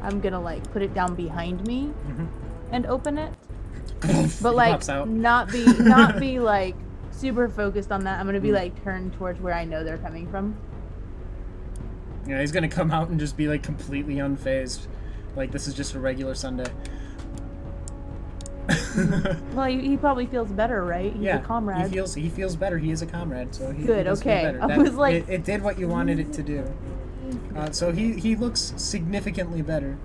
I'm gonna put it down behind me and open it. But not be super focused on that. I'm gonna be turned towards where I know they're coming from. Yeah, he's gonna come out and just be completely unfazed. Like this is just a regular Sunday. Well, he probably feels better, right? He's a comrade. He feels better. He is a comrade, so he good. Does Okay, feel better. I was it did what you wanted it to do. So he looks significantly better.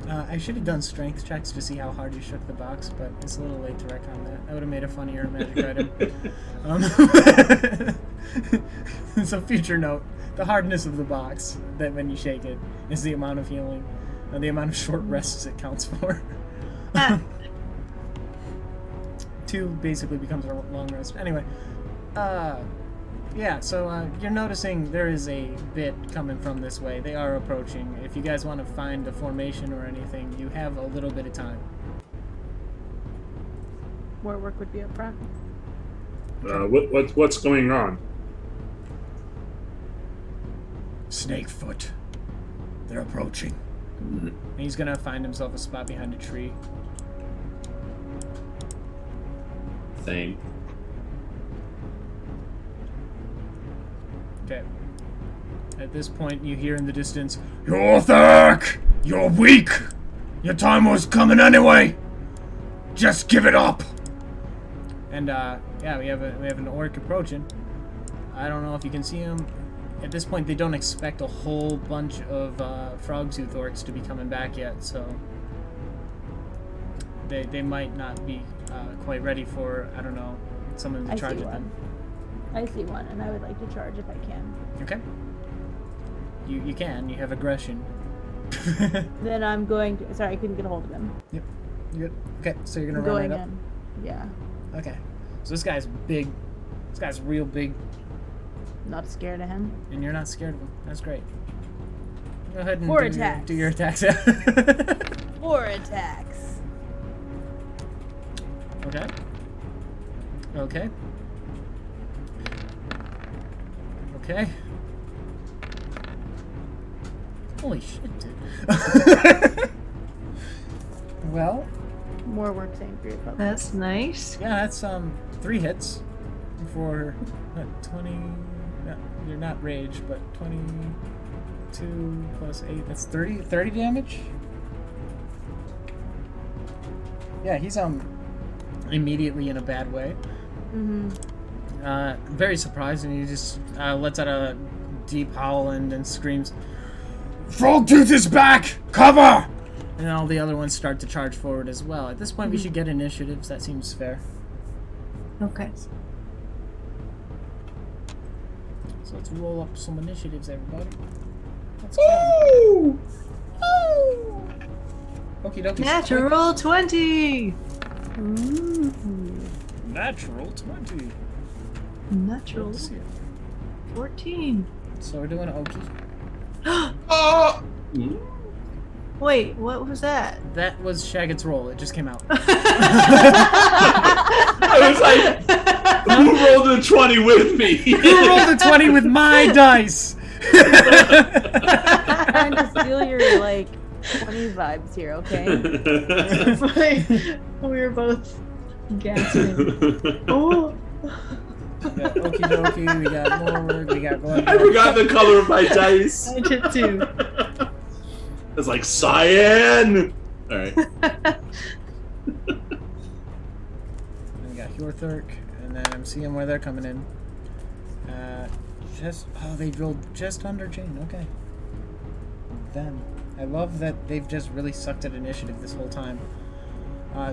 I should have done strength checks to see how hard he shook the box, but it's a little late to recon that. That would have made a funnier magic item. So future note: the hardness of the box that when you shake it is the amount of healing, the amount of short rests it counts for. 2 basically becomes a long rest. Anyway, yeah, so you're noticing there is a bit coming from this way. They are approaching. If you guys want to find a formation or anything, you have a little bit of time. More work would be up front. What's going on? Snakefoot. They're approaching. And he's gonna find himself a spot behind a tree. Thing. Okay. At this point, you hear in the distance, Yorthak! You're weak! Your time was coming anyway! Just give it up! And, yeah, we have an orc approaching. I don't know if you can see him. At this point, they don't expect a whole bunch of Frogtooth orcs to be coming back yet, so they might not be quite ready for, I don't know, someone to charge at them. I see one, and I would like to charge if I can. Okay. You can. You have aggression. Then I'm going to... Sorry, I couldn't get a hold of him. Yep. You good? Okay, so you're going to run right up? Yeah. Okay. So this guy's big. This guy's real big. Not scared of him. And you're not scared of him. That's great. Go ahead and do your attacks. 4 attacks. Okay. Okay. Okay. Holy shit, dude. Well. More work's angry about that. That's nice. Yeah, that's 3 hits for 20. No, you're not rage, but 22 plus 8. That's 30 damage. Yeah, he's immediately in a bad way. very surprised, and he just lets out a deep howl and screams, "Frogtooth is back! Cover!" And all the other ones start to charge forward as well. At this point, we should get initiatives. That seems fair. Okay. So let's roll up some initiatives, everybody. Woo! Okie dokie. Natural 20! Natural 20. Natural Let's see. 14. So we're doing Okie. Oh! Wait, what was that? That was Shaggott's roll. It just came out. I was like, who rolled a 20 with me? You rolled a 20 with my dice! Trying to steal your, like, 20 vibes here, okay? We were both gasping. Oh! We got okie dokie, we got more work, we got going. I forgot the color of my dice. I did too. It's like cyan! Alright. And we got Hjorthurk, and then I'm seeing where they're coming in. They drilled just under Jane, okay. Them. I love that they've just really sucked at initiative this whole time.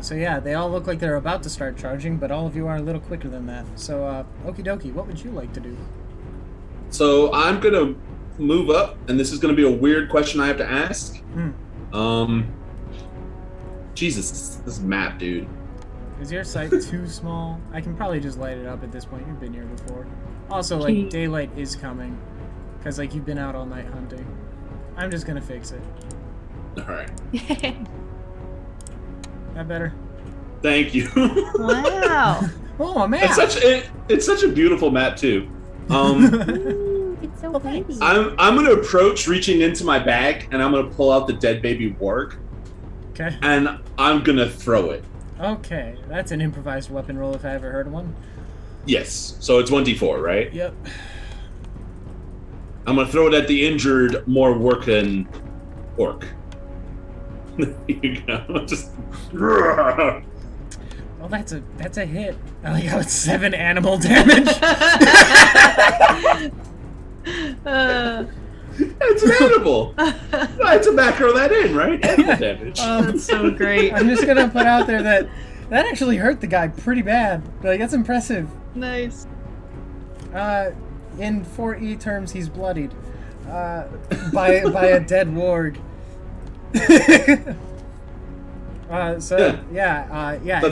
So yeah, they all look like they're about to start charging, but all of you are a little quicker than that. So, okie dokie, what would you like to do? So I'm gonna move up, and this is gonna be a weird question I have to ask. Jesus, this map, dude. Is your sight too small? I can probably just light it up at this point. You've been here before. Also, like, daylight is coming. Because, like, you've been out all night hunting. I'm just gonna fix it. Alright. That better? Thank you. Wow. Oh, a map! It's such a beautiful map, too. It's so pretty. I'm gonna approach reaching into my bag, and I'm gonna pull out the dead baby warg. Okay. And I'm gonna throw it. Okay, that's an improvised weapon roll if I ever heard of one. Yes. So it's 1d4, right? Yep. I'm gonna throw it at the injured, more working orc. There you go. Just. Well, that's a hit. I like how it's 7 animal damage. It's an animal. I had to macro that in, right? Animal damage. That's so great. I'm just gonna put out there that actually hurt the guy pretty bad. Like, that's impressive. Nice. In 4E terms, he's bloodied. By a dead warg. It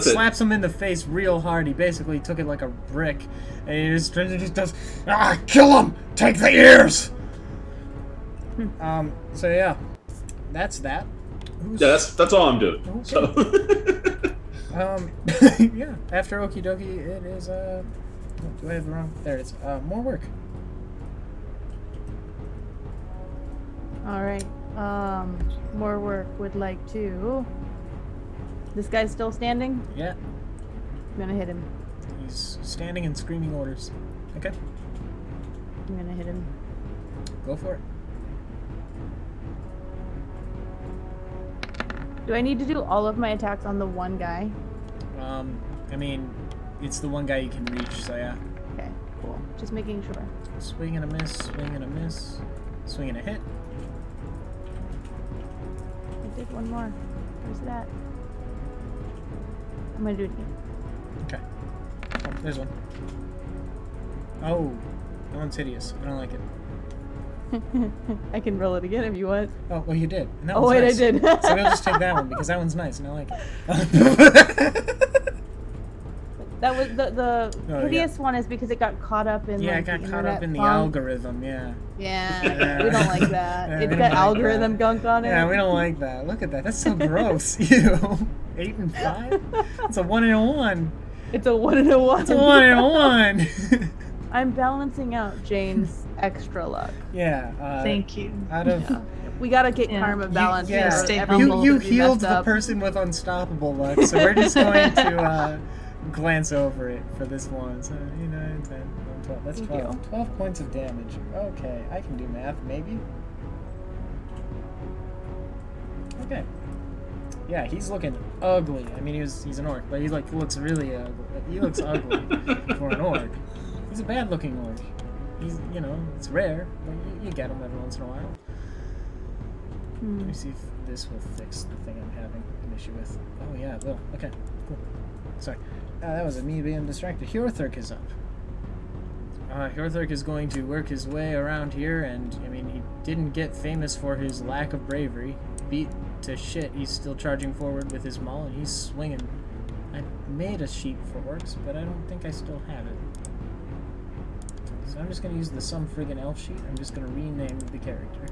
slaps him in the face real hard. He basically took it like a brick, and he just does, kill him! Take the ears! So yeah, that's that. Yeah, that's all I'm doing. Okay. So. Yeah, after Okie dokie, it is, do I have the wrong? There it is. More work. Alright, more work would like to... This guy's still standing? Yeah. I'm gonna hit him. He's standing and screaming orders. Okay. I'm gonna hit him. Go for it. Do I need to do all of my attacks on the one guy? I mean, it's the one guy you can reach, so yeah. Okay, cool. Just making sure. Swing and a miss, swing and a miss, swing and a hit. I did one more. Where's that? I'm gonna do it again. Okay. Oh, there's one. Oh, that one's hideous. I don't like it. I can roll it again if you want. Oh, well, you did. And that Oh, one's wait, nice. I did. So we'll just take that one because that one's nice and I like it. That was the Oh, prettiest one is because it got caught up in Yeah, like, it got the caught up in the internet funk. algorithm, yeah. Yeah, we don't like that. Yeah, It's we got don't like algorithm that. gunk on it. Yeah, we don't like that. Look at that. That's so gross. Ew. 8 and 5? It's a 1 and a 1. It's a 1 and a 1. It's a 1 and a 1. I'm balancing out Jane's extra luck. Yeah. Thank you. Out of... Yeah. We gotta get Yeah. karma balance. Yeah, stay you humble. healed the person with unstoppable luck, so we're just going to glance over it for this one. So, 9, 10, 12. That's Thank 12. you. 12 points of damage. Okay, I can do math, maybe. Okay. Yeah, he's looking ugly. I mean, he's an orc, but he looks really ugly. He looks ugly for an orc. He's a bad-looking orc. He's, it's rare, but you get him every once in a while. Let me see if this will fix the thing I'm having an issue with. Oh yeah, it will. Okay, cool. Sorry. That was me being distracted. Hjorthurk is up. Hjorthurk is going to work his way around here, and, he didn't get famous for his lack of bravery. Beat to shit, he's still charging forward with his maul, and he's swinging. I made a sheet for orcs, but I don't think I still have it. So I'm just going to use the some friggin' elf sheet. I'm just going to rename the character.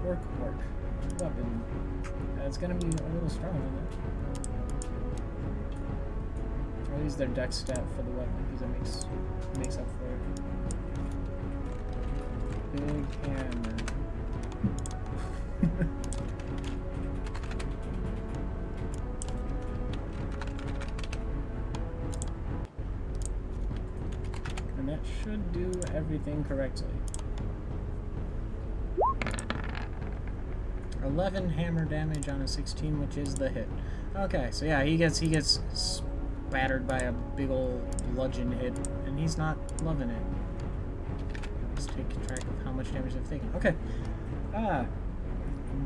Orc. Weapon. It's going to be a little stronger than that. I'll use their dex stat for the weapon because it makes up for it. Big hammer. And that should do everything correctly. 11 hammer damage on a 16, which is the hit. Okay, so yeah, he gets spattered by a big old bludgeon hit, and he's not loving it. Let's take track of how much damage they've taken. Okay.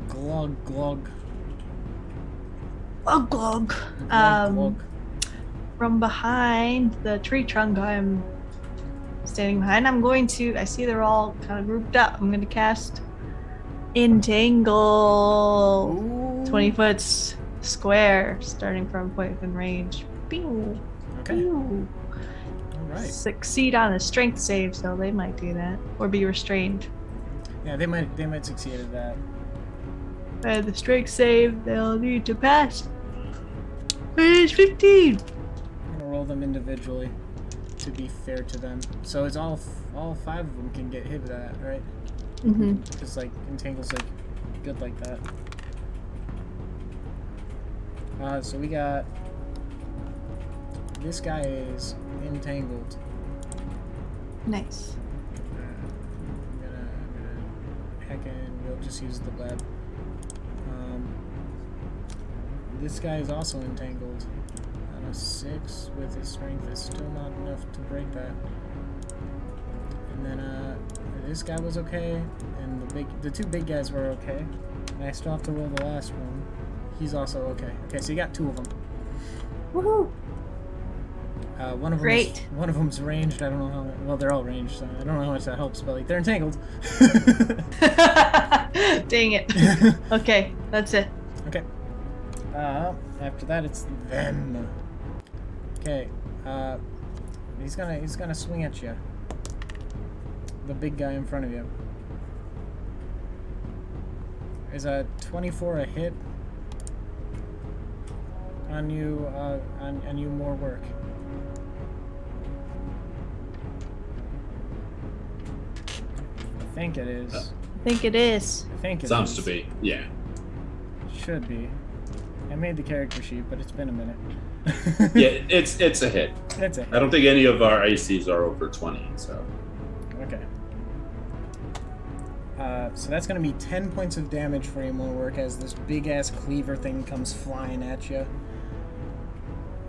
Glug. Glug. Glug. From behind the tree trunk I'm standing behind, I see they're all kind of grouped up. I'm going to cast Entangle. Ooh. 20 foot square, starting from point within range. Pew. Okay. Pew. Alright. Succeed on a strength save, so they might do that. Or be restrained. Yeah, they might succeed at that. The strength save, they'll need to pass. Page 15. I'm gonna roll them individually to be fair to them. So it's all 5 of them can get hit with that, right? Mm-hmm. Because Entangle's good like that. So we got this guy is entangled. Nice. I'm gonna heck in. We'll just use the web. This guy is also entangled. On a 6 with his strength is still not enough to break that. And then this guy was okay, and the 2 big guys were okay. And I still have to roll the last one. He's also okay. Okay, so you got 2 of them. Woohoo! One of them's ranged. I don't know how. Well, they're all ranged, so I don't know how much that helps. But they're entangled. Dang it. Okay, that's it. Okay. After that, it's them. Okay. He's gonna swing at you. The big guy in front of you. Is a 24 a hit? On you, on you more work. I think it is. I think it is. I think it Sounds is. to be, yeah. Should be. I made the character sheet, but it's been a minute. Yeah, it's a hit. It's a hit. I don't think any of our ACs are over 20, so. Okay. So that's going to be 10 points of damage for your more work as this big-ass cleaver thing comes flying at you.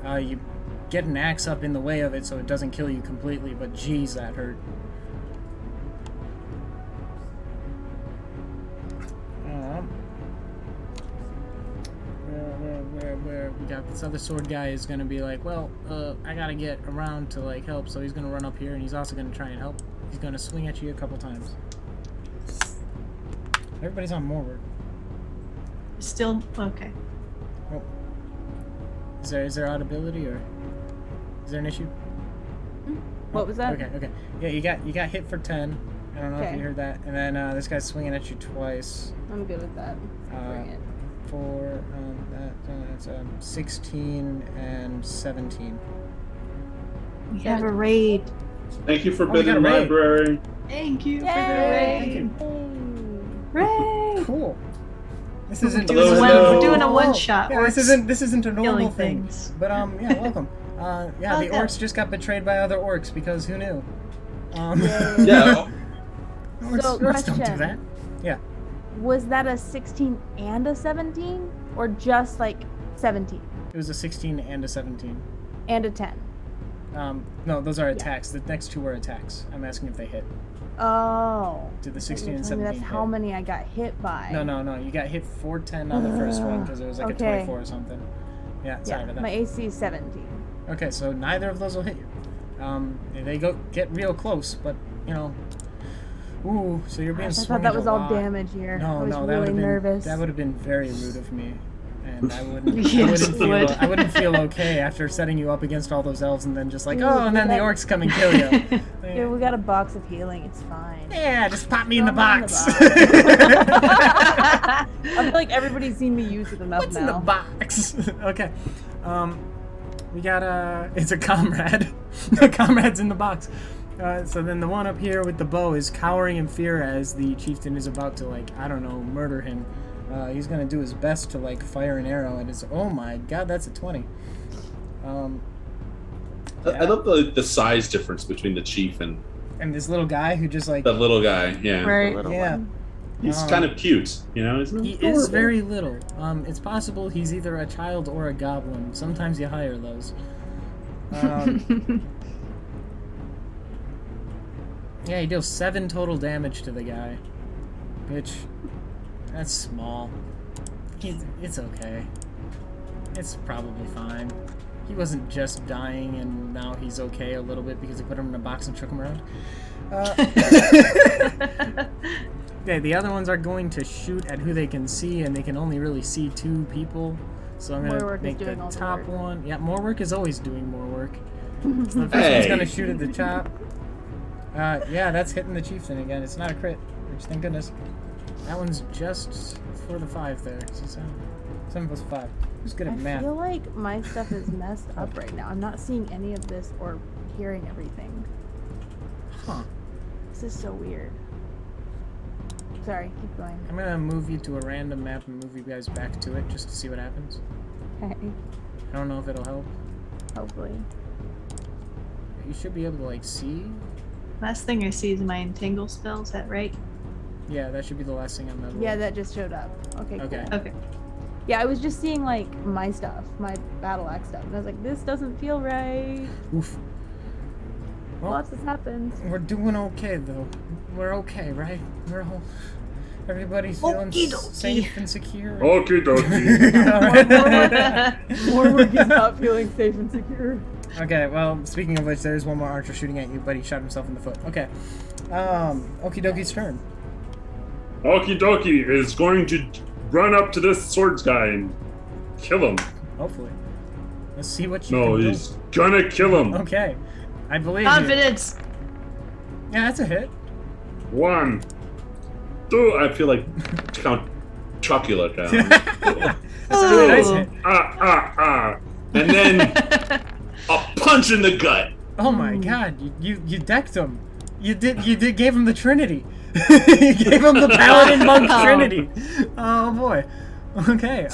You get an axe up in the way of it so it doesn't kill you completely, but geez, that hurt. Where we got this other sword guy is going to be like, well, I got to get around to, help, so he's going to run up here, and he's also going to try and help. He's going to swing at you a couple times. Everybody's on more work. Still okay. Oh. Is there audibility, or is there an issue? What was that? Okay. Yeah, you got hit for 10. I don't know if you heard that. And then this guy's swinging at you twice. I'm good with that. Bring it. For that's 16 and 17. We have a raid. Thank you for we got a building raid. library. Thank you for the Yay! raid. Thank you. Raid. Cool. This isn't We're doing a one shot. Yeah, this isn't a normal killing thing. things. But yeah, welcome. The orcs just got betrayed by other orcs because who knew? Yeah. Orcs, So, orcs don't do question. that. Yeah. Was that a 16 and a 17? Or just 17. It was a 16 and a 17. And a 10. No, those are attacks. The next two were attacks. I'm asking if they hit. Oh. Did the So 16 you're and telling me 17 that's hit? how many I got hit by. No. You got hit 410 on the first one because it was like a Okay. 24 or something. Yeah, sorry Yeah, about that. my AC is 17. Okay, so neither of those will hit you. They get real close, but you know. Ooh, so you're being I swung thought that at was a all lot. damage here. No, I was that really would have been nervous. that would have been very rude of me, and I wouldn't. Yes, it would. I wouldn't feel okay after setting you up against all those elves, and then just like, Dude, oh, and then the that- orcs come and kill you. Dude, we got a box of healing. It's fine. Yeah, just pop me in the Throw 'em in box. I feel like everybody's seen me use it enough What's now. in the box? Okay. We got it's a comrade. The comrade's in the box. So then the one up here with the bow is cowering in fear as the chieftain is about to, like, I don't know, murder him. He's gonna do his best to, like, fire an arrow at his. Oh my god, that's a 20. I love the size difference between the chief and And this little guy who just, like. the little guy. Yeah, Right. Yeah. he's kind of cute, you know. Isn't He he? is very little. It's possible he's either a child or a goblin. Sometimes you hire those. Yeah, he deals 7 total damage to the guy. Which, that's small. It's okay. It's probably fine. He wasn't just dying and now he's okay a little bit because they put him in a box and shook him around. Okay, the other ones are going to shoot at who they can see, and they can only really see 2 people. So I'm More gonna work is make the doing all the top work. one. Yeah, more work is always doing more work. So the first one's gonna shoot at the top. Yeah, that's hitting the chieftain again. It's not a crit, which thank goodness. That one's just for the 5 there. So 7 plus 5. Who's good at I math? feel like my stuff is messed up right now. I'm not seeing any of this or hearing everything. Huh. This is so weird. Sorry, keep going. I'm gonna move you to a random map and move you guys back to it just to see what happens. Okay, I don't know if it'll help. hopefully. You should be able to, like, see. Last thing I see is my entangle spell. Is that right? Yeah, that should be the last thing on the roll. Yeah, that just showed up. Okay, Okay. cool. Okay. Yeah, I was just seeing, like, my stuff, my battle axe stuff, and I was like, this doesn't feel right. Oof. Well, Lots has happened. we're doing okay, though. We're okay, right? We're all... Everybody's feeling Okie dokie. safe and secure. Okie dokie. More work is not feeling safe and secure. Okay, well, speaking of which, there's one more archer shooting at you, but he shot himself in the foot. Okay. Okie doki's turn. Okie dokie is going to run up to this swords guy and kill him. Hopefully. Let's see what you No, can do. he's gonna kill him. Okay. I believe you. Confidence. Yeah, that's a hit. 1, 2. I feel like Count Chocula down. That's a really nice Ooh. hit. And then a punch in the gut. Oh my god, you decked him. You did gave him the Trinity. You gave him the Paladin Monk Oh. Trinity. Oh boy. Okay.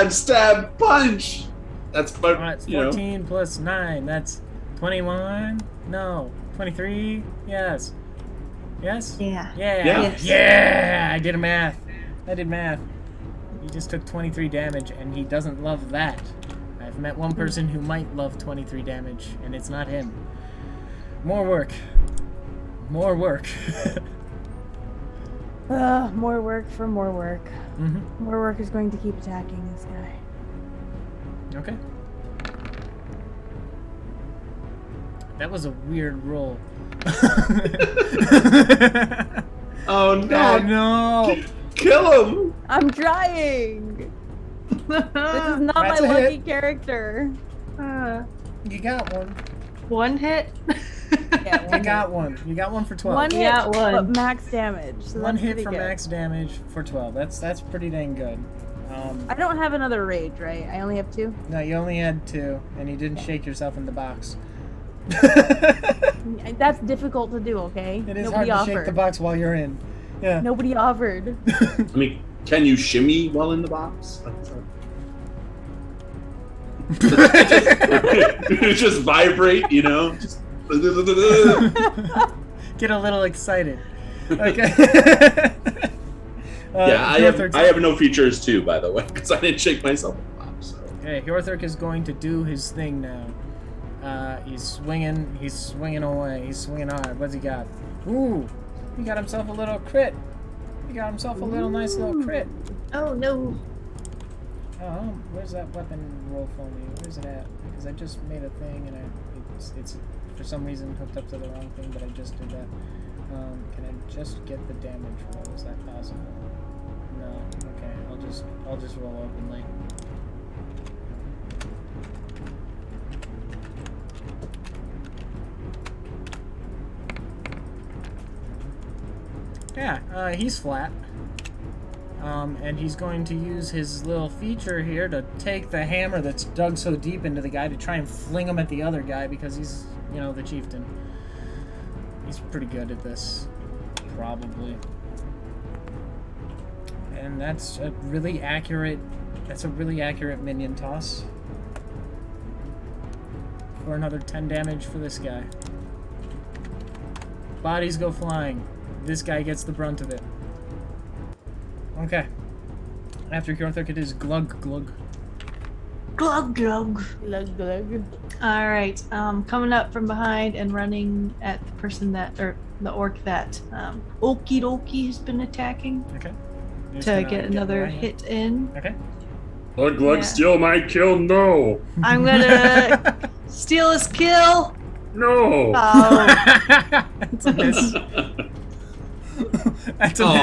Stab, punch. That's my, Alright, you know. 14 plus 9. That's 21. No. 23. Yes. Yes? Yeah. Yeah. Yes. Yeah. I did math. I did math. He just took 23 damage and he doesn't love that. I've met one person who might love 23 damage and it's not him. More work. More work. More work for more work. Mhm. More work is going to keep attacking this guy. Okay. That was a weird roll. Oh no! Oh no! Kill him! I'm trying! This is not That's my a lucky hit. character. You got one. One hit. Yeah, You one got one. You got one for 12. One hit, Yeah, one. but max damage. So One that's hit pretty for good. max damage for 12. That's pretty dang good. I don't have another rage, right? I only have 2. No, you only had 2, and you didn't shake yourself in the box. That's difficult to do, okay? It is Nobody hard to shake offered. the box while you're in. Yeah. Nobody offered. I mean, can you shimmy while in the box? Just vibrate, you know? Just Get a little excited. Okay. yeah, I Northridge. have no features too, by the way, because I didn't shake myself in the box. So. Okay, Hjorthric is going to do his thing now. He's swinging away. He's swinging hard. What's he got? Ooh, he got himself a little crit. He got himself a little nice little crit. Oh no. Oh, where's that weapon roll for me? Where's it at? Because I just made a thing and it's for some reason hooked up to the wrong thing, but I just did that. Can I just get the damage roll? Is that possible? No. Okay, I'll just roll openly. Yeah, he's flat. And he's going to use his little feature here to take the hammer that's dug so deep into the guy to try and fling him at the other guy because he's, you know, the chieftain. He's pretty good at this, probably. And that's a really accurate minion toss. For another 10 damage for this guy. Bodies go flying. This guy gets the brunt of it. Okay. After Hjorthric, it is Glug Glug. Glug glug. Glug glug. All right. Coming up from behind and running at the person that, or the orc that, Okie Dokie has been attacking. Okay. To get another hit in. Okay. Glug Glug steal my kill? No. I'm gonna steal his kill. No. Oh. That's a miss. That's a miss.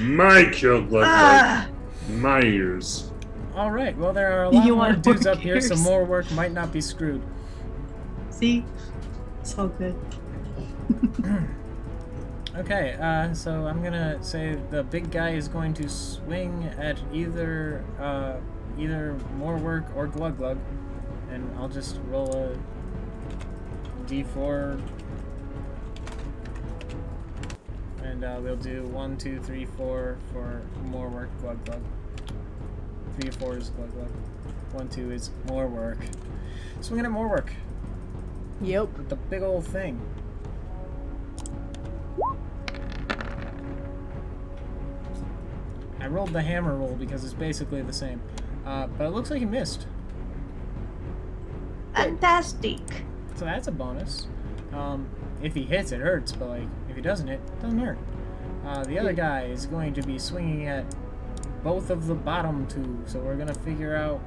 My kill, Glug Glug. My ears. Alright, well there are a lot You more want dudes more up here, so gears? more work might not be screwed. See? It's all good. Okay, so I'm gonna say the big guy is going to swing at either more work or Glug Glug, and I'll just roll a d4, and we'll do 1, 2, 3, 4 for more work, Glug Glug. 3 or 4 is Glug Glug. 1, 2 is more work. Swinging at more work Yep. with the big old thing. I rolled the hammer roll because it's basically the same. But it looks like he missed. Fantastic. So that's a bonus. If he hits, it hurts, but like if he doesn't hit, it doesn't hurt. The other guy is going to be swinging at both of the bottom two, so we're gonna figure out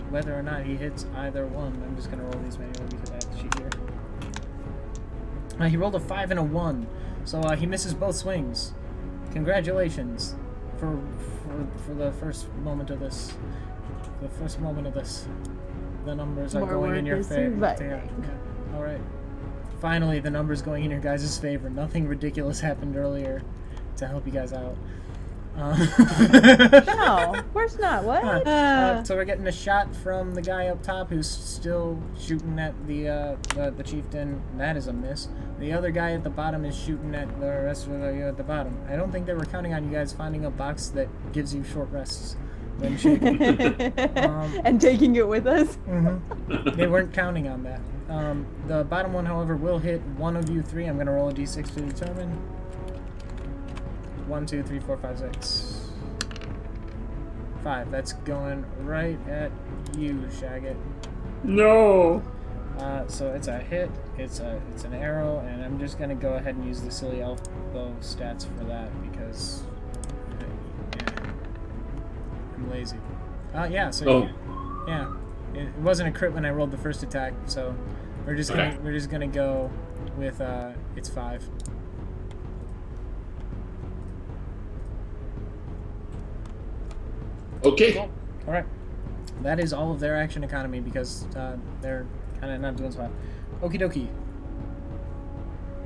whether or not he hits either one. I'm just gonna roll these manually because I have to cheat here. He rolled a 5 and a 1, so he misses both swings. Congratulations for the first moment of this. The first moment of this. The numbers are More going in work your is favor. surviving. Yeah. All right. Finally, the numbers going in your guys' favor. Nothing ridiculous happened earlier to help you guys out. No, of course not. What? So we're getting a shot from the guy up top who's still shooting at the chieftain. That is a miss. The other guy at the bottom is shooting at the rest of you at the bottom. I don't think they were counting on you guys finding a box that gives you short rests when shaking. And taking it with us. They weren't counting on that. The bottom one, however, will hit one of you three. I'm going to roll a d6 to determine. 1, 2, 3, 4, 5, 6. 5. That's going right at you, Shagget. No. So it's a hit. It's an arrow, and I'm just gonna go ahead and use the silly elf bow stats for that because I'm lazy. Yeah. So yeah, it wasn't a crit when I rolled the first attack, so we're just gonna go with it's 5. Okay. Cool. All right. That is all of their action economy because they're kind of not doing so well. Okie dokie.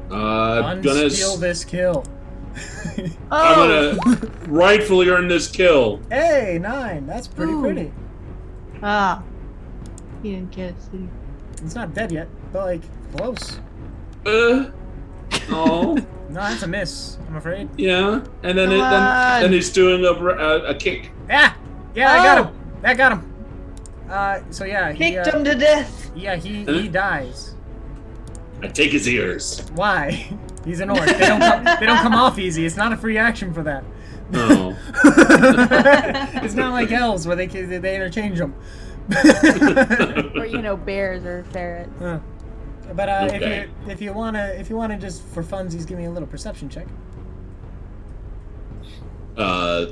Gonna Steal this kill. I'm gonna rightfully earn this kill. Hey, 9. That's pretty pretty. Ah. He didn't get it, did he? It's not dead yet, but like close. Oh. No, that's a miss. I'm afraid. Yeah. And then then he's doing a kick. Yeah, I got him. That got him. So yeah, he Kicked him to death. Yeah, he dies. I take his ears. Why? He's an orc. They don't come off easy. It's not a free action for that. No. It's not like elves where they interchange them. Or bears or ferrets. But Okay. if you wanna just for funsies, give me a little perception check.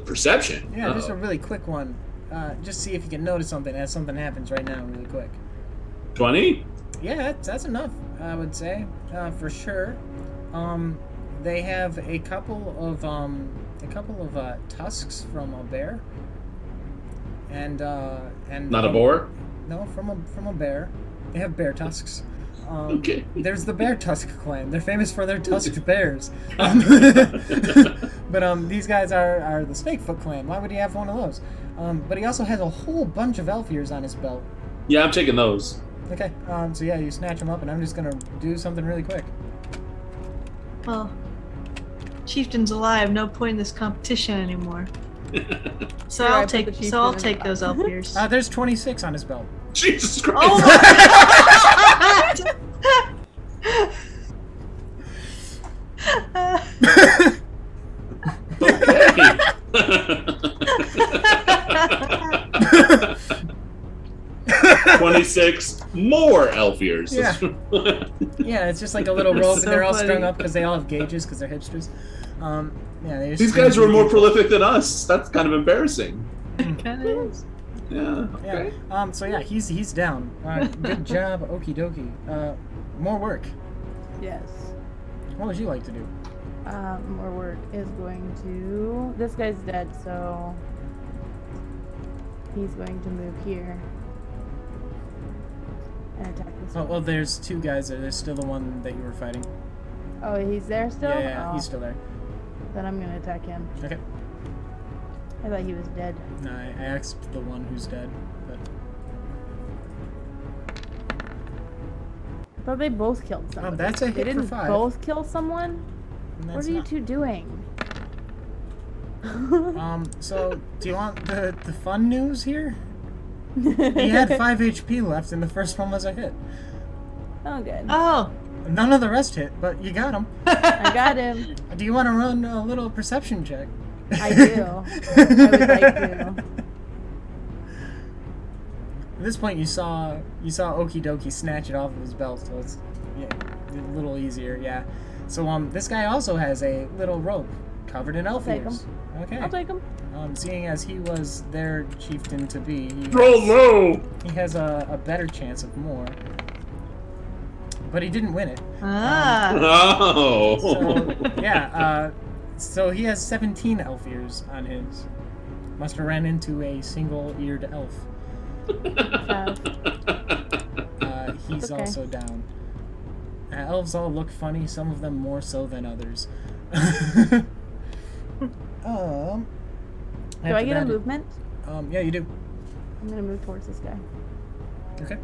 Perception. Yeah, just a really quick one. Just see if you can notice something as something happens right now, really quick. 20. Yeah, that's enough, I would say, for sure. They have a couple of tusks from a bear, and Not a boar. No, from a bear. They have bear tusks. Okay. There's the Bear Tusk clan. They're famous for their tusked bears. But these guys are the Snakefoot clan. Why would he have one of those? But he also has a whole bunch of elf ears on his belt. Yeah, I'm taking those. Okay. So yeah, you snatch them up, and I'm just gonna do something really quick. Well, Chieftain's alive. No point in this competition anymore. So Here, I I'll put take. the So I'll chieftain in take the those elf ears. There's 26 on his belt. Jesus Christ. Oh my god! Okay. 26 more elf ears. Yeah. Yeah, it's just like a little rope, So and they're all funny. strung up because they all have gauges because they're hipsters. Yeah, they just These string guys were more gauges. prolific than us. That's kind of embarrassing. Kinda is. Yeah. Yeah. Okay. So yeah, he's down. Good job, okie dokie. More work. Yes. What would you like to do? More work is going to. This guy's dead, so he's going to move here and attack this Oh one. well, there's two guys there. There's still the one that you were fighting. Oh, he's there still? Yeah, Oh, he's still there. Then I'm gonna attack him. Okay. I thought he was dead. No, I asked the one who's dead, but I thought they both killed someone. that's a hit They for didn't 5. both kill someone? What that's are you not- two doing? So do you want the fun news here? He had 5 HP left, and the first one was a hit. Oh, good. Oh, None of the rest hit, but you got him. I got him. Do you want to run a little perception check? I do. I would like to. At this point, you saw Okie Dokie snatch it off of his belt, so it's a little easier. Yeah. So this guy also has a little rope covered in elf take ears. Okay. I'll take him. Seeing as he was their chieftain to be, Roll low! he has a better chance of more. But he didn't win it. ah. Oh. So yeah. So he has 17 elf ears on his. Must have ran into a single-eared elf. He's Okay. also down. Elves all look funny, some of them more so than others. Do I after get a that- movement? Yeah, you do. I'm gonna move towards this guy. Okay.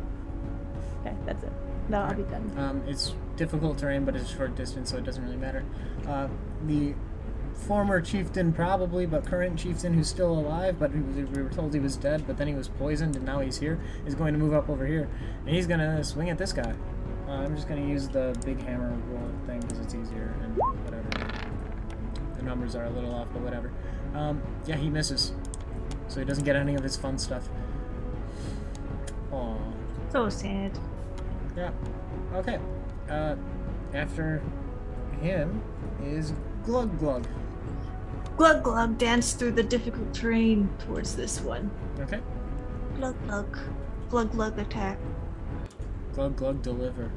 Okay, that's it. No, I'll be done. It's difficult terrain, but it's a short distance, so it doesn't really matter. The former chieftain, probably, but current chieftain who's still alive, but we were told he was dead, but then he was poisoned, and now he's here, is going to move up over here. And he's going to swing at this guy. I'm just going to use the big hammer roll thing because it's easier, and whatever. The numbers are a little off, but whatever. Yeah, he misses. So he doesn't get any of his fun stuff. Aww. So sad. Yeah. Okay. After him is Glug Glug. Glug glug, dance through the difficult terrain towards this one. Okay. Glug glug. Glug glug attack. Glug Glug deliver.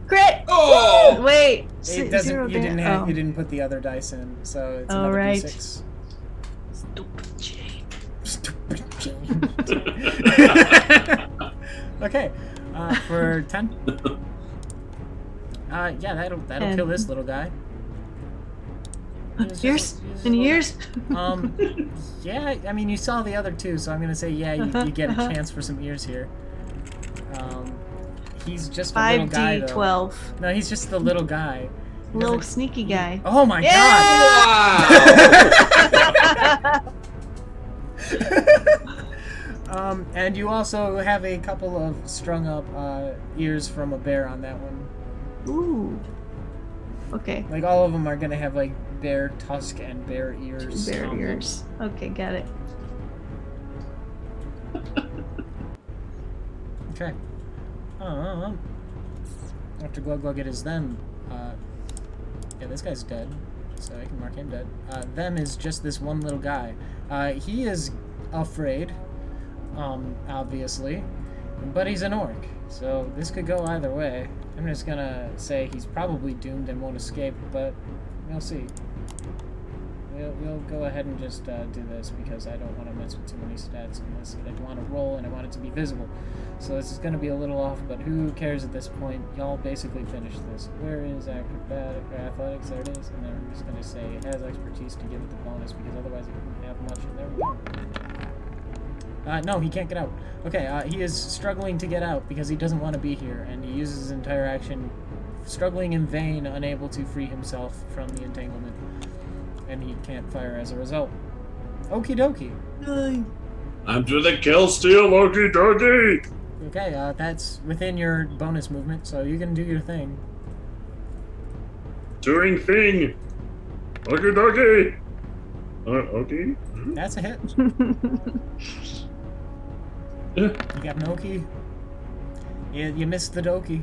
Crit! Oh! Wait. It doesn't. Zero You didn't dan- have. oh. You didn't put the other dice in, so it's Oh, another right. D6. Stupid Jane. Stupid Jane. Okay. For 10. Yeah, that'll kill this little guy. Years? Any years? Yeah, I mean, you saw the other two, so I'm gonna say, yeah, you get a chance for some ears here. He's just a little guy, though. 5d12. No, he's just the little guy. He Little doesn't- sneaky guy. Oh my Wow! And you also have a couple of strung up ears from a bear on that one. Ooh. Okay. Like all of them are gonna have like bear tusk and bear ears. Bear ears. Okay, got it. Okay. After Glug Glug, it is them. Yeah, this guy's dead, so I can mark him dead. Them is just this one little guy. He is afraid, obviously, but he's an orc, so this could go either way. I'm just gonna say he's probably doomed and won't escape, but we'll see. We'll go ahead and just do this because I don't want to mess with too many stats on this. I want to roll and I want it to be visible. So this is going to be a little off, but who cares at this point? Y'all basically finished this. Where is acrobatic or athletics? There it is. And then I'm just going to say it has expertise to give it the bonus because otherwise it wouldn't have much. And there we go. No, he can't get out. Okay, he is struggling to get out because he doesn't want to be here, and he uses his entire action struggling in vain, unable to free himself from the entanglement. And he can't fire as a result. Okie dokie. I'm to the kill steal, okie dokie. Okay, that's within your bonus movement, so you can do your thing. Doing thing. Okie dokie. Okay. That's a hit. You got an okie. You missed the dokie.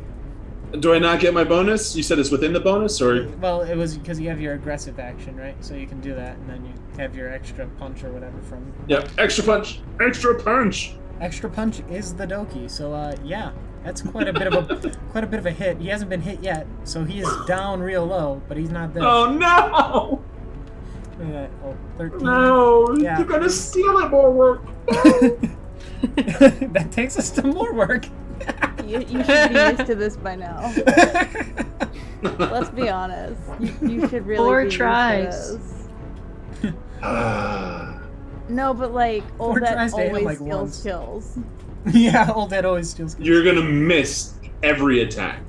Do I not get my bonus? You said it's within the bonus, or? Well, it was because you have your aggressive action, right? So you can do that, and then you have your extra punch or whatever from... Yep, extra punch. Extra punch. Extra punch is the dokie, so yeah, that's quite a bit of a hit. He hasn't been hit yet, so he is down real low, but he's not dead. Oh no! Look at that. Oh, 13. No, Yeah. you're gonna steal it more work. That takes us to more work. You should be used to this by now. Let's be honest. You should really 4 be tries. used to this. No, but like, old tries Dad to hit him, always like, steals once. kills. Yeah, old dad always steals. You're gonna miss every attack.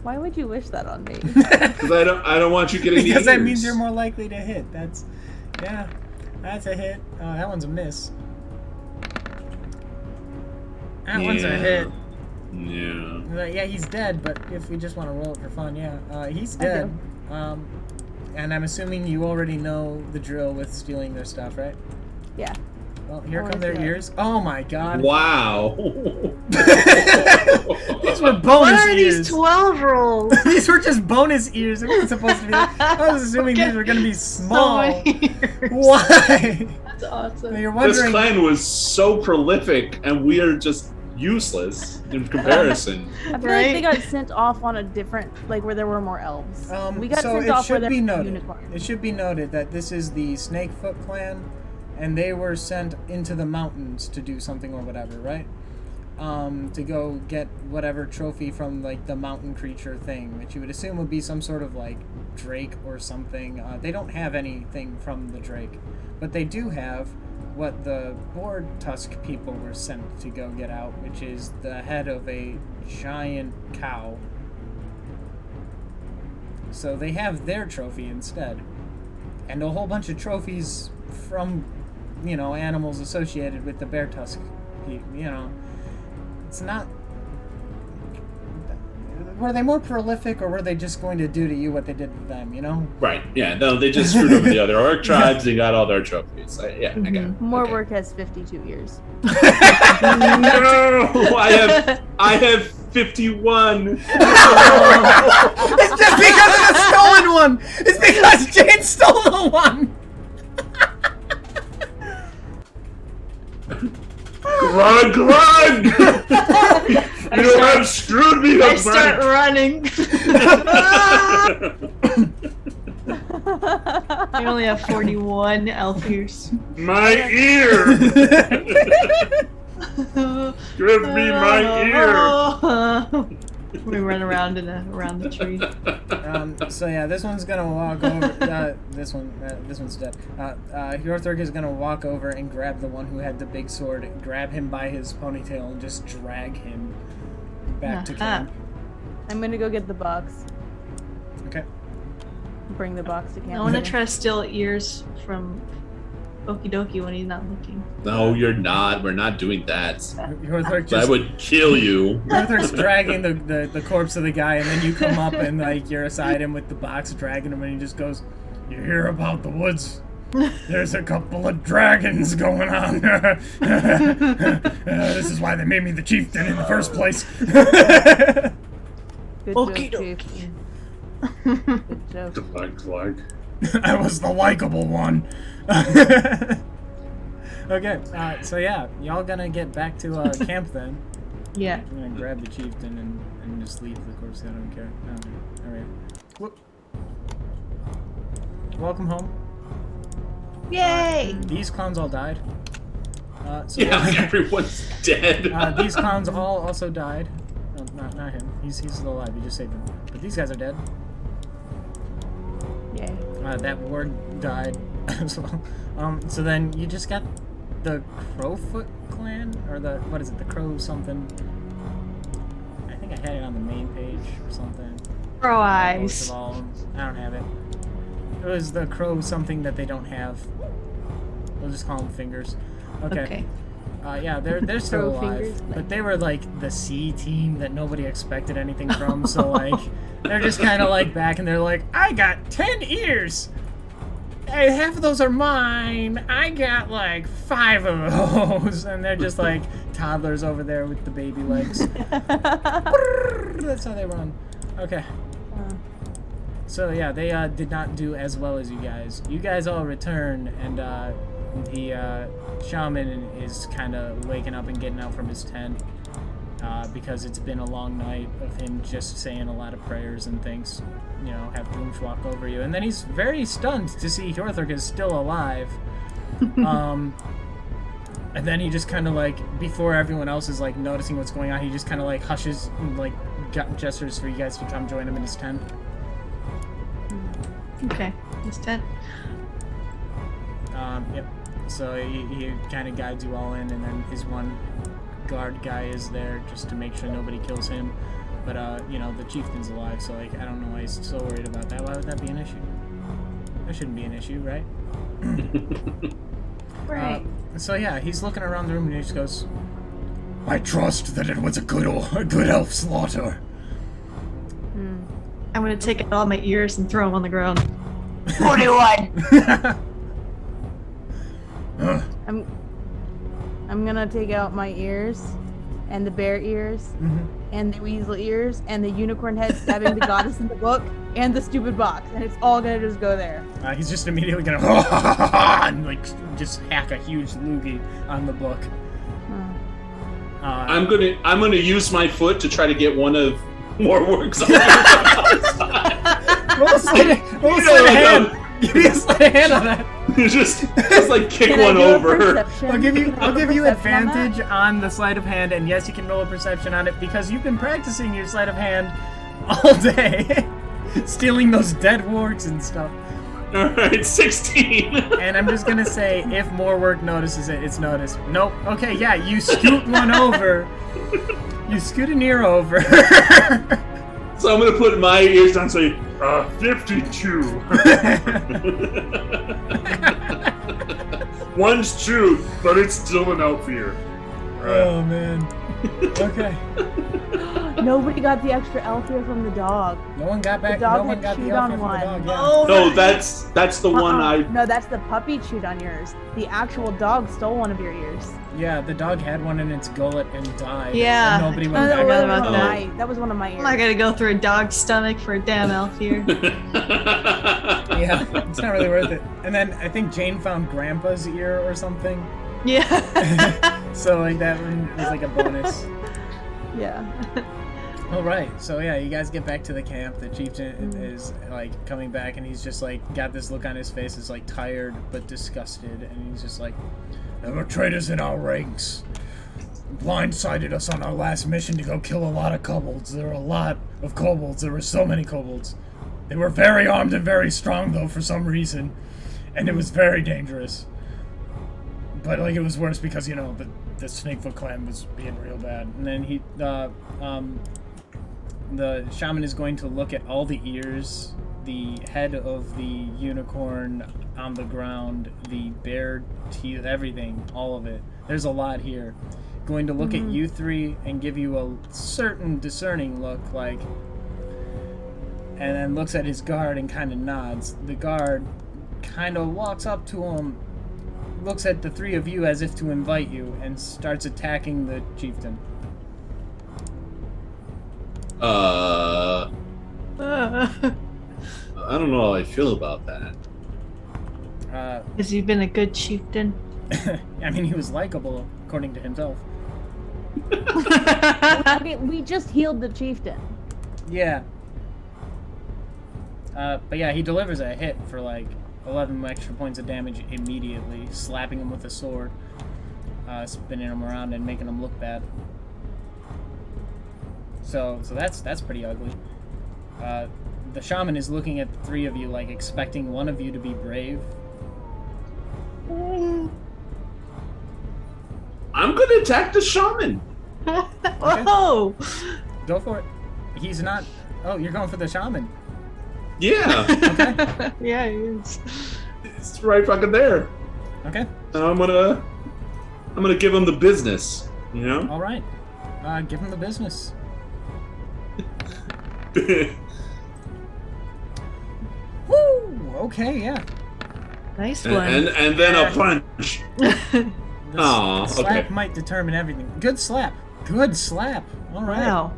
Why would you wish that on me? Because I don't want you getting Because the that ears. means you're more likely to hit. That's a hit. That one's a miss. That one's a hit. Yeah. Yeah, he's dead, but if we just want to roll it for fun, yeah. He's dead. And I'm assuming you already know the drill with stealing their stuff, right? Yeah. Well, here Oh, come their yeah. ears. Oh my god. Wow. These were bonus What are ears. these 12 rolls? These were just bonus ears. It wasn't supposed to be. I was assuming these were going to be small. So many ears. Why? That's awesome. You're This wondering. clan was so prolific, and we are just useless in comparison. I feel like Right? they got sent off on a different, like where there were more elves. We got so sent it off where should there be were noted. unicorns. It should be noted that this is the Snakefoot clan, and they were sent into the mountains to do something or whatever, right? To go get whatever trophy from like the mountain creature thing, which you would assume would be some sort of like drake or something. They don't have anything from the drake, but they do have what the board tusk people were sent to go get out, which is the head of a giant cow. So they have their trophy instead, and a whole bunch of trophies from, animals associated with the bear tusk. It's not. Were they more prolific, or were they just going to do to you what they did to them? Right, yeah, no, they just screwed over the other orc tribes, they got all their trophies. I get it. More Okay. work has 52 years. No! I have 51! It's just because of the stolen one! It's because Jane stole the one! Glug glug! You have screwed me I up, start man. running. I only have 41 elf ears. My ear! Give me my ear! We run around around the tree. So yeah, this one's gonna walk over. This one's dead. Hjorthurg is gonna walk over and grab the one who had the big sword, grab him by his ponytail, and just drag him back to camp. I'm gonna go get the box. Okay. Bring the box to camp. I want to try to steal ears from Okie Dokie when he's not looking. No, you're not. We're not doing that. Hjorthurg I just. would kill you. Hjorthurg's dragging the corpse of the guy, and then you come up and like you're aside him with the box, dragging him, and he just goes, You hear about the woods? There's a couple of dragons going on. This is why they made me the chieftain in the first place. Good Okie joke, dokie. Chief. Good joke. Define flag. I was the likable one. Okay, so yeah, y'all gonna get back to camp then. Yeah. I'm gonna grab the chieftain and just leave the corpse. I don't care. Alright. Whoop. Welcome home. Yay! These clowns all died. So Yeah, everyone's dead. these clowns all also died. No, not him. He's still alive. You just saved him. But these guys are dead. Yay. That ward died as well. So then you just got the Crowfoot clan, or the what is it? The Crow something. I think I had it on the main page or something. Crow Most eyes. of all of them. I don't have it. It was the Crow something that they don't have. We'll just call them fingers. Okay. Yeah, they're still Crow alive, fingers, but they were like the C team that nobody expected anything from. So like, they're just kind of like back, and they're like, I got 10 ears. Hey, half of those are mine. I got like 5 of those, and they're just like toddlers over there with the baby legs. That's how they run. Okay. So yeah, they did not do as well as you guys. You guys all return, and the shaman is kind of waking up and getting out from his tent because it's been a long night of him just saying a lot of prayers and things. You know, have Doomsh walk over you, and then he's very stunned to see Hjorthric is still alive. And then he just kind of like, before everyone else is like noticing what's going on, he just kind of like hushes and like gestures for you guys to come join him in his tent. Okay. His tent. Yep. So he kind of guides you all in, and then his one guard guy is there just to make sure nobody kills him. But, you know, the chieftain's alive, so, like, I don't know why he's so worried about that. Why would that be an issue? That shouldn't be an issue, right? Right. So, yeah, he's looking around the room, and he just goes, I trust that it was a good elf slaughter. I'm gonna take out all my ears and throw them on the ground. 41! I'm gonna take out my ears, and the bear ears, and the weasel ears, and the unicorn head stabbing the goddess in the book, and the stupid box, and it's all gonna just go there. he's just immediately gonna, and, like, just hack a huge loogie on the book. I'm gonna use my foot to try to get one of Warwick's on the other side. Roll a sleight of hand! Give me a sleight of hand on that! just like kick Can I one do a over. perception? I'll give you Can I do a perception on that? advantage on the sleight of hand, and yes, you can roll a perception on it because you've been practicing your sleight of hand all day, stealing those dead wargs and stuff. All right, 16. And I'm just gonna say, if more work notices it, it's noticed. Nope. Okay, yeah, you scoot one over. You scoot an ear over. So I'm gonna put my ears down and say, 52. One's true, but it's still an elf ear. Oh man. Okay. Nobody got the extra elf ear from the dog. No one got back. The dog No one had got the chewed elf on from the one. dog. Yeah. Oh, no, right. that's the one I. No, that's the puppy chewed on yours. The actual dog stole one of your ears. Yeah, the dog had one in its gullet and died. Yeah. And nobody Oh, went that back. was to about the that. dog. That was one of my ears. I'm not gonna go through a dog's stomach for a damn elf ear. Yeah, it's not really worth it. And then I think Jane found Grandpa's ear or something. Yeah. So like that one was like a bonus. Yeah. All right, so yeah, you guys get back to the camp. The chieftain is like coming back, and he's just like got this look on his face, is like tired but disgusted, and he's just like, There were traitors in our ranks. Blindsided us on our last mission to go kill a lot of kobolds. There were a lot of kobolds. There were so many kobolds. They were very armed and very strong, though, for some reason. And it was very dangerous. But, like, it was worse because, you know, the Snakefoot clan was being real bad. and then the shaman is going to look at all the ears, the head of the unicorn on the ground, the bear teeth, everything, all of it. There's a lot here. Going to look at you three and give you a certain discerning look, like, and then looks at his guard and kind of nods. The guard kind of walks up to him, looks at the three of you as if to invite you, and starts attacking the chieftain. I don't know how I feel about that. Has he been a good chieftain? I mean, he was likable, according to himself. I mean, we just healed the chieftain. Yeah. But yeah, he delivers a hit for like 11 extra points of damage immediately, slapping him with a sword, spinning him around and making him look bad. So that's pretty ugly. The shaman is looking at the three of you, like expecting one of you to be brave. I'm gonna attack the shaman. Whoa! Go for it. He's not. Oh, you're going for the shaman. Yeah. Okay. Yeah, he is. It's right fucking there. Okay. And I'm gonna give him the business. You know. All right. Give him the business. Woo! Okay, yeah. Nice one. and then a punch. The slap okay. might determine everything. Good slap. Good slap. All right. Wow.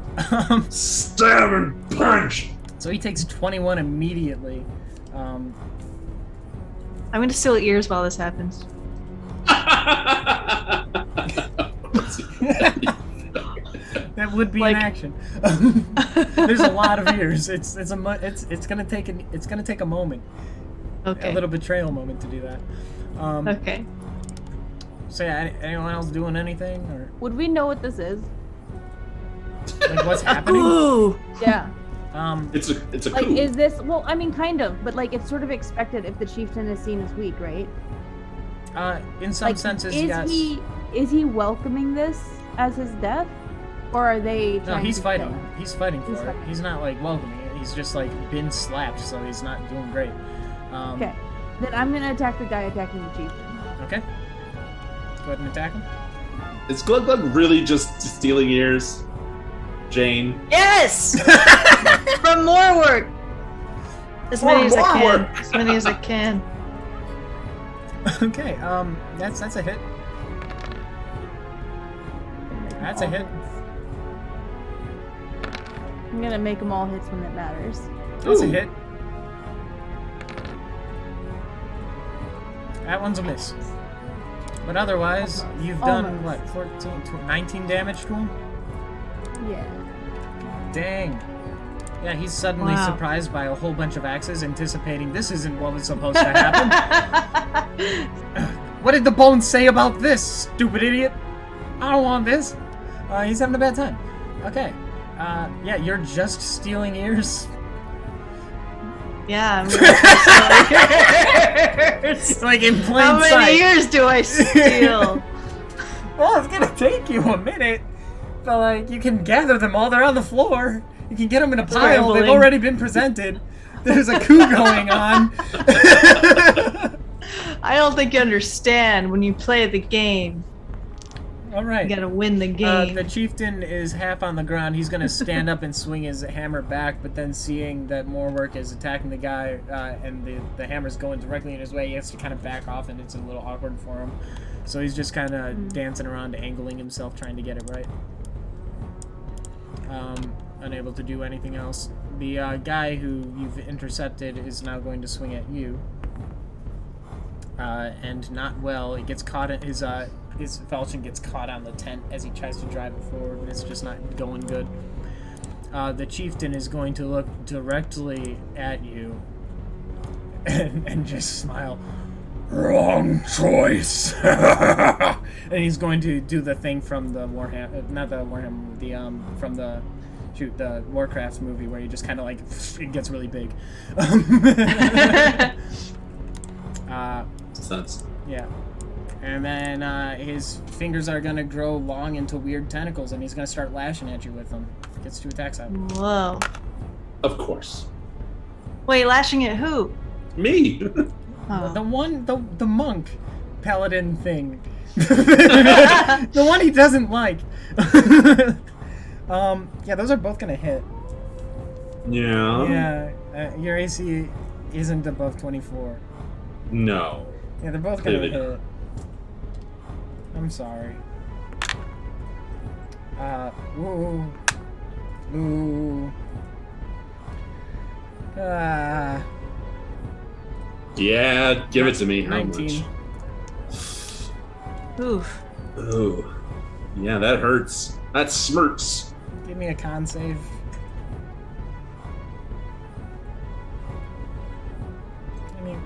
Stab and punch. So he takes 21 immediately. I'm gonna steal ears while this happens. That would be Like- an action. There's a lot of ears. It's gonna take a moment, Okay. a little betrayal moment to do that. Okay. So yeah, anyone else doing anything or Would we know what this is? like what's happening? Ooh. Yeah. It's a Like, coup. is this? Well, I mean, kind of, but like, it's sort of expected if the chieftain is seen as weak, right? In some Like, senses, is yes. is he welcoming this as his death, or are they? No, Trying he's to fighting. kill him? He's fighting for He's it. fighting. He's not like welcoming it. He's just like been slapped, so he's not doing great. Okay, then I'm gonna attack the guy attacking the chieftain. Okay. Go ahead and attack him. Is Glug Glug really just stealing ears, Jane? Yes! From more work! As many as I more can. work. As many as I can. Okay. That's a hit. That's a hit. I'm gonna make them all hits when it matters. That's a Ooh. hit. That one's a miss. But otherwise, you've done, Almost. what, 14, 19 damage to him? Yeah. Dang. Yeah, he's suddenly Wow. surprised by a whole bunch of axes, anticipating this isn't what was supposed to happen. What did the bones say about this, stupid idiot? I don't want this. He's having a bad time. Okay. Yeah, you're just stealing ears. Yeah, I'm gonna It's like in plain How many sight. years do I steal? Well, it's gonna take you a minute, but like you can gather them all. They're on the floor. You can get them in a pile. They've Scrambling. already been presented. There's a coup going on. I don't think you understand. When you play the game, All you right. gotta win the game. The chieftain is half on the ground. He's gonna stand up and swing his hammer back, but then seeing that more work is attacking the guy and the hammer's going directly in his way, he has to kind of back off, and it's a little awkward for him. So he's just kind of dancing around, angling himself, trying to get it right. Unable to do anything else. The guy who you've intercepted is now going to swing at you. And not well. It gets caught in his falchion gets caught on the tent as he tries to drive it forward, and it's just not going good. The chieftain is going to look directly at you and just smile. Wrong choice. And he's going to do the thing from the Warhammer, not the Warhammer, the from the Warcraft movie where he just kind of like it gets really big. Sense. Yeah. And then his fingers are gonna grow long into weird tentacles, and he's gonna start lashing at you with them. Gets 2 attacks out. Whoa. Of course. Wait, lashing at who? Me. Oh. The monk paladin thing. The one he doesn't like. Yeah, those are both gonna hit. Yeah. Yeah, your AC isn't above 24. No. Yeah, they're both gonna Clearly hit. I'm sorry. Ooh. Ooh. Yeah, give it to me. How 19. Oof. much? Ooh. Yeah, that hurts. That smirks. Give me a con save. I mean,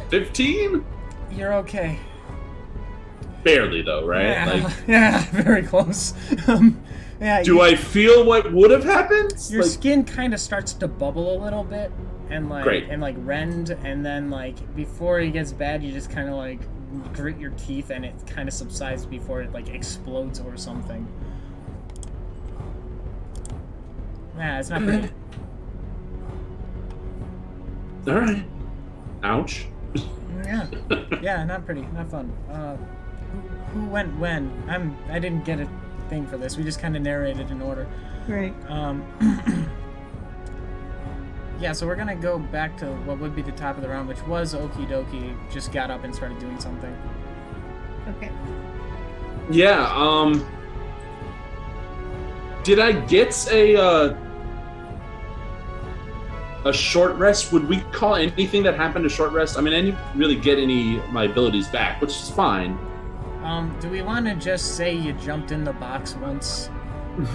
15? you're okay. Barely, though, right? Yeah, Like, yeah, very close. Yeah. do I feel what would have happened? Your Like, skin kind of starts to bubble a little bit, and Great. rend, and then like before it gets bad, you just kind of like grit your teeth, and it kind of subsides before it like explodes or something. Yeah, it's not pretty. all right. Ouch. Yeah, yeah, not pretty, not fun. Who went when? I didn't get a thing for this. We just kind of narrated in order. Right. Yeah, so we're gonna go back to what would be the top of the round, which was Okie Dokie. Just got up and started doing something. Okay. Yeah, did I get a short rest? Would we call anything that happened a short rest? I mean, I didn't really get any of my abilities back, which is fine. Do we want to just say you jumped in the box once?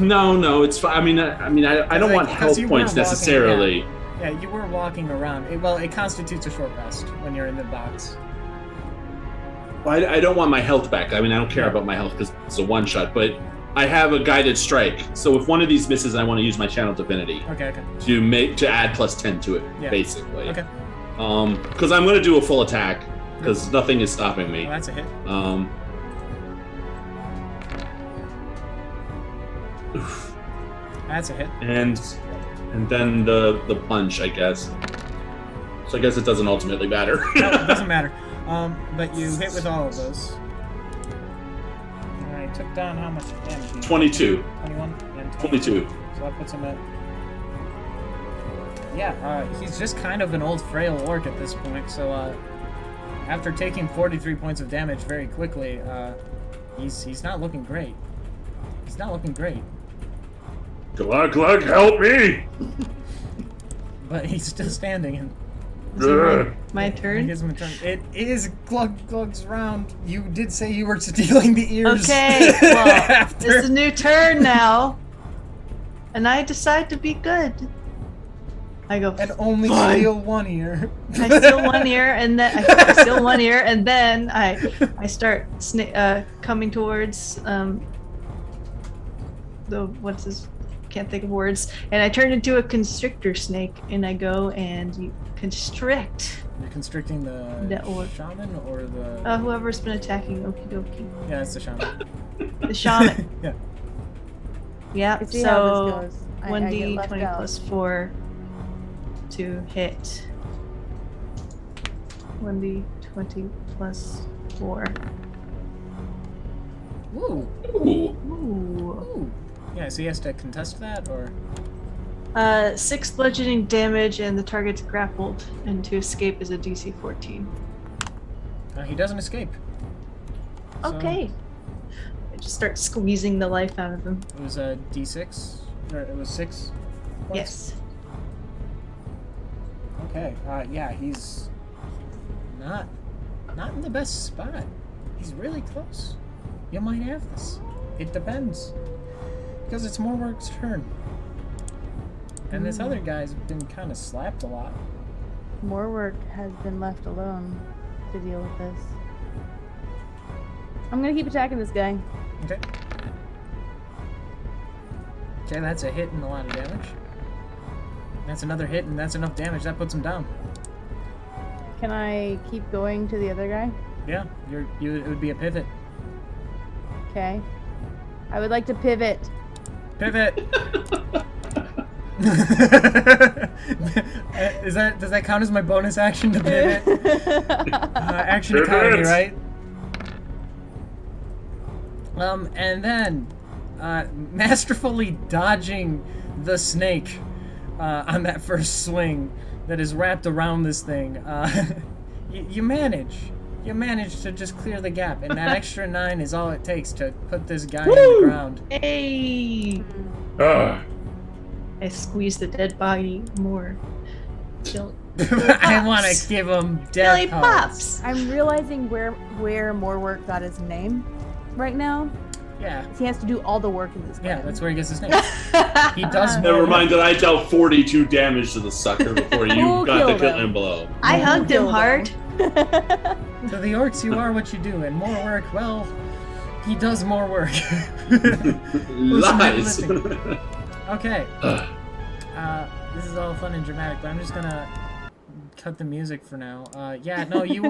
No, it's fine. I don't want health you were points walking, necessarily. Yeah, you were walking around. It constitutes a short rest when you're in the box. Well, I don't want my health back. I mean, I don't care about my health because it's a one-shot, but I have a guided strike. So if one of these misses, I want to use my channel divinity Okay. to add +10 to it, Yeah. basically. Okay. Because I'm going to do a full attack because nothing is stopping me. Well, that's a hit. That's a hit. And then the punch, I guess. So I guess it doesn't ultimately matter. No, it doesn't matter. But you hit with all of those. Alright, took down how much damage? 22. 21? And 22. So that puts him at... Yeah, he's just kind of an old frail orc at this point, so after taking 43 points of damage very quickly, he's not looking great. He's not looking great. Glug, help me! But he's still standing, and Is it my turn? gives him a turn. It is Glug's round. You did say you were stealing the ears. Okay, well, after. it's a new turn now. And I decide to be good. I go, And only Fine. steal one ear. I steal one ear, and then I steal one ear, and then I start coming towards what's his, can't think of words, and I turn into a constrictor snake, and I go and you constrict You're constricting the orc. shaman or the... whoever's been attacking. Okie dokie. Yeah, it's the shaman. The shaman. Yeah. Yeah. I see how So this goes. I get 1d20 left out. plus 4 to hit. 1d20 plus 4. Ooh. Ooh. Ooh. Ooh. Yeah, so he has to contest that, or... 6 bludgeoning damage, and the target's grappled, and to escape is a DC 14. He doesn't escape. So Okay. I just start squeezing the life out of him. it was a D6? Or it was 6 points? Yes. Okay, yeah, he's not in the best spot. He's really close. You might have this. It depends. Because it's Morwork's turn. And this other guy's been kind of slapped a lot. More work has been left alone to deal with this. I'm gonna keep attacking this guy. Okay. Okay, that's a hit and a lot of damage. That's another hit and that's enough damage. That puts him down. Can I keep going to the other guy? Yeah, it would be a pivot. Okay. I would like to pivot. Pivot! Does that count as my bonus action to pivot? Action Pivot. economy, right? And then, masterfully dodging the snake, on that first swing that is wrapped around this thing. You manage. You manage to just clear the gap, and that extra 9 is all it takes to put this guy on the ground. Hey! Ah, I squeeze the dead body more. Till I want to give him death Billy hugs. pops. I'm realizing where Morework got his name right now. Yeah. He has to do all the work in this game. Yeah, that's where he gets his name. He does more Never work. mind that I dealt 42 damage to the sucker before you Who got the killed him? killing blow. I hugged him Killed hard. To the orcs, you are what you do, and more work, well, he does more work. Lies. Okay. This is all fun and dramatic, but I'm just gonna cut the music for now. Yeah, no, you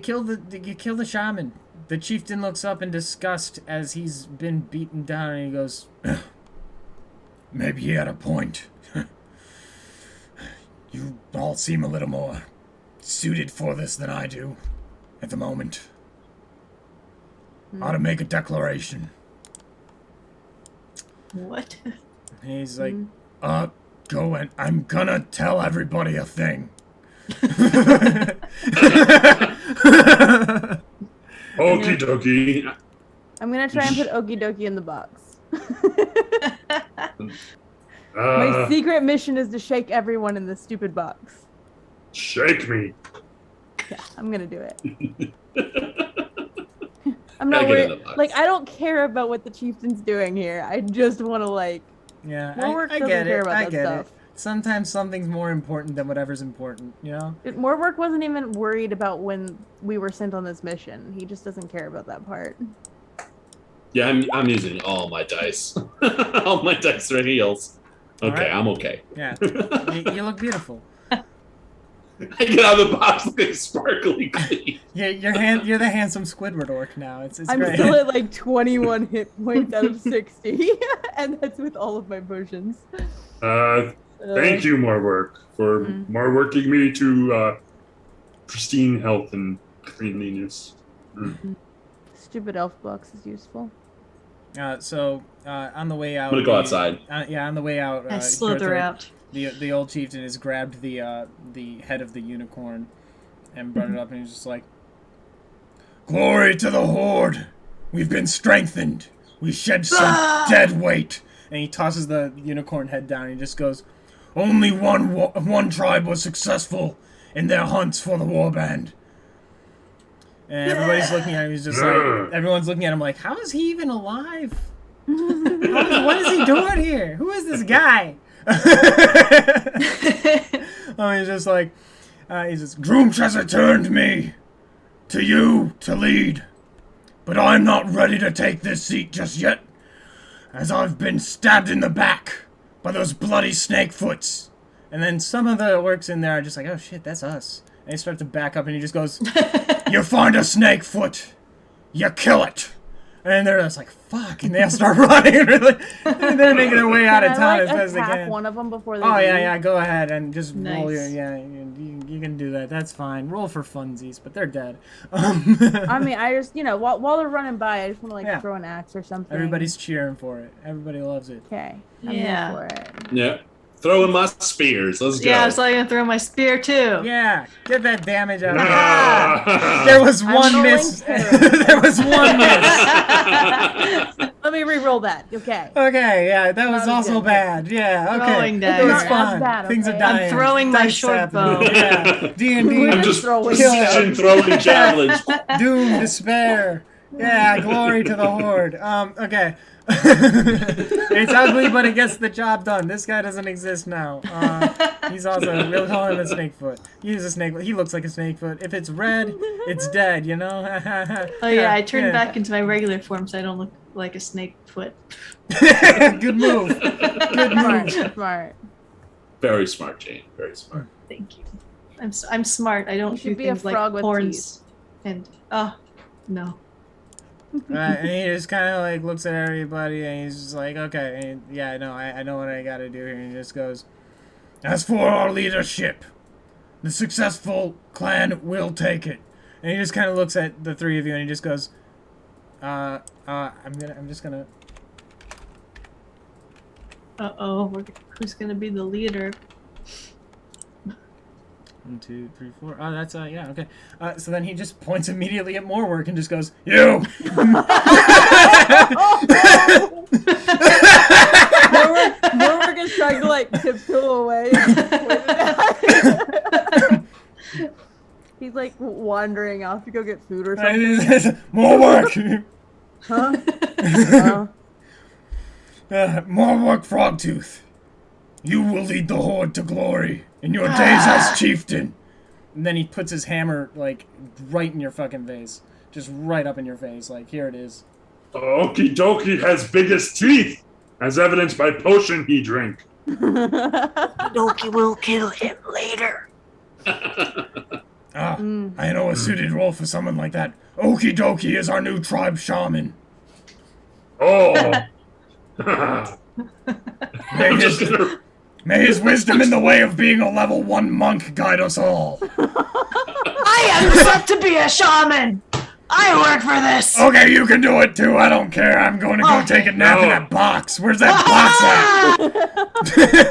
kill the shaman. The chieftain looks up in disgust as he's been beaten down, and he goes, Maybe he had a point. You all seem a little more suited for this than I do at the moment. Ought to make a declaration. What? and he's like, Go and I'm gonna tell everybody a thing. okie dokie. I'm gonna try and put Okie Dokie in the box. My Uh, secret mission is to shake everyone in this stupid box. shake me. Yeah, I'm gonna do it. I'm not Gotta get in worried. the box. Like, I don't care about what the chieftain's doing here. I just want to, like, yeah, Morework I doesn't get care it. about I that get stuff. it. Sometimes something's more important than whatever's important, you know? Morework wasn't even worried about when we were sent on this mission. He just doesn't care about that part. Yeah, I'm using all my dice. All my dice are heals. Okay, Alright. I'm okay. Yeah. You look beautiful. I get out of the box looking sparkly clean. You're the handsome Squidward orc now. It's I'm great. still at, like, 21 hit points out of 60. And that's with all of my potions. Thank you, Morework, for more working me to pristine health and cleanliness. Stupid elf box is useful. So on the way out, I'm gonna go outside. On the way out, I slither Hjorthor, out. The old chieftain has grabbed the head of the unicorn and brought it up, and he's just like, Glory to the Horde! We've been strengthened. We shed some dead weight. and he tosses the unicorn head down, and he just goes, Only one tribe was successful in their hunts for the warband. and everybody's looking at him. He's just like, everyone's looking at him like, how is he even alive? What is he doing here? Who is this guy? He's just like, Groom Chesser turned me to you to lead, but I'm not ready to take this seat just yet, as I've been stabbed in the back by those bloody snakefoots. and then some of the orcs in there are just like, oh shit, that's us. And they start to back up, and he just goes, You find a snakefoot, you kill it. and they're just like, fuck, and they all start running, and they're making their way out of Can town I, as like, best they attack can. one of them before they Oh leave? yeah, go ahead and just roll your, Nice. you can do that. That's fine. Roll for funsies, but they're dead. I mean, I just, while they're running by, I just want to, like, Yeah. throw an axe or something. Everybody's cheering for it. Everybody loves it. Okay. I'm Yeah. here for it. Yeah. Throw in my spears. Let's go. Yeah, I was like gonna throw my spear too. Yeah, get that damage out. Ah! There was I'm one rolling miss. terrible. There was one miss. Let me re-roll that. Okay. Okay, yeah, that was was also good. bad. Yeah, okay. Throwing It was dagger. fun. Not as bad, Things are okay? dying. I'm throwing my Dice short happening. bow. Yeah, D&D. We're I'm just throwing precision throwing javelins. Doom, despair. Yeah, glory to the Horde. Okay. It's ugly, but it gets the job done. This guy doesn't exist now. He's also, we'll call him a snakefoot. He's a snakefoot. He looks like a snakefoot. If it's red, it's dead, you know? Oh yeah, I turned back into my regular form so I don't look like a snake foot. Good move. Good Smart. move. Smart. Very smart, Jane. Very smart. Thank you. I'm smart. I don't You should do be a things like frog with horns. And no. And he just kind of like looks at everybody, and he's just like, okay, and yeah, no, I know what I gotta do here. And he just goes, As for our leadership, the successful clan will take it. and he just kind of looks at the three of you, and he just goes, I'm just gonna. Uh-oh, who's gonna be the leader? 1, 2, 3, 4. Oh, that's yeah, okay. So then he just points immediately at more work and just goes, "You." More work is trying to like tiptoe away. He's like wandering off to go get food or something. More work. Huh? More work, Frogtooth. You will lead the Horde to glory in your days as chieftain. And then he puts his hammer like right in your fucking face, just right up in your face. Like, here it is. Okie dokie has biggest teeth, as evidenced by potion he drank. Doki will kill him later. I know a suited role for someone like that. Okie dokie is our new tribe shaman. Oh. May his wisdom in the way of being a level 1 monk guide us all. I am set to be a shaman. I work for this. Okay, you can do it too. I don't care. I'm going to go take a nap in that box. Where's that box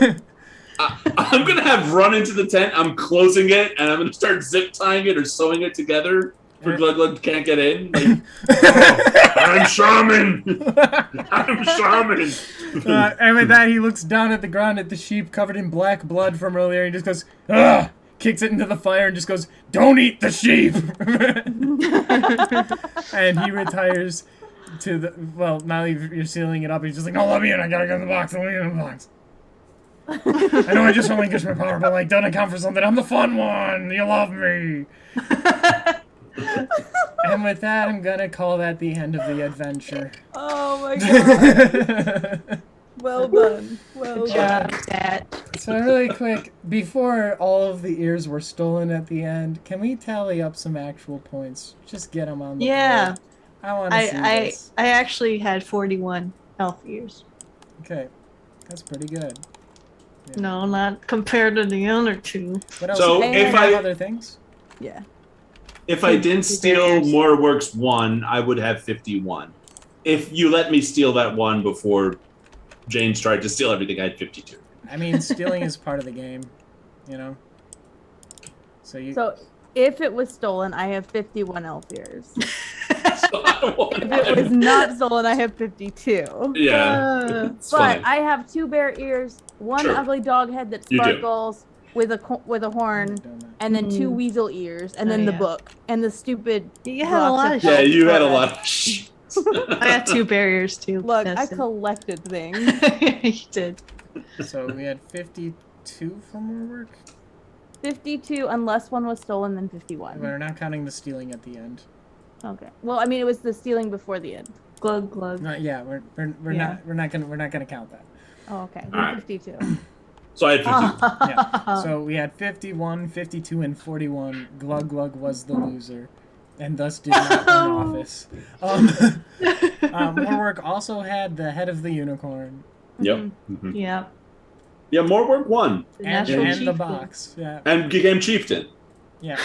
at? I'm gonna have run into the tent. I'm closing it, and I'm gonna start zip tying it or sewing it together. For Glug Glug can't get in. Like, I'm shaman. I'm shaman. And with that, he looks down at the ground at the sheep covered in black blood from earlier. And he just goes, "Ugh!" Kicks it into the fire and just goes, "Don't eat the sheep." And he retires to the. Well, now you're sealing it up. He's just like, "No, let me in. I gotta go in the box. Let me in the box." I know I just relinquished my power, but like, don't account for something. I'm the fun one. You love me. And with that, I'm gonna call that the end of the adventure. Oh my god. Well done. Well done. So really quick, before all of the ears were stolen at the end, can we tally up some actual points? Just get them on the board. I want to see this. I actually had 41 health years. Okay, that's pretty good. Yeah. No, not compared to the other two. What else? So if I other things? Yeah. If I didn't steal More Works 1, I would have 51. If you let me steal that one before James tried to steal everything, I had 52. I mean, stealing is part of the game, you know? So if it was stolen, I have 51 elf years. So I don't want If it was not stolen, I have 52. Yeah. But fine. I have 2 bear ears, 1 Sure. ugly dog head that You do. sparkles with a horn, and then 2 weasel ears, and then the book, and the stupid. You had a lot of Yeah, shit. you had a lot of shit. I had 2 barriers too. Look, I That's it. collected things. You did. So we had 52 for more work? 52, unless one was stolen, then 51. We're not counting the stealing at the end. Okay. Well, I mean, it was the stealing before the end. Glug glug. Yeah, we're Yeah. not gonna count that. Oh, okay. All right. 52. So I had 52. Yeah. So we had 51, 52, and 41. Glug Glug was the loser, and thus did not earn office. More work also had the head of the unicorn. Yep. Mm-hmm. Yeah. Yeah, More Work 1. And Natural the chieftain. box. Yeah. And became Chieftain. Yeah.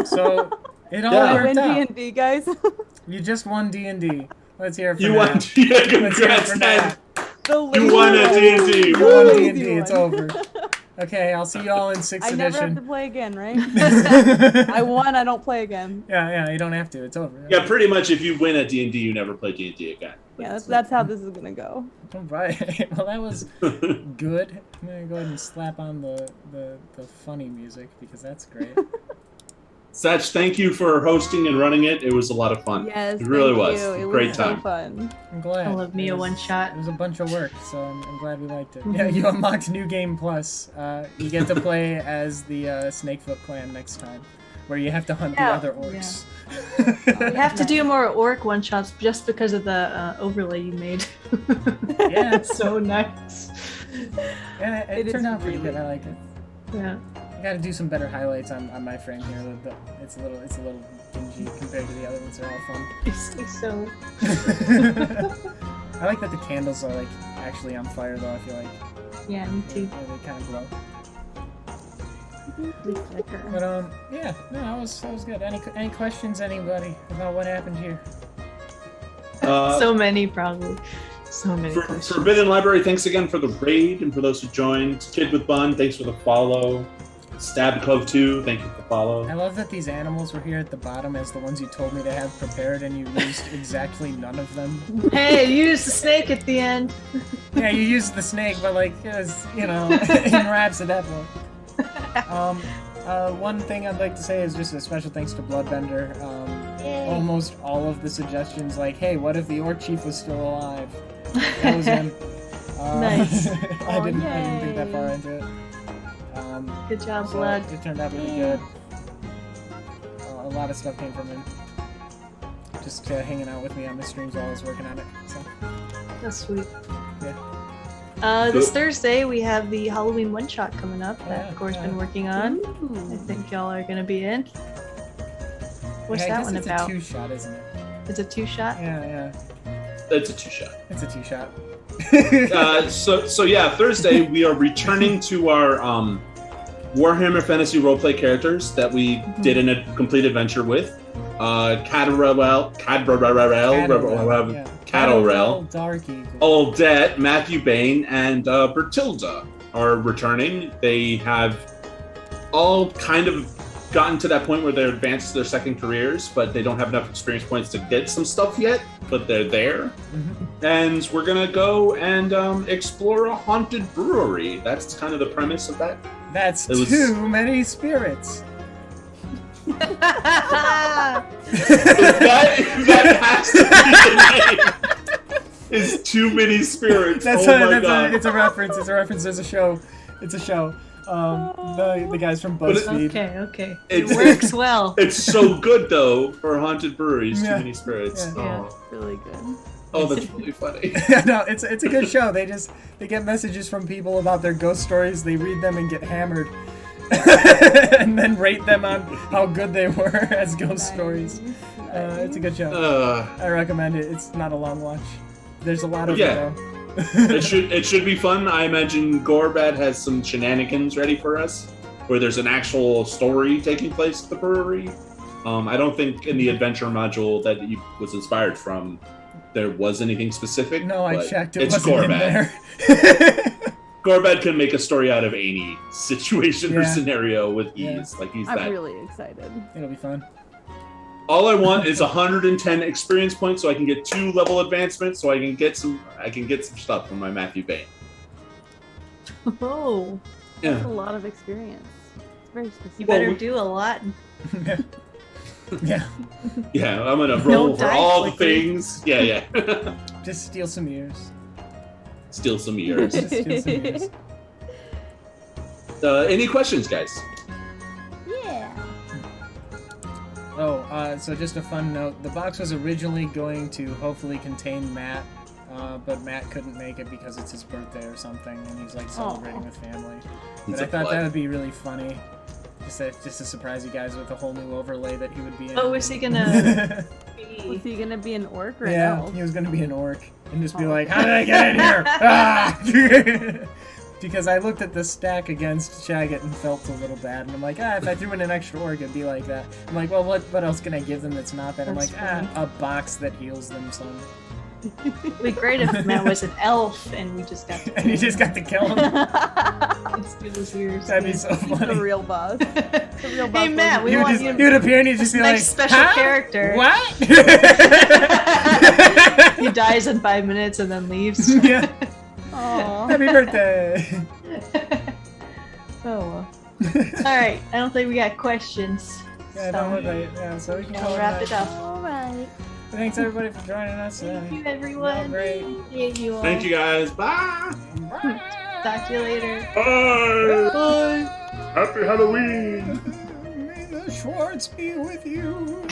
So it all Yeah. Win worked out. D&D, guys. You just won D&D. Let's hear it for You Nat. won. Yeah, Let's hear it congrats, for Ned. Nat. You won at D&D. You won D&D. It's over. Okay, I'll see you all in 6th I never have to edition. play again, right? I won, I don't play again. Yeah, you don't have to. It's over. Yeah, pretty much if you win at D&D, you never play D&D again. Yeah, that's how this is gonna go. All right. Well, that was good. I'm gonna go ahead and slap on the funny music because that's great. Satch, thank you for hosting and running it. It was a lot of fun. Yes, It really thank was. you. It Great was time. so fun. I'm glad. I love me It a was- one-shot. It was a bunch of work, so I'm glad we liked it. Yeah, you unlocked New Game Plus. You get to play as the Snakefoot clan next time, where you have to hunt the Yeah, other orcs. We have to do more orc one-shots just because of the overlay you made. Yeah. It's so nice. Yeah, it It turned is out pretty really good. I like it. Yeah. I gotta do some better highlights on my frame here. It's a little dingy compared to the other ones. They're all fun. It's so. I like that the candles are like actually on fire though. I feel like Yeah, me too. they kind of glow. Flicker. But yeah, no, that was good. Any questions, anybody, about what happened here? So many probably. So many questions. Forbidden Library, thanks again for the raid and for those who joined. Kid with Bun, thanks for the follow. Stab Cove 2, thank you for the follow. I love that these animals were here at the bottom as the ones you told me to have prepared, and you used exactly none of them. Hey, you used the snake at the end. Yeah, you used the snake, but like, it was, in wraps at that point. One thing I'd like to say is just a special thanks to Bloodbender. Almost all of the suggestions, like, hey, what if the Orc Chief was still alive? That was him. Nice. I didn't think that far into it. Good job, So Blood. it turned out pretty good. A lot of stuff came from him. Just hanging out with me on the streams while I was working on it. So. That's sweet. Yeah. This Thursday we have the Halloween one-shot coming up that Gore's yeah. been working on. I think y'all are gonna be in. What's that one about? It's a 2-shot, isn't it? It's a 2-shot? Yeah. It's a 2-shot. It's a 2-shot. So yeah, Thursday we are returning to our Warhammer Fantasy roleplay characters that we did in a complete adventure with. Cadorel, Dark Eagle. Aldette, Matthew Bain, and Bertilda are returning. They have all kind of gotten to that point where they're advanced to their second careers, but they don't have enough experience points to get some stuff yet, but they're there. And we're gonna go and explore a haunted brewery. That's kind of the premise of that. That's too many spirits. that has to be the name. Is too many spirits. It's a reference. It's a reference. There's a show. It's a show. The guys from BuzzFeed. Okay. It works well. It's so good though for haunted breweries. Too many spirits. Yeah, really good. Oh, that's really funny. No, it's a good show. They get messages from people about their ghost stories. They read them and get hammered, and then rate them on how good they were as ghost stories. It's a good show. I recommend it. It's not a long watch. There's a lot of it though. It should be fun. I imagine Gorbad has some shenanigans ready for us, where there's an actual story taking place at the brewery. I don't think in the adventure module that he was inspired from there was anything specific. No, I checked. It's wasn't in Gorbad. there. Gorbad can make a story out of any situation or scenario with ease. Like I'm really excited. It'll be fun. All I want is 110 experience points so I can get 2 level advancements so I can get some stuff from my Matthew Bain. Oh. That's a lot of experience. It's very specific. You better do a lot. Yeah. Yeah, I'm gonna roll for all the things. Yeah. Just steal some ears. Steal some ears. Just steal some ears. Any questions, guys? Yeah. So just a fun note. The box was originally going to hopefully contain Matt, but Matt couldn't make it because it's his birthday or something, and he's like celebrating with family. But I thought that would be really funny. Just to surprise you guys with a whole new overlay that he would be in. Oh, is he gonna be... Was he gonna be an orc or an Yeah, elf? he was gonna be an orc. And just be like, how did I get in here? Ah! Because I looked at the stack against Shagget and felt a little bad. And I'm like, if I threw in an extra orc, it'd be like that. I'm like, well, what else can I give them that's not that? I'm like, a box that heals them some. It'd be great if Matt was an elf and we just got to And you just got to kill him. steal his ears. That'd be so funny. The real boss. The real boss. Hey Matt, we want you He would appear and he'd just be like, special character. What? He dies in 5 minutes and then leaves. Yeah. Aww. Happy birthday. Oh well. Alright, I don't think we got questions. Yeah, so we can call wrap it up. Alright. Thanks everybody for joining us. Thank you everyone. Great. Thank you all. Thank you guys. Bye. Talk to you later. Bye. Bye. Happy Halloween. May the Schwartz be with you.